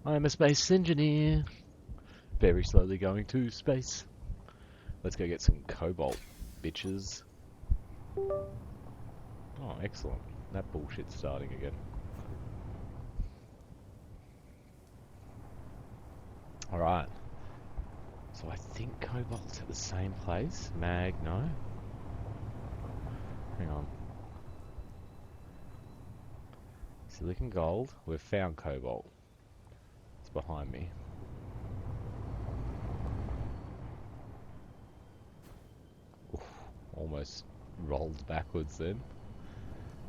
I'm a space engineer. Very slowly going to space. Let's go get some cobalt, bitches. Oh, excellent. That bullshit's starting again. Alright. So I think cobalt's at the same place. Mag, no? Hang on. Silicon gold. We've found cobalt. It's behind me. Oof, almost rolled backwards then.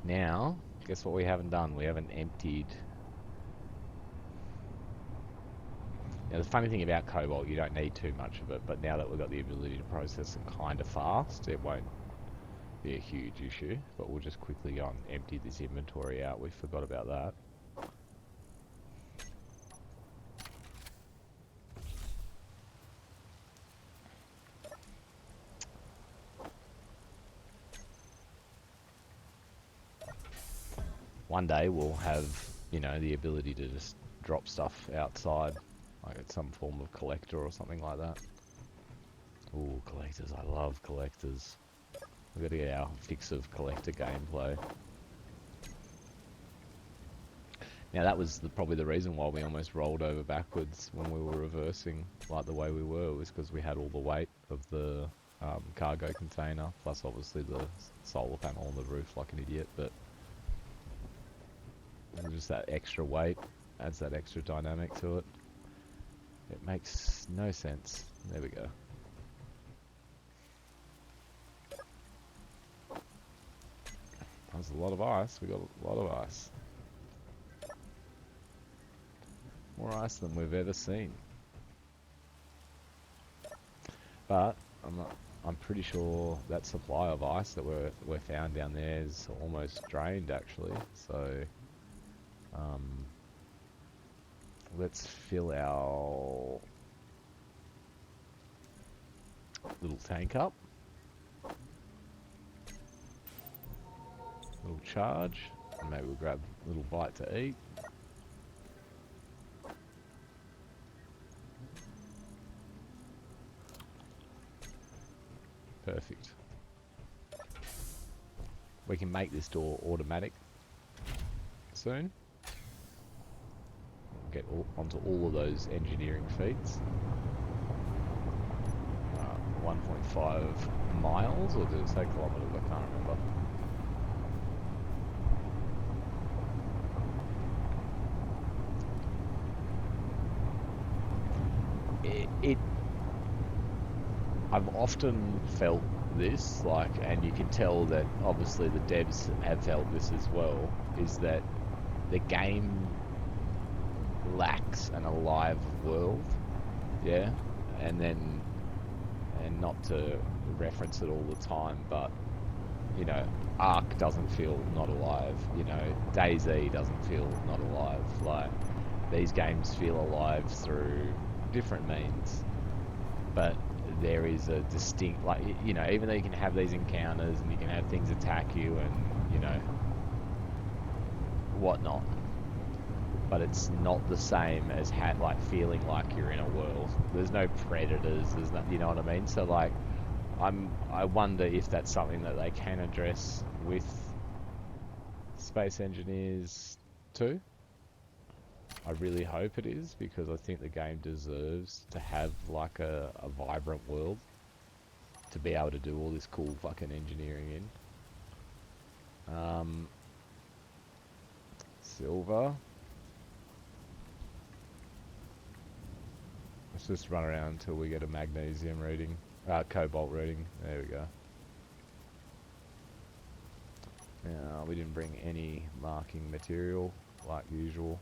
Now, guess what we haven't done? We haven't emptied. Now, the funny thing about cobalt, you don't need too much of it, but now that we've got the ability to process it kind of fast, it won't be a huge issue. But we'll just quickly go and empty this inventory out. We forgot about that. One day we'll have, you know, the ability to just drop stuff outside, like it's some form of collector or something like that. Ooh, collectors, I love collectors. We've got to get our fix of collector gameplay. Now that was probably the reason why we almost rolled over backwards when we were reversing like the way we were, was because we had all the weight of the cargo container, plus obviously the solar panel on the roof like an idiot, but just that extra weight adds that extra dynamic to it. It makes no sense. There we go. There's a lot of ice. We got a lot of ice. More ice than we've ever seen. But I'm pretty sure that supply of ice that we're found down there is almost drained actually. So let's fill our little tank up. Little charge. And maybe we'll grab a little bite to eat. Perfect. We can make this door automatic soon. We'll get onto all of those engineering feats. 1.5 miles, or did it say kilometers? I can't remember. I've often felt this, like, and you can tell that obviously the devs have felt this as well, is that the game lacks an alive world, yeah, and not to reference it all the time, but, you know, Ark doesn't feel not alive, you know, DayZ doesn't feel not alive, like, these games feel alive through different means, but there is a distinct, like, you know, even though you can have these encounters and you can have things attack you and, you know, whatnot, but it's not the same as like feeling like you're in a world. There's no predators, there's no, you know what I mean? So like, I wonder if that's something that they can address with Space Engineers 2. I really hope it is, because I think the game deserves to have like a vibrant world to be able to do all this cool fucking engineering in. Silver. Let's just run around until we get a magnesium reading, cobalt reading. There we go. Now, we didn't bring any marking material like usual.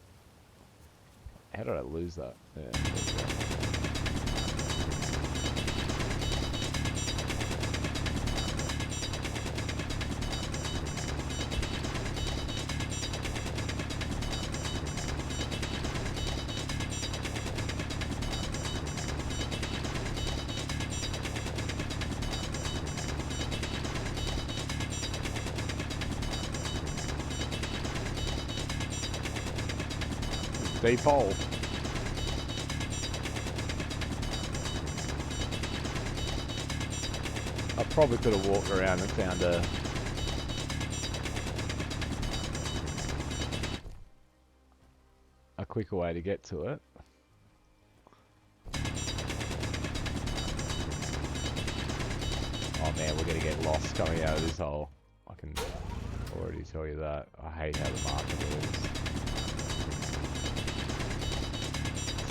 How did I lose that? Yeah, there we go. Deep hole. I probably could have walked around and found a quicker way to get to it. Oh man, we're gonna get lost coming out of this hole. I can already tell you that. I hate how the marker moves.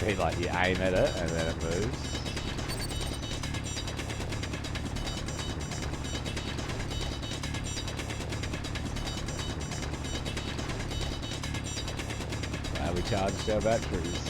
See, like you aim at it and then it moves. we charged our batteries.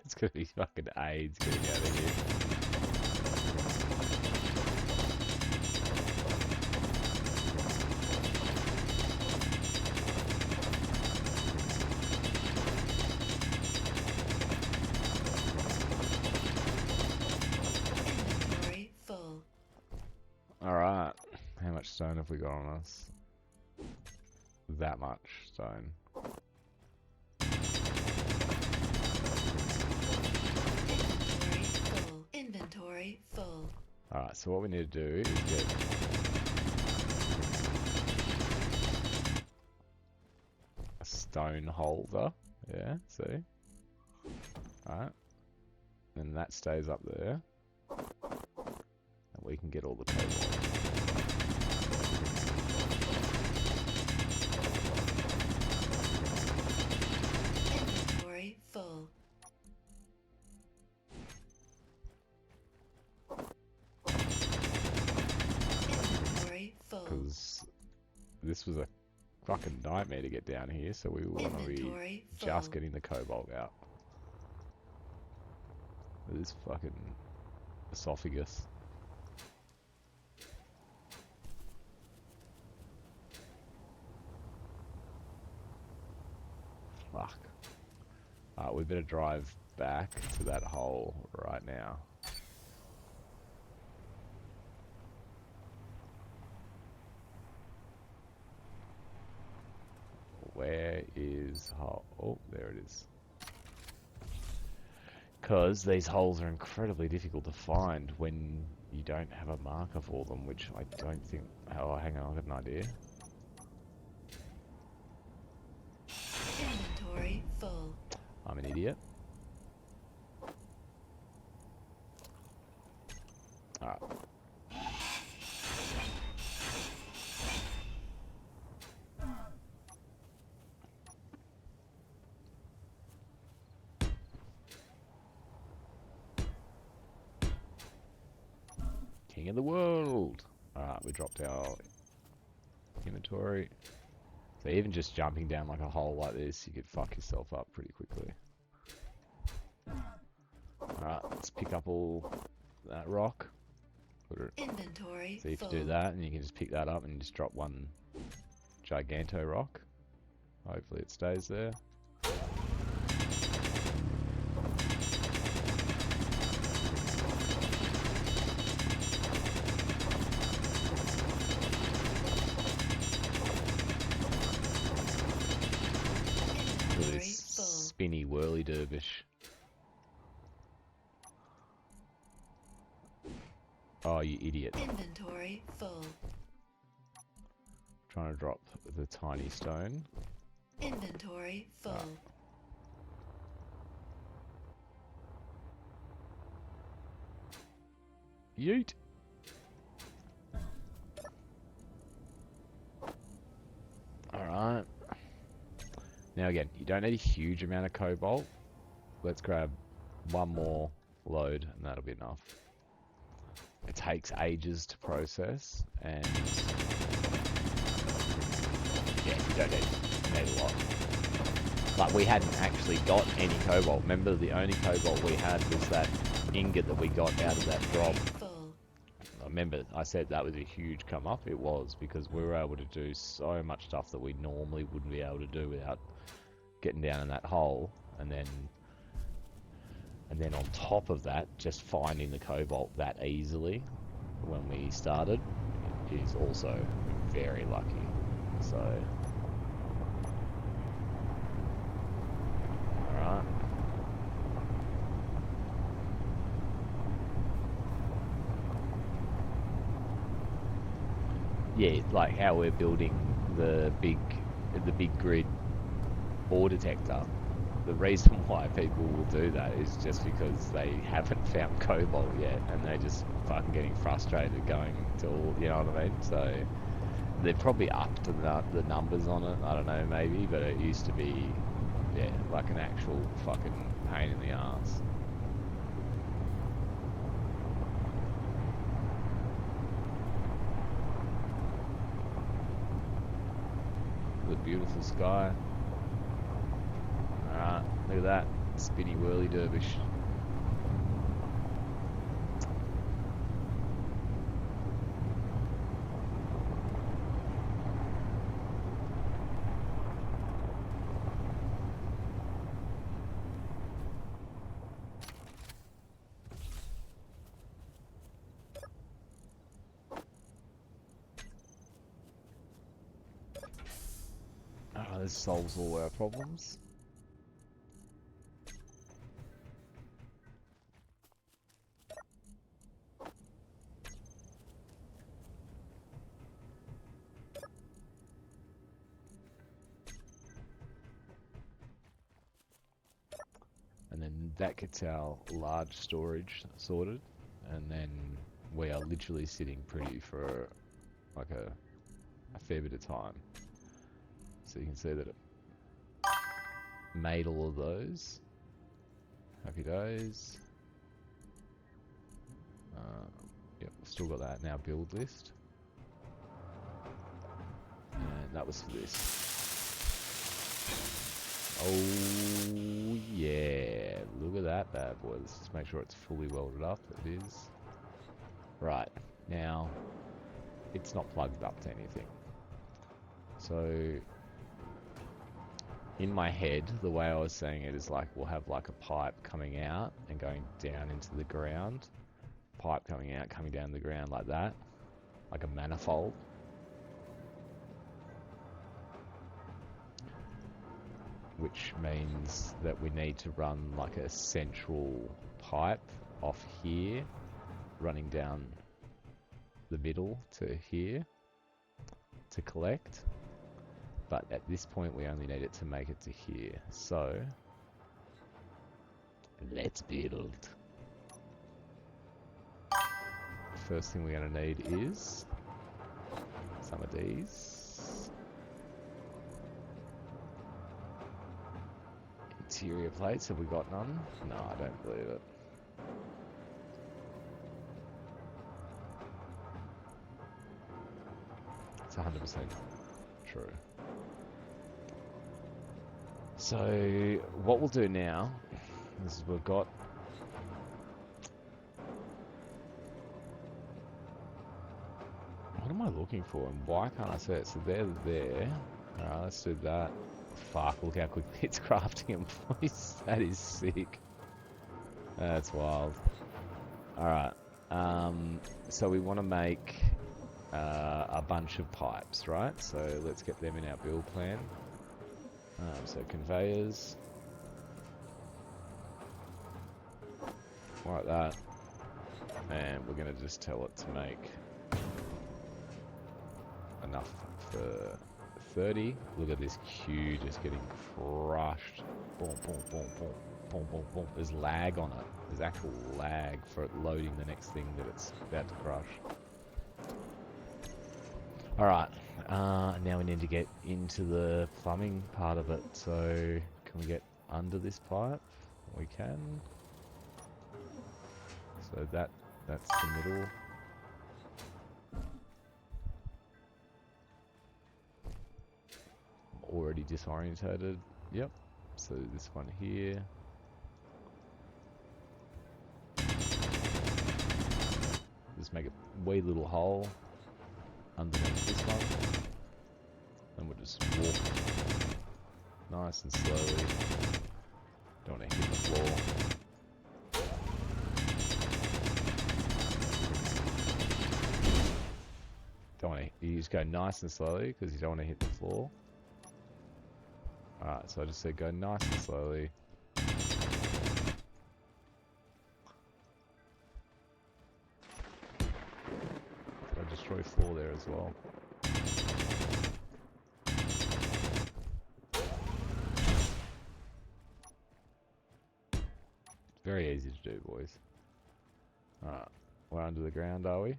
It's gonna be fucking AIDS getting out of here. Inventory full. Alright. How much stone have we got on us? That much stone. Inventory full. Alright, so what we need to do is get a stone holder. Yeah, see? Alright. And that stays up there. And we can get all the cobalt. Inventory full. Inventory full. Because this was a fucking nightmare to get down here, so we want to be Inventory just full. getting the cobalt out. This fucking esophagus. Fuck. We better drive back to that hole right now. Where is hole? Oh, there it is. Because these holes are incredibly difficult to find when you don't have a marker for them, which I don't think... Oh, hang on, I've got an idea. Inventory full. I'm an idiot. Alright. King of the world! Alright, we dropped our inventory. So even just jumping down like a hole like this, you could fuck yourself up pretty quickly. Alright, let's pick up all that rock. Put it. Inventory So if you full. do that, and you can just pick that up and just drop one giganto rock. Hopefully it stays there. Look at Inventory this full. spinny whirly dervish. Oh, you idiot. Inventory full. Trying to drop the tiny stone. Inventory full. Yeet! Alright. Now again, you don't need a huge amount of cobalt. Let's grab one more load and that'll be enough. It takes ages to process and yeah, you don't need a lot. But we hadn't actually got any cobalt. Remember, the only cobalt we had was that ingot that we got out of that drop. Full. Remember, I said that was a huge come up. It was, because we were able to do so much stuff that we normally wouldn't be able to do without getting down in that hole, and then on top of that, just finding the cobalt that easily when we started is also very lucky. So, alright. Yeah, like how we're building the big grid ore detector. The reason why people will do that is just because they haven't found cobalt yet, and they're just fucking getting frustrated going to all, you know what I mean? So they're probably upped the numbers on it. I don't know, maybe, but it used to be, yeah, like an actual fucking pain in the ass. The beautiful sky. Alright, look at that. Spinny whirly dervish. Oh, this solves all our problems. And then that gets our large storage sorted, and then we are literally sitting pretty for like a fair bit of time. So you can see that it made all of those. Happy days. Yep, still got that in our build list. And that was for this. Oh yeah, look at that bad boy. Let's just make sure it's fully welded up. It is. Right, now it's not plugged up to anything. So in my head, the way I was saying it is like we'll have like a pipe coming out and going down into the ground. Pipe coming out, coming down the ground like that. Like a manifold. Which means that we need to run like a central pipe off here, running down the middle to here to collect. But at this point we only need it to make it to here. So let's build. First thing we're going to need is some of these. Interior plates, have we got none? No, I don't believe it. It's 100% true. So what we'll do now is we've got what am I looking for and why can't I see it? So they're there. Alright, let's do that. Fuck, look how quickly it's crafting them, boys. That is sick. That's wild. Alright, so we want to make a bunch of pipes, right? So let's get them in our build plan. So conveyors. Like that. And we're going to just tell it to make enough for 30. Look at this queue just getting crushed. Boom, boom, boom, boom, boom, boom, boom. There's lag on it. There's actual lag for it loading the next thing that it's about to crush. Alright, now we need to get into the plumbing part of it. So, can we get under this pipe? We can. So that's the middle. Already disorientated. Yep. So this one here. Just make a wee little hole underneath this one. And we'll just walk nice and slowly. Don't want to hit the floor. Don't want to, you just go nice and slowly because you don't want to hit the floor. Alright, so I just said go nice and slowly. Did I destroy floor there as well? It's very easy to do, boys. Alright, we're under the ground, are we?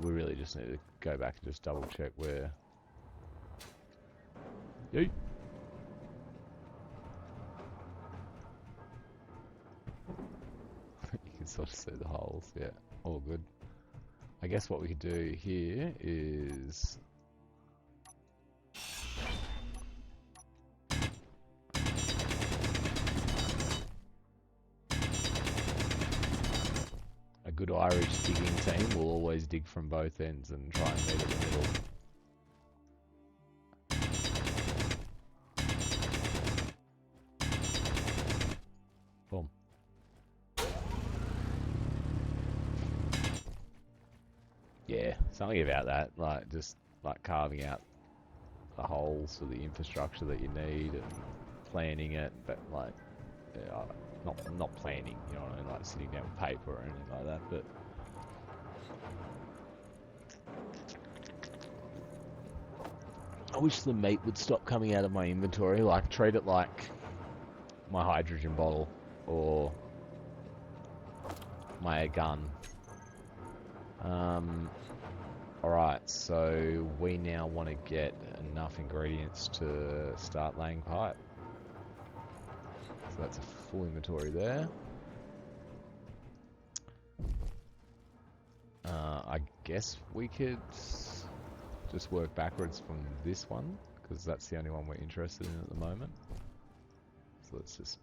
we really just need to go back and just double check where. Yeet. You can sort of see the holes. Yeah, all good. I guess what we could do here is a good Irish digging team will always dig from both ends and try and meet at the middle. Boom. Yeah, something about that, like just like carving out the holes for the infrastructure that you need and planning it, but like not planning, you know what I mean, like sitting down with paper or anything like that, but I wish the meat would stop coming out of my inventory, like treat it like my hydrogen bottle or my gun. Alright, so we now want to get enough ingredients to start laying pipe. So that's a full inventory there. I guess we could just work backwards from this one, because that's the only one we're interested in at the moment. So let's just...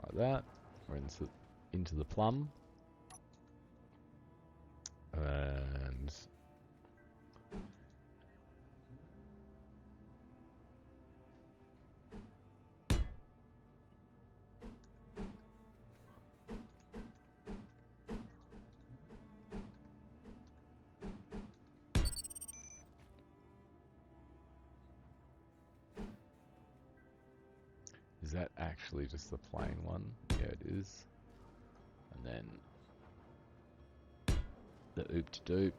like that. We're into the plum. And... is that actually just the plain one? Yeah, it is. And then the oop-to-doop.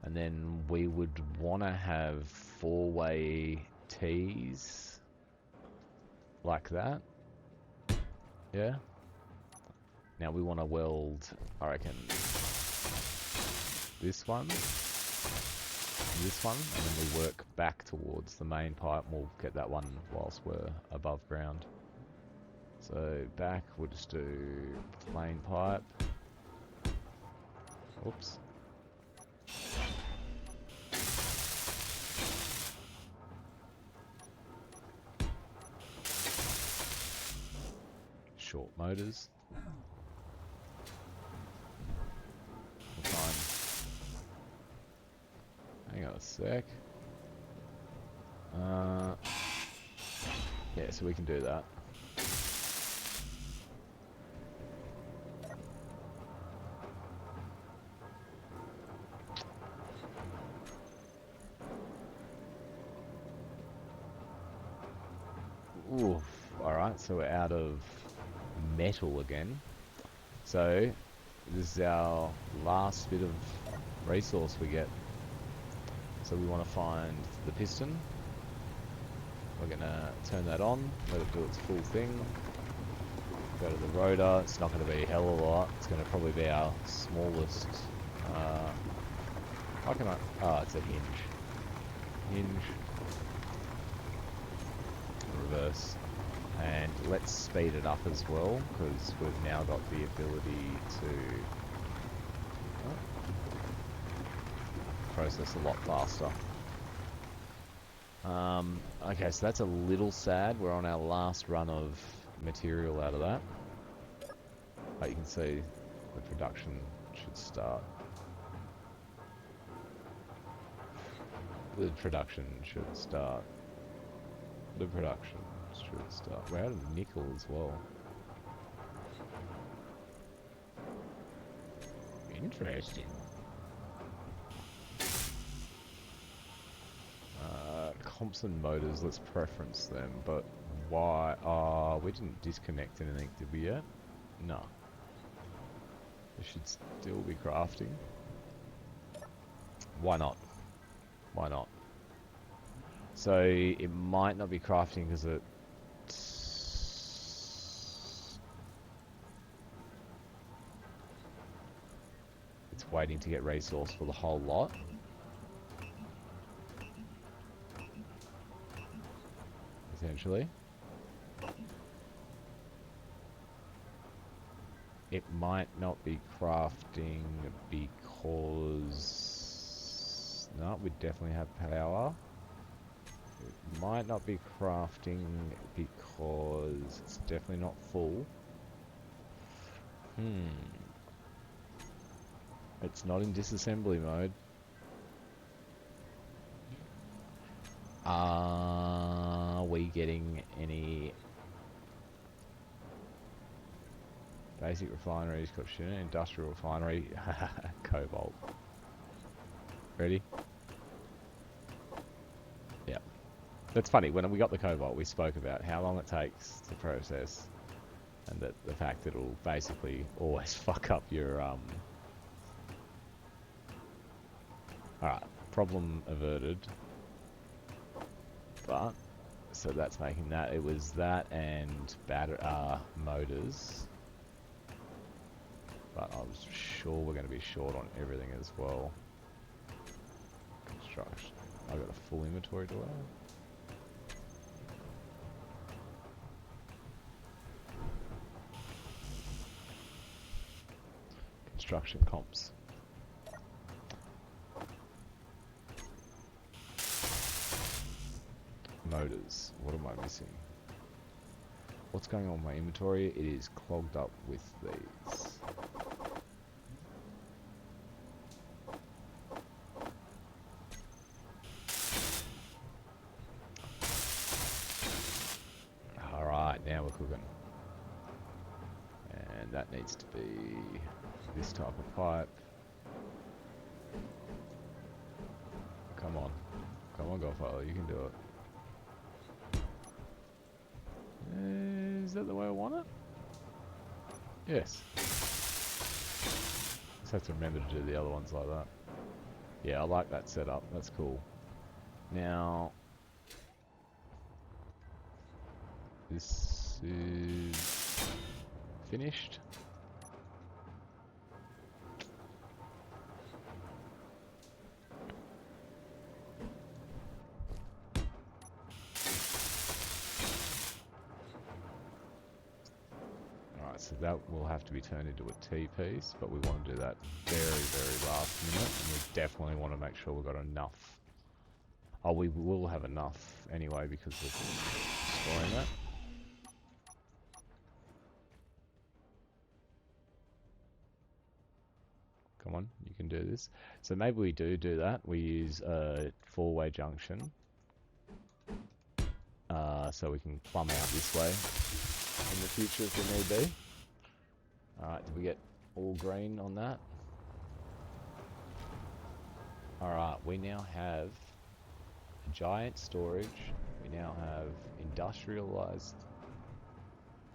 And then we would want to have 4-way T's like that. Yeah. Now we want to weld, I reckon, this one, and then we work back towards the main pipe. We'll get that one whilst we're above ground. So back, we'll just do plain pipe. Oops. Short motors. Hang on a sec. Yeah, so we can do that. Oof. Alright, so we're out of metal again. So, this is our last bit of resource we get. So we want to find the piston. We're going to turn that on, let it do its full thing. Go to the rotor. It's not going to be a hell of a lot. It's going to probably be our smallest... how can I... Oh, it's a hinge. Hinge. Reverse. And let's speed it up as well, because we've now got the ability to... process a lot faster. Okay, so that's a little sad. We're on our last run of material out of that. But you can see the production should start. The production should start. The production should start. We're out of nickel as well. Interesting. Thompson motors, let's preference them, but why? We didn't disconnect anything, did we yet? No. They should still be crafting. Why not? Why not? So it might not be crafting because just waiting to get resource for the whole lot. Essentially. It might not be crafting because... No, we definitely have power. It might not be crafting because it's definitely not full. It's not in disassembly mode. Are we getting any basic refineries? Industrial refinery, cobalt. Ready? Yeah. That's funny. When we got the cobalt, we spoke about how long it takes to process, and that the fact that it'll basically always fuck up your Alright, problem averted. But so that's making that. It was that and motors. But I was sure we're going to be short on everything as well. Construction. I've got a full inventory, do I? Construction comps. Motors. What am I missing? What's going on with my inventory? It is clogged up with these. Alright, now we're cooking. And that needs to be this type of pipe. Come on. Come on, Godfather, you can do it. Is that the way I want it? Yes. Just have to remember to do the other ones like that. Yeah, I like that setup. That's cool. Now, this is finished. So that will have to be turned into a T-piece, but we want to do that very, very last minute, and we definitely want to make sure we've got enough. Oh, we will have enough anyway because we're storing that. Come on, you can do this. So maybe we do that. We use a four-way junction, so we can plumb out this way in the future if we need be. Alright, did we get all green on that? Alright, we now have a giant storage. We now have industrialized,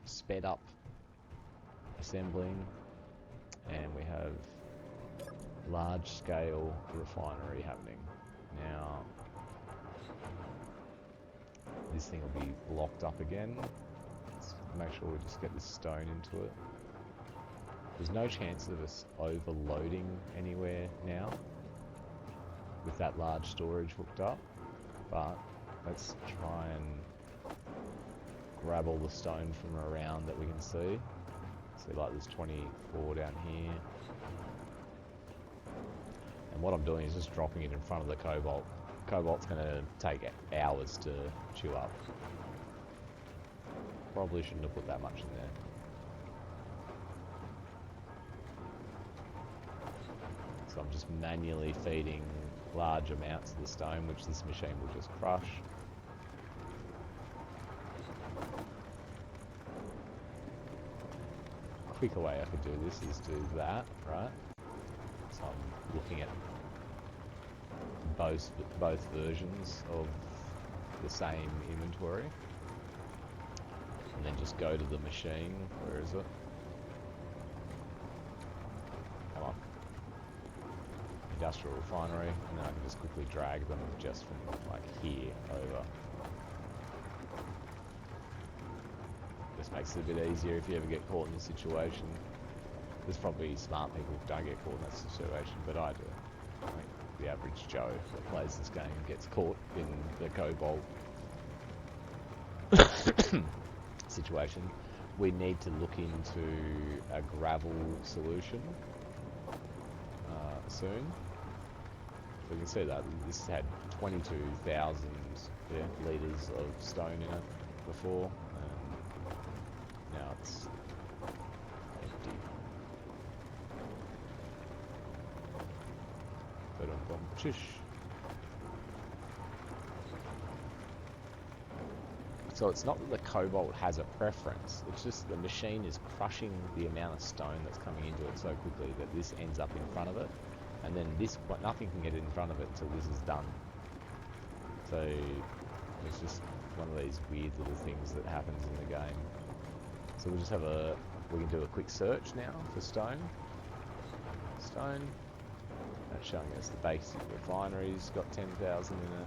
sped up assembling, and we have large scale refinery happening. Now, this thing will be locked up again. Let's make sure we just get this stone into it. There's no chance of us overloading anywhere now with that large storage hooked up, but let's try and grab all the stone from around that we can see. See, like there's 24 down here. And what I'm doing is just dropping it in front of the cobalt. Cobalt's going to take hours to chew up. Probably shouldn't have put that much in there. So I'm just manually feeding large amounts of the stone, which this machine will just crush. A quicker way I could do this is do that, right? So I'm looking at both versions of the same inventory. And then just go to the machine. Where is it? Come on. Industrial refinery, and then I can just quickly drag them just from like here over. Just makes it a bit easier if you ever get caught in this situation. There's probably smart people who don't get caught in that situation, but I do. I think the average Joe that plays this game gets caught in the cobalt situation. We need to look into a gravel solution soon. We can see that this had 22,000 litres of stone in it before, and now it's empty. Chish. So it's not that the cobalt has a preference, it's just the machine is crushing the amount of stone that's coming into it so quickly that this ends up in front of it, and then this, nothing can get in front of it until this is done. So it's just one of these weird little things that happens in the game. So we'll just have we can do a quick search now for stone. Stone. That's showing us the basic refinery's got 10,000 in it.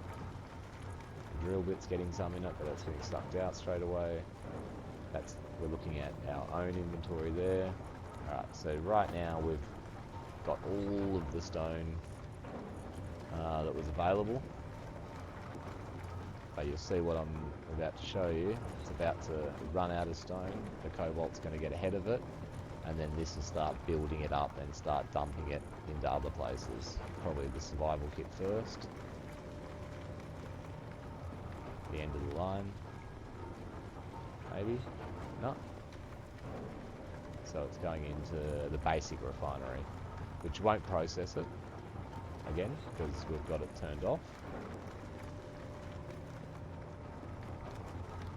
The drill bit's getting some in it, but that's getting sucked out straight away. We're looking at our own inventory there. Alright, so right now we've got all of the stone that was available. But you'll see what I'm about to show you. It's about to run out of stone. The cobalt's going to get ahead of it, and then this will start building it up and start dumping it into other places. Probably the survival kit first. The end of the line. Maybe? No. So it's going into the basic refinery, which won't process it again because we've got it turned off.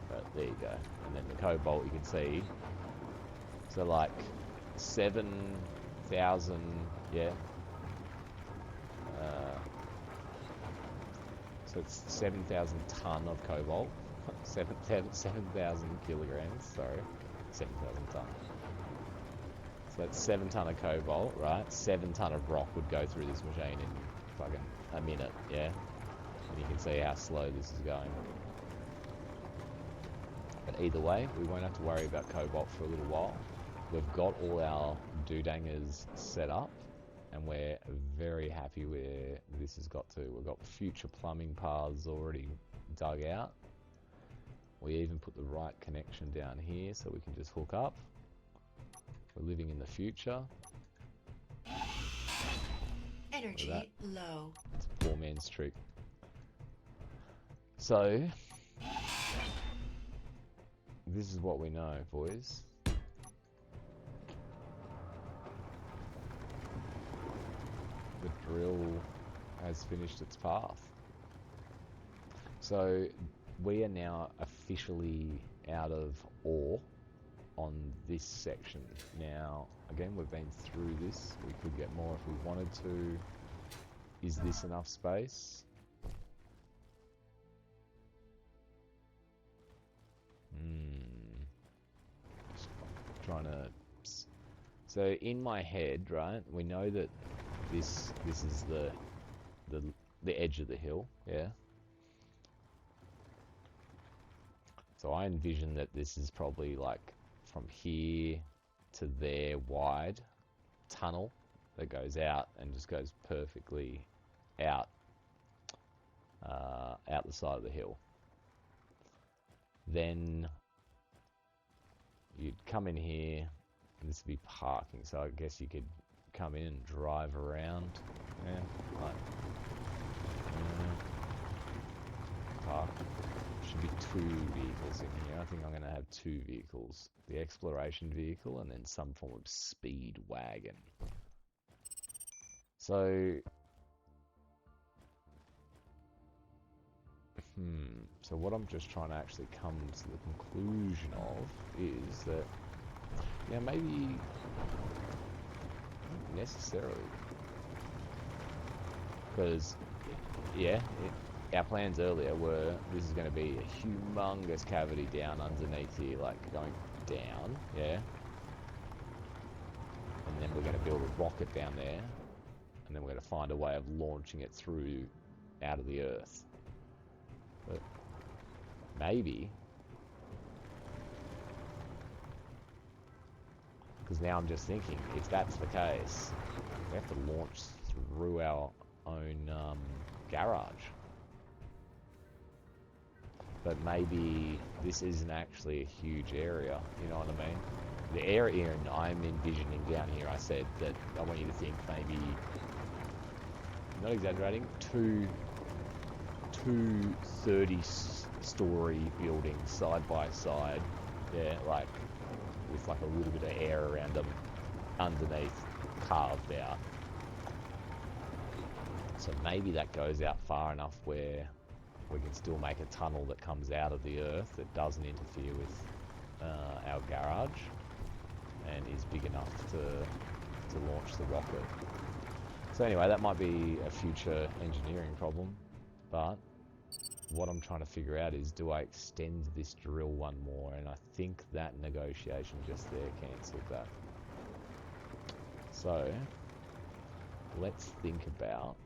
But there you go. And then the cobalt you can see. So like 7,000, yeah. So it's 7,000 ton of cobalt. 7,000 kilograms, sorry. 7,000 ton. So that's 7 ton of cobalt, right? 7 ton of rock would go through this machine in fucking a minute, yeah? And you can see how slow this is going. But either way, we won't have to worry about cobalt for a little while. We've got all our doodangers set up, and we're very happy where this has got to. We've got future plumbing paths already dug out. We even put the right connection down here so we can just hook up. We're living in the future. Energy low. It's a poor man's trick. So, this is what we know, boys. The drill has finished its path. So we are now officially out of ore on this section. Now, again, we've been through this. We could get more if we wanted to. Is this enough space? Just trying to... So in my head, right, we know that this is the edge of the hill, yeah? So I envision that this is probably like from here to there wide tunnel that goes out and just goes perfectly out out the side of the hill. Then you'd come in here, and this would be parking, so I guess you could come in and drive around. Yeah, like park. Should be 2 vehicles in here. I think I'm going to have 2 vehicles. The exploration vehicle and then some form of speed wagon. So... So what I'm just trying to actually come to the conclusion of is that, yeah, maybe... not necessarily. Because, yeah... our plans earlier were this is going to be a humongous cavity down underneath here, like going down, yeah? And then we're going to build a rocket down there, and then we're going to find a way of launching it through out of the earth. But maybe Because now I'm just thinking, if that's the case, we have to launch through our own garage. But maybe this isn't actually a huge area, you know what I mean? The area I'm envisioning down here, I said that I want you to think maybe, I'm not exaggerating, two 30-story buildings side by side, yeah, like with like a little bit of air around them underneath, carved out. So maybe that goes out far enough where we can still make a tunnel that comes out of the earth that doesn't interfere with our garage and is big enough to launch the rocket. So anyway, that might be a future engineering problem, but what I'm trying to figure out is, do I extend this drill one more? And I think that negotiation just there cancelled that. So let's think about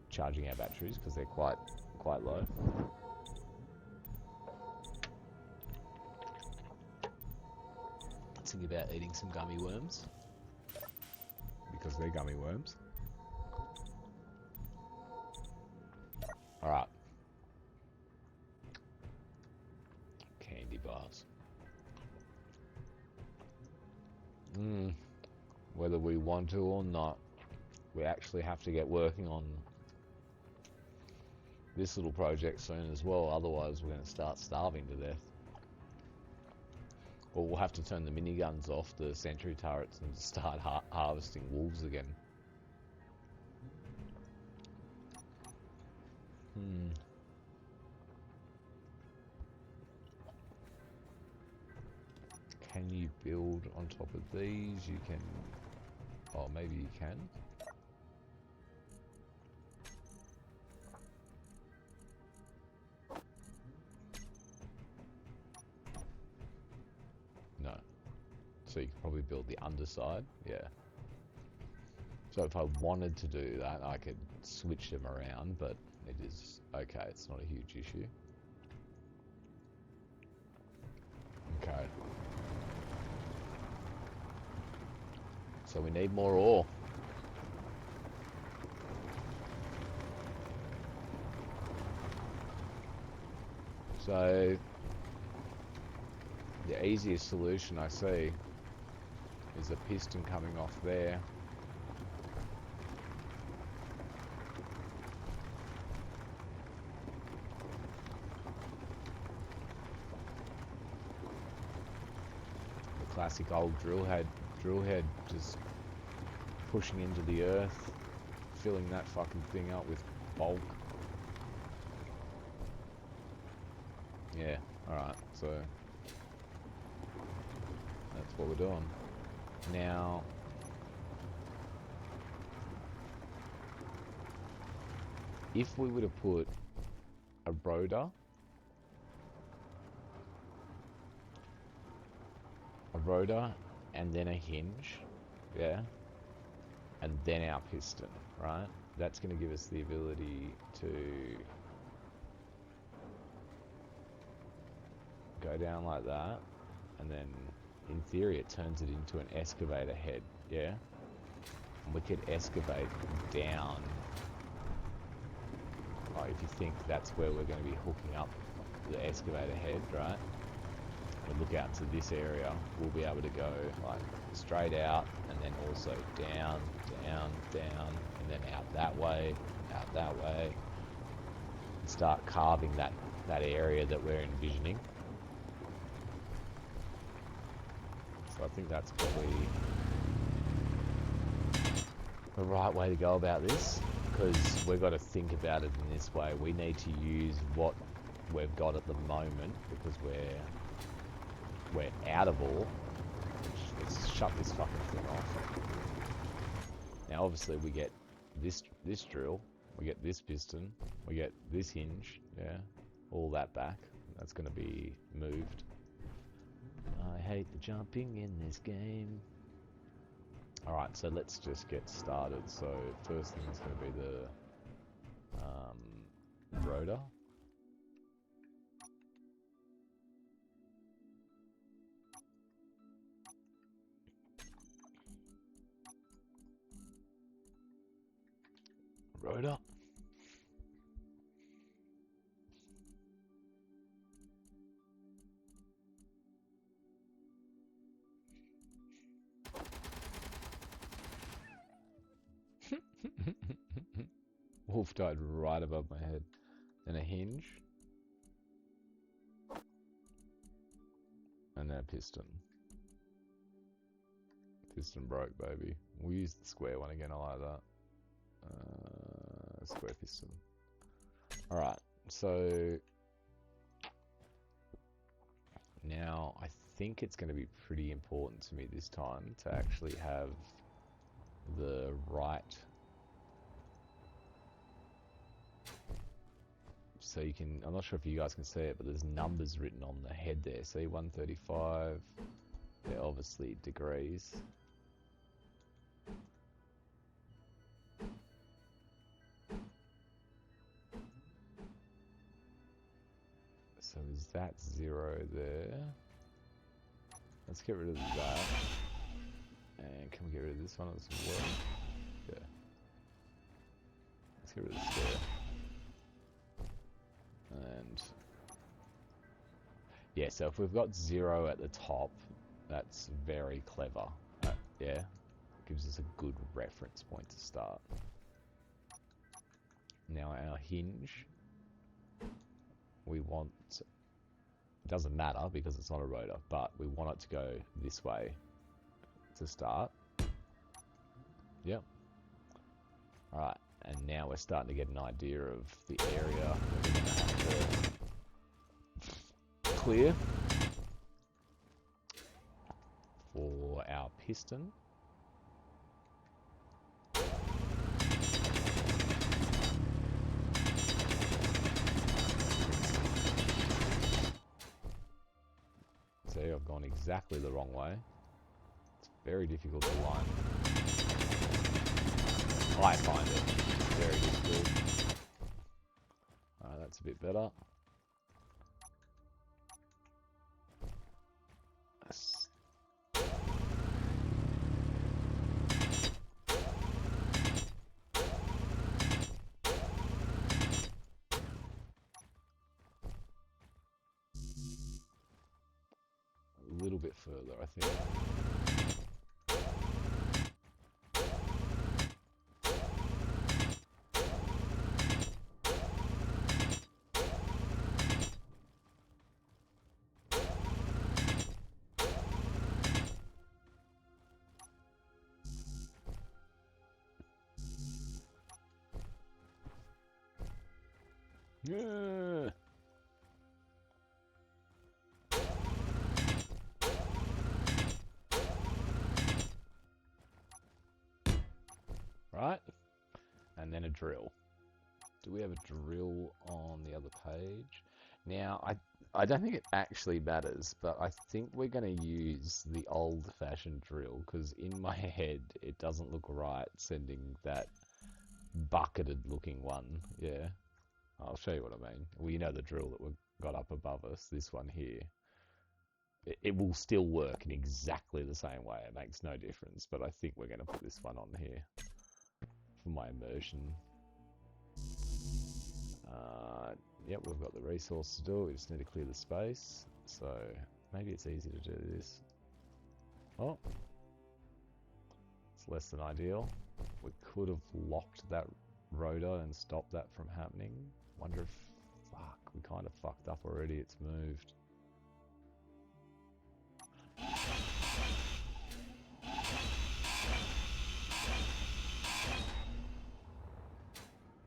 charging our batteries because they're quite low. Let's think about eating some gummy worms because they're gummy worms. All right. Candy bars. Whether we want to or not, we actually have to get working on this little project soon as well. Otherwise, we're going to start starving to death. Or we'll have to turn the miniguns off the sentry turrets and start harvesting wolves again. Can you build on top of these? You can... Oh, maybe you can. No. So you could probably build the underside. Yeah. So if I wanted to do that, I could switch them around, but it is okay. It's not a huge issue. Okay. So we need more ore. So the easiest solution I see is a piston coming off there. The classic old drill head just pushing into the earth, filling that fucking thing up with bulk. Yeah, alright, so that's what we're doing. Now, if we were to put a rotor, and then a hinge, yeah, and then our piston, right? That's going to give us the ability to go down like that, and then in theory it turns it into an excavator head, yeah? And we could excavate down, like if you think that's where we're going to be hooking up the excavator head, right? We look out to this area, we'll be able to go like straight out and then also down, down, down, and then out that way, and start carving that area that we're envisioning. So I think that's probably the right way to go about this, because we've got to think about it in this way. We need to use what we've got at the moment because we're out of ore. Let's shut this fucking thing off. Now obviously we get this drill, we get this piston, we get this hinge, yeah, all that back. That's going to be moved. I hate the jumping in this game. Alright, so let's just get started. So first thing is going to be the rotor. rotor. Wolf died right above my head. Then a hinge. And then a piston. Piston broke, baby. We'll use the square one again, I like that. Square piston. Alright, so... now, I think it's going to be pretty important to me this time to actually have the right... so you can, I'm not sure if you guys can see it, but there's numbers written on the head there. See, 135, they're obviously degrees. So is that 0 there? Let's get rid of that. And can we get rid of this one as well? Yeah. Let's get rid of the square. And yeah, so if we've got 0 at the top, that's very clever. Yeah, gives us a good reference point to start. Now our hinge, we want, it doesn't matter because it's not a rotor, but we want it to go this way to start. Yep. Alright, and now we're starting to get an idea of the area that we're going to have to clear for our piston. See, I've gone exactly the wrong way. It's very difficult to line. I find it very difficult. Alright, that's a bit better. A little bit further, I think. Yeah. Right, and then a drill. Do we have a drill on the other page? Now, I don't think it actually matters, but I think we're going to use the old-fashioned drill, because in my head, it doesn't look right sending that bucketed-looking one. Yeah, I'll show you what I mean. Well, you know the drill that we've got up above us, this one here. It will still work in exactly the same way. It makes no difference, but I think we're going to put this one on here for my immersion. Yep, we've got the resource to do it. We just need to clear the space. So maybe it's easy to do this. Oh, it's less than ideal. We could have locked that rotor and stopped that from happening. Wonder if, fuck, we kind of fucked up already. It's moved.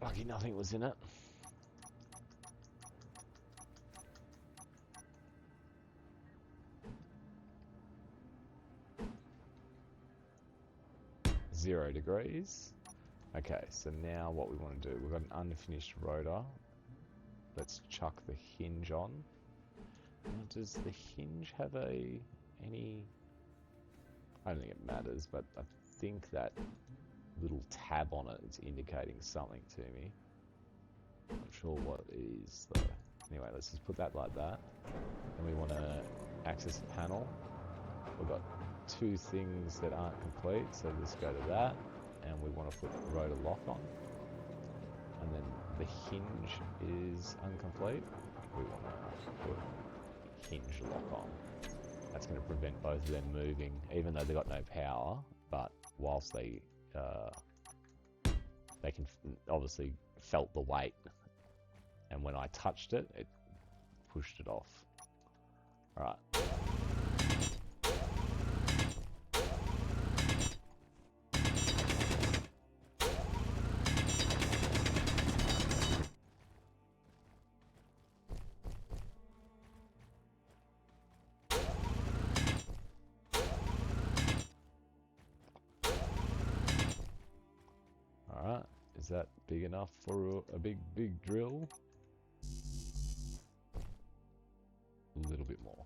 Lucky nothing was in it. .0 degrees. Okay, so now what we want to do, we've got an unfinished rotor. Let's chuck the hinge on. Now, does the hinge have any... I don't think it matters, but I think that little tab on it is indicating something to me. Not sure what it is though. Anyway, let's just put that like that. And we want to access the panel. We've got 2 things that aren't complete, so let's go to that. And we want to put rotor lock on. and then the hinge is incomplete. We want to put hinge lock on. That's going to prevent both of them moving, even though they've got no power. But whilst they can obviously felt the weight, and when I touched it, it pushed it off. All right. Alright, is that big enough for a big drill? A little bit more.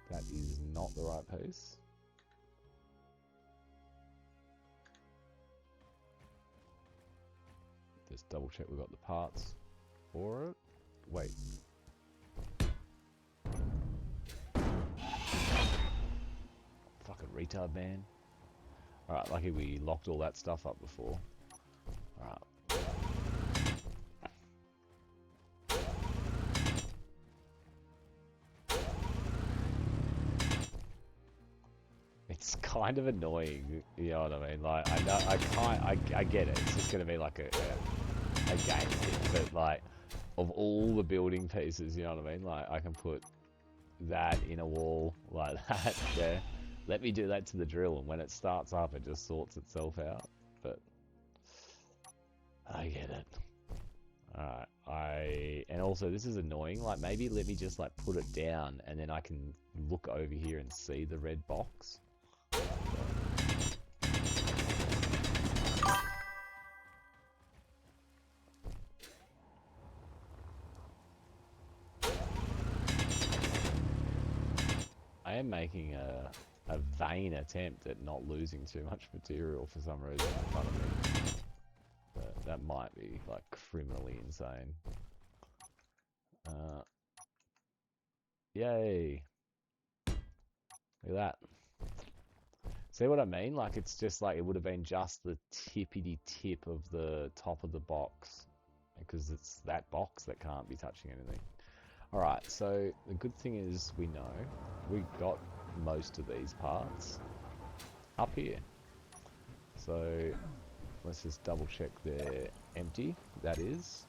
That is not the right piece. Just double check we've got the parts for it. Wait. Fucking retard, man. Alright, lucky we locked all that stuff up before. Alright. It's kind of annoying, you know what I mean? Like, I know, I get it. It's just gonna be like a game thing, but like, of all the building pieces, you know what I mean? Like, I can put that in a wall like that, yeah. Let me do that to the drill, and when it starts up, it just sorts itself out. But I get it. Alright, and also this is annoying. Like, maybe let me just like put it down, and then I can look over here and see the red box. I am making a vain attempt at not losing too much material for some reason in front of me. But that might be like criminally insane. Yay! Look at that. See what I mean? Like, it's just like it would have been just the tippity tip of the top of the box, because it's that box that can't be touching anything. Alright, so the good thing is we know we got most of these parts up here. So let's just double check they're empty. That is.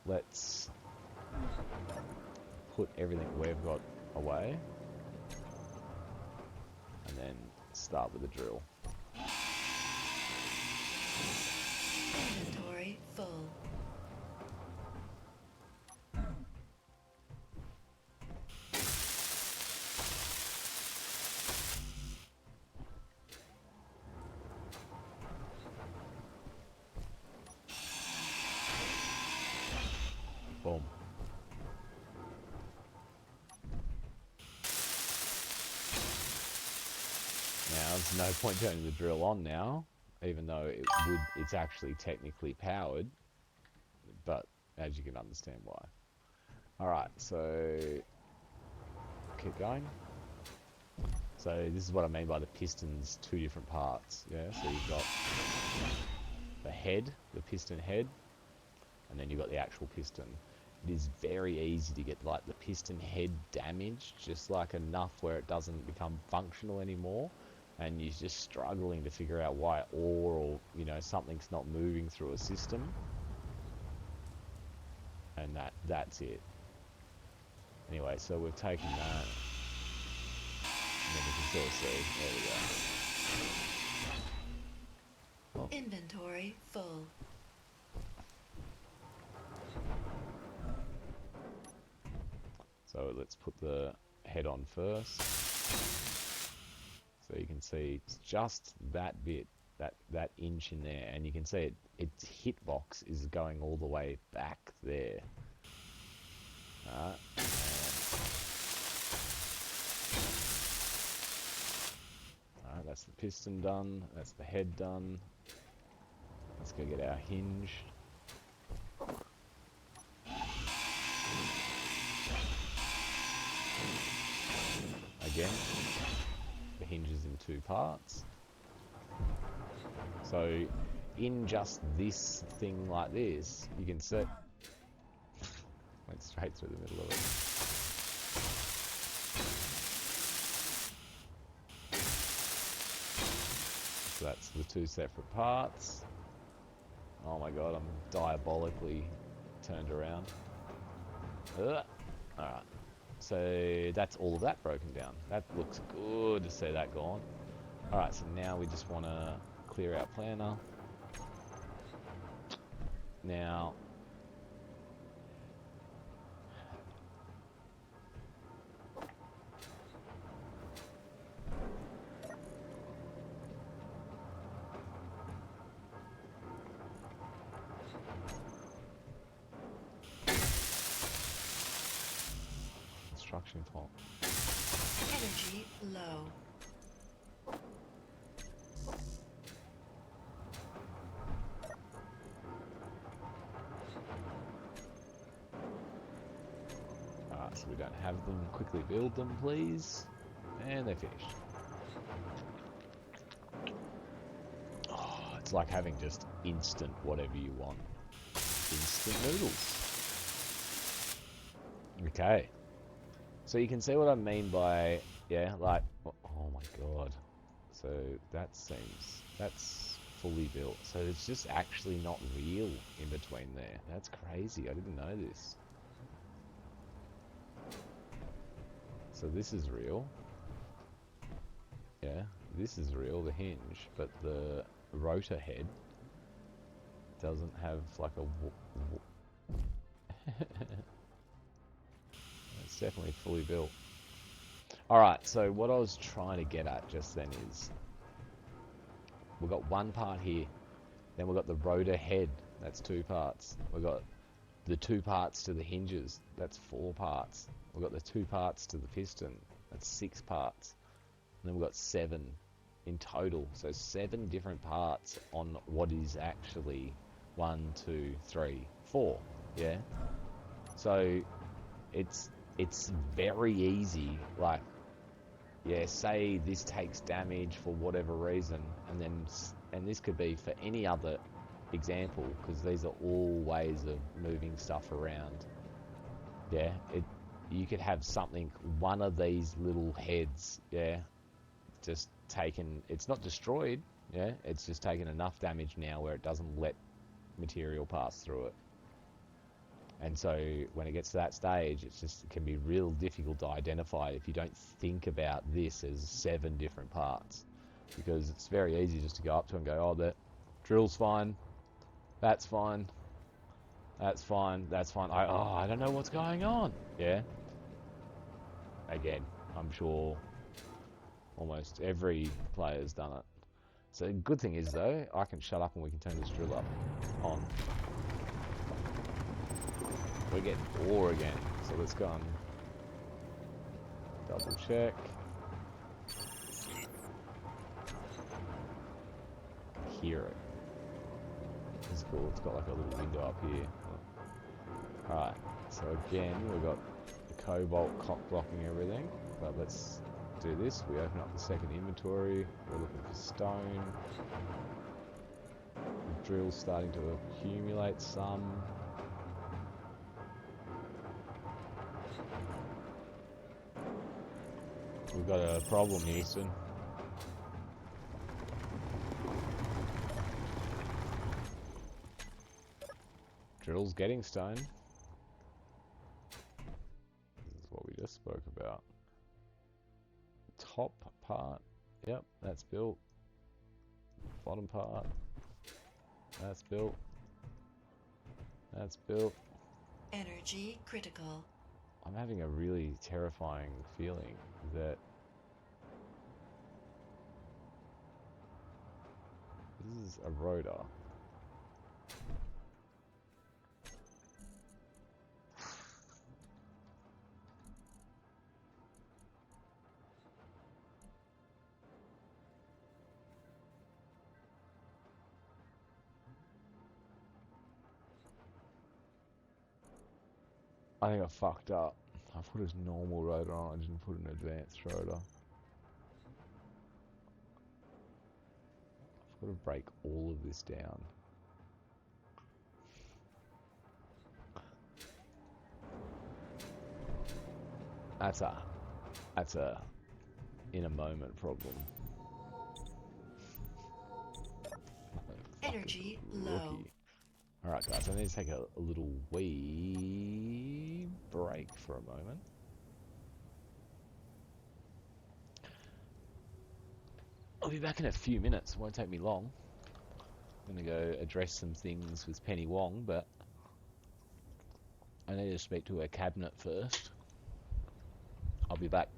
Let's put everything we've got away, and then start with the drill. Inventory full. Boom. Now, there's no point turning the drill on now, even though it's actually technically powered, but as you can understand why. Alright, so keep going. So this is what I mean by the piston's two different parts, yeah? So you've got the head, the piston head, and then you've got the actual piston. It is very easy to get like the piston head damaged, just like enough where it doesn't become functional anymore, and you're just struggling to figure out why ore or, you know, something's not moving through a system. And that's it. Anyway, so we've taken that, and then we can sort of see. There we go. Oh. Inventory full. So let's put the head on first. So you can see it's just that bit, that inch in there, and you can see its hitbox is going all the way back there. Alright. Alright, that's the piston done, that's the head done. Let's go get our hinge. again, the hinge is in two parts. So in just this thing like this, you can set... Went straight through the middle of it. So that's the two separate parts. Oh my god, I'm diabolically turned around. Alright, so that's all of that broken down. That looks good to see that gone. Alright, so now we just want to clear our planner. Now, construction fault. Energy low. Alright, so we don't have them. Quickly build them, please. And they're finished. Oh, it's like having just instant whatever you want. Instant noodles. Okay. So you can see what I mean by, yeah, like, oh my god. So that's fully built. So it's just actually not real in between there. That's crazy. I didn't know this. So this is real. Yeah, this is real, the hinge, but the rotor head doesn't have like a... It's definitely fully built. Alright, so what I was trying to get at just then is we've got one part here, then we've got the rotor head, that's two parts. We've got the two parts to the hinges, that's four parts. We've got the two parts to the piston, that's six parts. And then we've got seven in total, so 7 different parts on what is actually 1, 2, 3, 4, yeah? So it's very easy, like, yeah, say this takes damage for whatever reason, and this could be for any other example, because these are all ways of moving stuff around. Yeah, you could have something, one of these little heads, yeah, just taken, it's not destroyed, yeah, it's just taken enough damage now where it doesn't let material pass through it. And so when it gets to that stage, it can be real difficult to identify if you don't think about this as 7 different parts. Because it's very easy just to go up to and go, oh, that drill's fine, that's fine, that's fine, that's fine. I don't know what's going on. Yeah. Again, I'm sure almost every player's done it. So the good thing is though, I can shut up and we can turn this drill up on. We're getting ore again, so let's go and double check. Hear it. It's cool, it's got like a little window up here. Alright, so again, we've got the cobalt cock blocking everything, but let's do this. We open up the second inventory, we're looking for stone. The drill's starting to accumulate some. We've got a problem, Houston. Drill's getting stone. This is what we just spoke about. Top part, yep, that's built. Bottom part, that's built. That's built. Energy critical. I'm having a really terrifying feeling that this is a rotor. I think I fucked up. I put his normal rotor on, I didn't put an advanced rotor. Got to break all of this down. That's a in a moment problem. Energy low. Rookie. Alright guys, I need to take a little wee break for a moment. I'll be back in a few minutes, it won't take me long. I'm gonna go address some things with Penny Wong, but I need to speak to her cabinet first. I'll be back.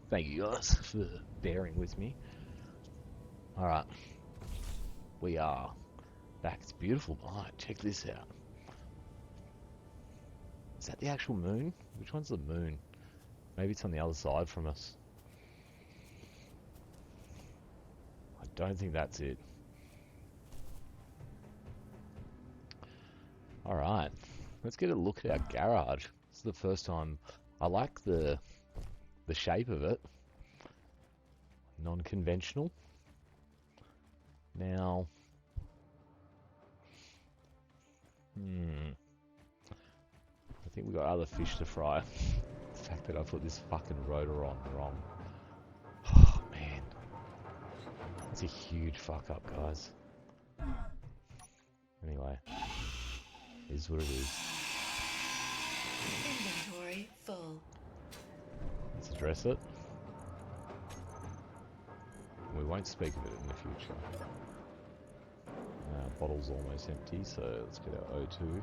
Thank you guys for bearing with me. Alright, we are back. It's a beautiful night. Check this out. Is that the actual moon? Which one's the moon? Maybe it's on the other side from us. I don't think that's it. Alright, let's get a look at our garage. This is the first time. I like the shape of it. Non-conventional. Now, Hmm. I think we got other fish to fry. The fact that I put this fucking rotor on wrong. Oh, man. It's a huge fuck up, guys. Anyway. Is what it is. Inventory full. Let's address it. We won't speak of it in the future. Bottle's almost empty, so let's get our O2.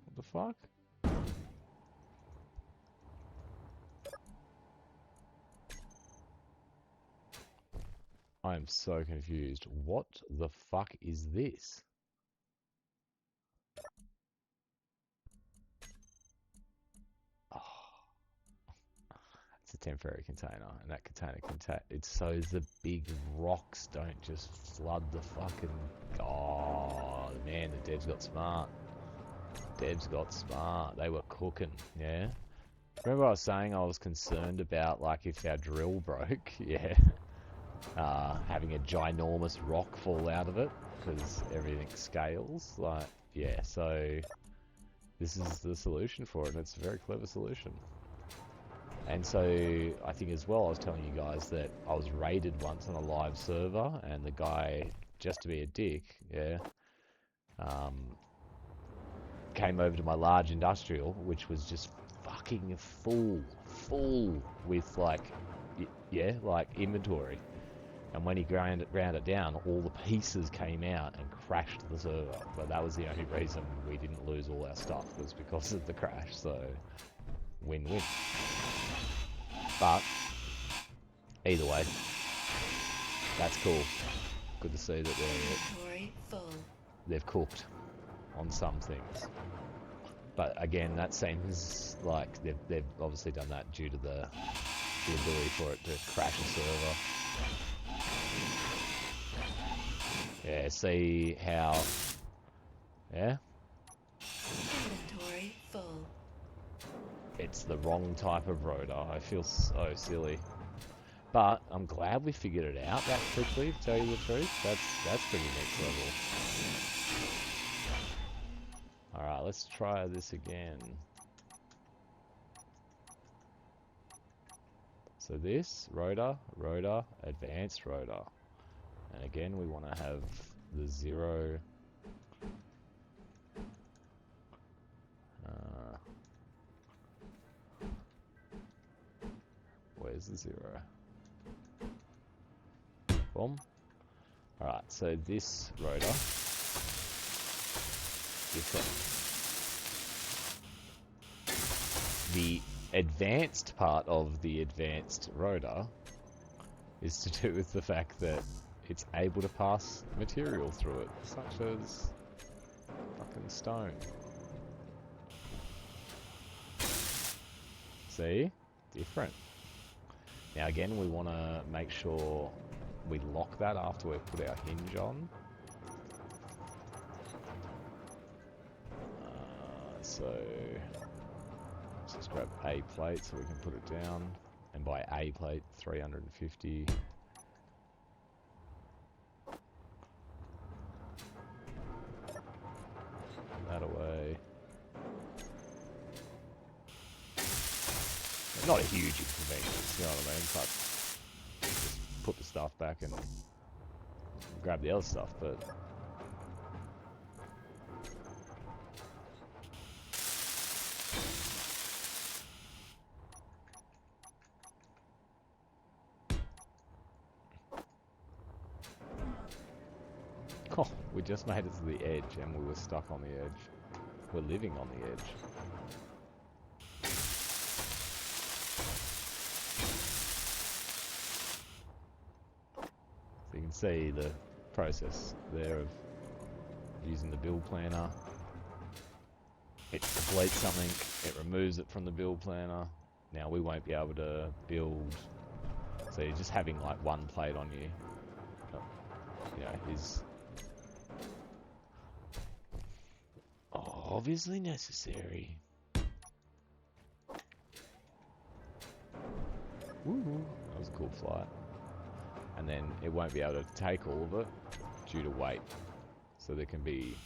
What the fuck? I am so confused. What the fuck is this? Oh, it's a temporary container, and that container it's so the big rocks don't just flood the fucking. Oh man, the devs got smart. Devs got smart. They were cooking, yeah. Remember I was saying I was concerned about like if our drill broke, yeah. Having a ginormous rock fall out of it because everything scales. Like, yeah, so this is the solution for it, and it's a very clever solution. And so I think as well, I was telling you guys that I was raided once on a live server, and the guy, just to be a dick, yeah, came over to my large industrial, which was just fucking full with like, yeah, like inventory. And when he ground it down, all the pieces came out and crashed the server. But that was the only reason we didn't lose all our stuff, was because of the crash. So, win-win. But, either way, that's cool. Good to see that they've cooked on some things. But again, that seems like they've obviously done that due to the ability for it to crash a server. Yeah, see how... Yeah? Inventory full. It's the wrong type of rotor. I feel so silly. But I'm glad we figured it out that quickly, to tell you the truth. That's pretty next level. Alright, let's try this again. So this, rotor, advanced rotor. And again, we want to have the 0... where's the 0? Boom. Alright, so this rotor, different. The advanced part of the advanced rotor is to do with the fact that it's able to pass material through it, such as fucking stone. See? Different. Now again, we want to make sure we lock that after we've put our hinge on. So let's just grab A plate so we can put it down. And by A plate, 350. That away. Not a huge inconvenience, you know what I mean? But just put the stuff back and grab the other stuff, but... Oh, we just made it to the edge and we were stuck on the edge. We're living on the edge. So you can see the process there of using the build planner. It completes something, it removes it from the build planner. Now we won't be able to build, so you're just having like one plate on you, you know, is obviously necessary. Woo, that was a cool flight. And then it won't be able to take all of it due to weight. So there can be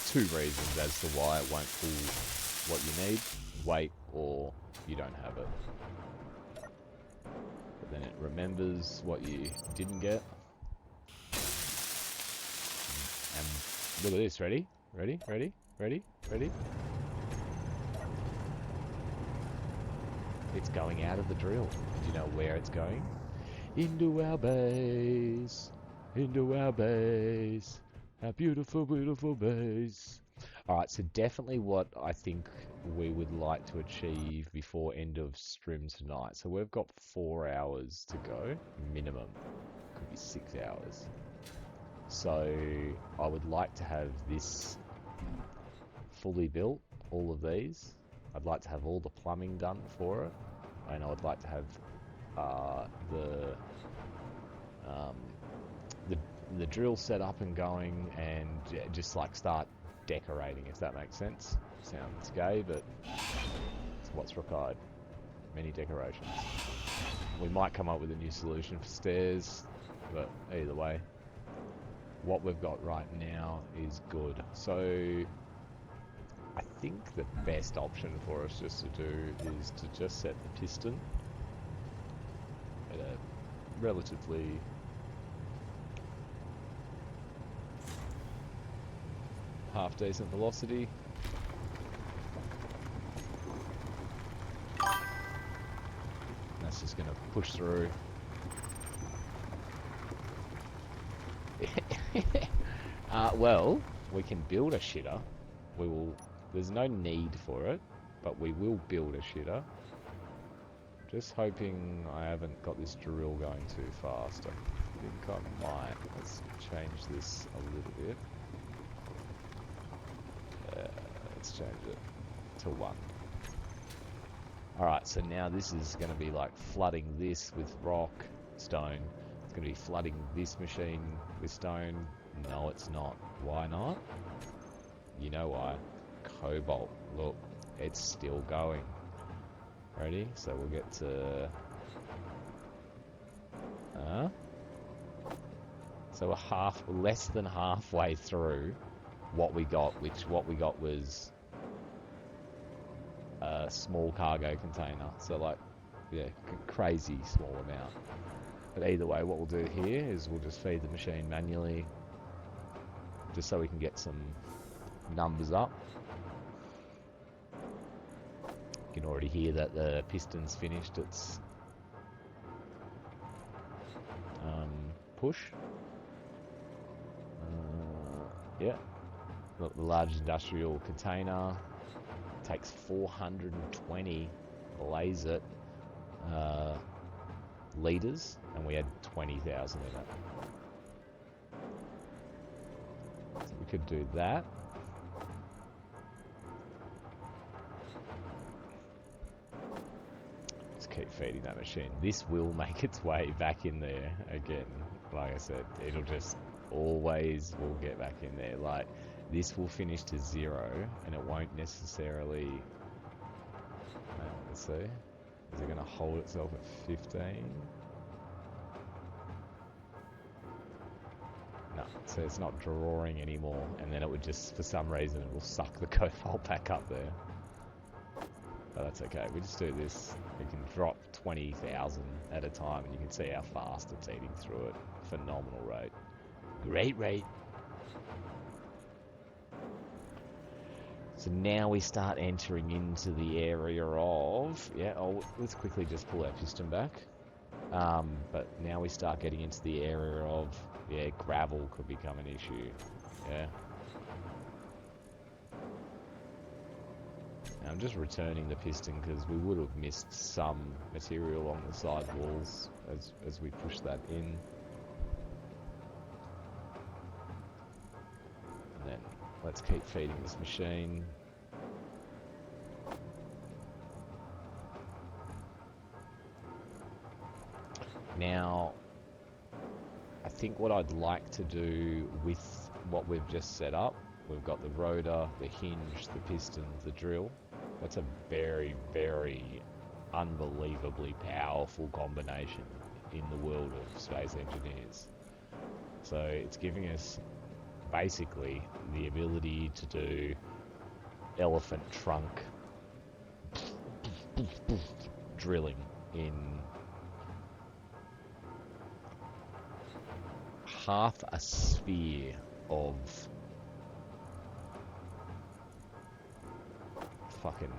two reasons as to why it won't pull what you need, weight or you don't have it. But then it remembers what you didn't get. And look at this, ready? Ready? Ready? Ready? Ready? It's going out of the drill. Do you know where it's going? Into our base. Into our base. Our beautiful, beautiful base. Alright, so definitely what I think we would like to achieve before end of stream tonight. So we've got 4 hours to go, minimum. Could be 6 hours. So I would like to have this fully built, all of these. I'd like to have all the plumbing done for it. And I would like to have the drill set up and going, and just like start decorating, if that makes sense. Sounds gay, but it's what's required. Many decorations. We might come up with a new solution for stairs, but either way, what we've got right now is good. So I think the best option for us just to do is to just set the piston at a relatively half decent velocity. That's just going to push through. Well, we can build a shitter. We will. There's no need for it, but we will build a shitter. Just hoping I haven't got this drill going too fast. I think I might. Let's change this a little bit. Let's change it to 1. Alright, so now this is going to be like flooding this with rock, stone. It's going to be flooding this machine with stone. No, it's not. Why not? You know why. Cobalt. Look, it's still going. Ready? So we'll get to... So we're less than halfway through what we got, which what we got was a small cargo container. So like, yeah, crazy small amount. But either way, what we'll do here is we'll just feed the machine manually, just so we can get some numbers up. You can already hear that the piston's finished its push. Yeah. Look, the large industrial container takes 420, blaze it, litres, and we had 20,000 in it. So we could do that. Just keep feeding that machine. This will make its way back in there again. Like I said, it'll just always will get back in there. Like, this will finish to 0, and it won't necessarily... let's see. Is it going to hold itself at 15? No, so it's not drawing anymore, and then it would just, for some reason, it will suck the cobalt back up there. But that's okay. We just do this. We can drop 20,000 at a time, and you can see how fast it's eating through it. Phenomenal rate. Great rate. So now we start entering into the area of... Yeah, let's quickly just pull our piston back. But now we start getting into the area of... Yeah, gravel could become an issue. Yeah. Now I'm just returning the piston because we would have missed some material along the side walls as we push that in. And then let's keep feeding this machine. Now, I think what I'd like to do with what we've just set up, we've got the rotor, the hinge, the piston, the drill. That's a very, very unbelievably powerful combination in the world of space engineers. So it's giving us basically the ability to do elephant trunk drilling in half a sphere of fucking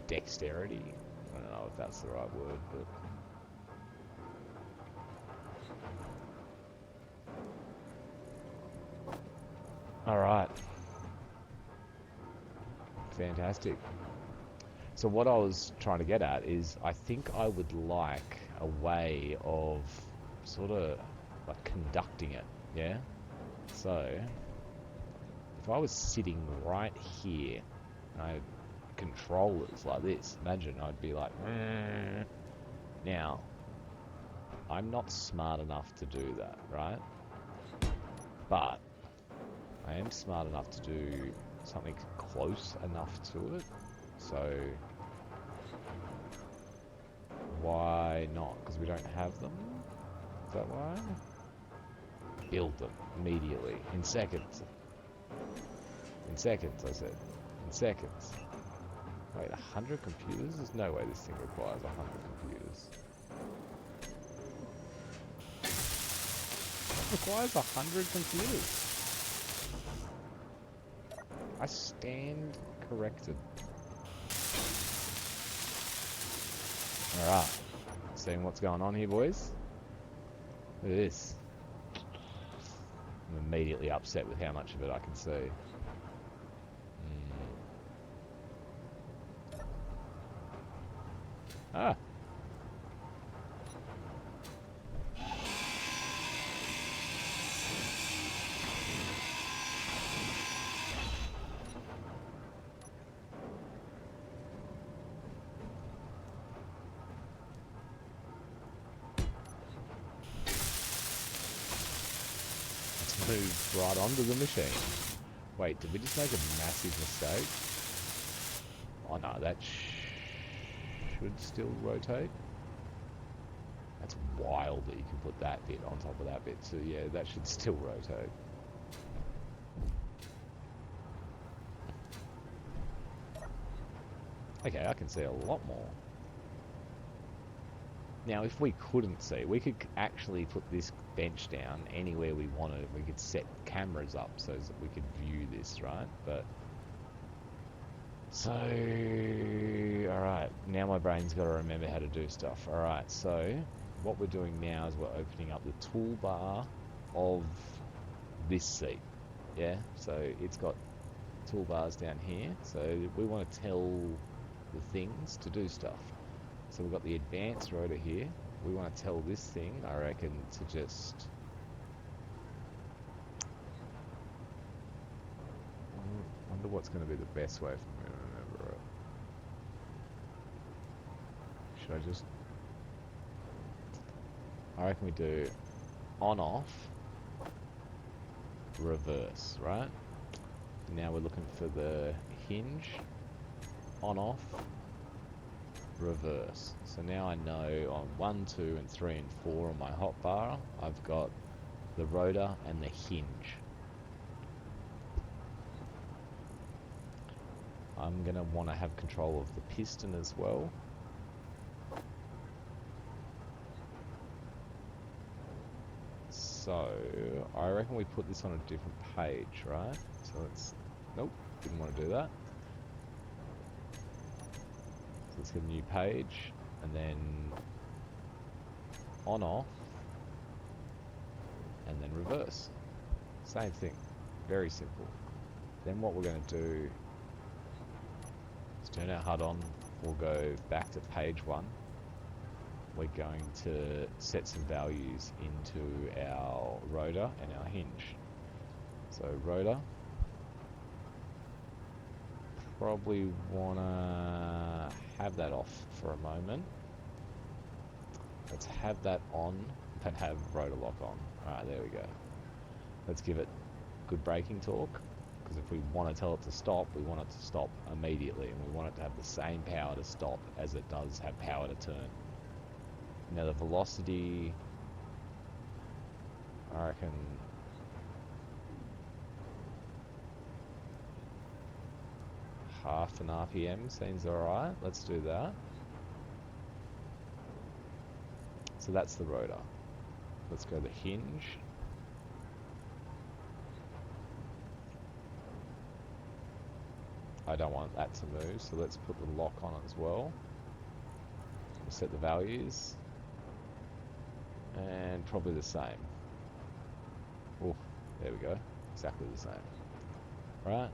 dexterity. I don't know if that's the right word, but all right, fantastic. So what I was trying to get at is I think I would like a way of sort of like conducting it, yeah? So if I was sitting right here and I had controllers like this, imagine I'd be like, now, I'm not smart enough to do that, right? But I am smart enough to do something close enough to it. So why not? Because we don't have them? Is that why? Build them immediately. In seconds. In seconds, I said. In seconds. Wait, 100 computers? There's no way this thing requires 100 computers. It requires 100 computers. I stand corrected. Alright. Seeing what's going on here, boys? Look at this. I'm immediately upset with how much of it I can see. Ah. Let's move right onto the machine. Wait, did we just make a massive mistake? Oh no, that should still rotate. That's wild that you can put that bit on top of that bit. So yeah, that should still rotate. Okay, I can see a lot more. Now, if we couldn't see, we could actually put this bench down anywhere we wanted. We could set cameras up so that we could view this, right? But so, alright, now my brain's got to remember how to do stuff. Alright, so what we're doing now is we're opening up the toolbar of this seat. Yeah, so it's got toolbars down here. So we want to tell the things to do stuff. So we've got the advanced rotor here. We want to tell this thing, I reckon, to just... I wonder what's going to be the best way for me to remember it. Should I just... I reckon we do on-off, reverse, right? Now we're looking for the hinge, on-off, reverse. So now I know on 1, 2, and 3, and 4 on my hotbar, I've got the rotor and the hinge. I'm going to want to have control of the piston as well. So I reckon we put this on a different page, right? So let's... Nope, didn't want to do that. So let's get a new page, and then on off, and then reverse. Same thing, very simple. Then what we're going to do is turn our HUD on. We'll go back to page 1. We're going to set some values into our rotor and our hinge. So rotor, probably want to have that off for a moment. Let's have that on, but have rotor lock on. Alright, there we go. Let's give it good braking torque. Because if we want to tell it to stop, we want it to stop immediately, and we want it to have the same power to stop as it does have power to turn. Now the velocity, I reckon, half an RPM seems alright. Let's do that. So that's the rotor. Let's go to hinge. I don't want that to move, so let's put the lock on as well. We'll set the values. And probably the same. Oh, there we go. Exactly the same. Right.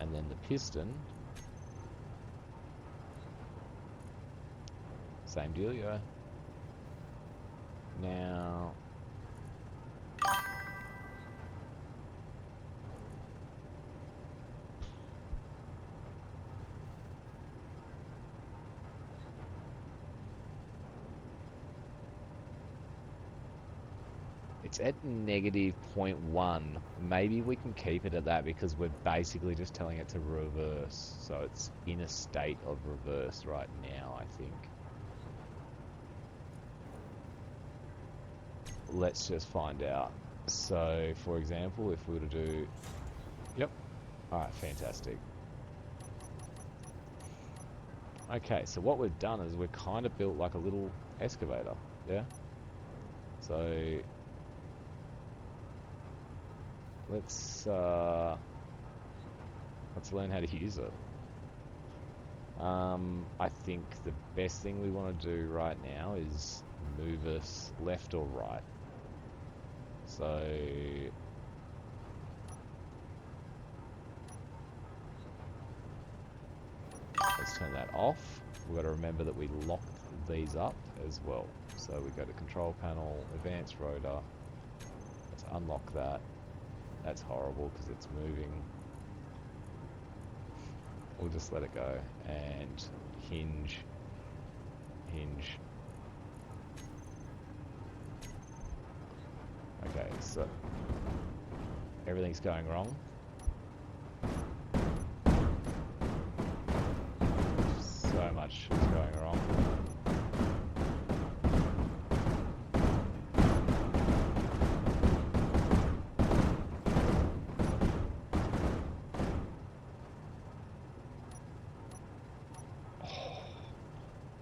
And then the piston. Same dealio. Now... it's at negative 0.1. Maybe we can keep it at that because we're basically just telling it to reverse. So it's in a state of reverse right now, I think. Let's just find out. So, for example, if we were to do... Yep. Alright, fantastic. Okay, so what we've done is we've kind of built like a little excavator. Yeah? So... let's learn how to use it. I think the best thing we want to do right now is move us left or right. So let's turn that off. We've got to remember that we locked these up as well. So we go to control panel, advanced rotor. Let's unlock that. That's horrible because it's moving. We'll just let it go. And hinge. Hinge. Okay, so everything's going wrong. So much is going wrong.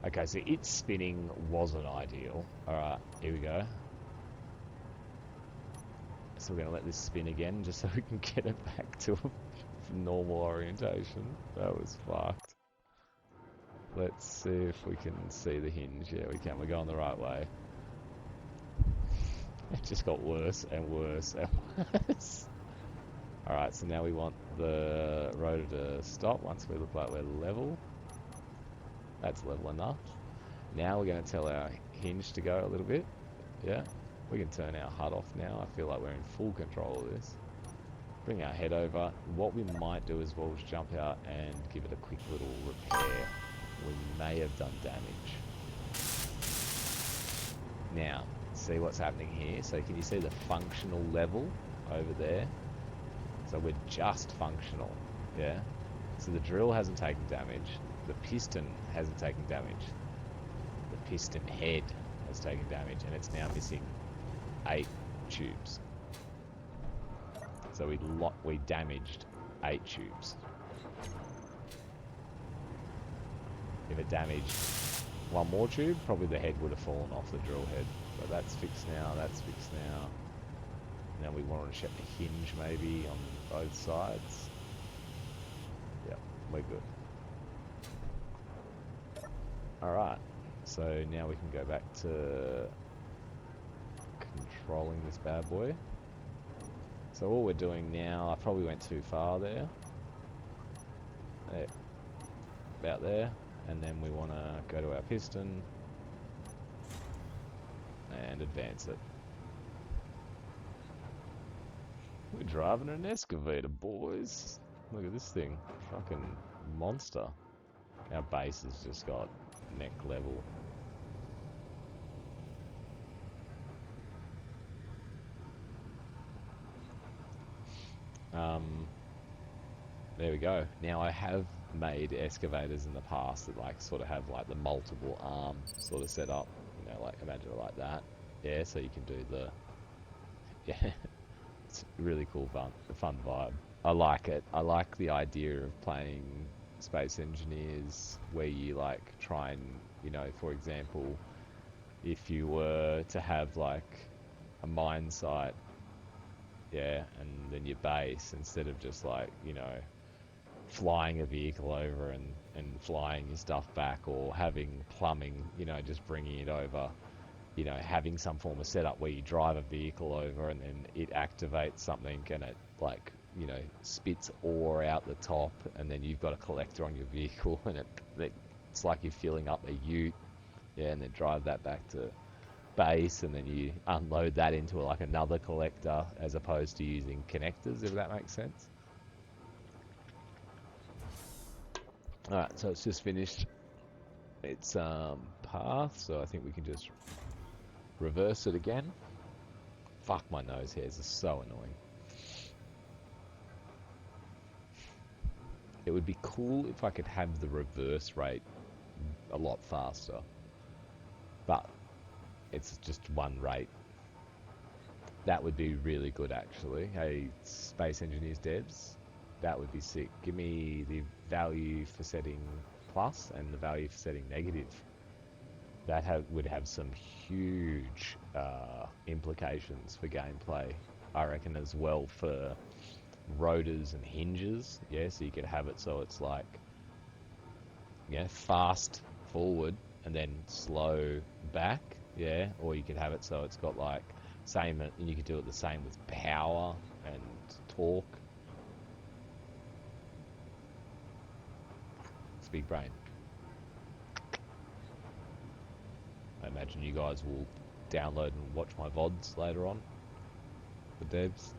Okay, so its spinning wasn't ideal. Alright, here we go. So we're going to let this spin again just so we can get it back to a normal orientation. That was fucked. Let's see if we can see the hinge. Yeah, we can. We're going the right way. It just got worse and worse and worse. Alright, so now we want the rotor to stop once we look like we're level. That's level enough. Now we're going to tell our hinge to go a little bit. Yeah. We can turn our HUD off now. I feel like we're in full control of this. Bring our head over. What we might do as well is jump out and give it a quick little repair. We may have done damage. Now, see what's happening here. So can you see the functional level over there? So we're just functional. Yeah. So the drill hasn't taken damage. The piston hasn't taken damage. The piston head has taken damage, and it's now missing 8 tubes. So we damaged 8 tubes. If it damaged one more tube, probably the head would have fallen off the drill head. But that's fixed now, that's fixed now. Now we want to check the hinge maybe on both sides. Yep, we're good. Alright, so now we can go back to controlling this bad boy. So all we're doing now, I probably went too far there. About there. And then we want to go to our piston and advance it. We're driving an excavator, boys. Look at this thing. Fucking monster. Our base has just got neck level. There we go. Now I have made excavators in the past that like sort of have like the multiple arm sort of set up. You know, like imagine it like that. Yeah, so you can do the yeah. It's really cool, fun vibe. I like it. I like the idea of playing Space Engineers where you like try and, you know, for example, if you were to have like a mine site, yeah, and then your base, instead of just like, you know, flying a vehicle over and flying your stuff back, or having plumbing, you know, just bringing it over, you know, having some form of setup where you drive a vehicle over and then it activates something and it like, you know, spits ore out the top, and then you've got a collector on your vehicle and it's like you're filling up a ute, yeah, and then drive that back to base, and then you unload that into like another collector as opposed to using connectors, if that makes sense. Alright, so it's just finished its path, so I think we can just reverse it again. Fuck, my nose hairs are so annoying. It would be cool if I could have the reverse rate a lot faster, but it's just one rate. That would be really good, actually. Hey, Space Engineers devs, that would be sick. Give me the value for setting plus and the value for setting negative. That would have some huge implications for gameplay, I reckon, as well, for rotors and hinges. Yeah, so you could have it so it's like, yeah, fast forward and then slow back. Yeah, or you could have it so it's got like same, and you could do it the same with power and torque. It's big brain. I imagine you guys will download and watch my VODs later on, the devs.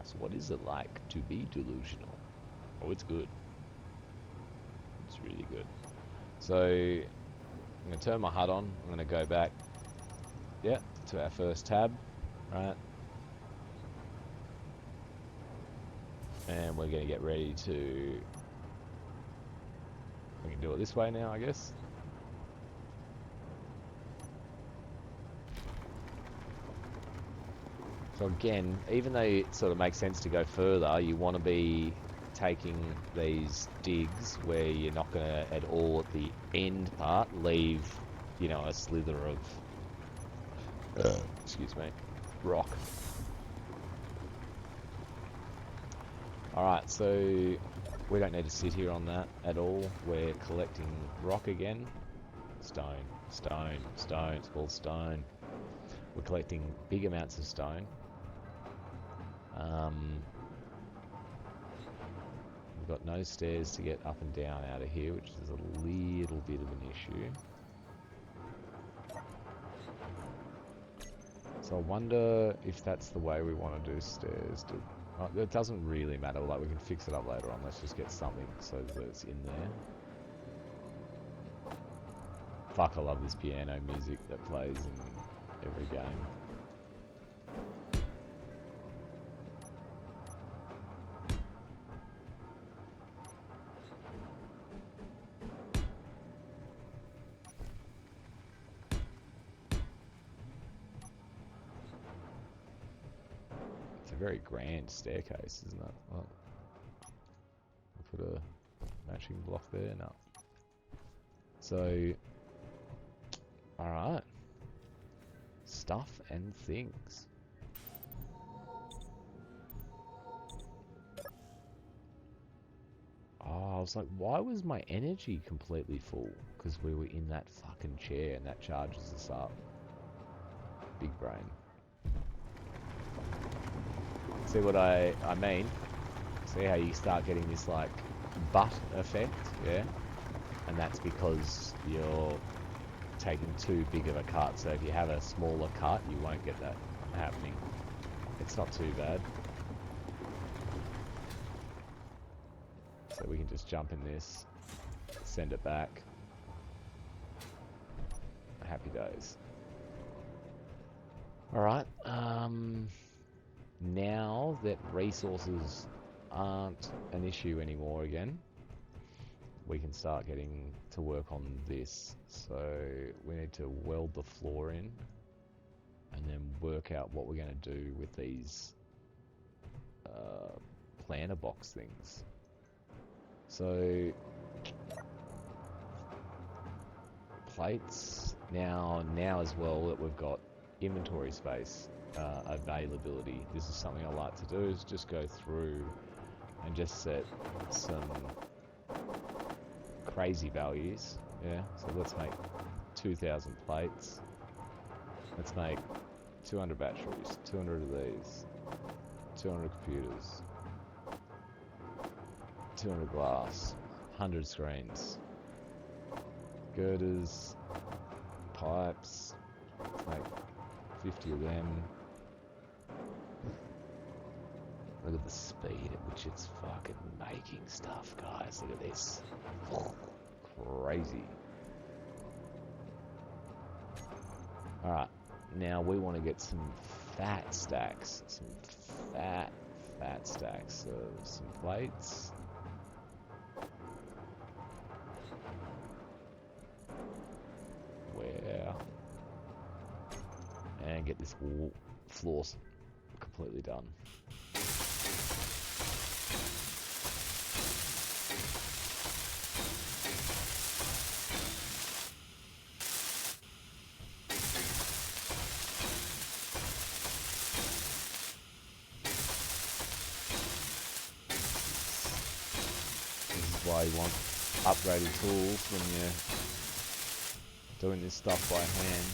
So what is it like to be delusional? Oh, it's good. It's really good. So I'm going to turn my HUD on. I'm going to go back, yeah, to our first tab, right? And we're going to get ready to... We can do it this way now, I guess. So again, even though it sort of makes sense to go further, you want to be taking these digs where you're not going to at all at the end part leave, you know, a slither of, excuse me, rock. Alright, so we don't need to sit here on that at all. We're collecting rock again. Stone, stone, stone, it's called stone. We're collecting big amounts of stone. We've got no stairs to get up and down out of here, which is a little bit of an issue. So I wonder if that's the way we want to do stairs. It doesn't really matter, like we can fix it up later on. Let's just get something so that it's in there. Fuck, I love this piano music that plays in every game. It's a very grand staircase, isn't it? Oh. I'll put a matching block there. No. So, alright. Stuff and things. Oh, I was like, why was my energy completely full? Because we were in that fucking chair and that charges us up. Big brain. See what I mean? See how you start getting this like butt effect, yeah? And that's because you're taking too big of a cut. So if you have a smaller cut, you won't get that happening. It's not too bad. So we can just jump in this, send it back. Happy days. Alright, now that resources aren't an issue anymore again, we can start getting to work on this. So we need to weld the floor in and then work out what we're going to do with these planter box things. So plates now as well that we've got inventory space availability. This is something I like to do, is just go through and just set some crazy values. Yeah, so let's make 2,000 plates. Let's make 200 batteries, 200 of these, 200 computers, 200 glass, 100 screens, girders, pipes. Let's make 50 of them. Look at the speed at which it's fucking making stuff, guys. Look at this. Crazy. Alright, now we want to get some fat stacks. Some fat stacks of some plates. Where? And get this floor completely done. Why you want upgraded tools when you're doing this stuff by hand.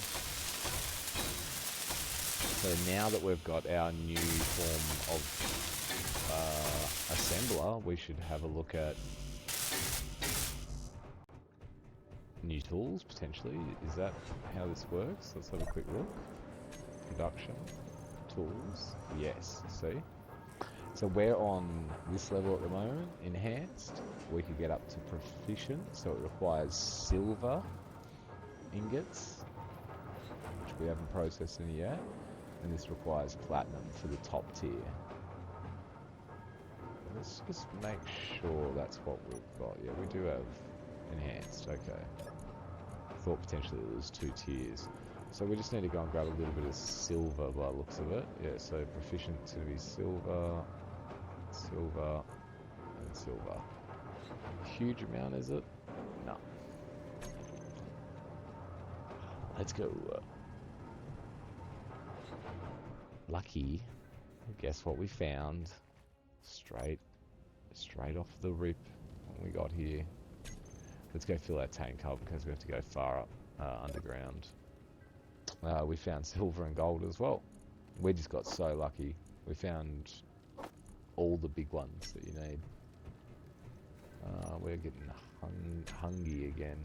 So now that we've got our new form of assembler, we should have a look at new tools potentially. Is that how this works? Let's have a quick look. Production, tools, yes, see? So we're on this level at the moment, enhanced. We could get up to proficient, so it requires silver ingots, which we haven't processed any yet, and this requires platinum for the top tier. Let's just make sure that's what we've got. Yeah, we do have enhanced, okay. Thought potentially there was 2 tiers. So we just need to go and grab a little bit of silver by the looks of it. Yeah, so proficient's going to be silver, silver, and silver. Huge amount, is it? No. Let's go. Lucky. Guess what we found? Straight off the rip. What we got here. Let's go fill our tank up because we have to go far up underground. We found silver and gold as well. We just got so lucky. We found all the big ones that you need. We're getting hungry again.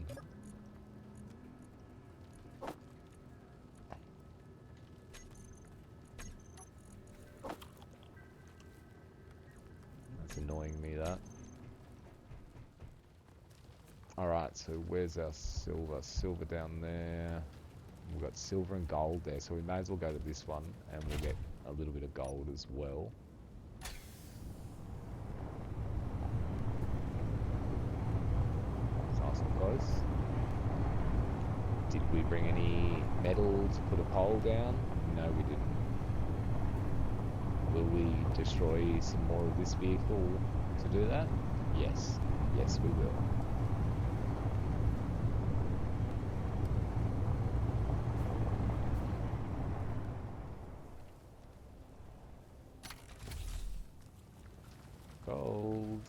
That's annoying me, that. Alright, so where's our silver? Silver down there. We've got silver and gold there, so we may as well go to this one and we'll get a little bit of gold as well. It's nice and close. Did we bring any metal to put a pole down? No, we didn't. Will we destroy some more of this vehicle to do that? Yes. Yes, we will. Gold.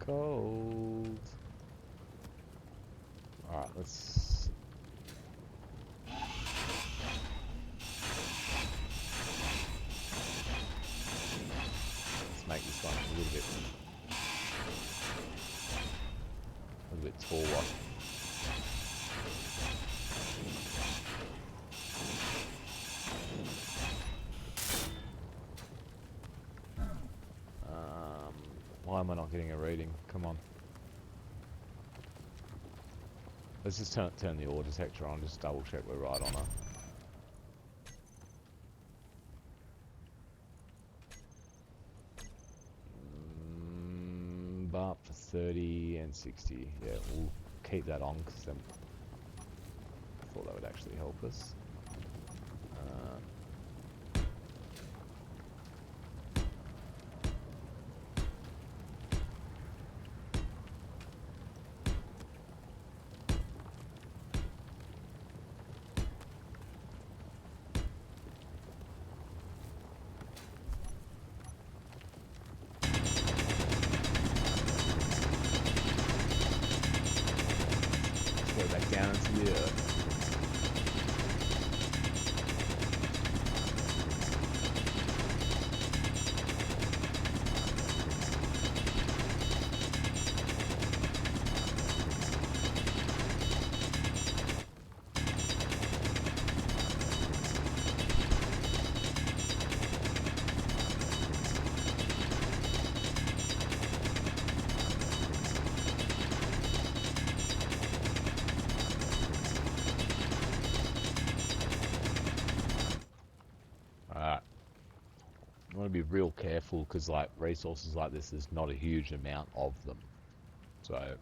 Gold. Alright, let's make this one a little bit taller. Why am I not getting a reading? Come on. Let's just turn the ore detector on, just double check we're right on it. 30 and 60. Yeah, we'll keep that on because then I thought that would actually help us. Go back down into the earth. Alright. I want to be real careful because like resources like this, there's not a huge amount of them. So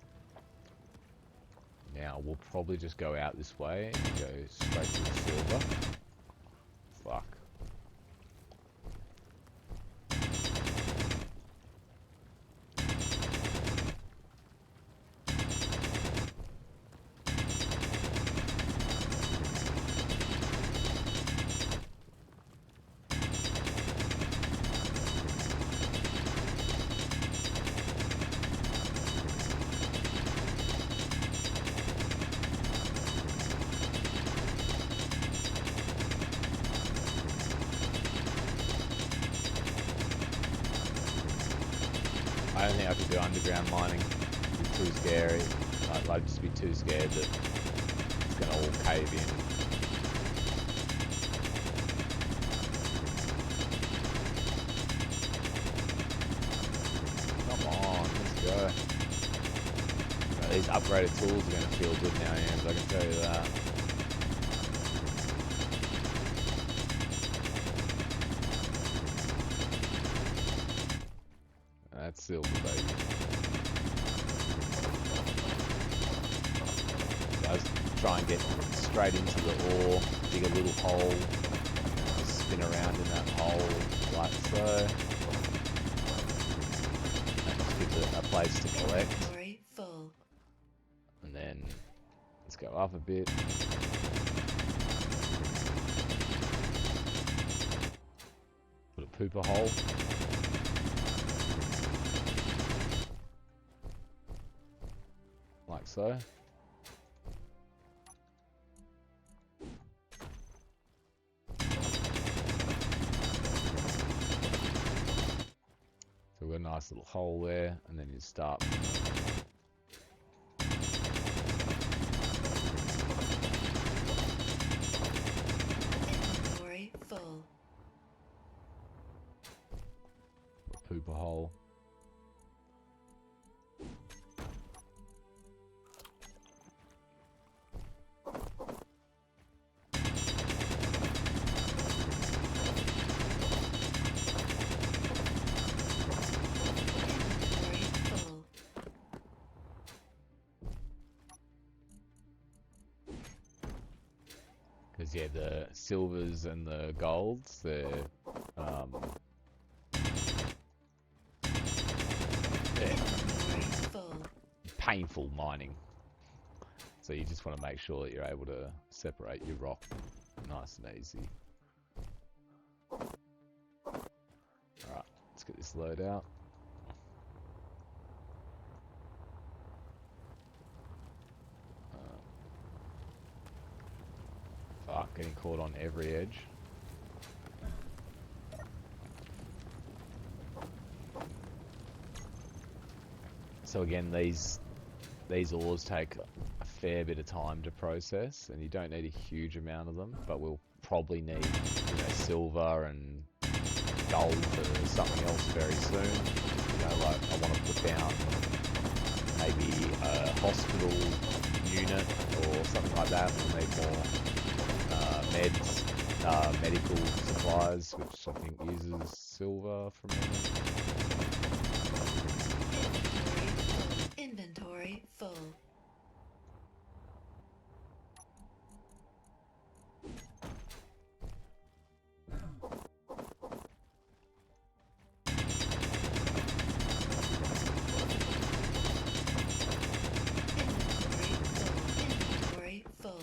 now we'll probably just go out this way and go straight to the silver. Fuck. I don't think I could do underground mining. It's too scary. I'd just be too scared that it's gonna all cave in. Come on, let's go. You know, these upgraded tools are gonna feel good now, Yams, I can tell you that. That's silver, baby. So I just try and get straight into the ore, dig a little hole, and then just spin around in that hole like so. That just gives it a place to collect. Inventory full. And then let's go up a bit. Put a pooper hole. Like so. So we've got a nice little hole there, and then you start. Inventory full. Pooper hole. Inventory full. Because yeah, the silvers and the golds, they're Inventory full. painful mining. So you just want to make sure that you're able to separate your rock nice and easy. Alright, let's get this load out. Fuck, getting caught on every edge. So again, these ores take a fair bit of time to process, and you don't need a huge amount of them, but we'll probably need, you know, silver and gold for something else very soon. You know, like I want to put down maybe a hospital unit or something like that. We'll need more medical supplies, which I think uses silver from memory. Inventory full. Inventory full. Inventory full.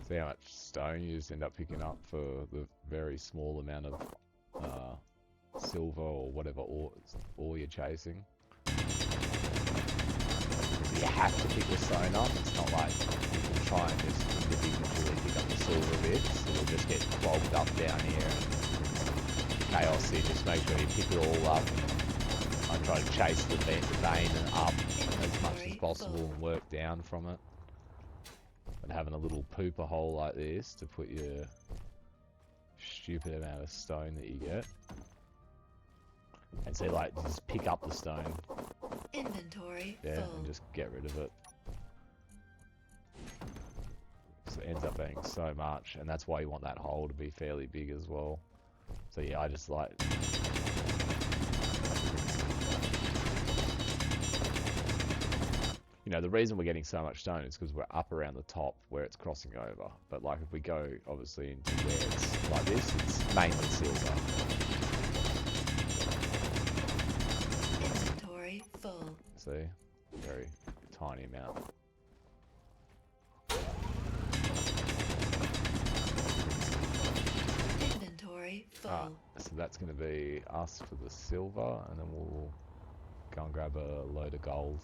See how much stone you just end up picking up for the very small amount of silver or whatever ore you're chasing. So you have to pick the stone up. It's not like you can try and just individually pick up the silver bits. It'll just get clogged up down here and chaos here. Just make sure you pick it all up. I try to chase the vein up as much as possible and work down from it. But having a little pooper hole like this to put your stupid amount of stone that you get. And so like just pick up the stone. Inventory Yeah, full. and just get rid of it. So it ends up being so much, and that's why you want that hole to be fairly big as well. So yeah, I just like... You know, the reason we're getting so much stone is because we're up around the top where it's crossing over. But like if we go obviously into where it's like this, it's mainly silver. Inventory full. See? Very tiny amount. Inventory full. Alright, so that's going to be us for the silver, and then we'll go and grab a load of gold.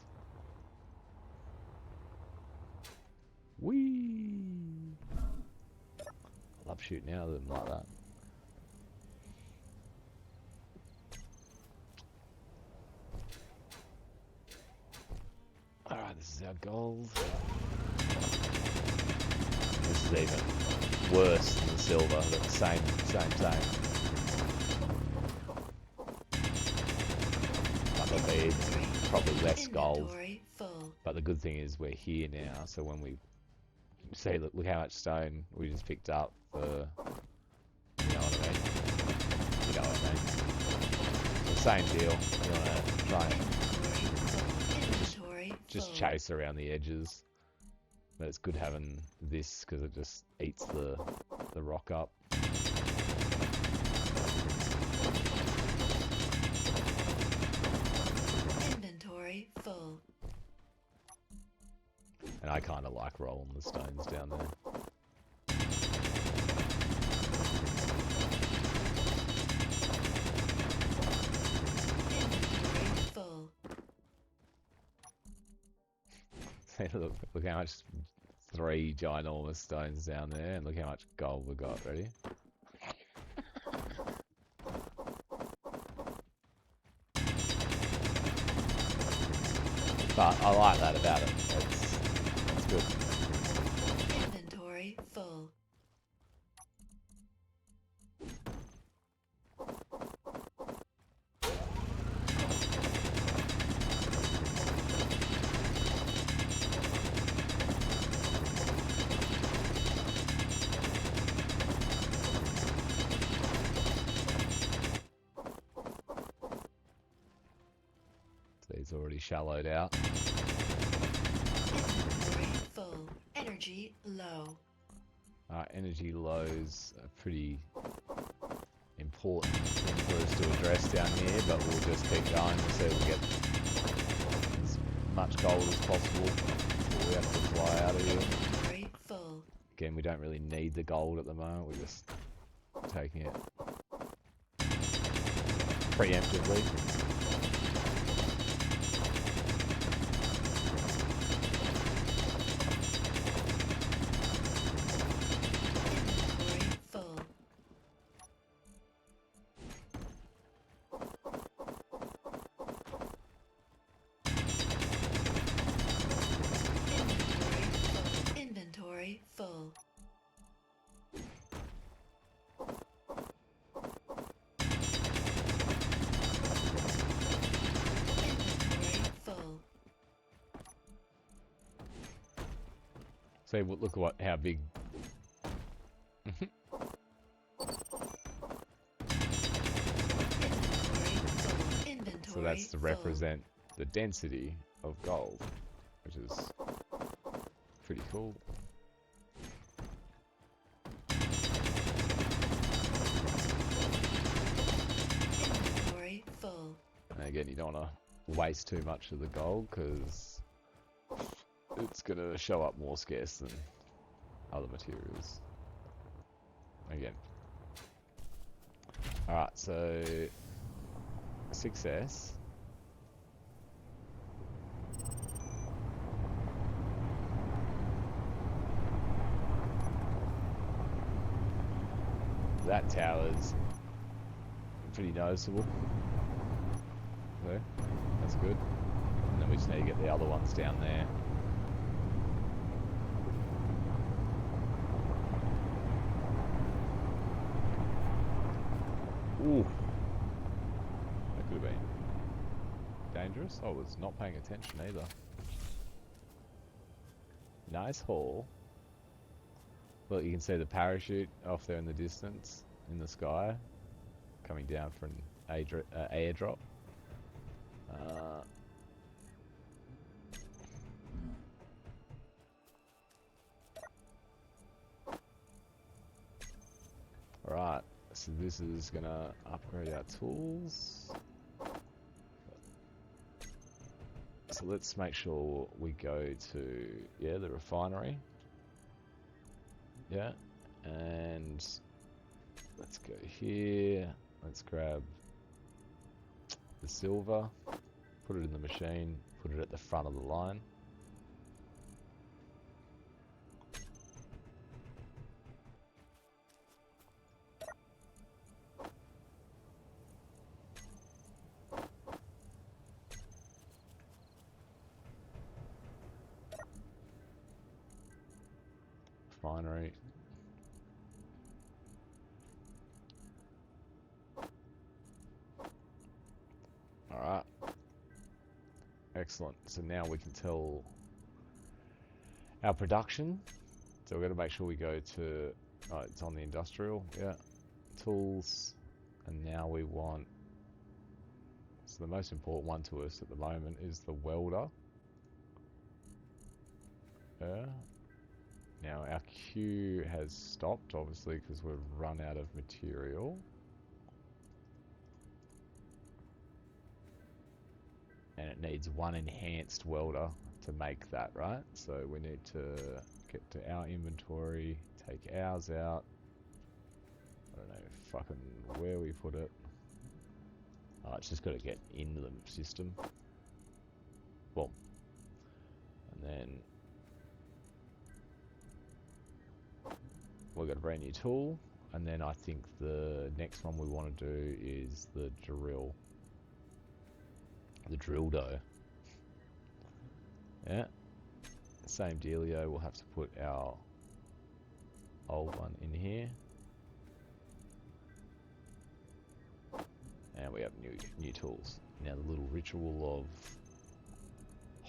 Whee! I love shooting out of them like that. Alright, this is our gold. This is even worse than the silver, but same. But there'll be probably less gold. Inventory full. But the good thing is we're here now, so when we see, look how much stone we just picked up for, you know what I mean? You know what I mean? The same deal. You want to try and just chase around the edges. But it's good having this because it just eats the rock up. Inventory full. And I kind of like rolling the stones down there. Inventory full. Look how much, 3 ginormous stones down there, and look how much gold we got. Ready? But I like that about it. It's good. Inventory full. These already shallowed out. Inventory full. Energy low. Energy lows are pretty important thing for us to address down here, but we'll just keep going. We'll see if we get as much gold as possible before we have to fly out of here. Inventory full. Again, we don't really need the gold at the moment. We're just taking it preemptively. Inventory full. Inventory full. Inventory full. See, look at how big. Inventory full. So that's to full. represent the density of gold, which is pretty cool. Inventory full. And again, you don't want to waste too much of the gold because it's going to show up more scarce than other materials. Again. Alright, so success. That tower's pretty noticeable. So, that's good. And then we just need to get the other ones down there. Ooh. That could have been dangerous. I was not paying attention either. Nice haul. Look, you can see the parachute off there in the distance, in the sky, coming down for an airdrop. Alright, so this is gonna upgrade our tools. So let's make sure we go to, yeah, the refinery. Yeah, and let's go here. Let's grab the silver, put it in the machine, put it at the front of the line. Refinery. Alright. Excellent. So now we can tell our production. So we're going to make sure we go to, it's on the industrial, yeah. Tools. And now we want, so the most important one to us at the moment is the welder. Yeah. Now our queue has stopped, obviously, because we've run out of material. And it needs one enhanced welder to make that, right? So we need to get to our inventory, take ours out. I don't know fucking where we put it. Oh, it's just got to get into the system. Boom. And then we've got a brand new tool. And then I think the next one we want to do is the drill. The drill dough. Yeah. Same dealio, we'll have to put our old one in here. And we have new tools. Now the little ritual of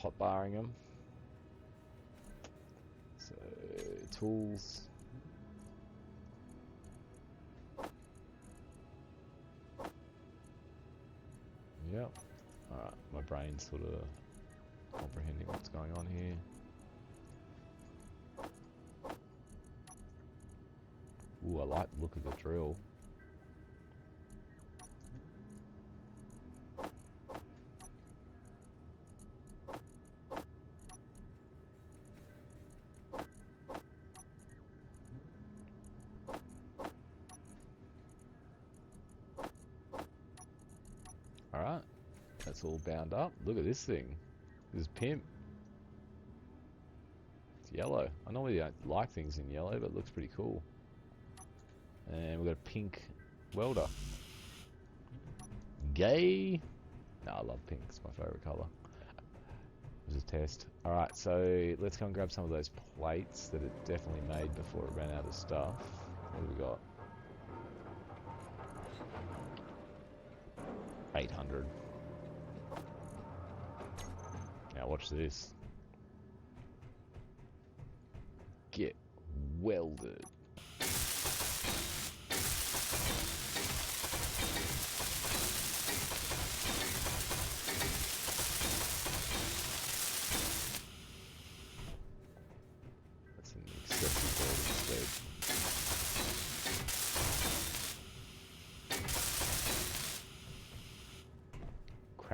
hotbarring them. So, tools. Yep. Alright, my brain's sort of comprehending what's going on here. Ooh, I like the look of the drill. Alright. That's all bound up. Look at this thing. This is pimp. It's yellow. I normally don't like things in yellow, but it looks pretty cool. And we've got a pink welder. Gay. No, I love pink. It's my favourite colour. It was a test. Alright, so let's go and grab some of those plates that it definitely made before it ran out of stuff. What do we got? 800. Now watch this. Get welded.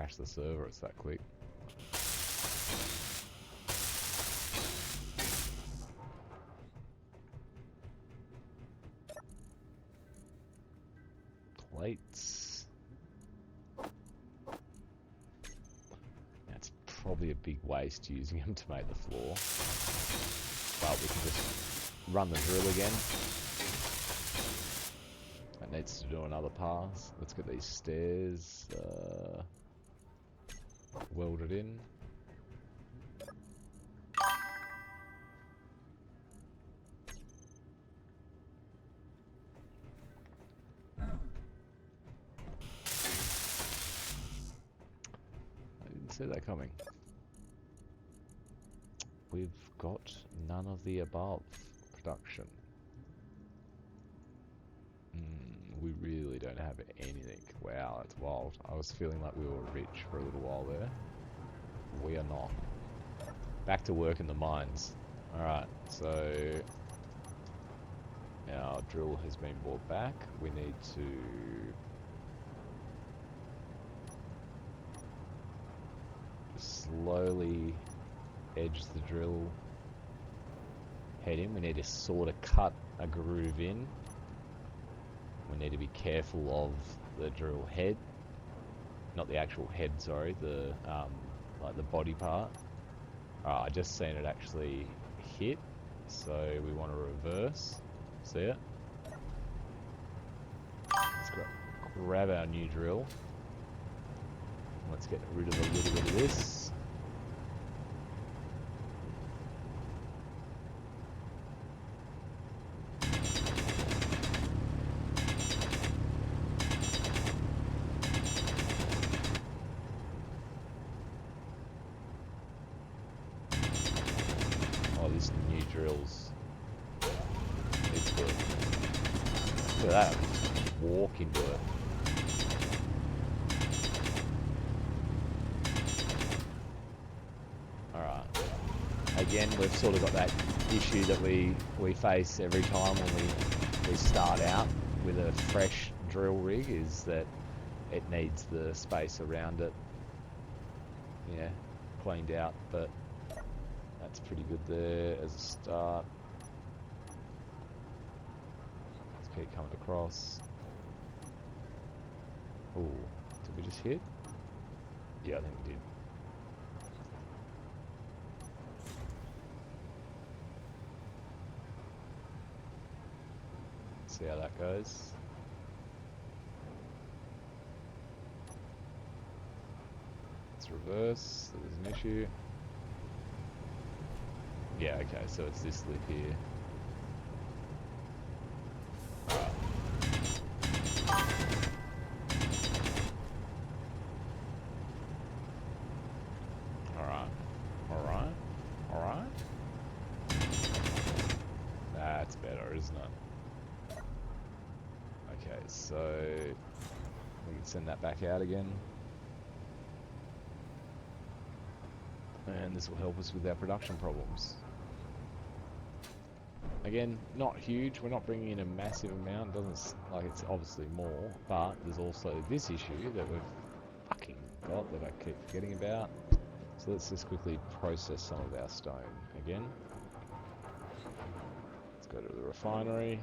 crash the server, it's that quick. Plates. That's probably a big waste using them to make the floor. But we can just run the drill again. That needs to do another pass. Let's get these stairs welded in. I didn't see that coming. We've got none of the above production. We really don't have anything. Wow, that's wild. I was feeling like we were rich for a little while there. We are not. Back to work in the mines. Alright, so our drill has been brought back. We need to slowly edge the drill head in. We need to sort of cut a groove in. We need to be careful of the drill head, not the actual head, sorry, the like the body part. I just seen it actually hit, so we want to reverse. See it? Let's grab our new drill. Let's get rid of a little bit of this. This new drills. It's good. Look at that. Just walk into it. Alright. Again, we've sort of got that issue that we face every time when we start out with a fresh drill rig, is that it needs the space around it, yeah, cleaned out, but that's pretty good there as a start. Let's keep coming across. Ooh, did we just hit? Yeah, I think we did. Let's see how that goes. Let's reverse. There's an issue. Yeah, okay, so it's this lip here. Alright. That's better, isn't it? Okay, so we can send that back out again. And this will help us with our production problems. Again, not huge. We're not bringing in a massive amount. Doesn't like it's obviously more, but there's also this issue that we've fucking got that I keep forgetting about. So let's just quickly process some of our stone again. Let's go to the refinery.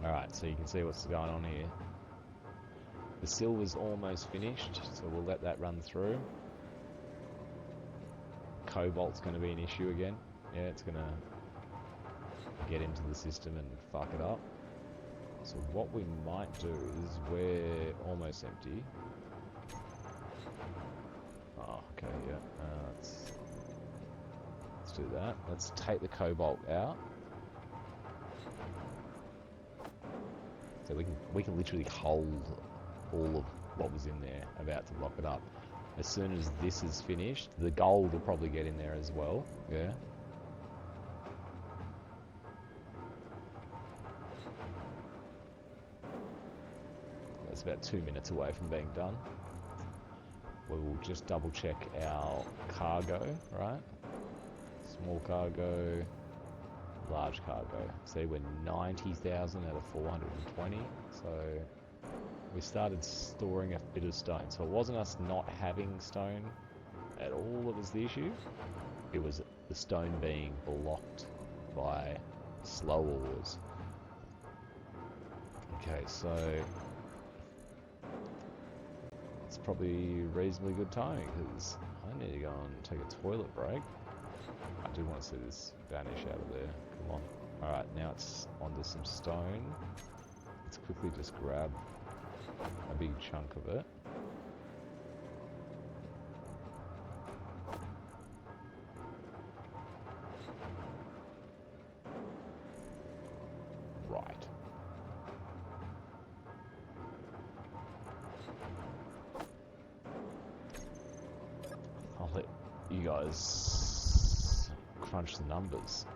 Alright, so you can see what's going on here. The silver's almost finished, so we'll let that run through. Cobalt's going to be an issue again. Yeah, it's going to get into the system and fuck it up. So what we might do is we're almost empty. Oh, okay, yeah. Let's do that. Let's take the cobalt out. So we can literally hold all of what was in there, about to lock it up. As soon as this is finished, the gold will probably get in there as well. Yeah. It's about 2 minutes away from being done. We will just double check our cargo, right? Small cargo, large cargo. See, we're 90,000 out of 420, so we started storing a bit of stone. So it wasn't us not having stone at all that was the issue. It was the stone being blocked by slow ores. Okay, so it's probably reasonably good timing because I need to go and take a toilet break. I do want to see this vanish out of there. Come on. Alright, now it's onto some stone. Let's quickly just grab a big chunk of it. Right. I'll let you guys crunch the numbers.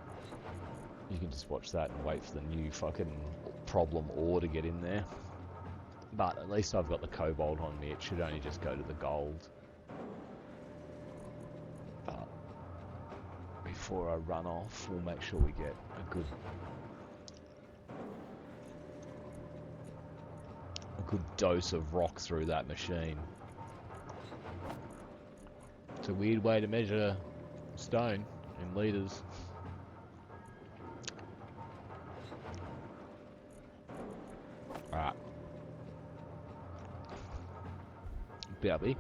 You can just watch that and wait for the new fucking problem ore to get in there. But at least I've got the cobalt on me. It should only just go to the gold. But before I run off, we'll make sure we get a good dose of rock through that machine. It's a weird way to measure stone in litres. Alright. BRB.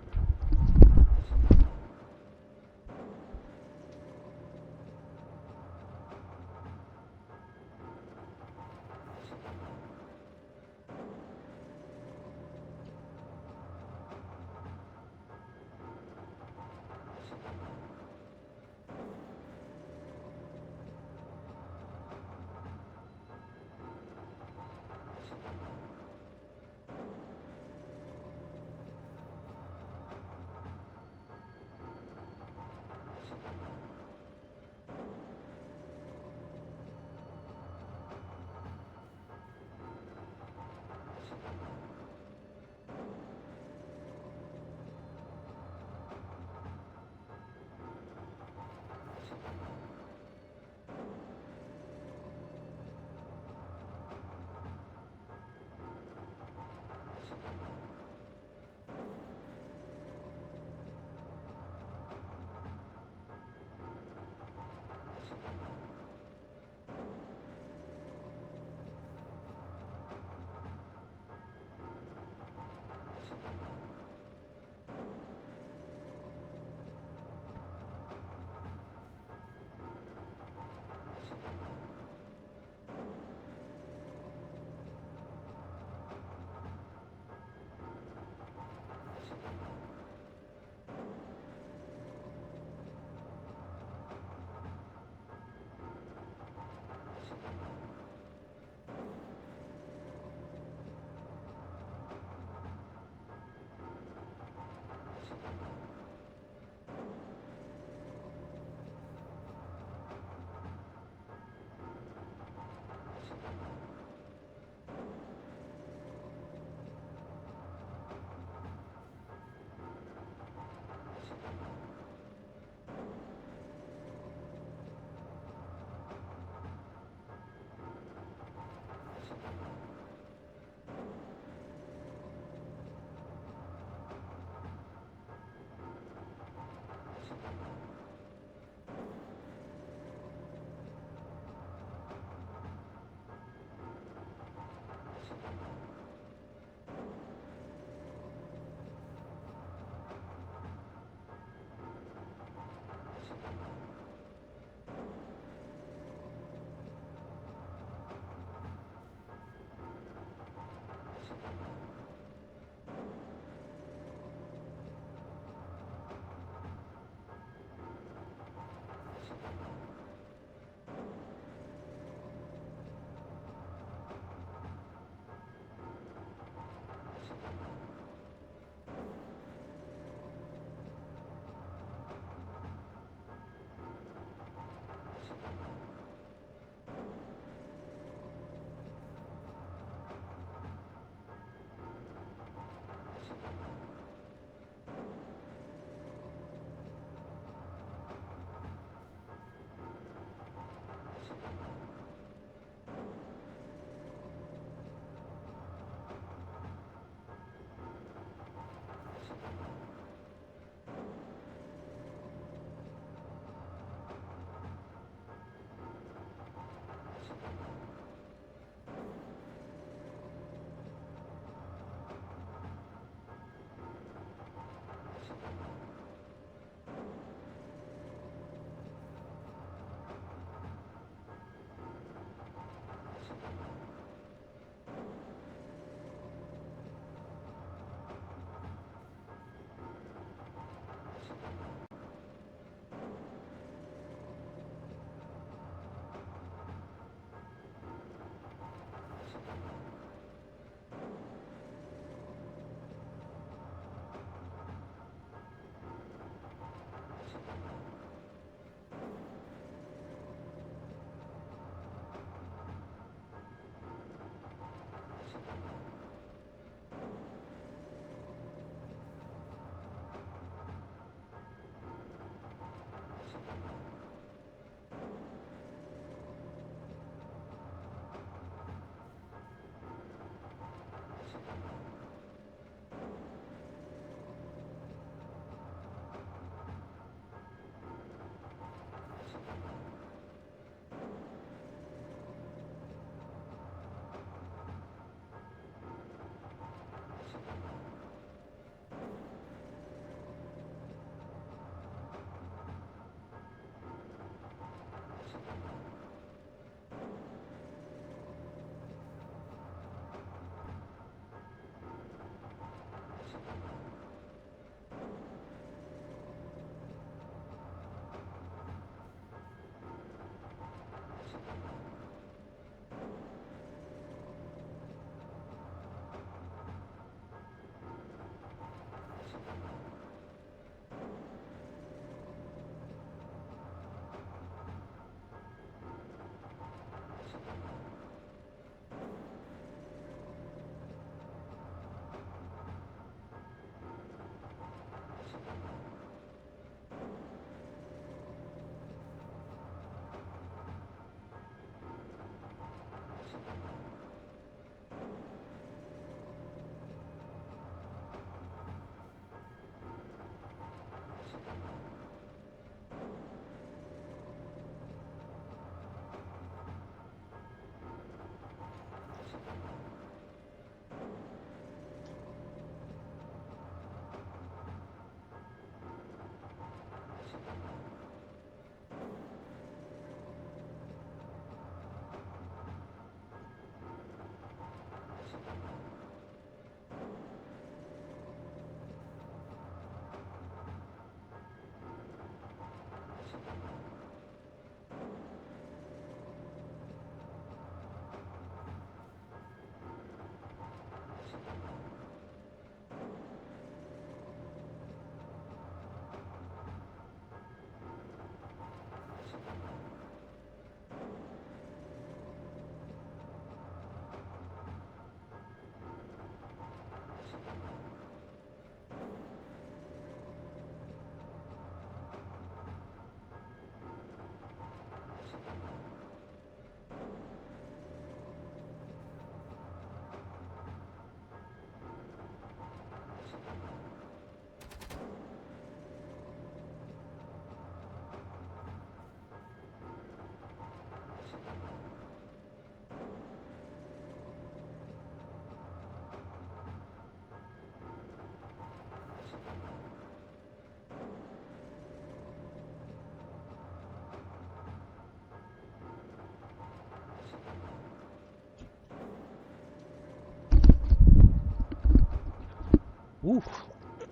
Ooh.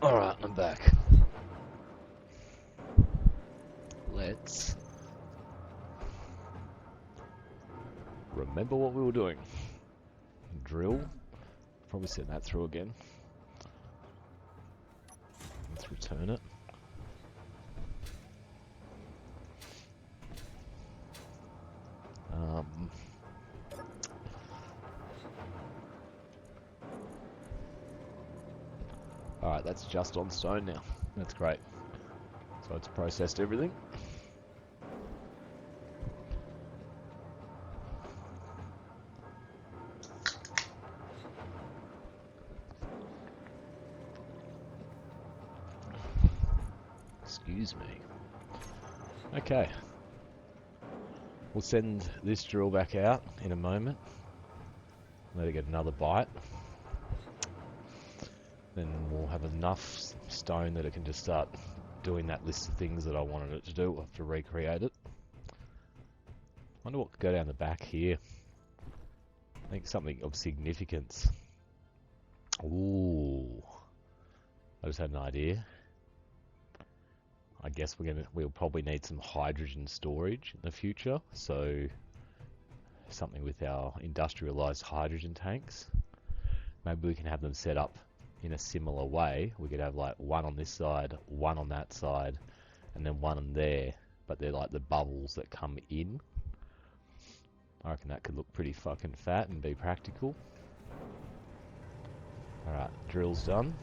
Alright, I'm back. Let's remember what we were doing. Drill. Probably send that through again. Let's return it. Alright, that's just on stone now. That's great. So it's processed everything. Excuse me. Okay. We'll send this drill back out in a moment. Let it get another bite. Then we'll have enough stone that it can just start doing that list of things that I wanted it to do. We'll have to recreate it. Wonder what could go down the back here. I think something of significance. Ooh. I just had an idea. I guess we'll probably need some hydrogen storage in the future. So something with our industrialized hydrogen tanks. Maybe we can have them set up in a similar way. We could have like one on this side, one on that side, and then one on there. But they're like the bubbles that come in. I reckon that could look pretty fucking fat and be practical. Alright, drill's done.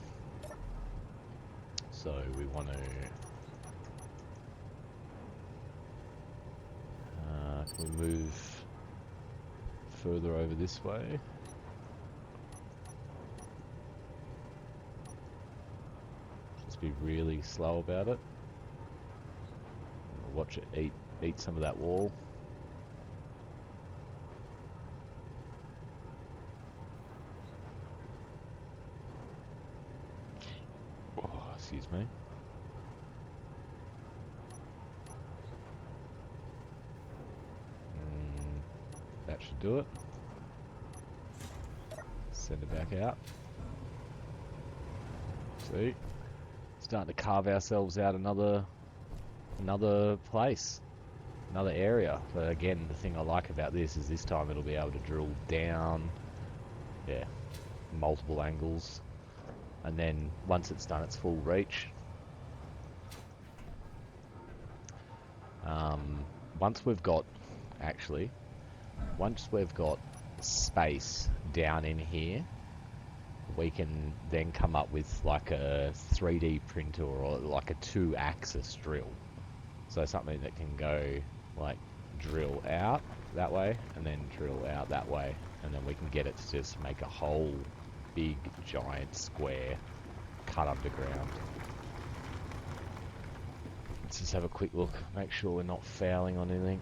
So we want to... can we move further over this way? Just be really slow about it. Watch it eat some of that wall. Oh, excuse me. That should do it. Send it back out. See? Starting to carve ourselves out another place. Another area. But again, the thing I like about this is this time it'll be able to drill down. Yeah. Multiple angles. And then once it's done its full reach. Once we've got space down in here, we can then come up with like a 3D printer or like a 2-axis drill. So something that can go like drill out that way and then drill out that way, and then we can get it to just make a whole big giant square cut underground. Let's just have a quick look, make sure we're not fouling on anything.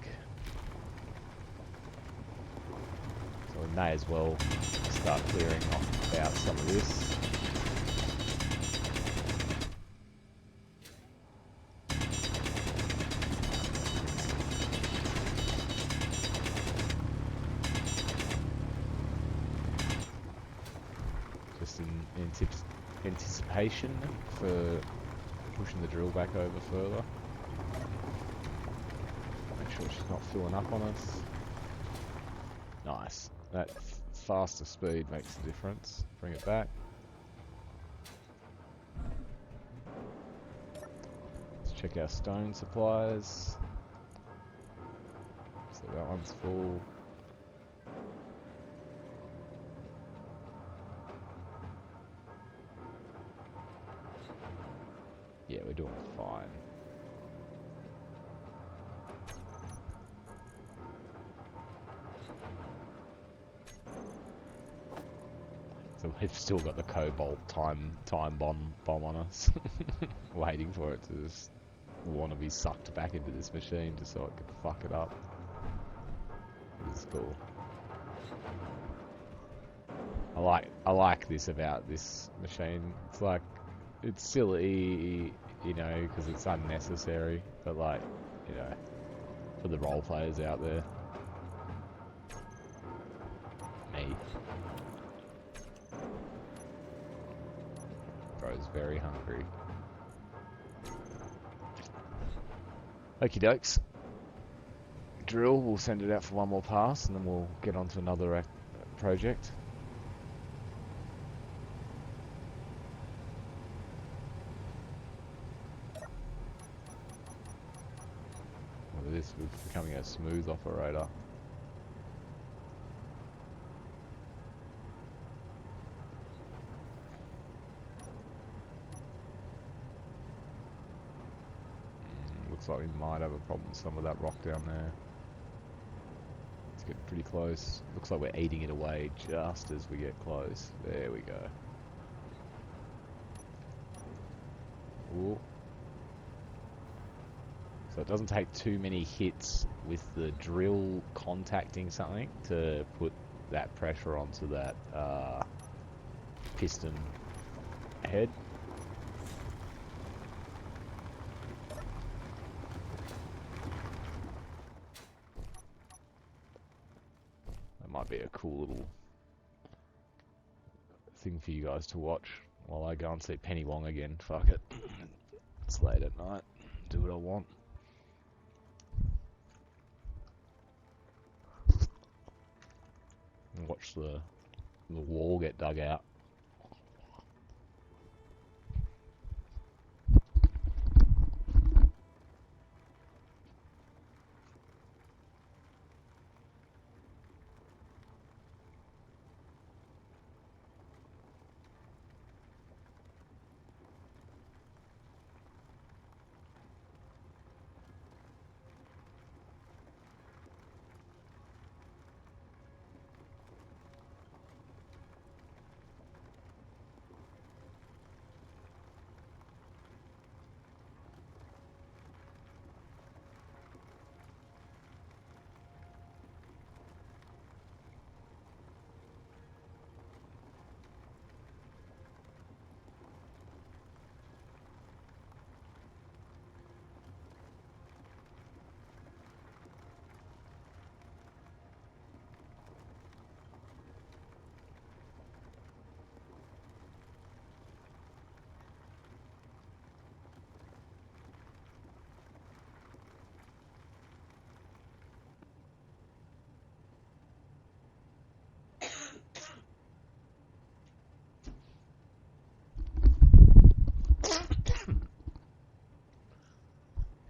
So we may as well start clearing off about some of this. Just in anticipation for pushing the drill back over further. Make sure she's not filling up on us. Nice. That faster speed makes a difference. Bring it back. Let's check our stone supplies. So that one's full. Yeah, we're doing fine. So we've still got the cobalt time bomb on us, waiting for it to just want to be sucked back into this machine just so it can fuck it up. This is cool. I like this about this machine. It's like, it's silly, you know, because it's unnecessary, but like, you know, for the role players out there. Me. very hungry. Okie dokes. Drill, we'll send it out for one more pass and then we'll get on to another project. Look at this, we're becoming a smooth operator. Looks like we might have a problem with some of that rock down there. It's getting pretty close. Looks like we're eating it away just as we get close. There we go. Ooh. So it doesn't take too many hits with the drill contacting something to put that pressure onto that piston head. That might be a cool little thing for you guys to watch while I go and see Penny Wong again. Fuck it. It's late at night. Do what I want. And watch the wall get dug out.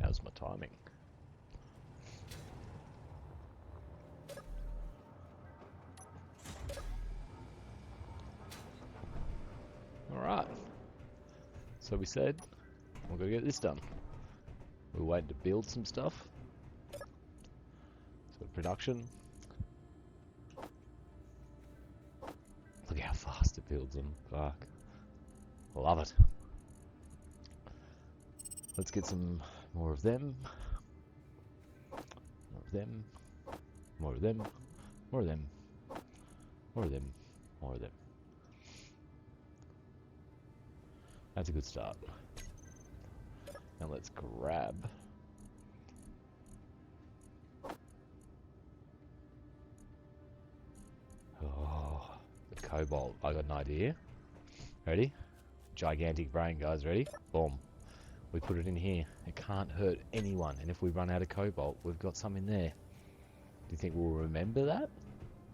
How's my timing? Alright. So we said, we're going to get this done. We're waiting to build some stuff. So production. Look how fast it builds them. Fuck. Love it. Let's get some more of them. More of them. More of them. More of them. More of them. More of them. That's a good start. Now let's grab the cobalt. I got an idea. Ready? Gigantic brain, guys. Ready? Boom. We put it in here. It can't hurt anyone. And if we run out of cobalt, we've got some in there. Do you think we'll remember that?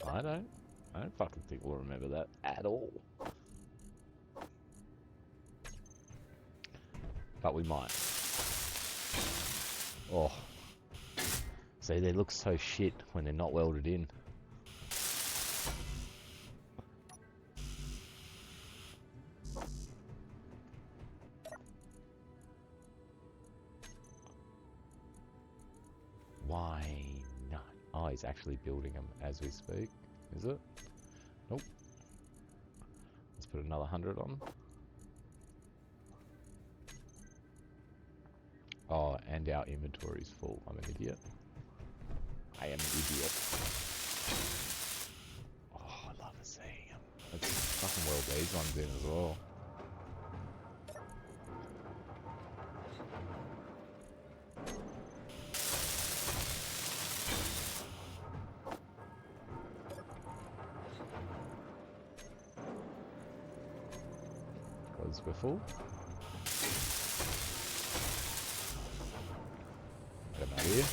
I don't. I don't fucking think we'll remember that at all. But we might. Oh. See, they look so shit when they're not welded in. Why not? Oh, he's actually building them as we speak. Is it? Nope. Let's put another 100 on. Oh, and our inventory's full. I'm an idiot. I am an idiot. Oh, I love seeing them. Let's fucking weld these ones in as well. Because we're full. here.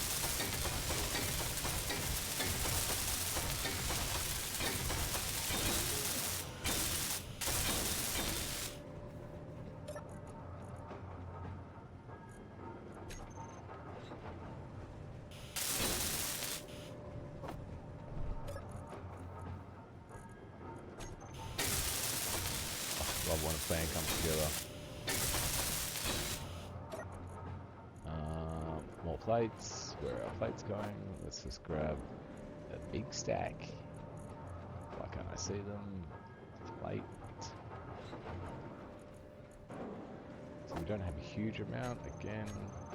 Love when a plan comes together. More plates. Where are our plates going? Let's just grab a big stack. Why can't I see them? Plate. So we don't have a huge amount. Again,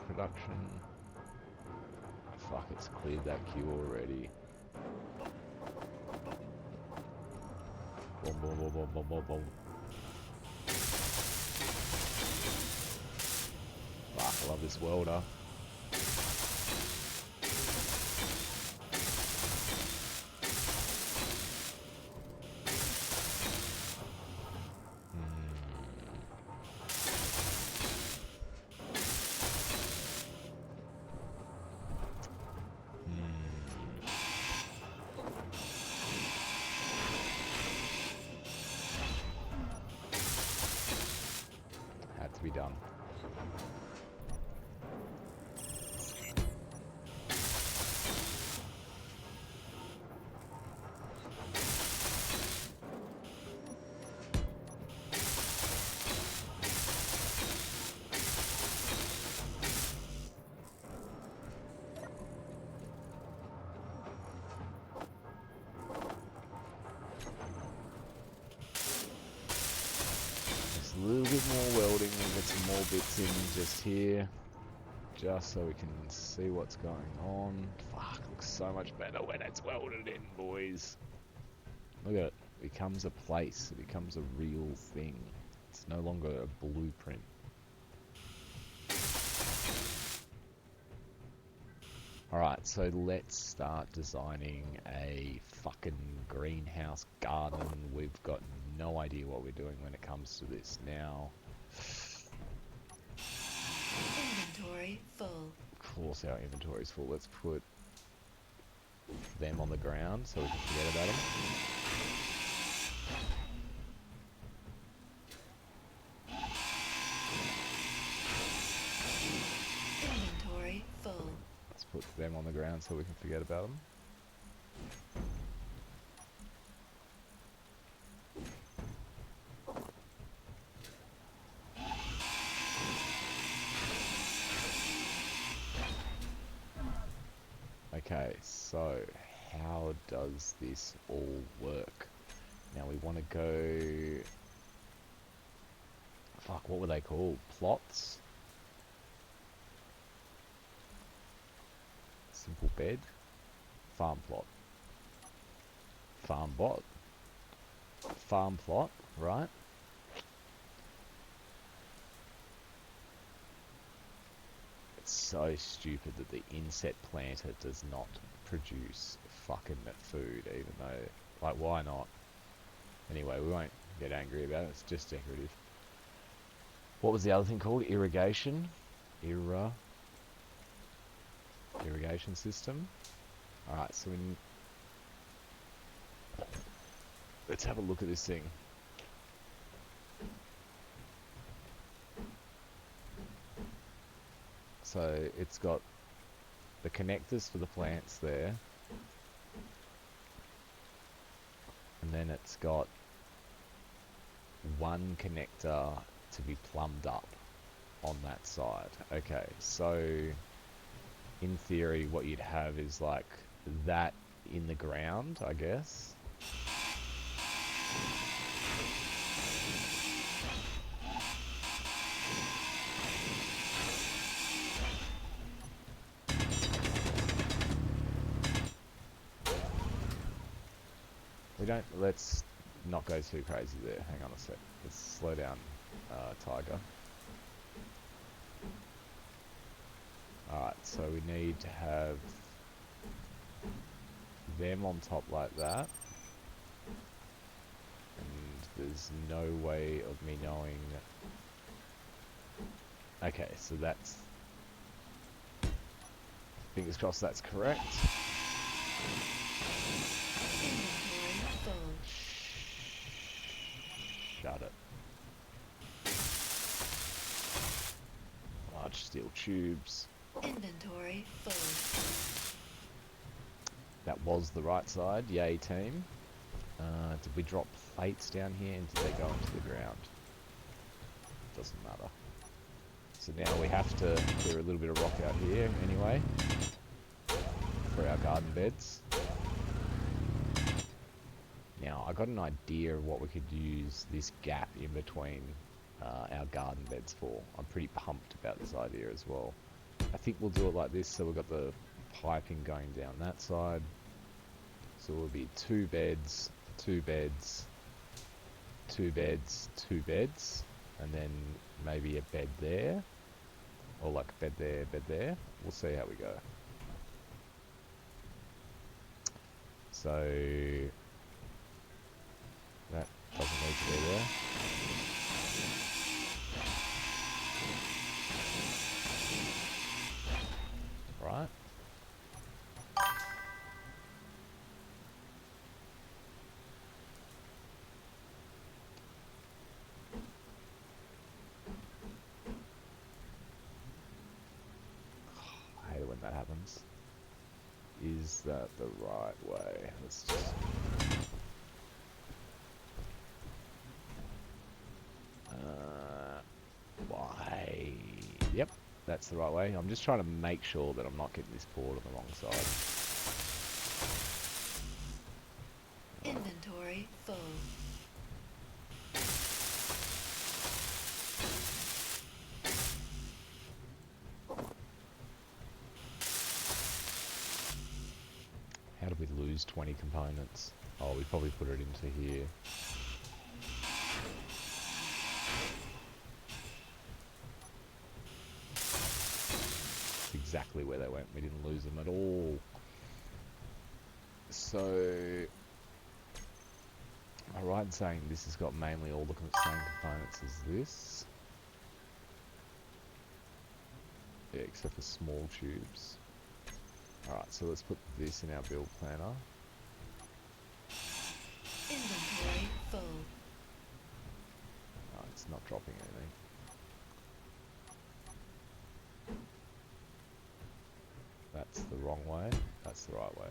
production. Fuck, it's cleared that queue already. Boom, boom, boom, boom, boom, boom, boom. Fuck, I love this welder. Had to be done. A little bit more welding, we'll get some more bits in just here, just so we can see what's going on. Fuck, looks so much better when it's welded in, boys. Look at it, it becomes a place, it becomes a real thing. It's no longer a blueprint. Alright, so let's start designing a fucking greenhouse garden. We've got no idea what we're doing when it comes to this now. Inventory full. Of course our inventory's full. Let's put them on the ground so we can forget about them. Inventory full. Let's put them on the ground so we can forget about them. Okay, so how does this all work? Now we want to go... Fuck, what were they called? Plots? Simple bed? Farm plot. Farm bot? Farm plot, right? It's so stupid that the inset planter does not produce fucking food, even though, like, why not? Anyway, we won't get angry about it, it's just decorative. What was the other thing called? Irrigation? Irrigation system. Alright, so let's have a look at this thing. So it's got the connectors for the plants there, and then it's got one connector to be plumbed up on that side. Okay, so in theory what you'd have is like that in the ground, I guess. Let's not go too crazy there. Hang on a sec. Let's slow down, Tiger. Alright, so we need to have them on top like that. And there's no way of me knowing... Okay, so that's... Fingers crossed that's correct. Inventory full. Shut it. Large steel tubes. Inventory full. That was the right side. Yay, team. Did we drop plates down here and did they go into the ground? Doesn't matter. So now we have to clear a little bit of rock out here anyway for our garden beds. Now I got an idea of what we could use this gap in between our garden beds for. I'm pretty pumped about this idea as well. I think we'll do it like this, so we've got the piping going down that side. So it will be 2 beds, 2 beds, 2 beds, 2 beds, and then maybe a bed there, or like a bed there, bed there. We'll see how we go. So that doesn't need to be there. Right. I hate it when that happens. Is that the right way? Let's just... why? Yep, that's the right way. I'm just trying to make sure that I'm not getting this poured on the wrong side. Inventory full. How did we lose 20 components? Oh, we probably put it into here. That's exactly where they went. We didn't lose them at all. So, am I right in saying this has got mainly all the same components as this? Yeah, except for small tubes. Alright, so let's put this in our build planner. Inventory full. No, it's not dropping anything. That's the wrong way. That's the right way.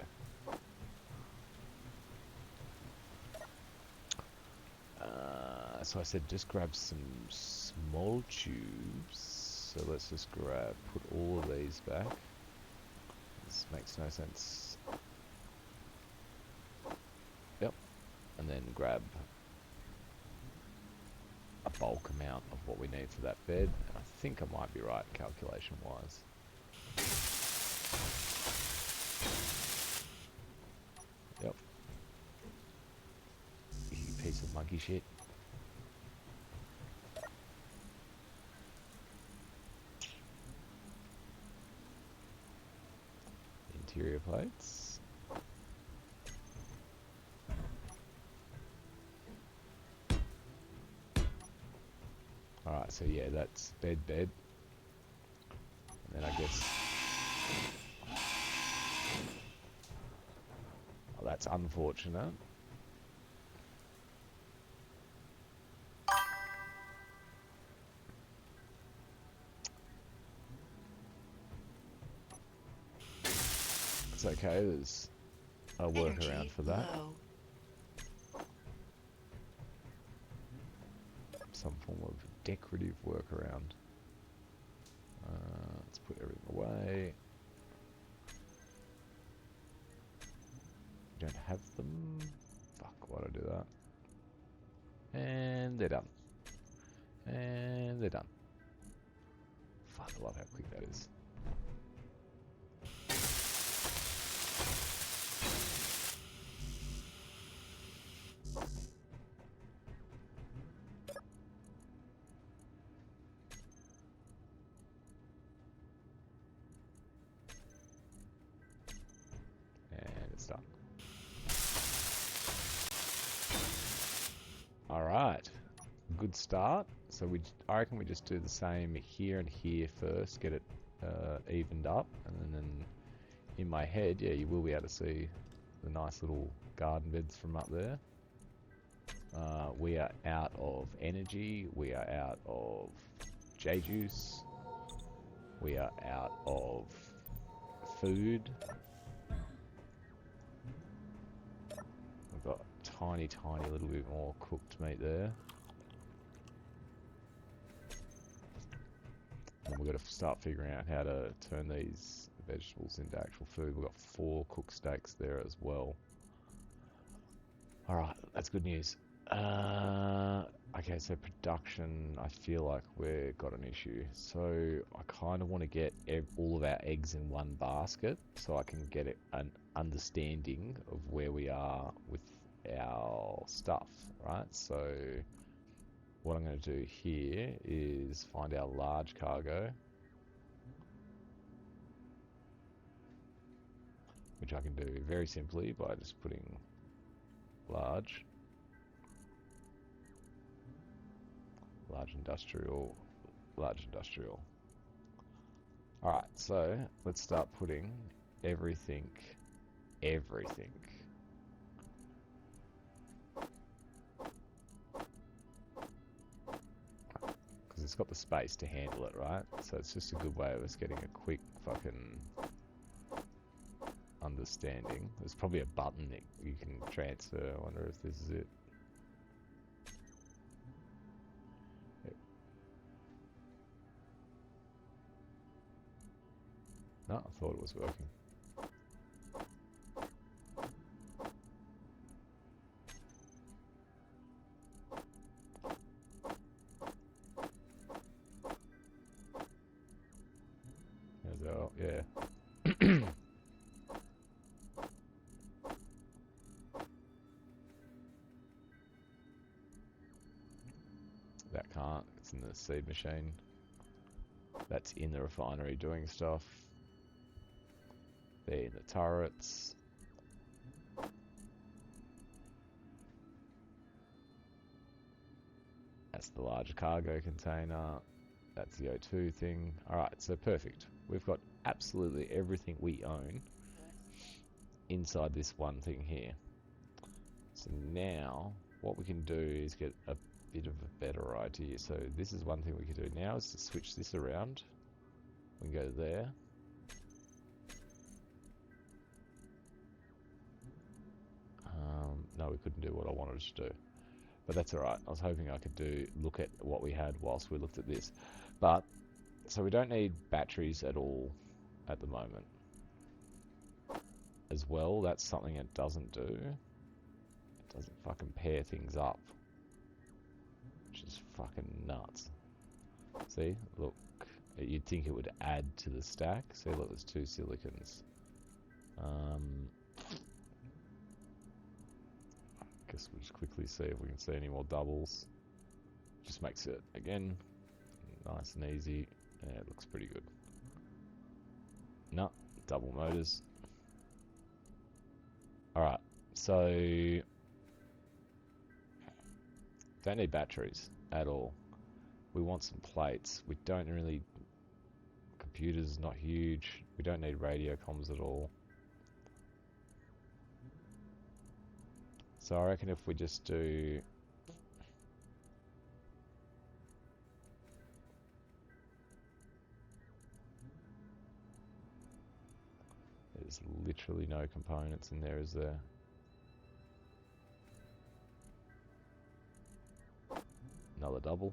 So I said just grab some small tubes. So let's just put all of these back. This makes no sense. Yep. And then grab a bulk amount of what we need for that bed. And I think I might be right calculation wise. Yep. You piece of monkey shit. Interior plates. Alright, so yeah, that's bed. And then I guess... oh, that's unfortunate. It's okay, there's a workaround Energy for that. low. Some form of decorative workaround. Let's put everything away. We don't have them. Fuck, why'd I do that? And they're done. And they're done. Fuck, I love how quick that is. And it's done. Alright. Good start. So I reckon we just do the same here and here first, get it evened up, and then in my head, yeah, you will be able to see the nice little garden beds from up there. We are out of energy. We are out of J-juice. We are out of food. We've got tiny little bit more cooked meat there. And we've got to start figuring out how to turn these vegetables into actual food. We've got 4 cooked steaks there as well. Alright, that's good news. Okay, so production, I feel like we've got an issue. So I kind of want to get all of our eggs in one basket so I can get an understanding of where we are with our stuff, right? So what I'm going to do here is find our large cargo, which I can do very simply by just putting large industrial. Alright, so let's start putting everything. Because it's got the space to handle it, right? So it's just a good way of us getting a quick fucking understanding. There's probably a button that you can transfer. I wonder if this is it. No, I thought it was working. Yeah. That can't. It's in the seed machine. That's in the refinery doing stuff. They're in the turrets. That's the large cargo container. That's the O2 thing. Alright, so perfect. We've got absolutely everything we own inside this one thing here. So now, what we can do is get a bit of a better idea. So this is one thing we can do now, is to switch this around. We can go there. No, we couldn't do what I wanted to do. But that's alright. I was hoping I could look at what we had whilst we looked at this. But, so we don't need batteries at all at the moment. As well, that's something it doesn't do. It doesn't fucking pair things up. Which is fucking nuts. See? Look. You'd think it would add to the stack. See, look, there's 2 silicons. Guess we'll just quickly see if we can see any more doubles. Just makes it, again, nice and easy. Yeah, it looks pretty good. No, double motors. Alright, so don't need batteries at all. We want some plates. We don't really... Computers not huge. We don't need radio comms at all. So I reckon if we just do... There's literally no components in there, is there? Another double.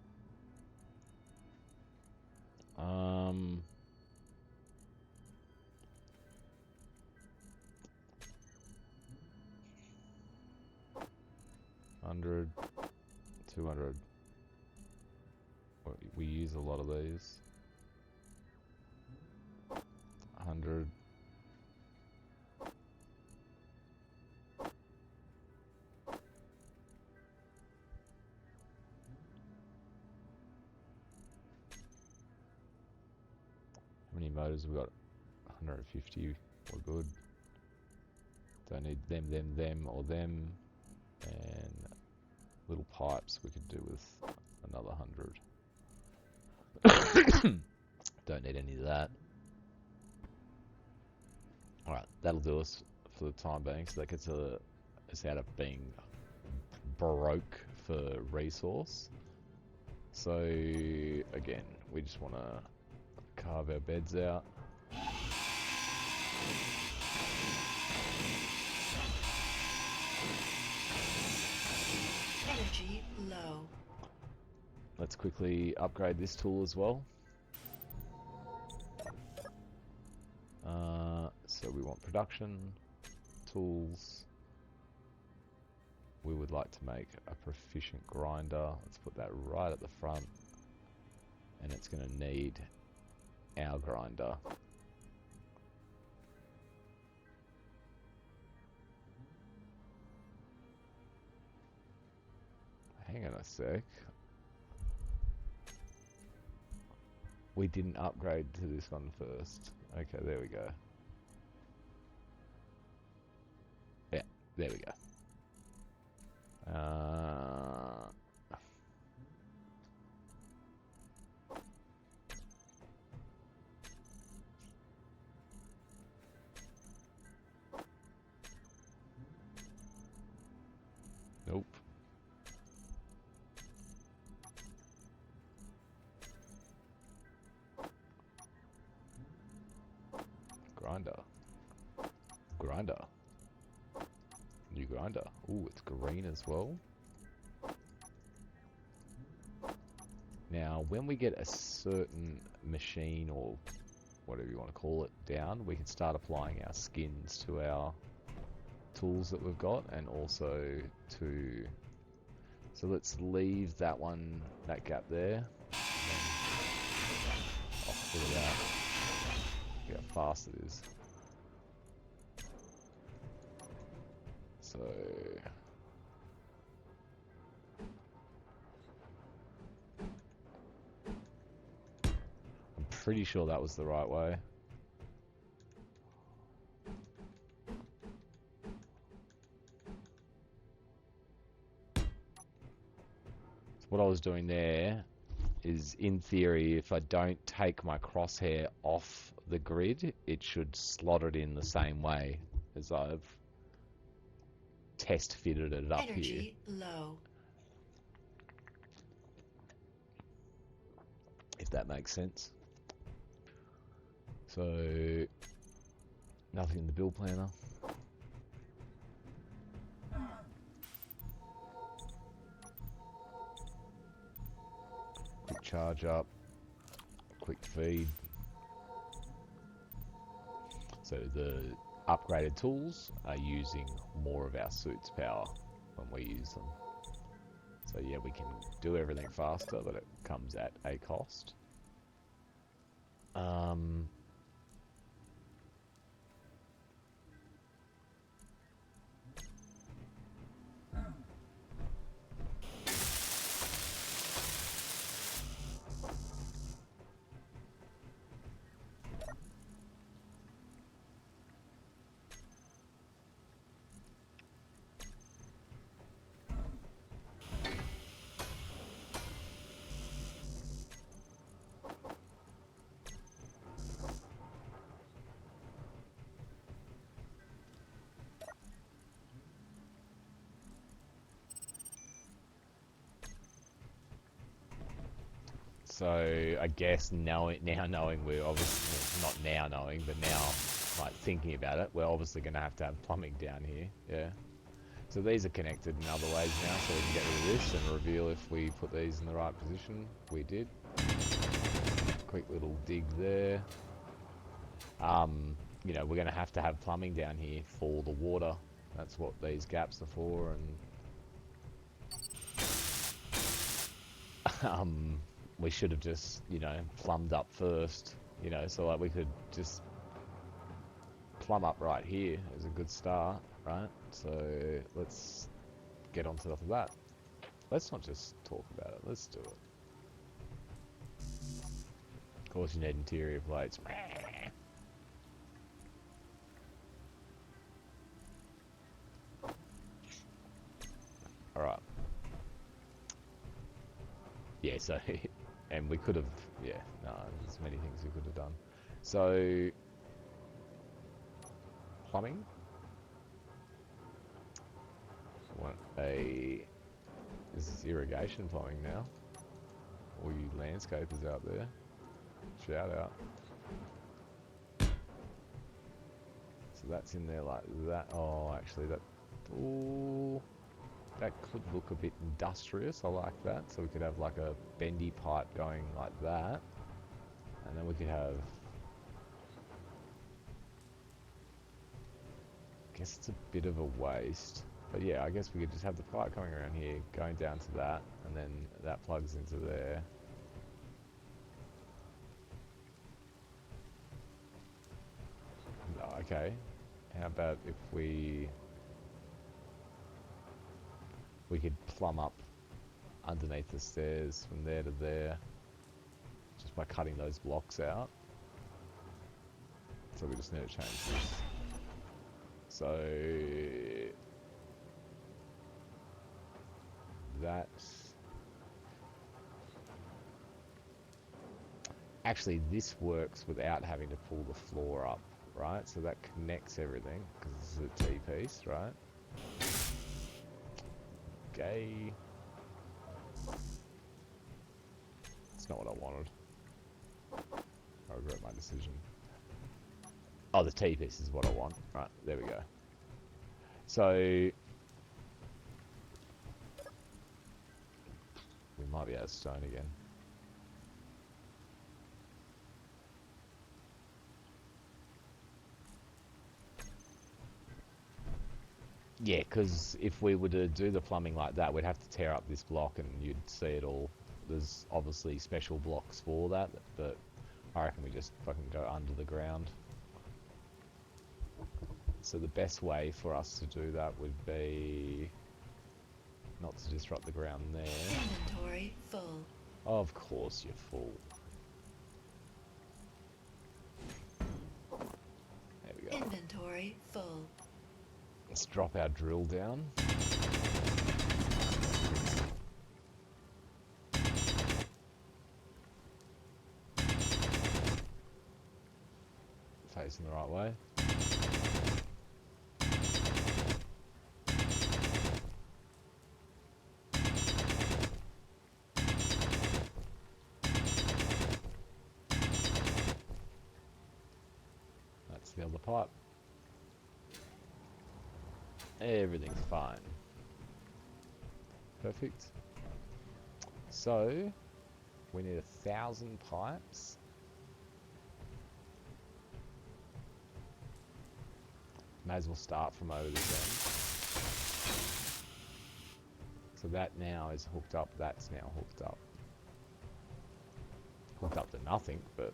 $100, $200. We use a lot of these. 100. How many motors we got? 150. We're good. Don't need them, or them. And little pipes we could do with another 100. Don't need any of that. Alright, that'll do us for the time being. So that gets us out of being broke for resource. So, again, we just want to carve our beds out. Energy low. Let's quickly upgrade this tool as well. So we want production, tools. We would like to make a proficient grinder. Let's put that right at the front. And it's going to need our grinder. Hang on a sec. We didn't upgrade to this one first. Okay, there we go. Yeah, there we go. Nope. Grinder. Grinder. New grinder. Ooh, it's green as well. Now, when we get a certain machine or whatever you want to call it down, we can start applying our skins to our tools that we've got, and also to... So let's leave that one, that gap there. Oh, look at that. Look how fast it is. So... I'm pretty sure that was the right way. What I was doing there is, in theory, if I don't take my crosshair off the grid, it should slot it in the same way as I've test fitted it up Energy here. low. If that makes sense. So, nothing in the build planner. Quick charge up, quick feed. So the upgraded tools are using more of our suit's power when we use them. So yeah, we can do everything faster, but it comes at a cost. So I guess now knowing we're obviously, not now knowing, but now like thinking about it, we're obviously going to have plumbing down here. Yeah. So these are connected in other ways now, so we can get rid of this and reveal if we put these in the right position. We did. Quick little dig there. You know, we're going to have plumbing down here for the water. That's what these gaps are for, and we should have just, you know, plumbed up first, you know, so like we could just plumb up right here as a good start, right? So let's get on top of that. Let's not just talk about it, let's do it. Of course you need interior plates. Alright. Yeah, so, and we could have, yeah, no, there's many things we could have done. So, plumbing. I want a... This is irrigation plumbing now. All you landscapers out there. Shout out. So that's in there like that. Oh, actually that... Ooh, that could look a bit industrious. I like that. So we could have like a bendy pipe going like that. And then we could have... I guess it's a bit of a waste. But yeah, I guess we could just have the pipe coming around here, going down to that, and then that plugs into there. No, okay. How about if we could plumb up underneath the stairs from there to there, just by cutting those blocks out. So we just need to change this. So that actually this works without having to pull the floor up, right? So that connects everything because this is a T-piece, right? Okay. It's not what I wanted. I regret my decision. Oh, the T-piece is what I want. Right, there we go. So we might be out of stone again. Yeah, because if we were to do the plumbing like that, we'd have to tear up this block and you'd see it all. There's obviously special blocks for that, but I reckon we just fucking go under the ground. So the best way for us to do that would be not to disrupt the ground there. Inventory full. Of course you're full. There we go. Inventory full. Let's drop our drill down. Facing the right way. That's the other pipe. Everything's fine. Perfect. So, we need 1,000 pipes. May as well start from over this end. So that now is hooked up, that's now hooked up. Hooked up to nothing, but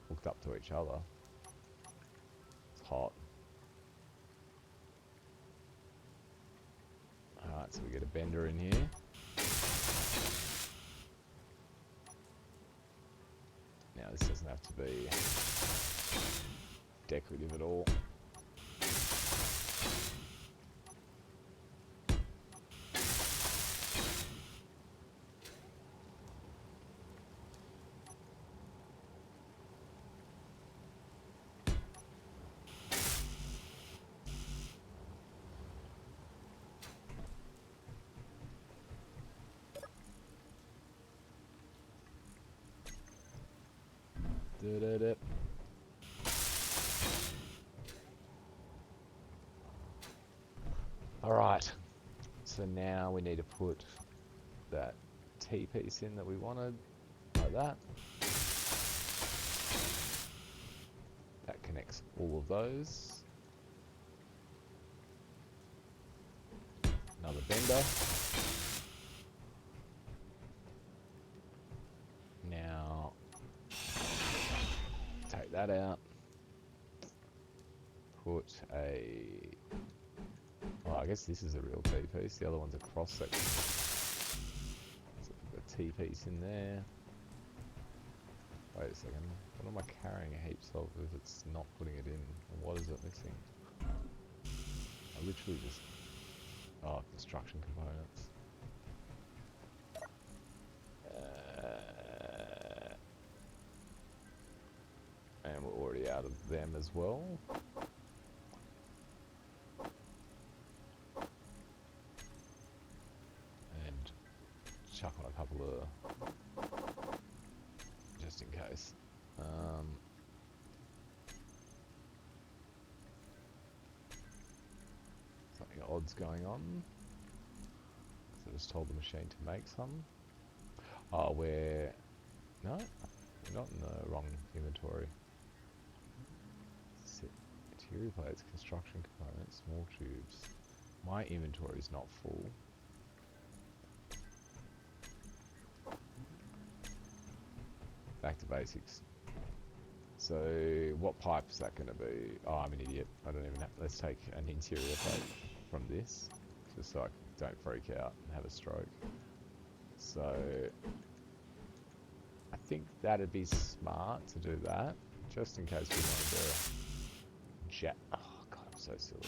hooked up to each other. It's hot. Alright, so we get a bender in here. Now this doesn't have to be decorative at all. Da-da-da. Alright, so now we need to put that T-piece in that we wanted, like that. That connects all of those. Another bender. Now, take that out. Put a... Oh, I guess this is a real T-piece. The other one's a cross section. So put a T-piece in there. Wait a second. What am I carrying heaps of if it's not putting it in? And what is it missing? I literally just... Oh, construction components. And we're already out of them as well. blur. Just in case. Something odd's going on. So I just told the machine to make some. Oh, no, we're not in the wrong inventory. Material plates, construction components, small tubes. My inventory is not full. Back to basics. So, what pipe is that going to be? Oh, I'm an idiot. I don't even have... Let's take an interior plate from this, just so I don't freak out and have a stroke. So, I think that'd be smart to do that, just in case we wanted to oh god, I'm so silly.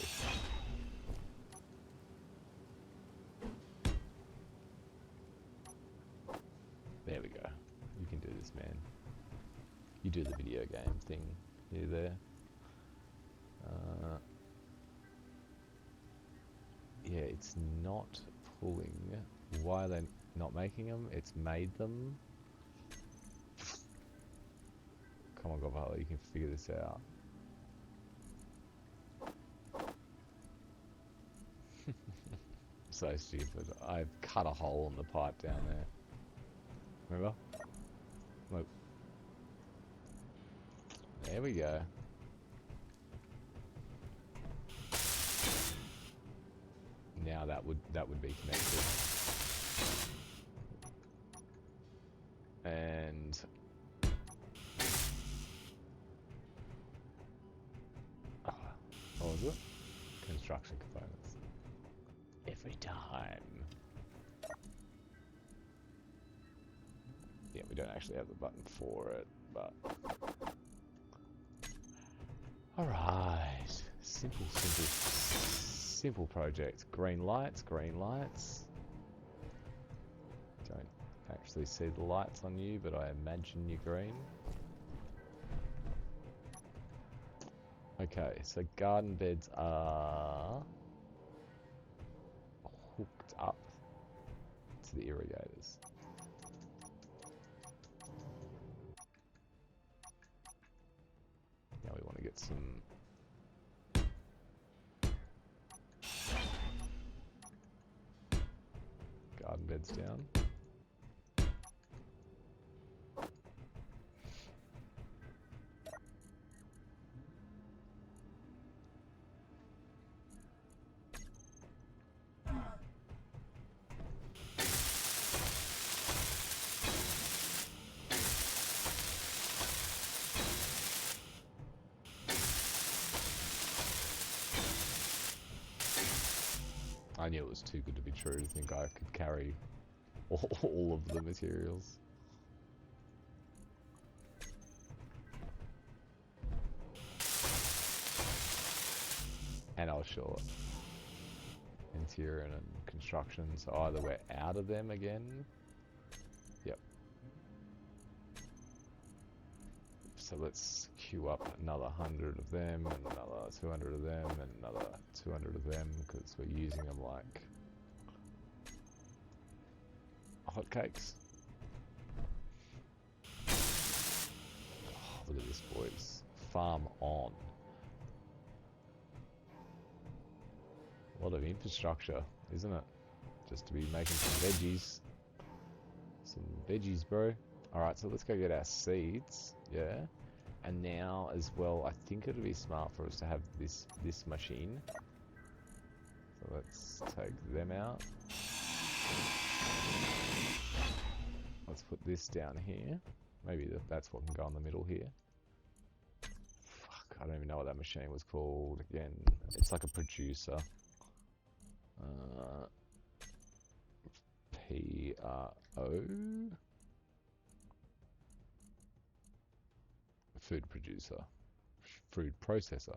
There we go. You can do this, man. You do the video game thing here, there. Yeah, it's not pulling. Why are they not making them? It's made them. Come on, Godfather, you can figure this out. So stupid. I've cut a hole in the pipe down there. Remember? Look. There we go. Now that would be connected. And what was it? Construction components. Every time. Yeah, we don't actually have the button for it, but alright. Simple project. Green lights, green lights. Don't actually see the lights on you, but I imagine you're green. Okay, so garden beds are hooked up to the irrigators. Now we want to get some garden beds down. I knew it was too good to be true to think I could carry all of the materials. And I was short. Interior and construction, so either we're out of them again. Yep. So let's queue up another 100 of them, and another 200 of them, and another 200 of them, because we're using them like hotcakes. Oh, look at this, boys. Farm on. A lot of infrastructure, isn't it? Just to be making some veggies. Some veggies, bro. Alright, so let's go get our seeds. Yeah. And now, as well, I think it'll be smart for us to have this machine. So let's take them out. Let's put this down here. Maybe that's what can go in the middle here. Fuck, I don't even know what that machine was called. Again, it's like a producer. PRO? Food producer. Food processor.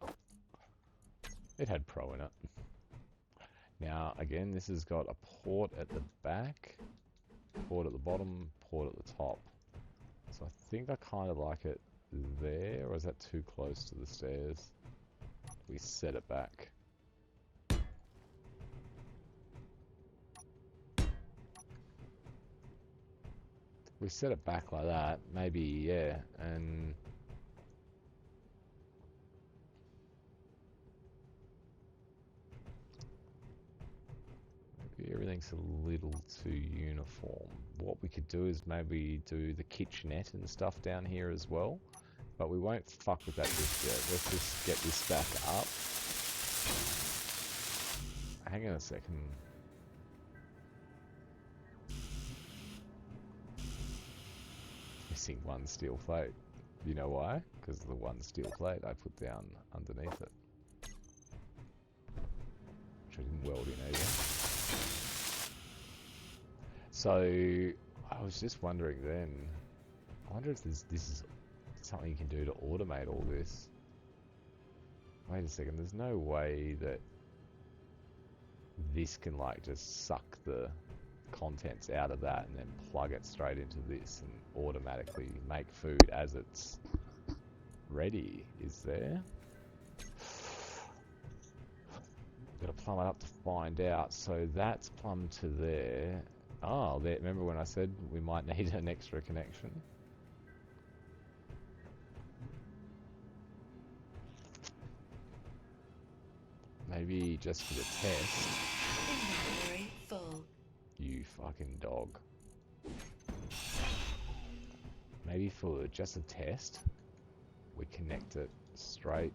It had pro in it. Now, again, this has got a port at the back, port at the bottom, port at the top. So I think I kind of like it there, or is that too close to the stairs? We set it back. we set it back like that, maybe, yeah, and maybe everything's a little too uniform. What we could do is maybe do the kitchenette and stuff down here as well, but we won't fuck with that just yet. Let's just get this back up. Hang on a second. Missing one steel plate. You know why? Because the one steel plate I put down underneath it. Which I didn't weld in either. So, I was just wondering then, I wonder if this is something you can do to automate all this. Wait a second, there's no way that this can like just suck the contents out of that and then plug it straight into this and automatically make food as it's ready, is there? Gotta plumb it up to find out. So that's plumbed to there. Oh, there, remember when I said we might need an extra connection? Maybe just for the test. Inventory full. You fucking dog. Maybe for just a test, we connect it straight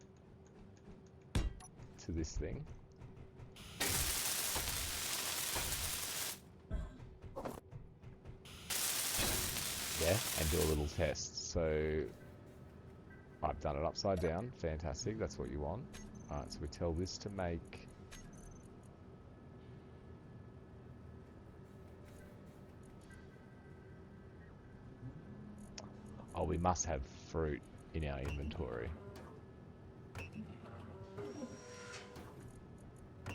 to this thing. Yeah, and do a little test. So I've done it upside down. Fantastic, that's what you want. Alright, so we tell this to make oh, we must have fruit in our inventory. How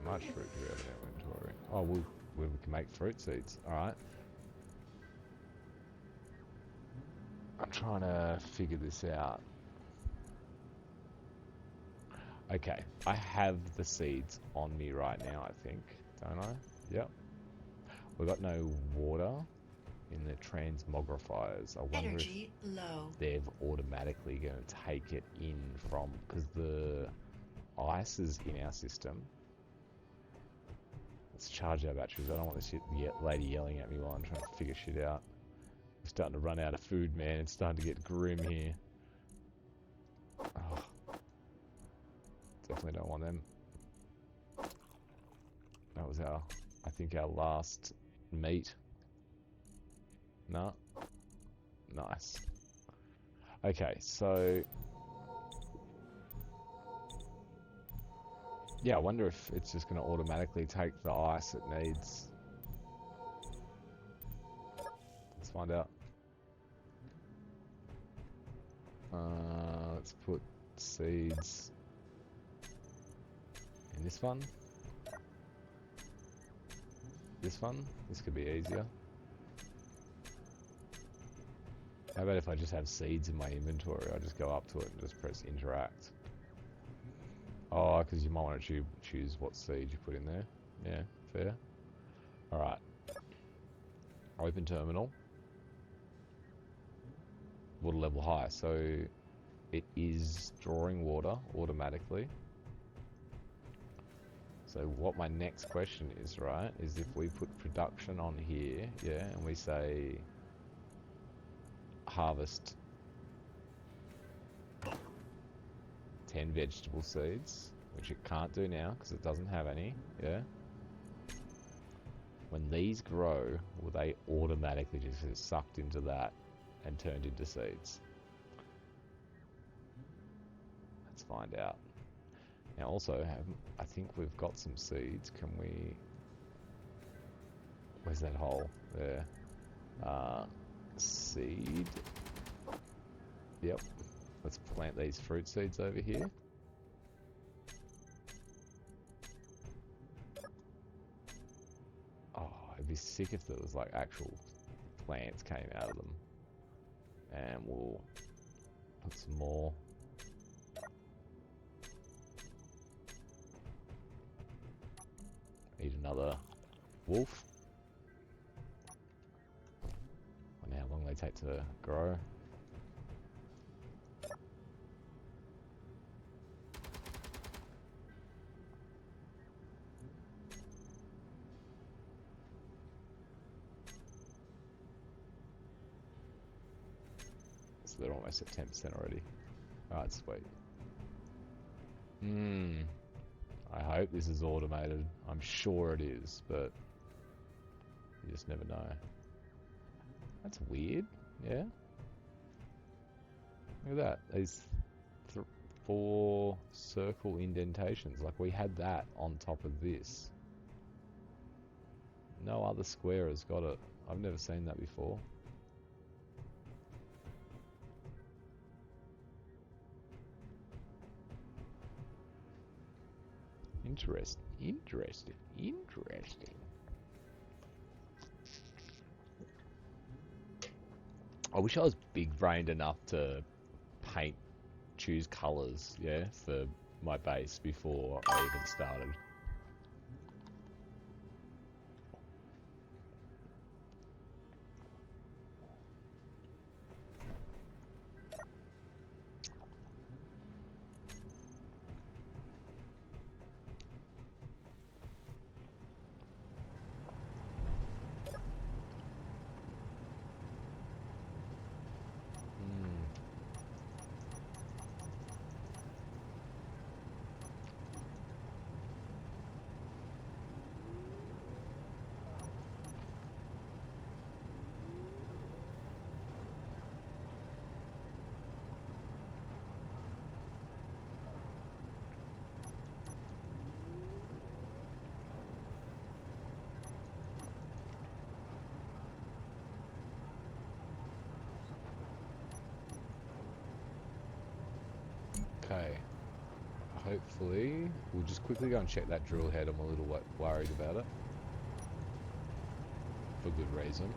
much fruit do we have in our inventory? Oh, we can make fruit seeds. Alright. I'm trying to figure this out. Okay, I have the seeds on me right now, I think. Don't I? Yep. We've got no water in the transmogrifiers. I wonder Energy low. if they're automatically going to take it in from... Because the ice is in our system. Let's charge our batteries. I don't want this lady yelling at me while I'm trying to figure shit out. I'm starting to run out of food, man. It's starting to get grim here. Oh. Definitely don't want them. That was our, I think, our last meat. No. Nice. Okay, so... Yeah, I wonder if it's just going to automatically take the ice it needs. Let's find out. Let's put seeds in this one. This one. This could be easier. How about if I just have seeds in my inventory? I just go up to it and just press interact. Oh, because you might want to choose what seed you put in there. Yeah, fair. Alright. Open terminal. Water level high. So it is drawing water automatically. So what my next question is, right, is if we put production on here, yeah, and we say harvest 10 vegetable seeds, which it can't do now because it doesn't have any, yeah. When these grow, will they automatically just get sucked into that and turned into seeds? Let's find out. Now also, I think we've got some seeds. Can we... Where's that hole? There. Seed. Yep. Let's plant these fruit seeds over here. Oh, it'd be sick if there was like actual plants came out of them. And we'll put some more. Need another wolf. they take to grow. So they're almost at 10% already. Alright, sweet. I hope this is automated. I'm sure it is, but you just never know. That's weird, yeah? Look at that. These 4 circle indentations. Like, we had that on top of this. No other square has got it. I've never seen that before. Interesting. I wish I was big-brained enough to choose colours, yeah, for my base before I even started. Okay. Hopefully, we'll just quickly go and check that drill head. I'm a little worried about it. For good reason.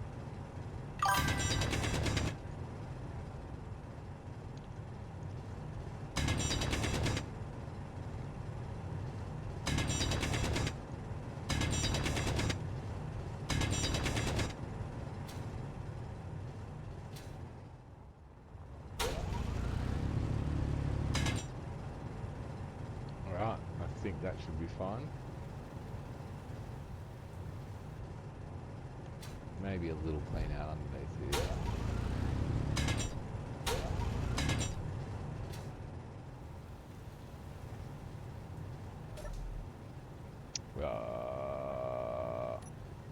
Alright, I think that should be fine. Maybe a little clean out underneath here.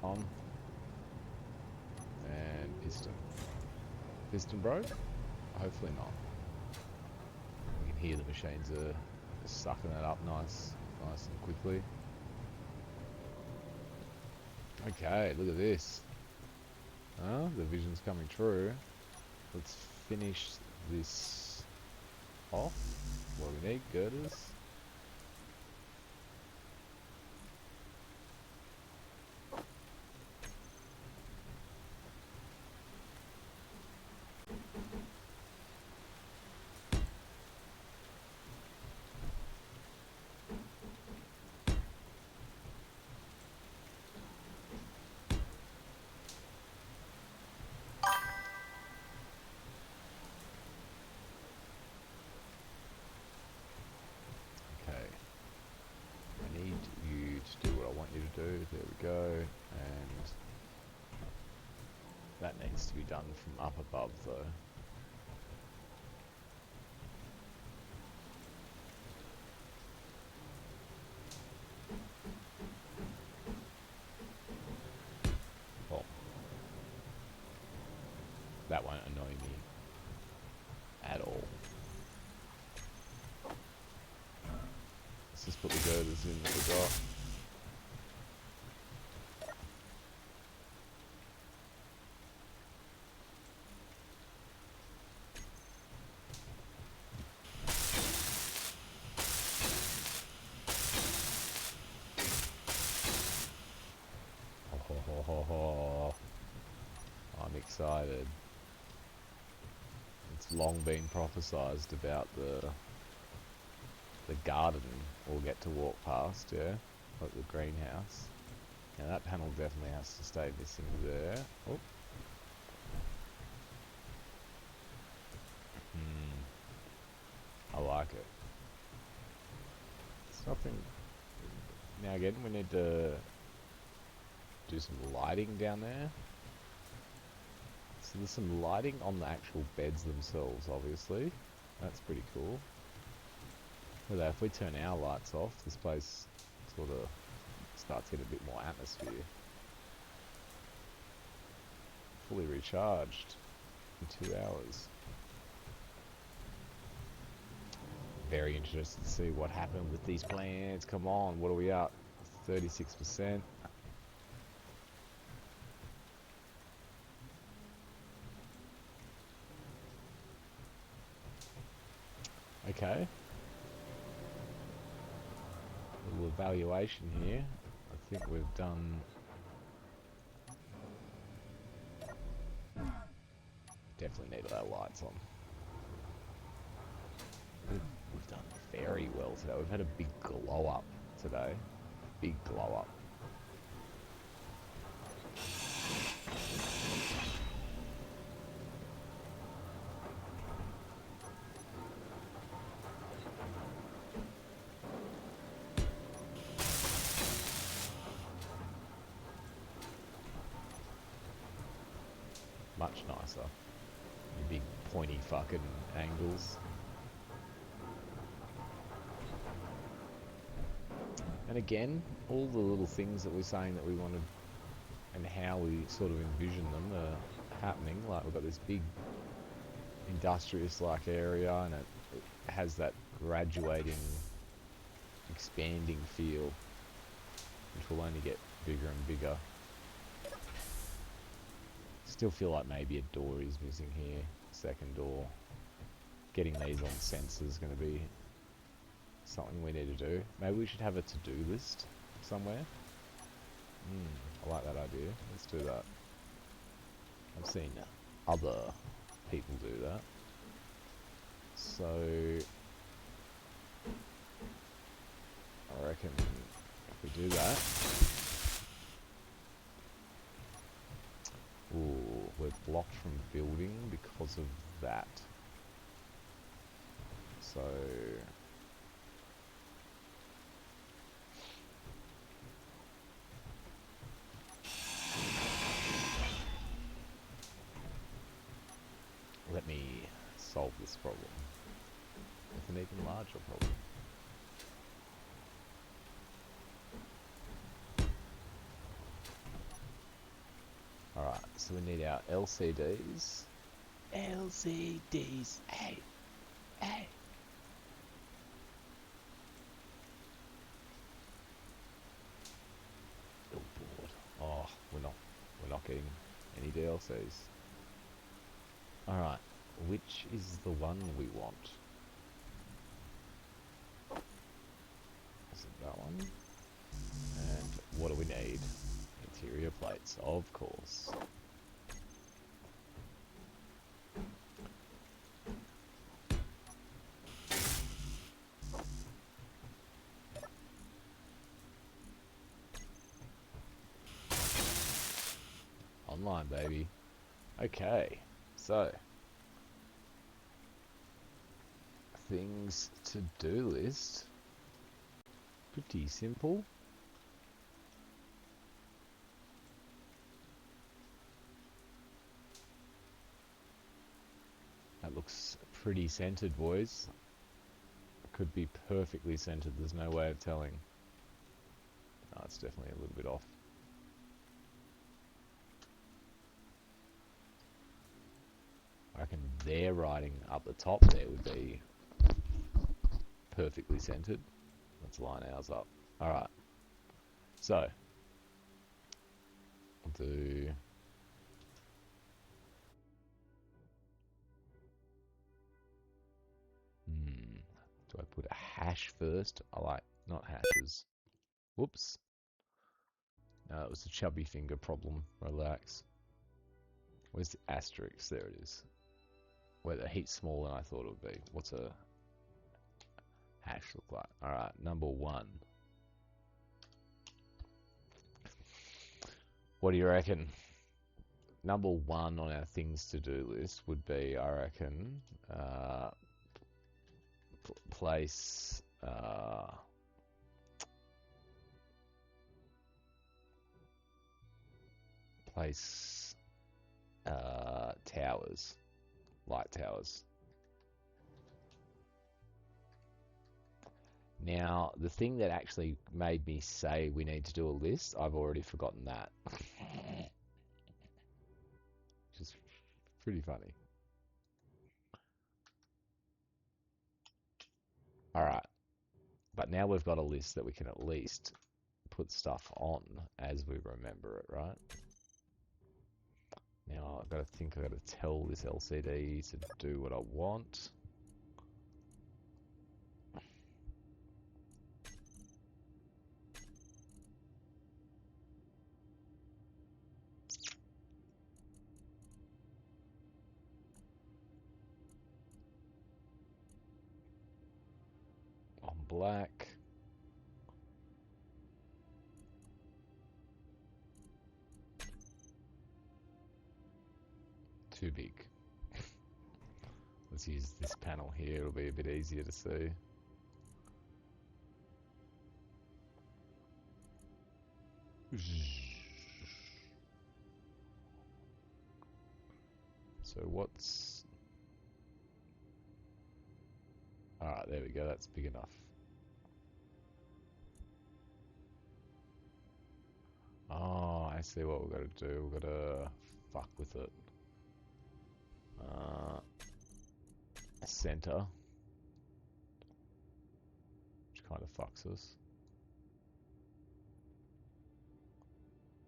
On. And piston. Piston broke? Hopefully not. You can hear the machines are sucking it up nice and quickly. Okay, look at this. The vision's coming true. Let's finish this off. What do we need? Girders. There we go, and that needs to be done from up above though. Well, that won't annoy me at all. Let's just put the girders in that we got. I'm excited. It's long been prophesized about the garden we'll get to walk past, yeah? Like the greenhouse. Now that panel definitely has to stay missing there. Oh. like it. It's nothing. Now again, we need to do some lighting down there. So there's some lighting on the actual beds themselves, obviously. That's pretty cool. Look at that, if we turn our lights off, this place sort of starts getting a bit more atmosphere. Fully recharged in 2 hours. Very interested to see what happened with these plants. Come on, what are we up? 36%. Okay. A little evaluation here. I think we've done... Definitely need our lights on. We've done very well today. We've had a big glow up today. Big glow up. Much nicer. Your big pointy fucking angles. And again, all the little things that we're saying that we wanted and how we sort of envision them are happening. Like we've got this big industrious-like area and it has that graduating, expanding feel, which will only get bigger and bigger. Still feel like maybe a door is missing here. Second door. Getting these on sensors is going to be something we need to do. Maybe we should have a to-do list somewhere. I like that idea. Let's do that. I've seen other people do that. So I reckon if we do that... Ooh, we're blocked from building because of that. So... let me solve this problem with an even larger problem. Alright, so we need our LCDs. LCDs, hey, hey. Billboard. Oh, we're not getting any DLCs. Alright, which is the one we want? Is it that one? And what do we need? Interior plates, of course. Online, baby. Okay, so things to do list. Pretty simple. That looks pretty centered, boys. It could be perfectly centered, there's no way of telling. No, it's definitely a little bit off. I reckon their writing up the top there would be perfectly centered. Let's line ours up. Alright. So, I'll do... Do I put a hash first? I like, not hashes. Whoops. No, it was a chubby finger problem. Relax. Where's the asterisk? There it is. Where the heat's smaller than I thought it would be. What's a hash look like? Alright, number 1. What do you reckon? Number 1 on our things to do list would be, I reckon, place towers, light towers. Now, the thing that actually made me say we need to do a list, I've already forgotten that. Which is pretty funny. Alright, but now we've got a list that we can at least put stuff on as we remember it, right? Now, I've got to think I've got to tell this LCD to do what I want. On black. Too big. Let's use this panel here, it'll be a bit easier to see. So what's... Alright, there we go, that's big enough. Oh, I see what we've got to do. We've got to fuck with it. Center. Which kind of fucks us.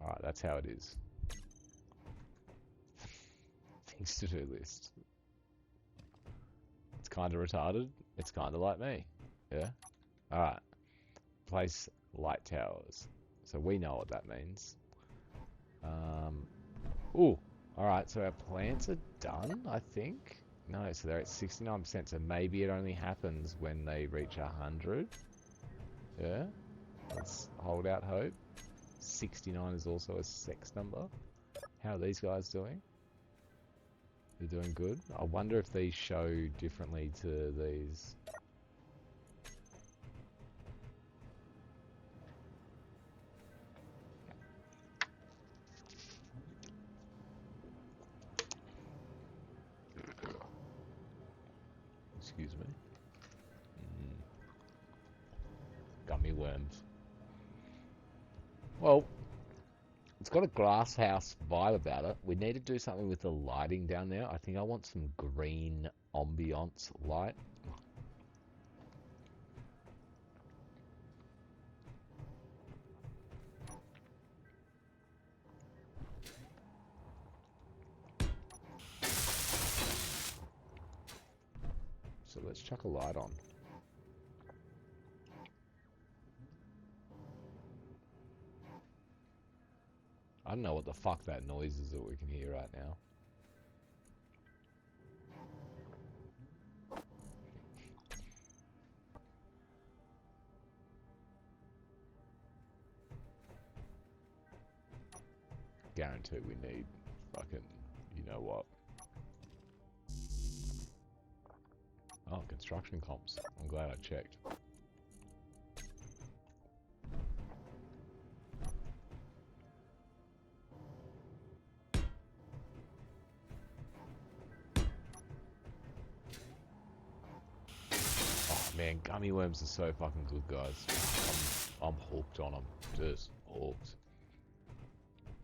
Alright, that's how it is. Things to do list. It's kind of retarded. It's kind of like me. Yeah? Alright. Place light towers. So we know what that means. Ooh. Alright, so our plants are done, I think. No, so they're at 69%, so maybe it only happens when they reach 100. Yeah? Let's hold out hope. 69 is also a sex number. How are these guys doing? They're doing good. I wonder if these show differently to these. Excuse me. Gummy worms. Well, it's got a glass house vibe about it. We need to do something with the lighting down there. I think I want some green ambiance light. So let's chuck a light on. I don't know what the fuck that noise is that we can hear right now. Guarantee we need fucking, you know what. Oh, construction comps. I'm glad I checked. Oh man, gummy worms are so fucking good, guys. I'm hooked on them. Just hooked.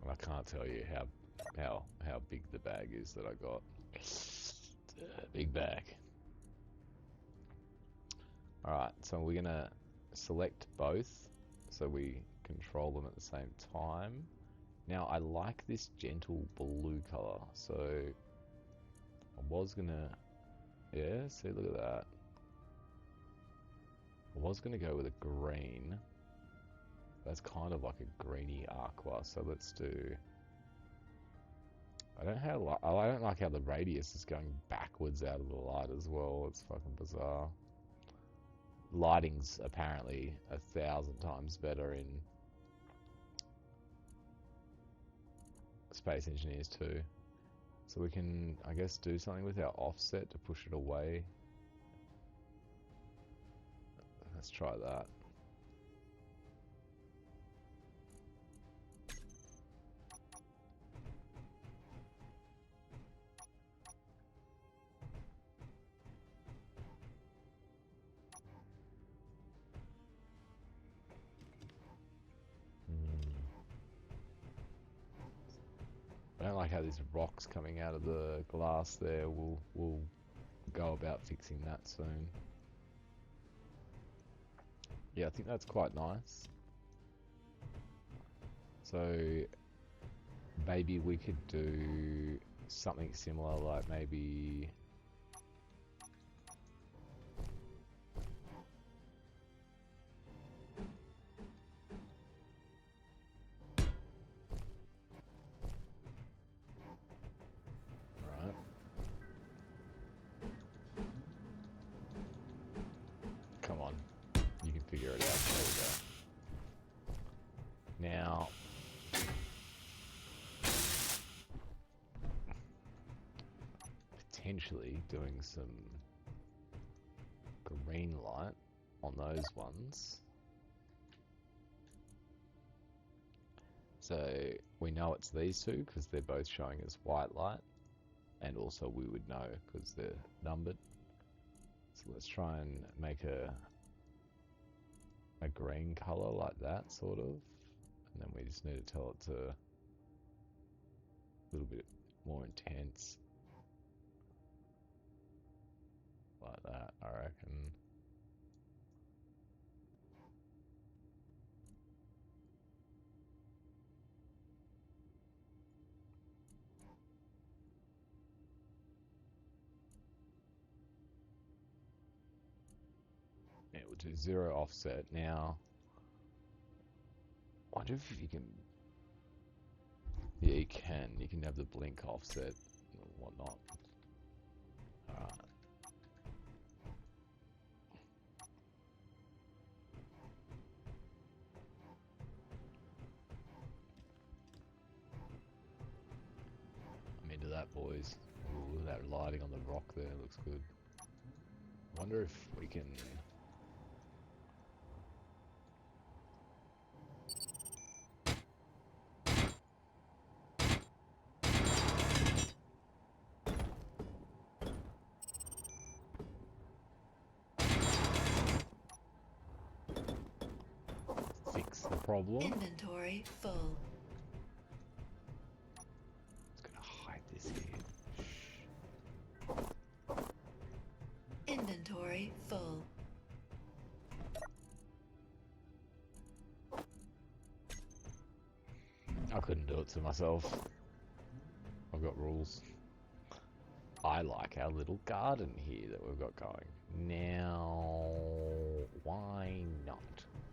And I can't tell you how big the bag is that I got. Big bag. Alright, so we're gonna select both so we control them at the same time. Now I like this gentle blue color, so I was gonna, yeah, see, look at that. I was gonna go with a green. That's kind of like a greeny aqua, so let's do... I don't like how the radius is going backwards out of the light as well. It's fucking bizarre. Lighting's apparently 1,000 times better in Space Engineers 2. So we can, I guess, do something with our offset to push it away. Let's try that. I don't like how there's rocks coming out of the glass there. We'll go about fixing that soon. Yeah, I think that's quite nice. So maybe we could do something similar, like maybe right. Come on, you can figure it out. There we go. Now, potentially doing some green light on those ones. So we know it's these two because they're both showing as white light, and also we would know because they're numbered. So let's try and make a green color like that, sort of, and then we just need to tell it to a little bit more intense, like that, I reckon. Yeah, we'll do 0 offset. Now, I wonder if you can... Yeah, you can. You can have the blink offset and whatnot. Alright. I'm into that, boys. Ooh, that lighting on the rock there looks good. I wonder if we can... fix the problem. Inventory full. It's gonna hide this here. Inventory full. I couldn't do it to myself. I've got rules. I like our little garden here that we've got going. Now, why not?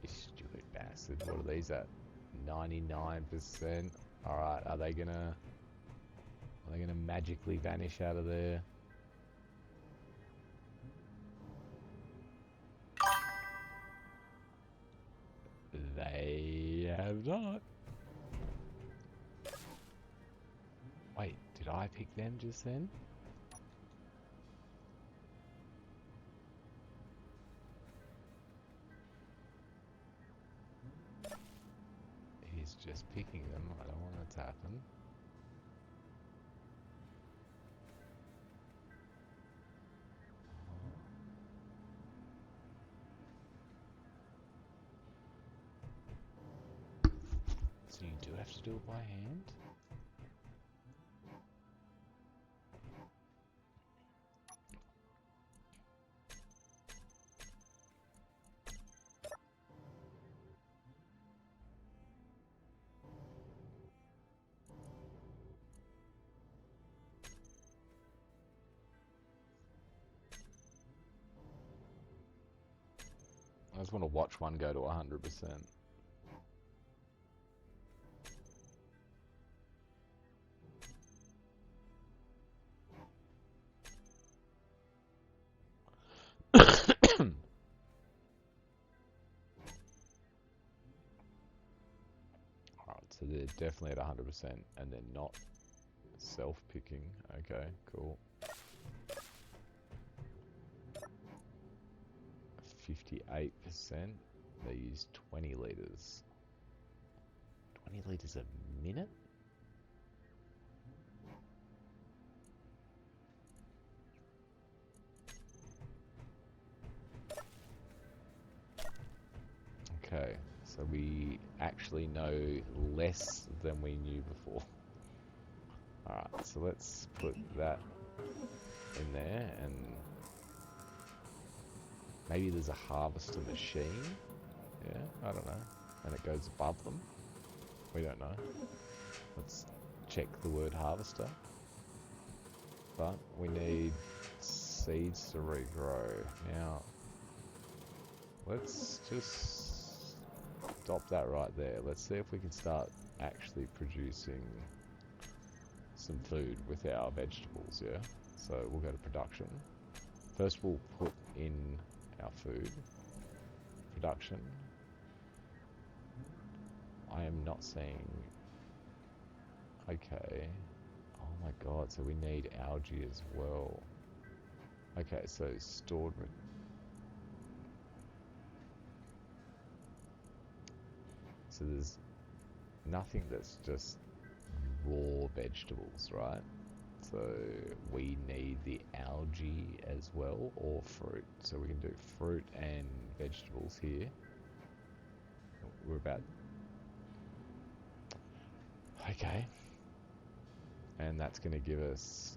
You stupid bastard. What are these at? 99%. Alright, are they gonna magically vanish out of there? They have not. Wait, did I pick them just then? He's just picking them. I don't want it to happen. So you do have to do it by hand? I just want to watch one go to 100%. Alright, so they're definitely at 100% and they're not self-picking. Okay, cool. 58%. They use 20 litres. 20 litres a minute? Okay, so we actually know less than we knew before. Alright, so let's put that in there, and maybe there's a harvester machine. Yeah, I don't know. And it goes above them. We don't know. Let's check the word harvester. But we need seeds to regrow. Now, let's just stop that right there. Let's see if we can start actually producing some food with our vegetables, yeah? So we'll go to production. First we'll put in our food. Production. I am not seeing... Okay. Oh my god, so we need algae as well. Okay, so stored... So there's nothing that's just raw vegetables, right? So we need the algae as well, or fruit. So we can do fruit and vegetables here. We're about... Okay. And that's going to give us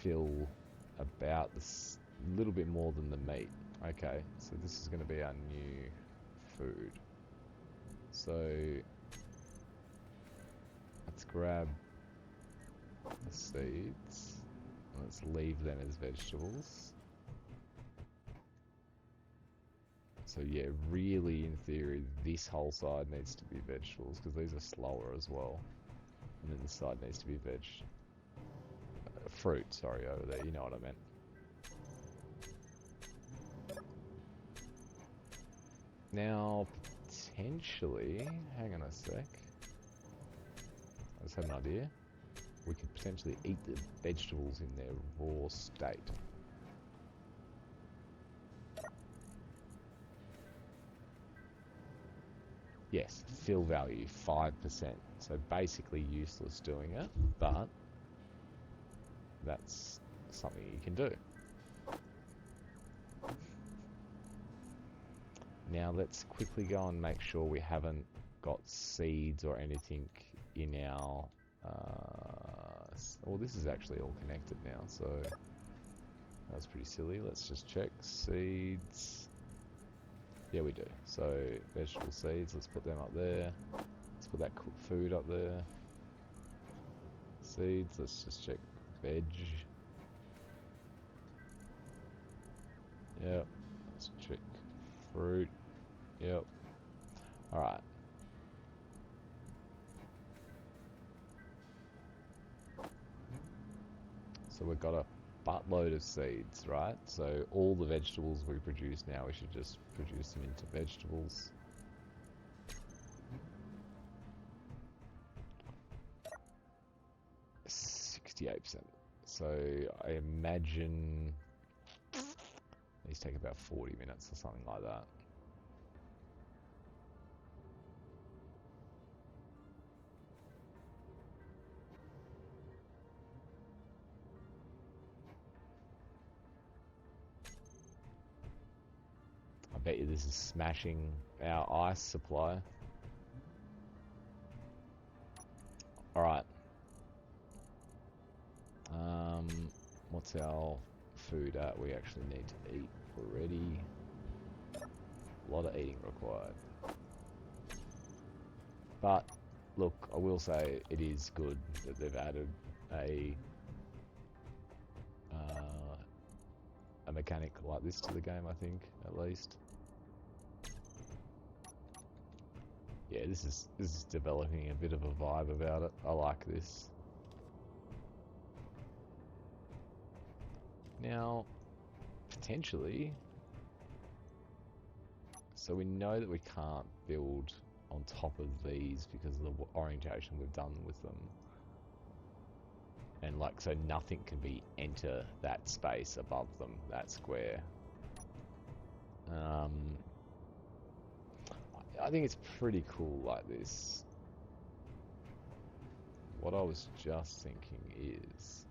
fill about a little bit more than the meat. Okay, so this is going to be our new food. So let's grab the seeds. Let's leave them as vegetables. So yeah, really in theory, this whole side needs to be vegetables because these are slower as well. And then this side needs to be fruit, sorry, over there, you know what I meant. Now, potentially, hang on a sec. I just had an idea. We could potentially eat the vegetables in their raw state. Yes, fill value, 5%. So basically useless doing it, but that's something you can do. Now let's quickly go and make sure we haven't got seeds or anything in our... well, this is actually all connected now, so that's pretty silly. Let's just check. Seeds. Yeah, we do. So vegetable seeds, let's put them up there. Let's put that cooked food up there. Seeds, let's just check veg. Yep. Let's check fruit. Yep. Alright. So we've got a buttload of seeds, right? So all the vegetables we produce now, we should just produce them into vegetables. %. So I imagine these take about 40 minutes or something like that. I bet you this is smashing our ice supply. Alright. What's our food at? We actually need to eat already. A lot of eating required. But, look, I will say it is good that they've added a mechanic like this to the game, I think, at least. Yeah, this is developing a bit of a vibe about it. I like this. Now, potentially, so we know that we can't build on top of these because of the orientation we've done with them. And like, so nothing can enter that space above them, that square. Um, I think it's pretty cool like this. What I was just thinking is,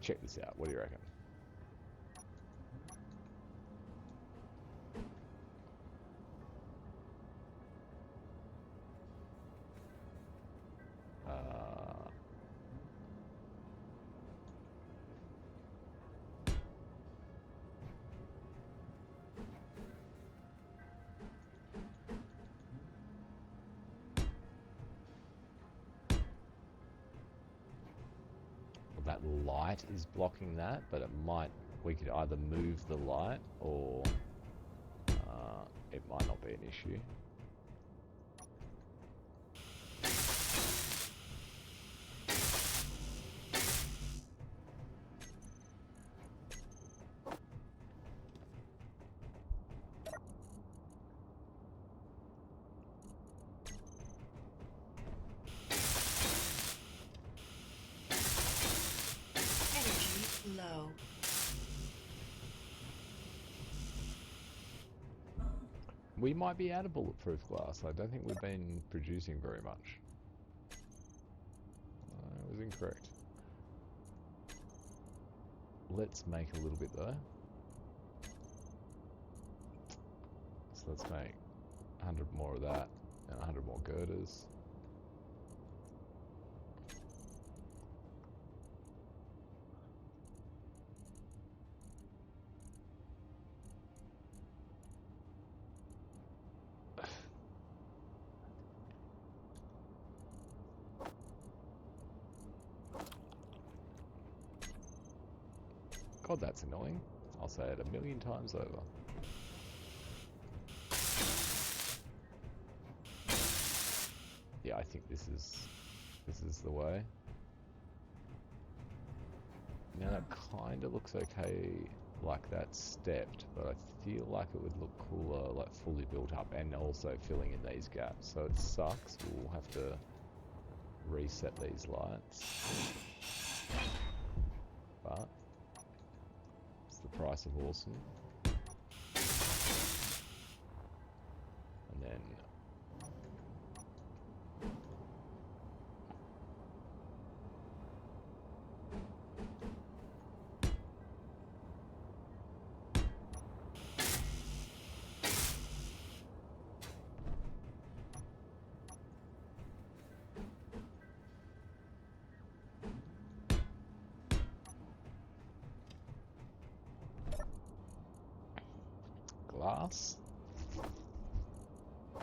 check this out. What do you reckon? That light is blocking that, but it might, we could either move the light or it might not be an issue. Energy low. We might be out of bulletproof glass. I don't think we've been producing very much. I was incorrect. Let's make a little bit though. So let's make 100 more of that and 100 more girders. God, that's annoying. I'll say it 1,000,000 times over. Yeah, I think this is the way. Now that kind of looks okay like that's stepped, but I feel like it would look cooler like fully built up and also filling in these gaps. So it sucks. We'll have to reset these lights. But it's the price of awesome. And then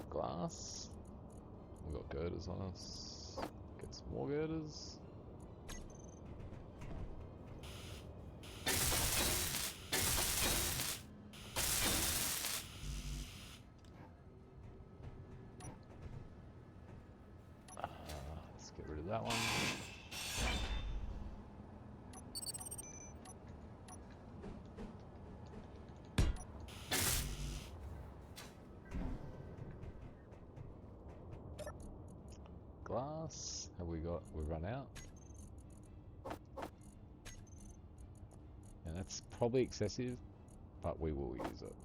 glass. We've got girders on us. Get some more girders. Let's get rid of that one. Glass. Have we got? We've run out. And that's probably excessive, but we will use it.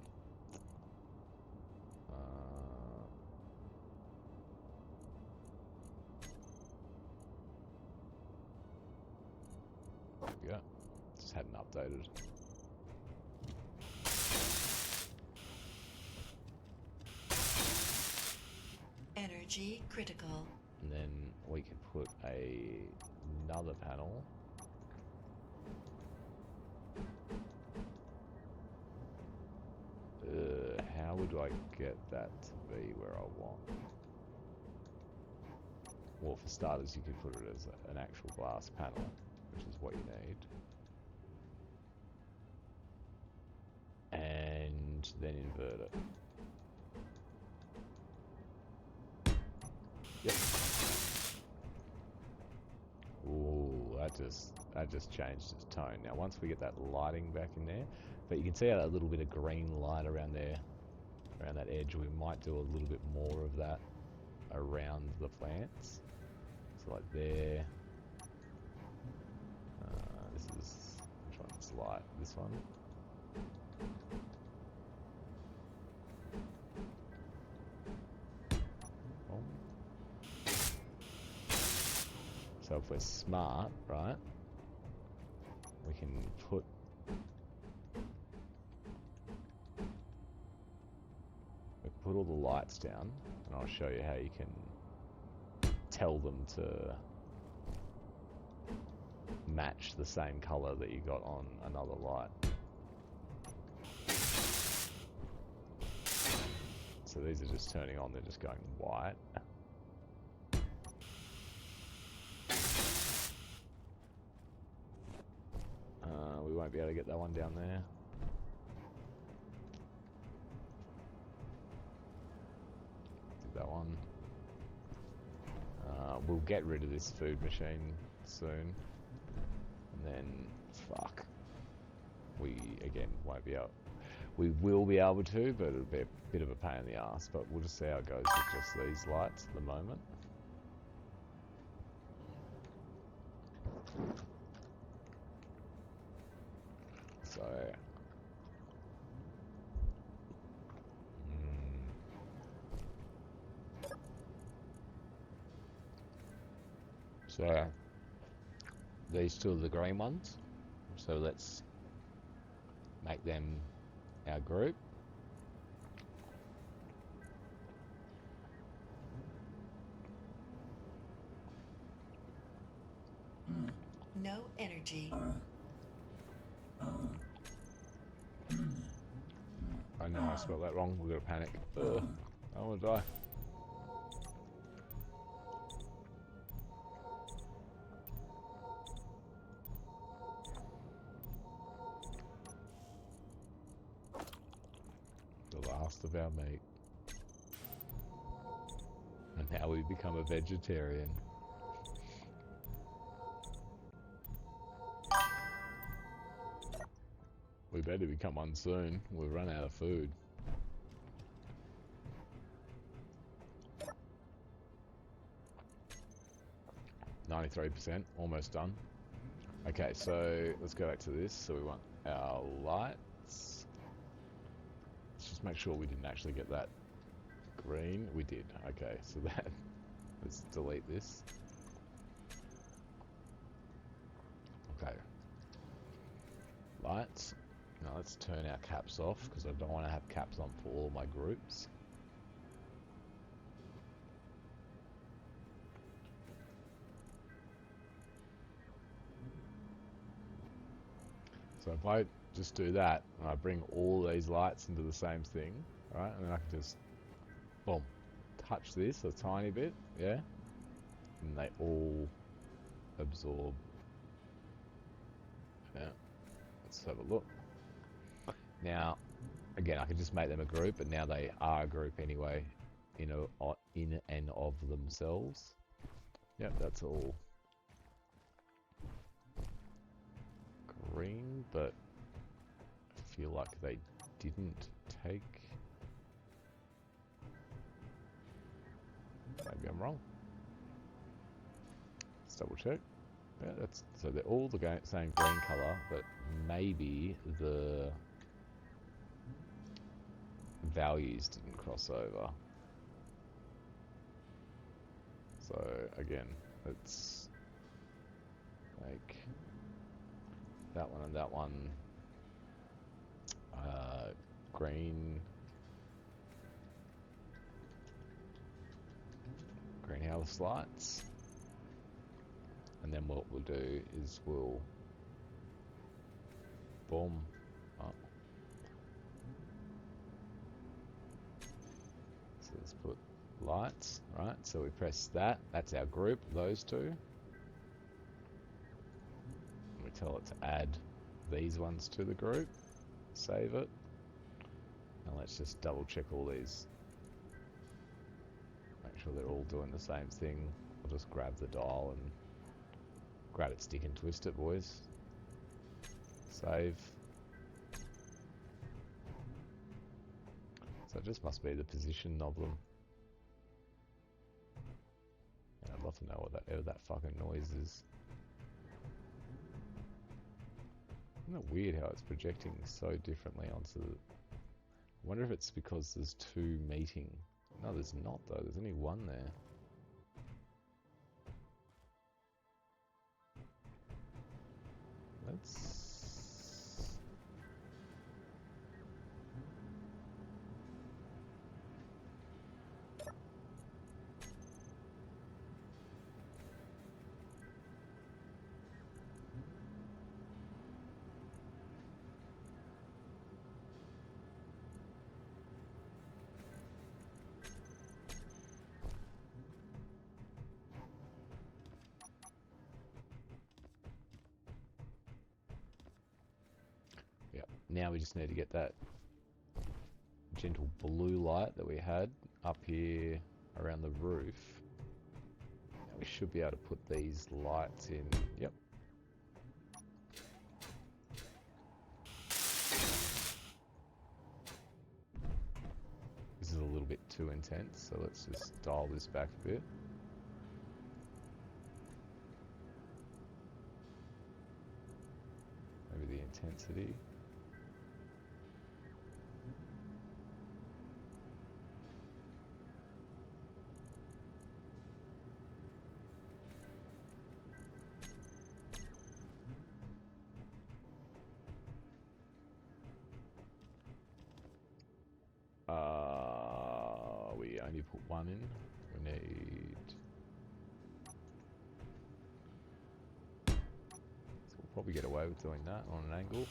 There we go. Just hadn't updated. Energy critical. And then we can put another panel. How would I get that to be where I want? Well, for starters, you could put it as an actual glass panel, which is what you need. And then invert it. Yep. Ooh, that just changed its tone. Now, once we get that lighting back in there, but you can see a little bit of green light around there, around that edge. We might do a little bit more of that around the plants. So like there. This is, which one's light? This one. if we're smart, right, we can put all the lights down, and I'll show you how you can tell them to match the same color that you got on another light. So these are just turning on, they're just going white. We won't be able to get that one down there. Did that one. We'll get rid of this food machine soon. And then, fuck. We, again, won't be able... We will be able to, but it'll be a bit of a pain in the ass. But we'll just see how it goes with just these lights at the moment. So... So, these two are the green ones. So let's make them our group. No energy. I know I spelled that wrong. We're gonna panic. I wanna die. The last of our meat. And now we become a vegetarian. We better become one soon. We'll run out of food. %, almost done. Okay, so let's go back to this. So we want our lights. Let's just make sure we didn't actually get that green. We did. Okay, so that... Let's delete this. Okay. Lights. Now let's turn our caps off, because I don't want to have caps on for all my groups. So if I just do that, and I bring all these lights into the same thing, right, and then I can just, boom, touch this a tiny bit, yeah, and they all absorb. Yeah, let's have a look. Now, again, I can just make them a group, but now they are a group anyway, in and of themselves. Yep, that's all green, but I feel like they didn't take... Maybe I'm wrong. Let's double check. Yeah, that's, so they're all the same green colour, but maybe the values didn't cross over. So again, let's make that one and that one greenhouse lights, and then what we'll do is we'll boom up. So let's put lights, right? So we press that, that's our group, those two. And we tell it to add these ones to the group, save it, and let's just double check all these. Make sure they're all doing the same thing. I'll just grab the dial and grab it, stick and twist it, boys. Save. So it just must be the position of them. And I'd love to know what that fucking noise is. Isn't it weird how it's projecting so differently onto the... I wonder if it's because there's two meeting. No, there's not though. There's only one there. Let's... Yep. Now we just need to get that gentle blue light that we had up here around the roof. Now we should be able to put these lights in. Yep. This is a little bit too intense, so let's just dial this back a bit. Maybe the intensity. We only put one in. We need... So we'll probably get away with doing that on an angle.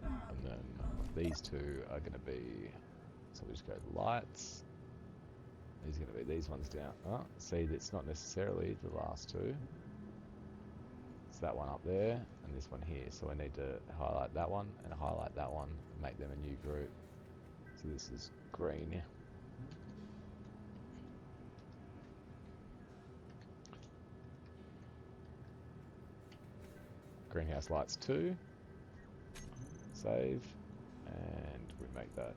And then these two are going to be... So we just go lights. These are going to be these ones down. Oh, see, that's not necessarily the last two. It's that one up there and this one here. So I need to highlight that one and highlight that one and make them a new group. So this is green. Greenhouse lights 2. Save. And we make that.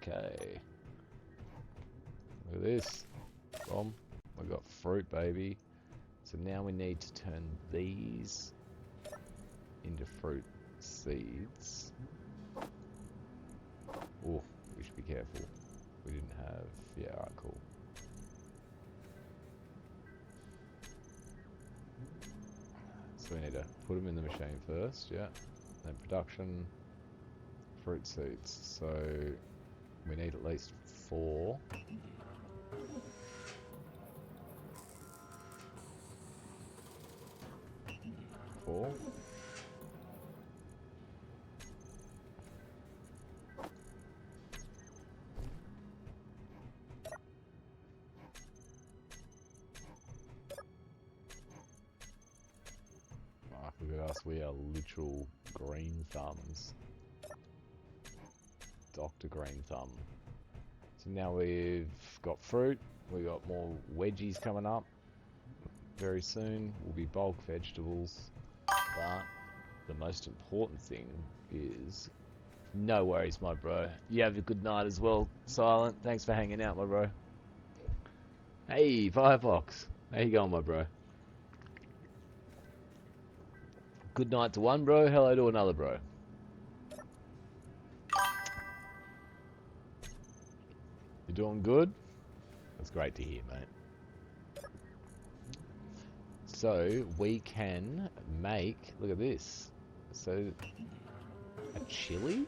Okay. Look at this. Boom. We got fruit, baby. So now we need to turn these into fruit seeds. Oh, we should be careful. We didn't have... Yeah, alright, cool. So we need to put them in the machine first, yeah. Then production, fruit seeds. So we need at least 4. Look at us, we are literal green thumbs. Dr. Green Thumb. So now we've got fruit, we've got more wedgies coming up very soon. Will be bulk vegetables. But the most important thing is... No worries, my bro. You have a good night as well, Silent. Thanks for hanging out, my bro. Hey, Firefox. How you going, my bro? Good night to one bro, hello to another bro. You doing good? That's great to hear, mate. So, we can make... Look at this. So, a chili?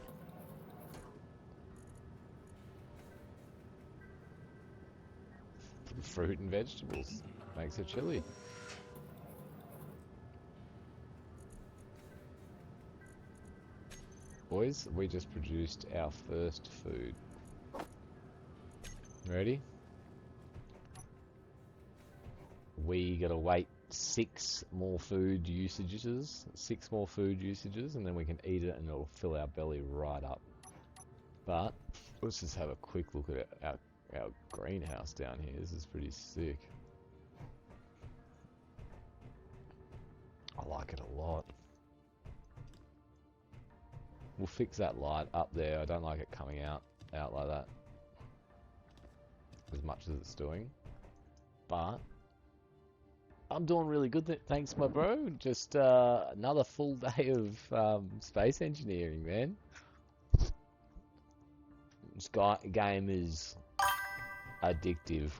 Fruit and vegetables. Makes a chili. Boys, we just produced our first food. Ready? We gotta wait 6 more food usages. 6 more food usages, and then we can eat it and it'll fill our belly right up. But, let's just have a quick look at our greenhouse down here. This is pretty sick. I like it a lot. We'll fix that light up there. I don't like it coming out like that as much as it's doing. But I'm doing really good, thanks, my bro. Just another full day of space engineering, man. This game is addictive.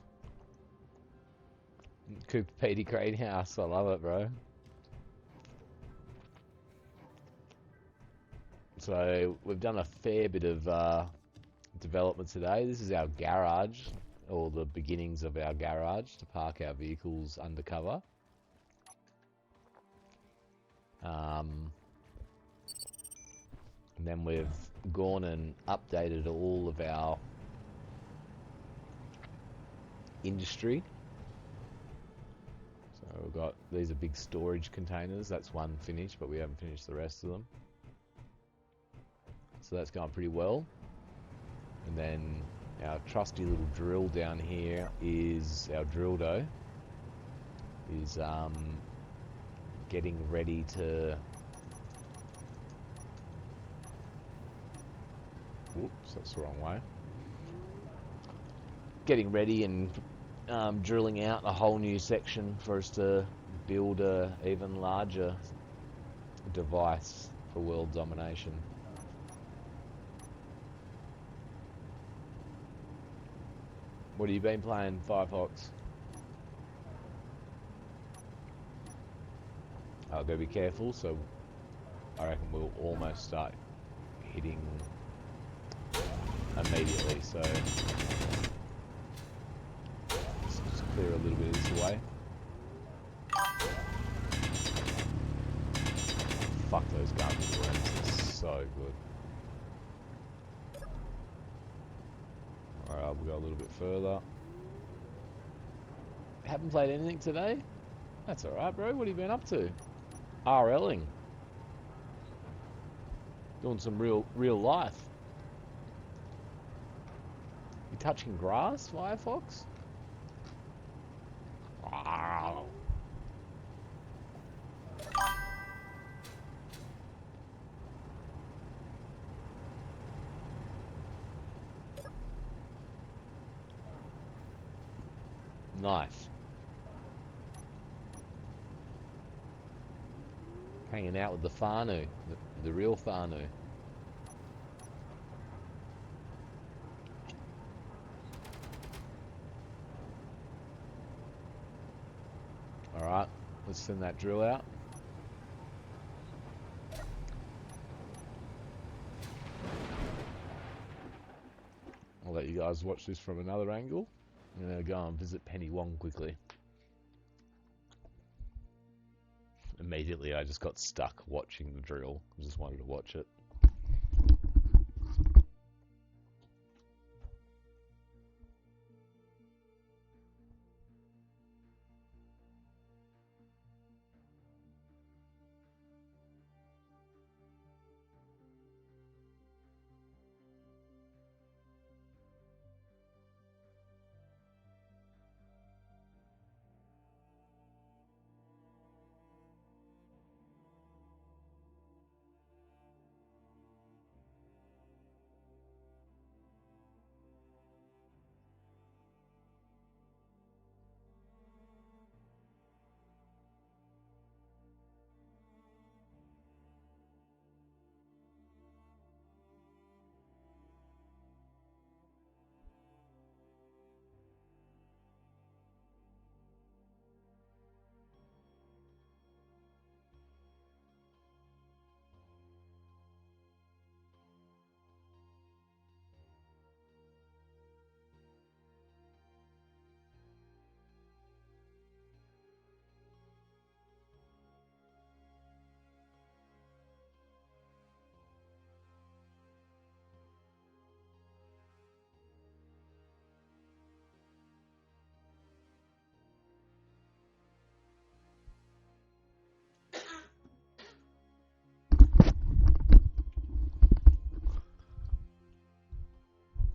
Cooper Petey Greenhouse, I love it, bro. So we've done a fair bit of development today. This is our garage, or the beginnings of our garage to park our vehicles undercover. And then we've gone and updated all of our industry. So we've got, these are big storage containers. That's one finished, but we haven't finished the rest of them. So that's going pretty well. And then our trusty little drill down here is our drill dough. Is getting ready to... Whoops, that's the wrong way. Getting ready and drilling out a whole new section for us to build a even larger device for world domination. What have you been playing, Firefox? I've got to be careful, so I reckon we'll almost start hitting immediately, so let's just clear a little bit of this away. Fuck those garbage rooms, they're so good. Alright, we'll go a little bit further. Haven't played anything today? That's alright, bro. What have you been up to? RLing. Doing some real life. You touching grass, Firefox? Wow. Nice. Hanging out with the Fanu, the real Fanu. Alright, let's send that drill out. I'll let you guys watch this from another angle. I'm going to go and visit Penny Wong quickly. Immediately I just got stuck watching the drill. I just wanted to watch it.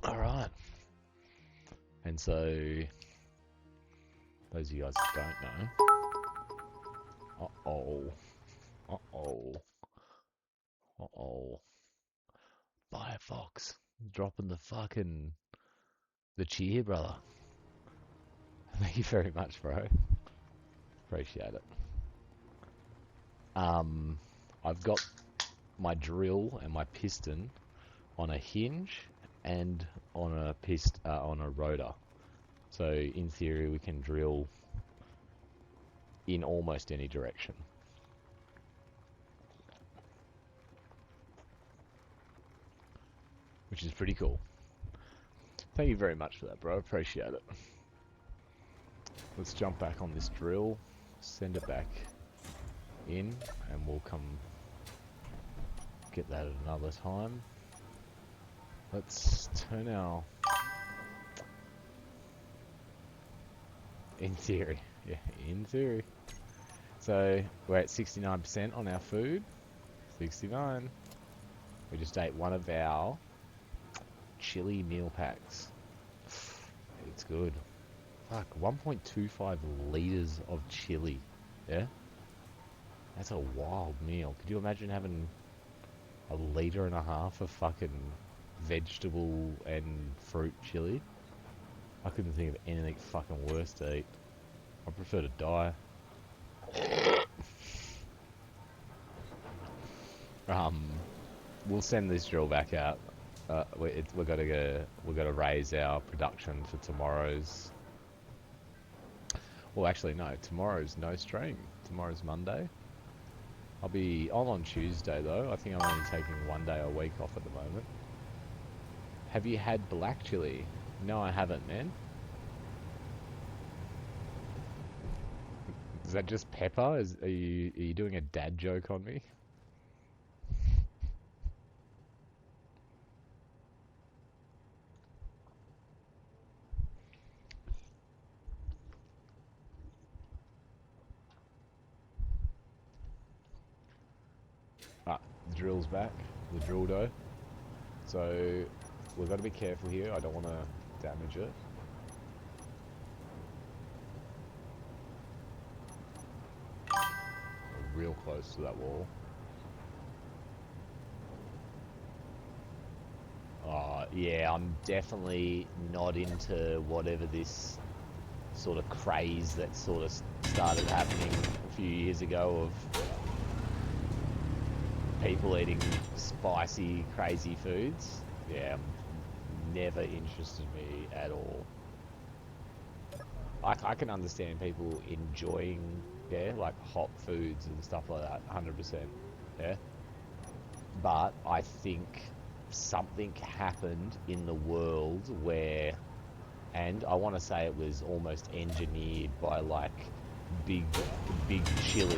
Alright. And so, those of you guys that don't know. Uh-oh. Uh-oh. Uh-oh. Firefox. Dropping the cheer, brother. Thank you very much, bro. Appreciate it. I've got my drill and my piston on a hinge and on a rotor. So in theory, we can drill in almost any direction. Which is pretty cool. Thank you very much for that, bro. Appreciate it. Let's jump back on this drill, send it back in, and we'll come get that at another time. Let's turn our... In theory. Yeah, in theory. So, we're at 69% on our food. 69. We just ate one of our chili meal packs. It's good. Fuck, 1.25 litres of chili. Yeah? That's a wild meal. Could you imagine having a litre and a half of fucking vegetable and fruit chili? I couldn't think of anything fucking worse to eat. I prefer to die. We'll send this drill back out. We've got to raise our production for tomorrow's. Well, actually, no. Tomorrow's no stream. Tomorrow's Monday. I'll be on Tuesday though. I think I'm only taking one day a week off at the moment. Have you had black chili? No, I haven't, man. Is that just pepper? Are you doing a dad joke on me? The drill's back, the drill dough. So we've got to be careful here. I don't want to damage it. We're real close to that wall. Yeah, I'm definitely not into whatever this sort of craze that sort of started happening a few years ago of people eating spicy, crazy foods. Yeah, never interested me at all. I can understand people enjoying, yeah, like hot foods and stuff like that, 100%, yeah. But I think something happened in the world where, and I want to say it was almost engineered by like big chili,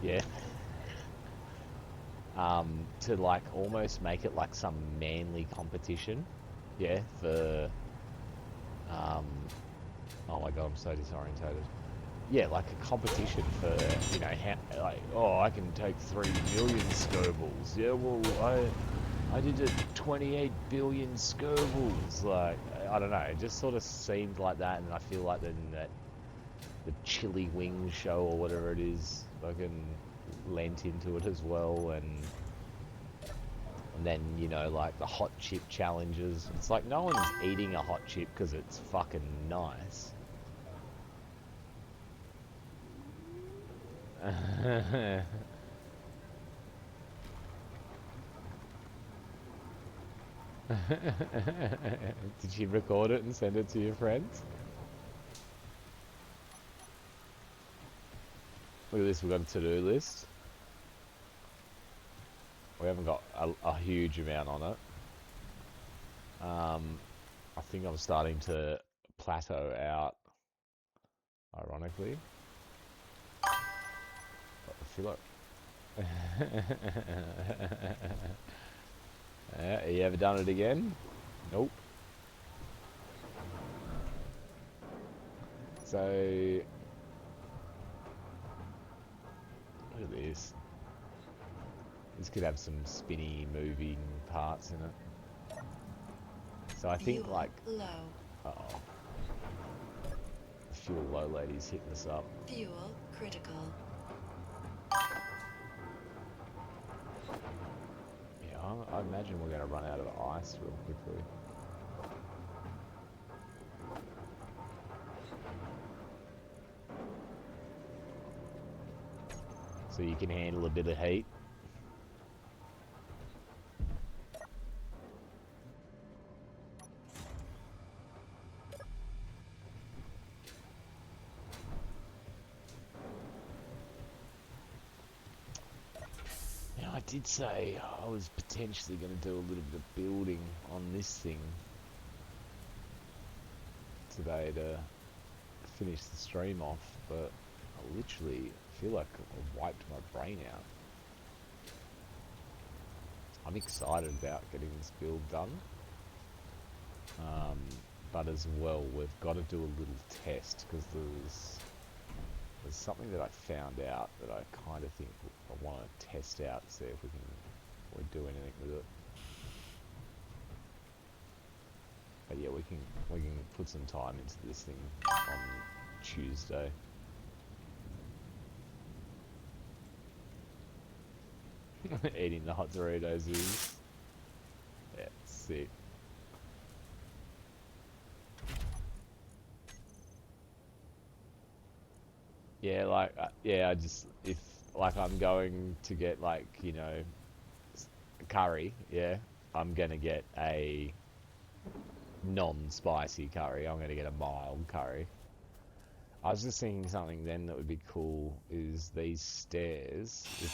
yeah. To like almost make it like some manly competition, yeah, for, oh my god, I'm so disorientated. Yeah, like a competition for, you know, how, like, oh, I can take 3 million Scovilles. Yeah, well, I did it 28 billion Scovilles. Like, I don't know, it just sort of seemed like that, and I feel like then that the Chili Wings show or whatever it is, fucking lent into it as well, and then, you know, like the hot chip challenges. It's like no one's eating a hot chip because it's fucking nice. Did you record it and send it to your friends? Look at this, we've got a to-do list. We haven't got a huge amount on it. I think I'm starting to plateau out, ironically. But I feel like... you ever done it again? Nope. So... Look at this. This could have some spinny, moving parts in it. So I think Fuel like... low. Uh-oh. The fuel low lady's hitting us up. Fuel critical. Yeah, I imagine we're going to run out of ice real quickly. so you can handle a bit of heat. Now, I did say I was potentially going to do a little bit of building on this thing today to finish the stream off, but I literally feel like I wiped my brain out. I'm excited about getting this build done, but as well we've got to do a little test, because there's something that I found out that I kind of think I want to test out, see if we do anything with it. But yeah, we can put some time into this thing on Tuesday. Eating the hot Doritos is, yeah, sick. Yeah, like, yeah, I just, if, like, I'm going to get, like, you know, curry, yeah, I'm gonna get a non-spicy curry. I'm gonna get a mild curry. I was just thinking something then that would be cool is these stairs, if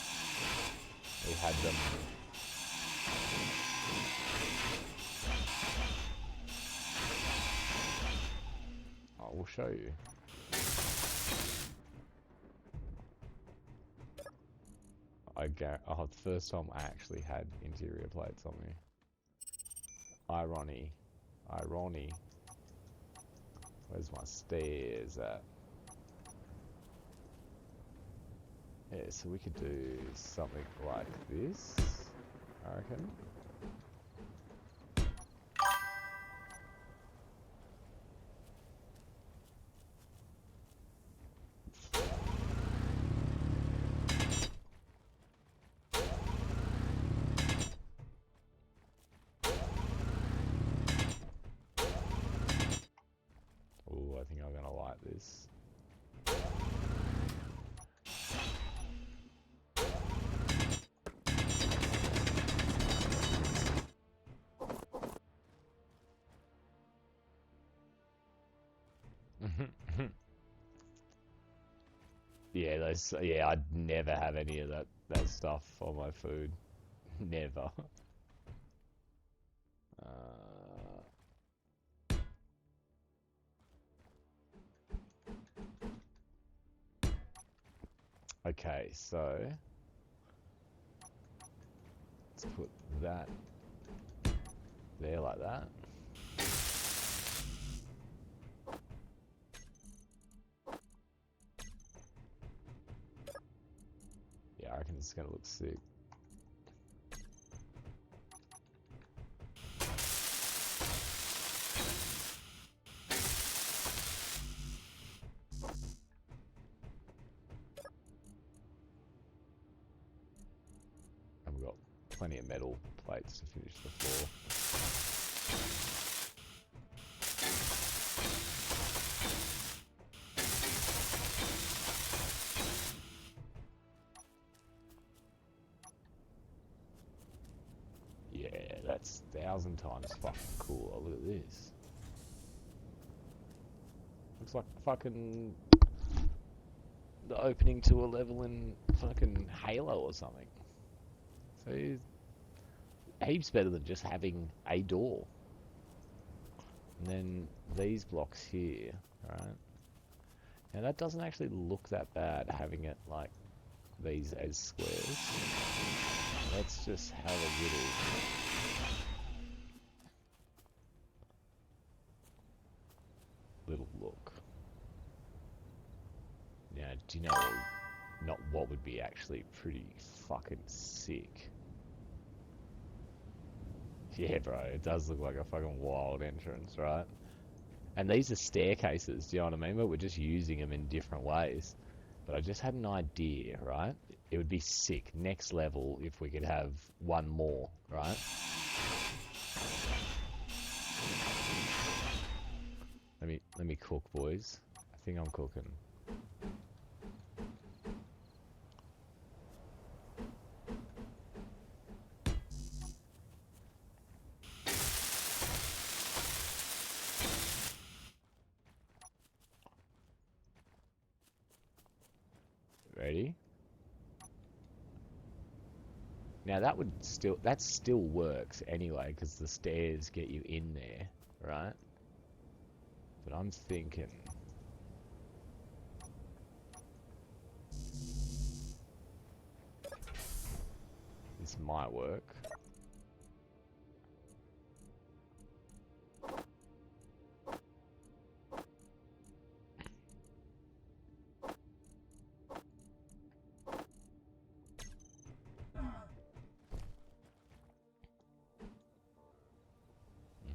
we had them. I will show you. Oh, the first time I actually had interior plates on me. Irony. Where's my stairs at? Yeah, so we could do something like this, I reckon. Oh, I think I'm gonna like this. Yeah, yeah, I'd never have any of that stuff on my food. Never. Okay, so let's put that there like that. Yeah, I reckon it's gonna look sick. And we've got plenty of metal plates to finish the floor. Yeah, that's 1,000 times fucking cool. Oh, look at this. Looks like fucking the opening to a level in fucking Halo or something. So heaps better than just having a door. And then these blocks here, right? Now that doesn't actually look that bad, having it like these as squares. Let's just have a little look. Now, do you know not what would be actually pretty fucking sick? Yeah, bro, it does look like a fucking wild entrance, right? And these are staircases, do you know what I mean? But we're just using them in different ways. But I just had an idea, right? It would be sick, next level, if we could have one more, right? Let me cook, boys. I think I'm cooking. Now that still works anyway, because the stairs get you in there, right? But I'm thinking this might work.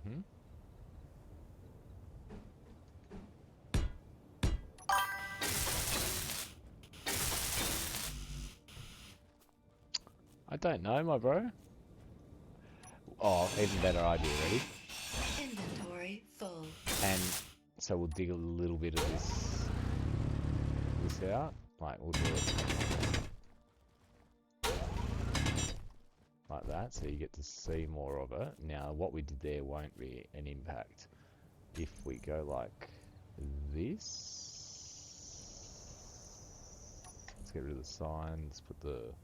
Mm-hmm. I don't know, my bro. Oh, even better idea, ready? Inventory full. And so we'll dig a little bit of this out. Like we'll do it like that, so you get to see more of it. Now, what we did there won't be an impact. If we go like this, let's get rid of the sign. Let's put the,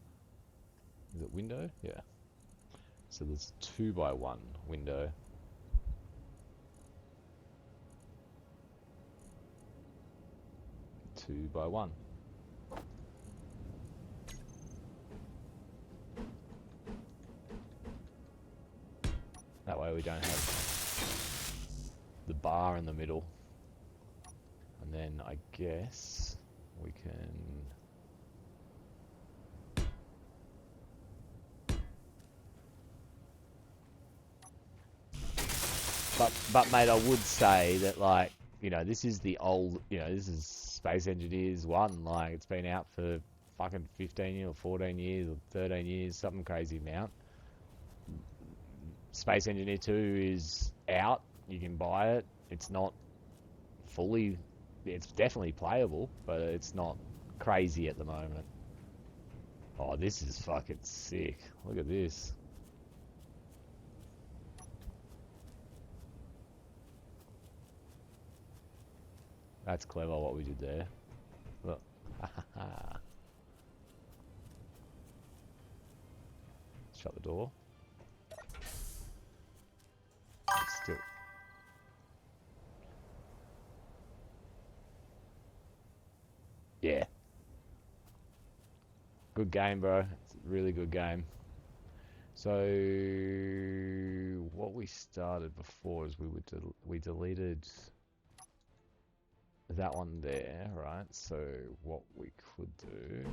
is it window? Yeah. So there's 2x1 window. Two by one. That way we don't have the bar in the middle. And then I guess we can... But mate, I would say that, like, you know, this is the old, you know, this is Space Engineers 1, like, it's been out for fucking 15 years or 14 years or 13 years, something crazy amount. Space Engineer 2 is out, you can buy it, it's not fully, it's definitely playable, but it's not crazy at the moment. Oh, this is fucking sick, look at this. That's clever what we did there. Look. Shut the door. It's still... Yeah. Good game, bro. It's a really good game. So what we started before is we deleted that one there, right? So what we could do...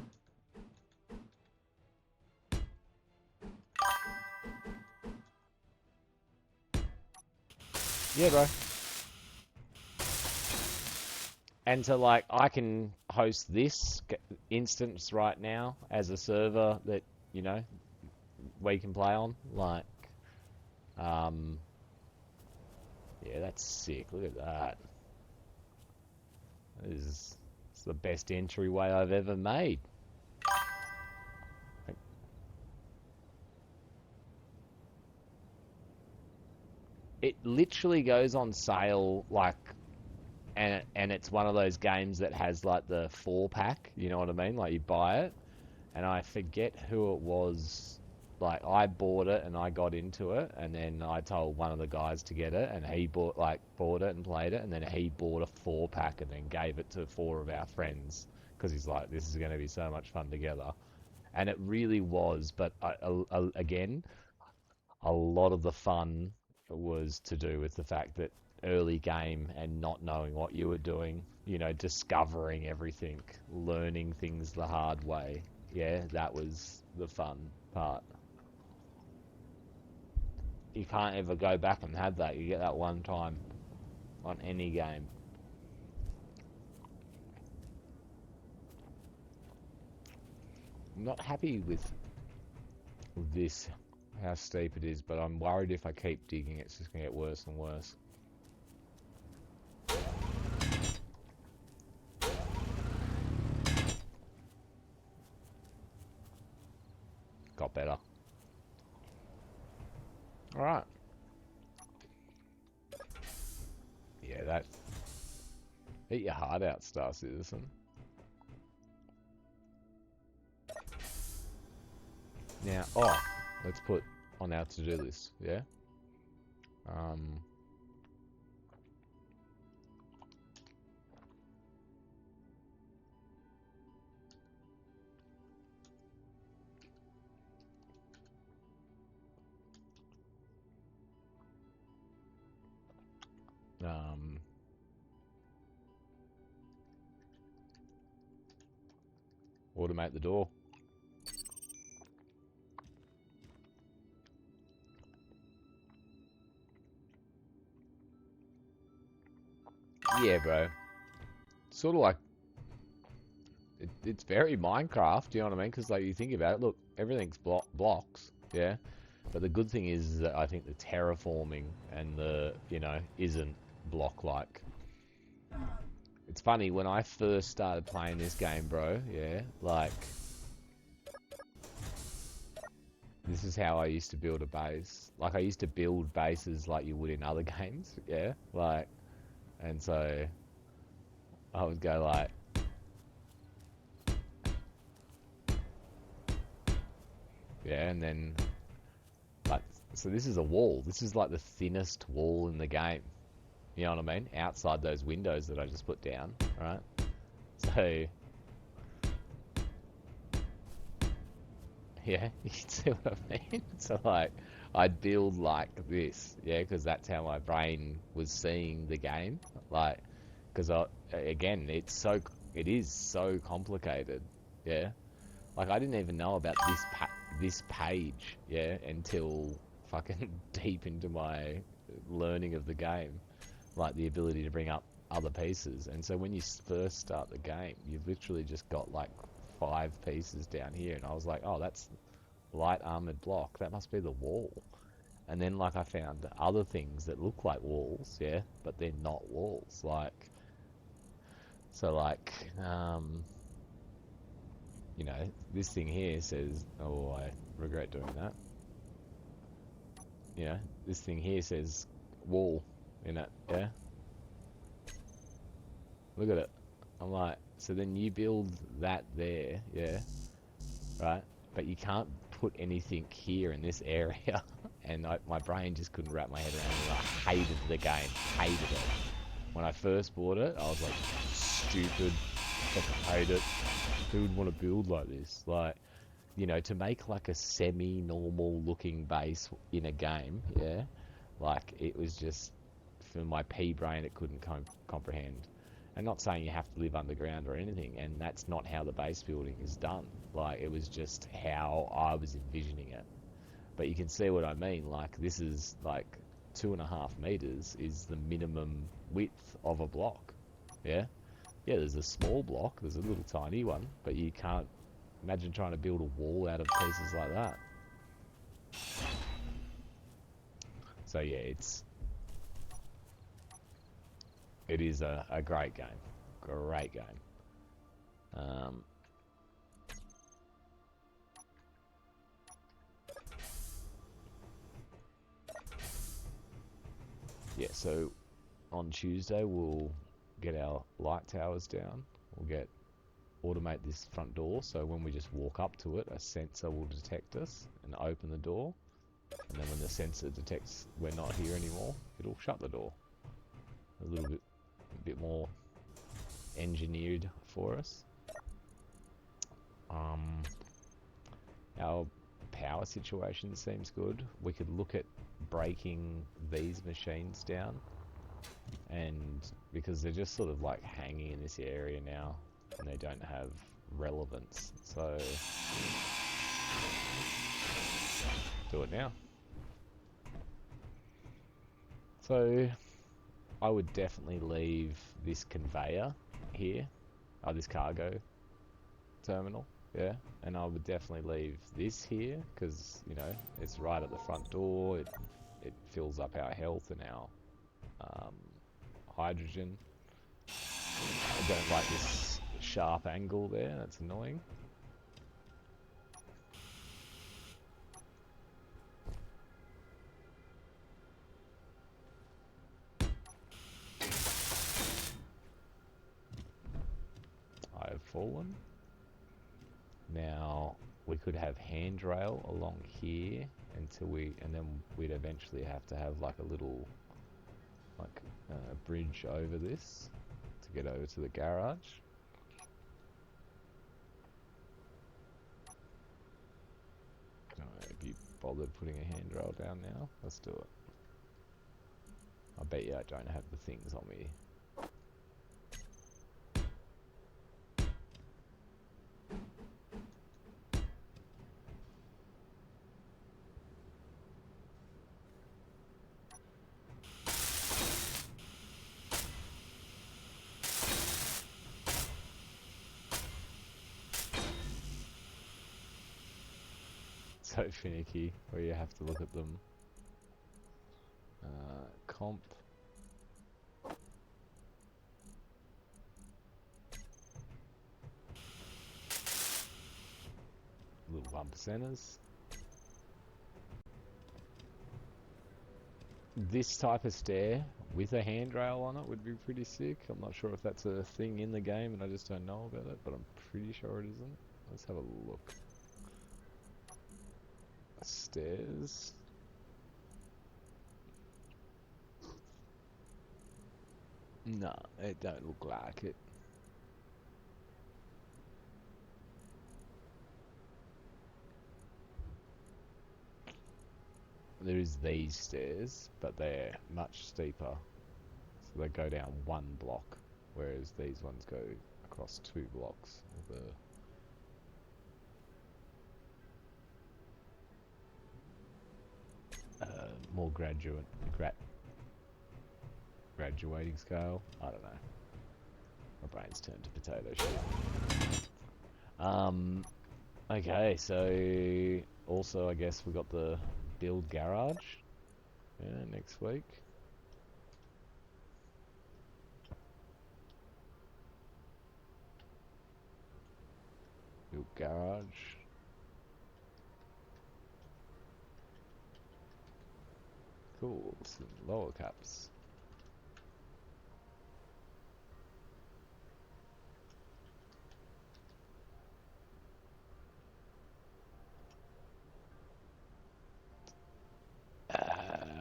Yeah, bro. And to, like, I can host this instance right now as a server that, you know, we can play on. Like, yeah, that's sick. Look at that. It's the best entryway I've ever made. It literally goes on sale, like, and it's one of those games that has, like, the 4-pack, you know what I mean? Like, you buy it, and I forget who it was. Like, I bought it and I got into it, and then I told one of the guys to get it, and he bought it and played it, and then he bought a 4-pack and then gave it to 4 of our friends because he's like, this is going to be so much fun together. And it really was, but again, a lot of the fun was to do with the fact that early game and not knowing what you were doing, you know, discovering everything, learning things the hard way. Yeah, that was the fun part. You can't ever go back and have that. You get that one time on any game. I'm not happy with this, how steep it is, but I'm worried if I keep digging, it's just going to get worse and worse. Got better. Alright. Yeah, that... Eat your heart out, Star Citizen. Now, let's put on our to-do list, yeah? Um, um, automate the door. Yeah, bro. Sort of like, it's very Minecraft, you know what I mean? Because, like, you think about it, look, everything's blocks, yeah? But the good thing is that I think the terraforming and the, isn't block-like. It's funny, when I first started playing this game, bro, yeah, like, this is how I used to build a base. Like, I used to build bases like you would in other games, yeah? Like, and so I would go like, yeah, and then, like, so this is a wall. This is like the thinnest wall in the game. You know what I mean? Outside those windows that I just put down, right? So, yeah, you can see what I mean? So, like, I'd build like this, yeah, because that's how my brain was seeing the game. Like, because again, it is so complicated, yeah. Like, I didn't even know about this page, yeah, until fucking deep into my learning of the game. Like, the ability to bring up other pieces. And so when you first start the game, you've literally just got like 5 pieces down here. And I was like, oh, that's light armored block. That must be the wall. And then, like, I found other things that look like walls, yeah, but they're not walls. Like, so, like, this thing here says, oh, I regret doing that. This thing here says wall in it, yeah? Look at it. I'm like, so then you build that there, yeah, right? But you can't put anything here in this area. And my brain just couldn't wrap my head around it. I hated the game, hated it. When I first bought it, I was like, stupid, fucking hate it. Who would want to build like this? Like, to make like a semi-normal looking base in a game, yeah, like, it was just, for my pea brain, it couldn't comprehend. And not saying you have to live underground or anything, and that's not how the base building is done. Like, it was just how I was envisioning it. But you can see what I mean. Like, this is like 2.5 meters is the minimum width of a block. Yeah? Yeah, there's a small block, there's a little tiny one, but you can't imagine trying to build a wall out of pieces like that. So yeah, it is a great game. Great game. Yeah, so on Tuesday we'll get our light towers down. We'll automate this front door, so when we just walk up to it, a sensor will detect us and open the door. And then when the sensor detects we're not here anymore, it'll shut the door. A bit more engineered for us. Our power situation seems good. We could look at breaking these machines down, and because they're just sort of like hanging in this area now and they don't have relevance, so do it now. So I would definitely leave this conveyor here, this cargo terminal, yeah, and I would definitely leave this here because it's right at the front door. It fills up our health and our hydrogen. I don't like this sharp angle there, that's annoying. I have fallen. Now, we could have handrail along here until and then we'd eventually have to have like a little, like bridge over this to get over to the garage. Have you bothered putting a handrail down now? Let's do it. I bet you I don't have the things on me. So finicky, where you have to look at them. Comp. Little 1%ers. This type of stair with a handrail on it would be pretty sick. I'm not sure if that's a thing in the game and I just don't know about it, but I'm pretty sure it isn't. Let's have a look. Stairs. No, it don't look like it. There is these stairs, but they're much steeper. So they go down one block, whereas these ones go across 2 blocks. More graduating scale. I don't know. My brain's turned to potato shit. Okay, so also I guess we got the build garage. Yeah, next week. Build garage. Cool, some lower caps.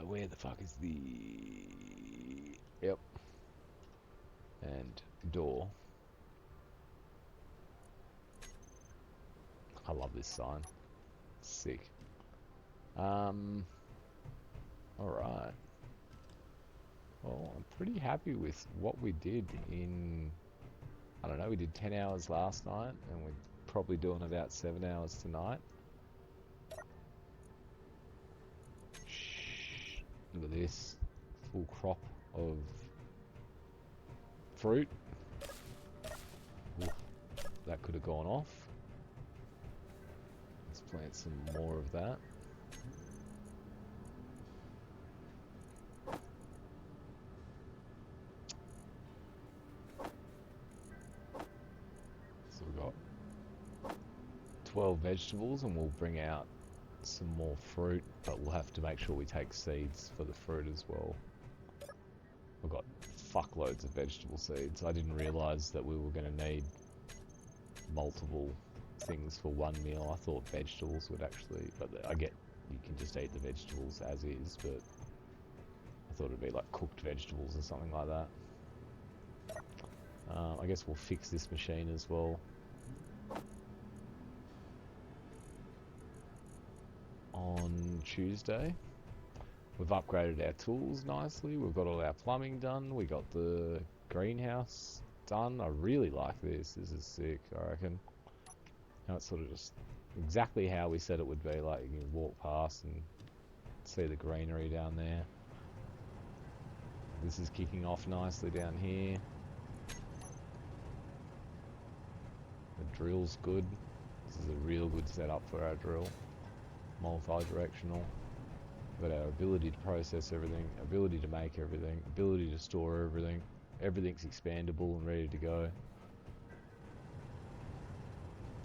Where the fuck is the... Yep. And door. I love this sign. Sick. Alright. Well, I'm pretty happy with what we did in... I don't know, we did 10 hours last night, and we're probably doing about 7 hours tonight. Look at this. Full crop of fruit. Ooh, that could have gone off. Let's plant some more of that. So we've got 12 vegetables, and we'll bring out some more fruit, but we'll have to make sure we take seeds for the fruit as well. We've got fuckloads of vegetable seeds. I didn't realise that we were going to need multiple things for one meal. I thought vegetables would actually, but I get you can just eat the vegetables as is, but I thought it'd be like cooked vegetables or something like that. I guess we'll fix this machine as well. On Tuesday. We've upgraded our tools nicely. We've got all our plumbing done. We got the greenhouse done. I really like this. This is sick, I reckon. Now it's sort of just exactly how we said it would be. Like, you can walk past and see the greenery down there. This is kicking off nicely down here. The drill's good. This is a real good setup for our drill. Multi-directional. We've got our ability to process everything, ability to make everything, ability to store everything. Everything's expandable and ready to go.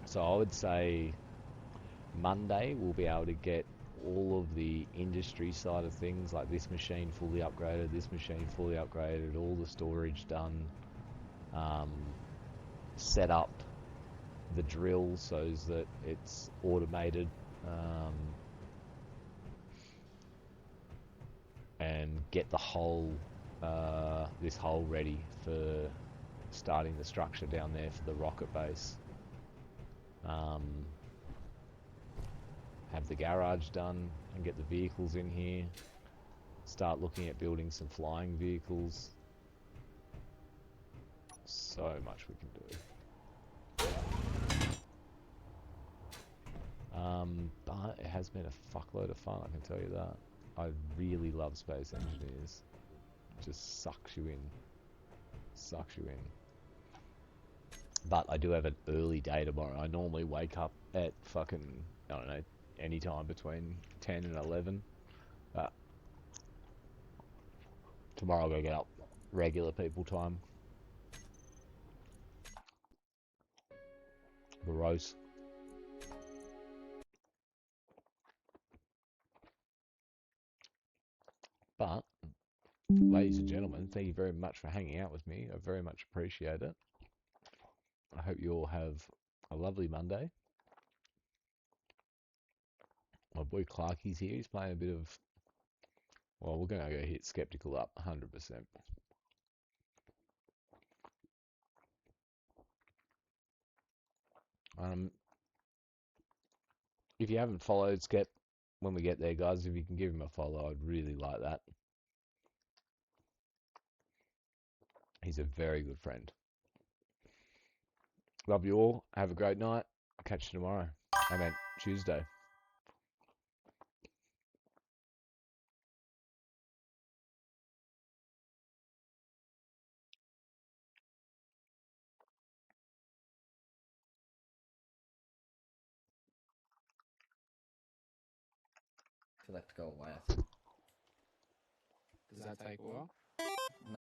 So I would say Monday we'll be able to get all of the industry side of things, like this machine fully upgraded, this machine fully upgraded, all the storage done, set up the drill so that it's automated, and get the hole, this hole ready for starting the structure down there for the rocket base. Have the garage done and get the vehicles in here. Start looking at building some flying vehicles. So much we can do. But it has been a fuckload of fun, I can tell you that. I really love Space Engineers. Just sucks you in. Sucks you in. But I do have an early day tomorrow. I normally wake up at fucking, I don't know, any time between 10 and 11. But tomorrow I'll go get up regular people time. Gross. But, ladies and gentlemen, thank you very much for hanging out with me. I very much appreciate it. I hope you all have a lovely Monday. My boy Clarky's here. He's playing a bit of... Well, we're going to go hit Skeptical up 100%. If you haven't followed Skep when we get there, guys, if you can give him a follow, I'd really like that. He's a very good friend. Love you all. Have a great night. I'll catch you tomorrow. I meant Tuesday. For that to go away, I think. Does that take a while?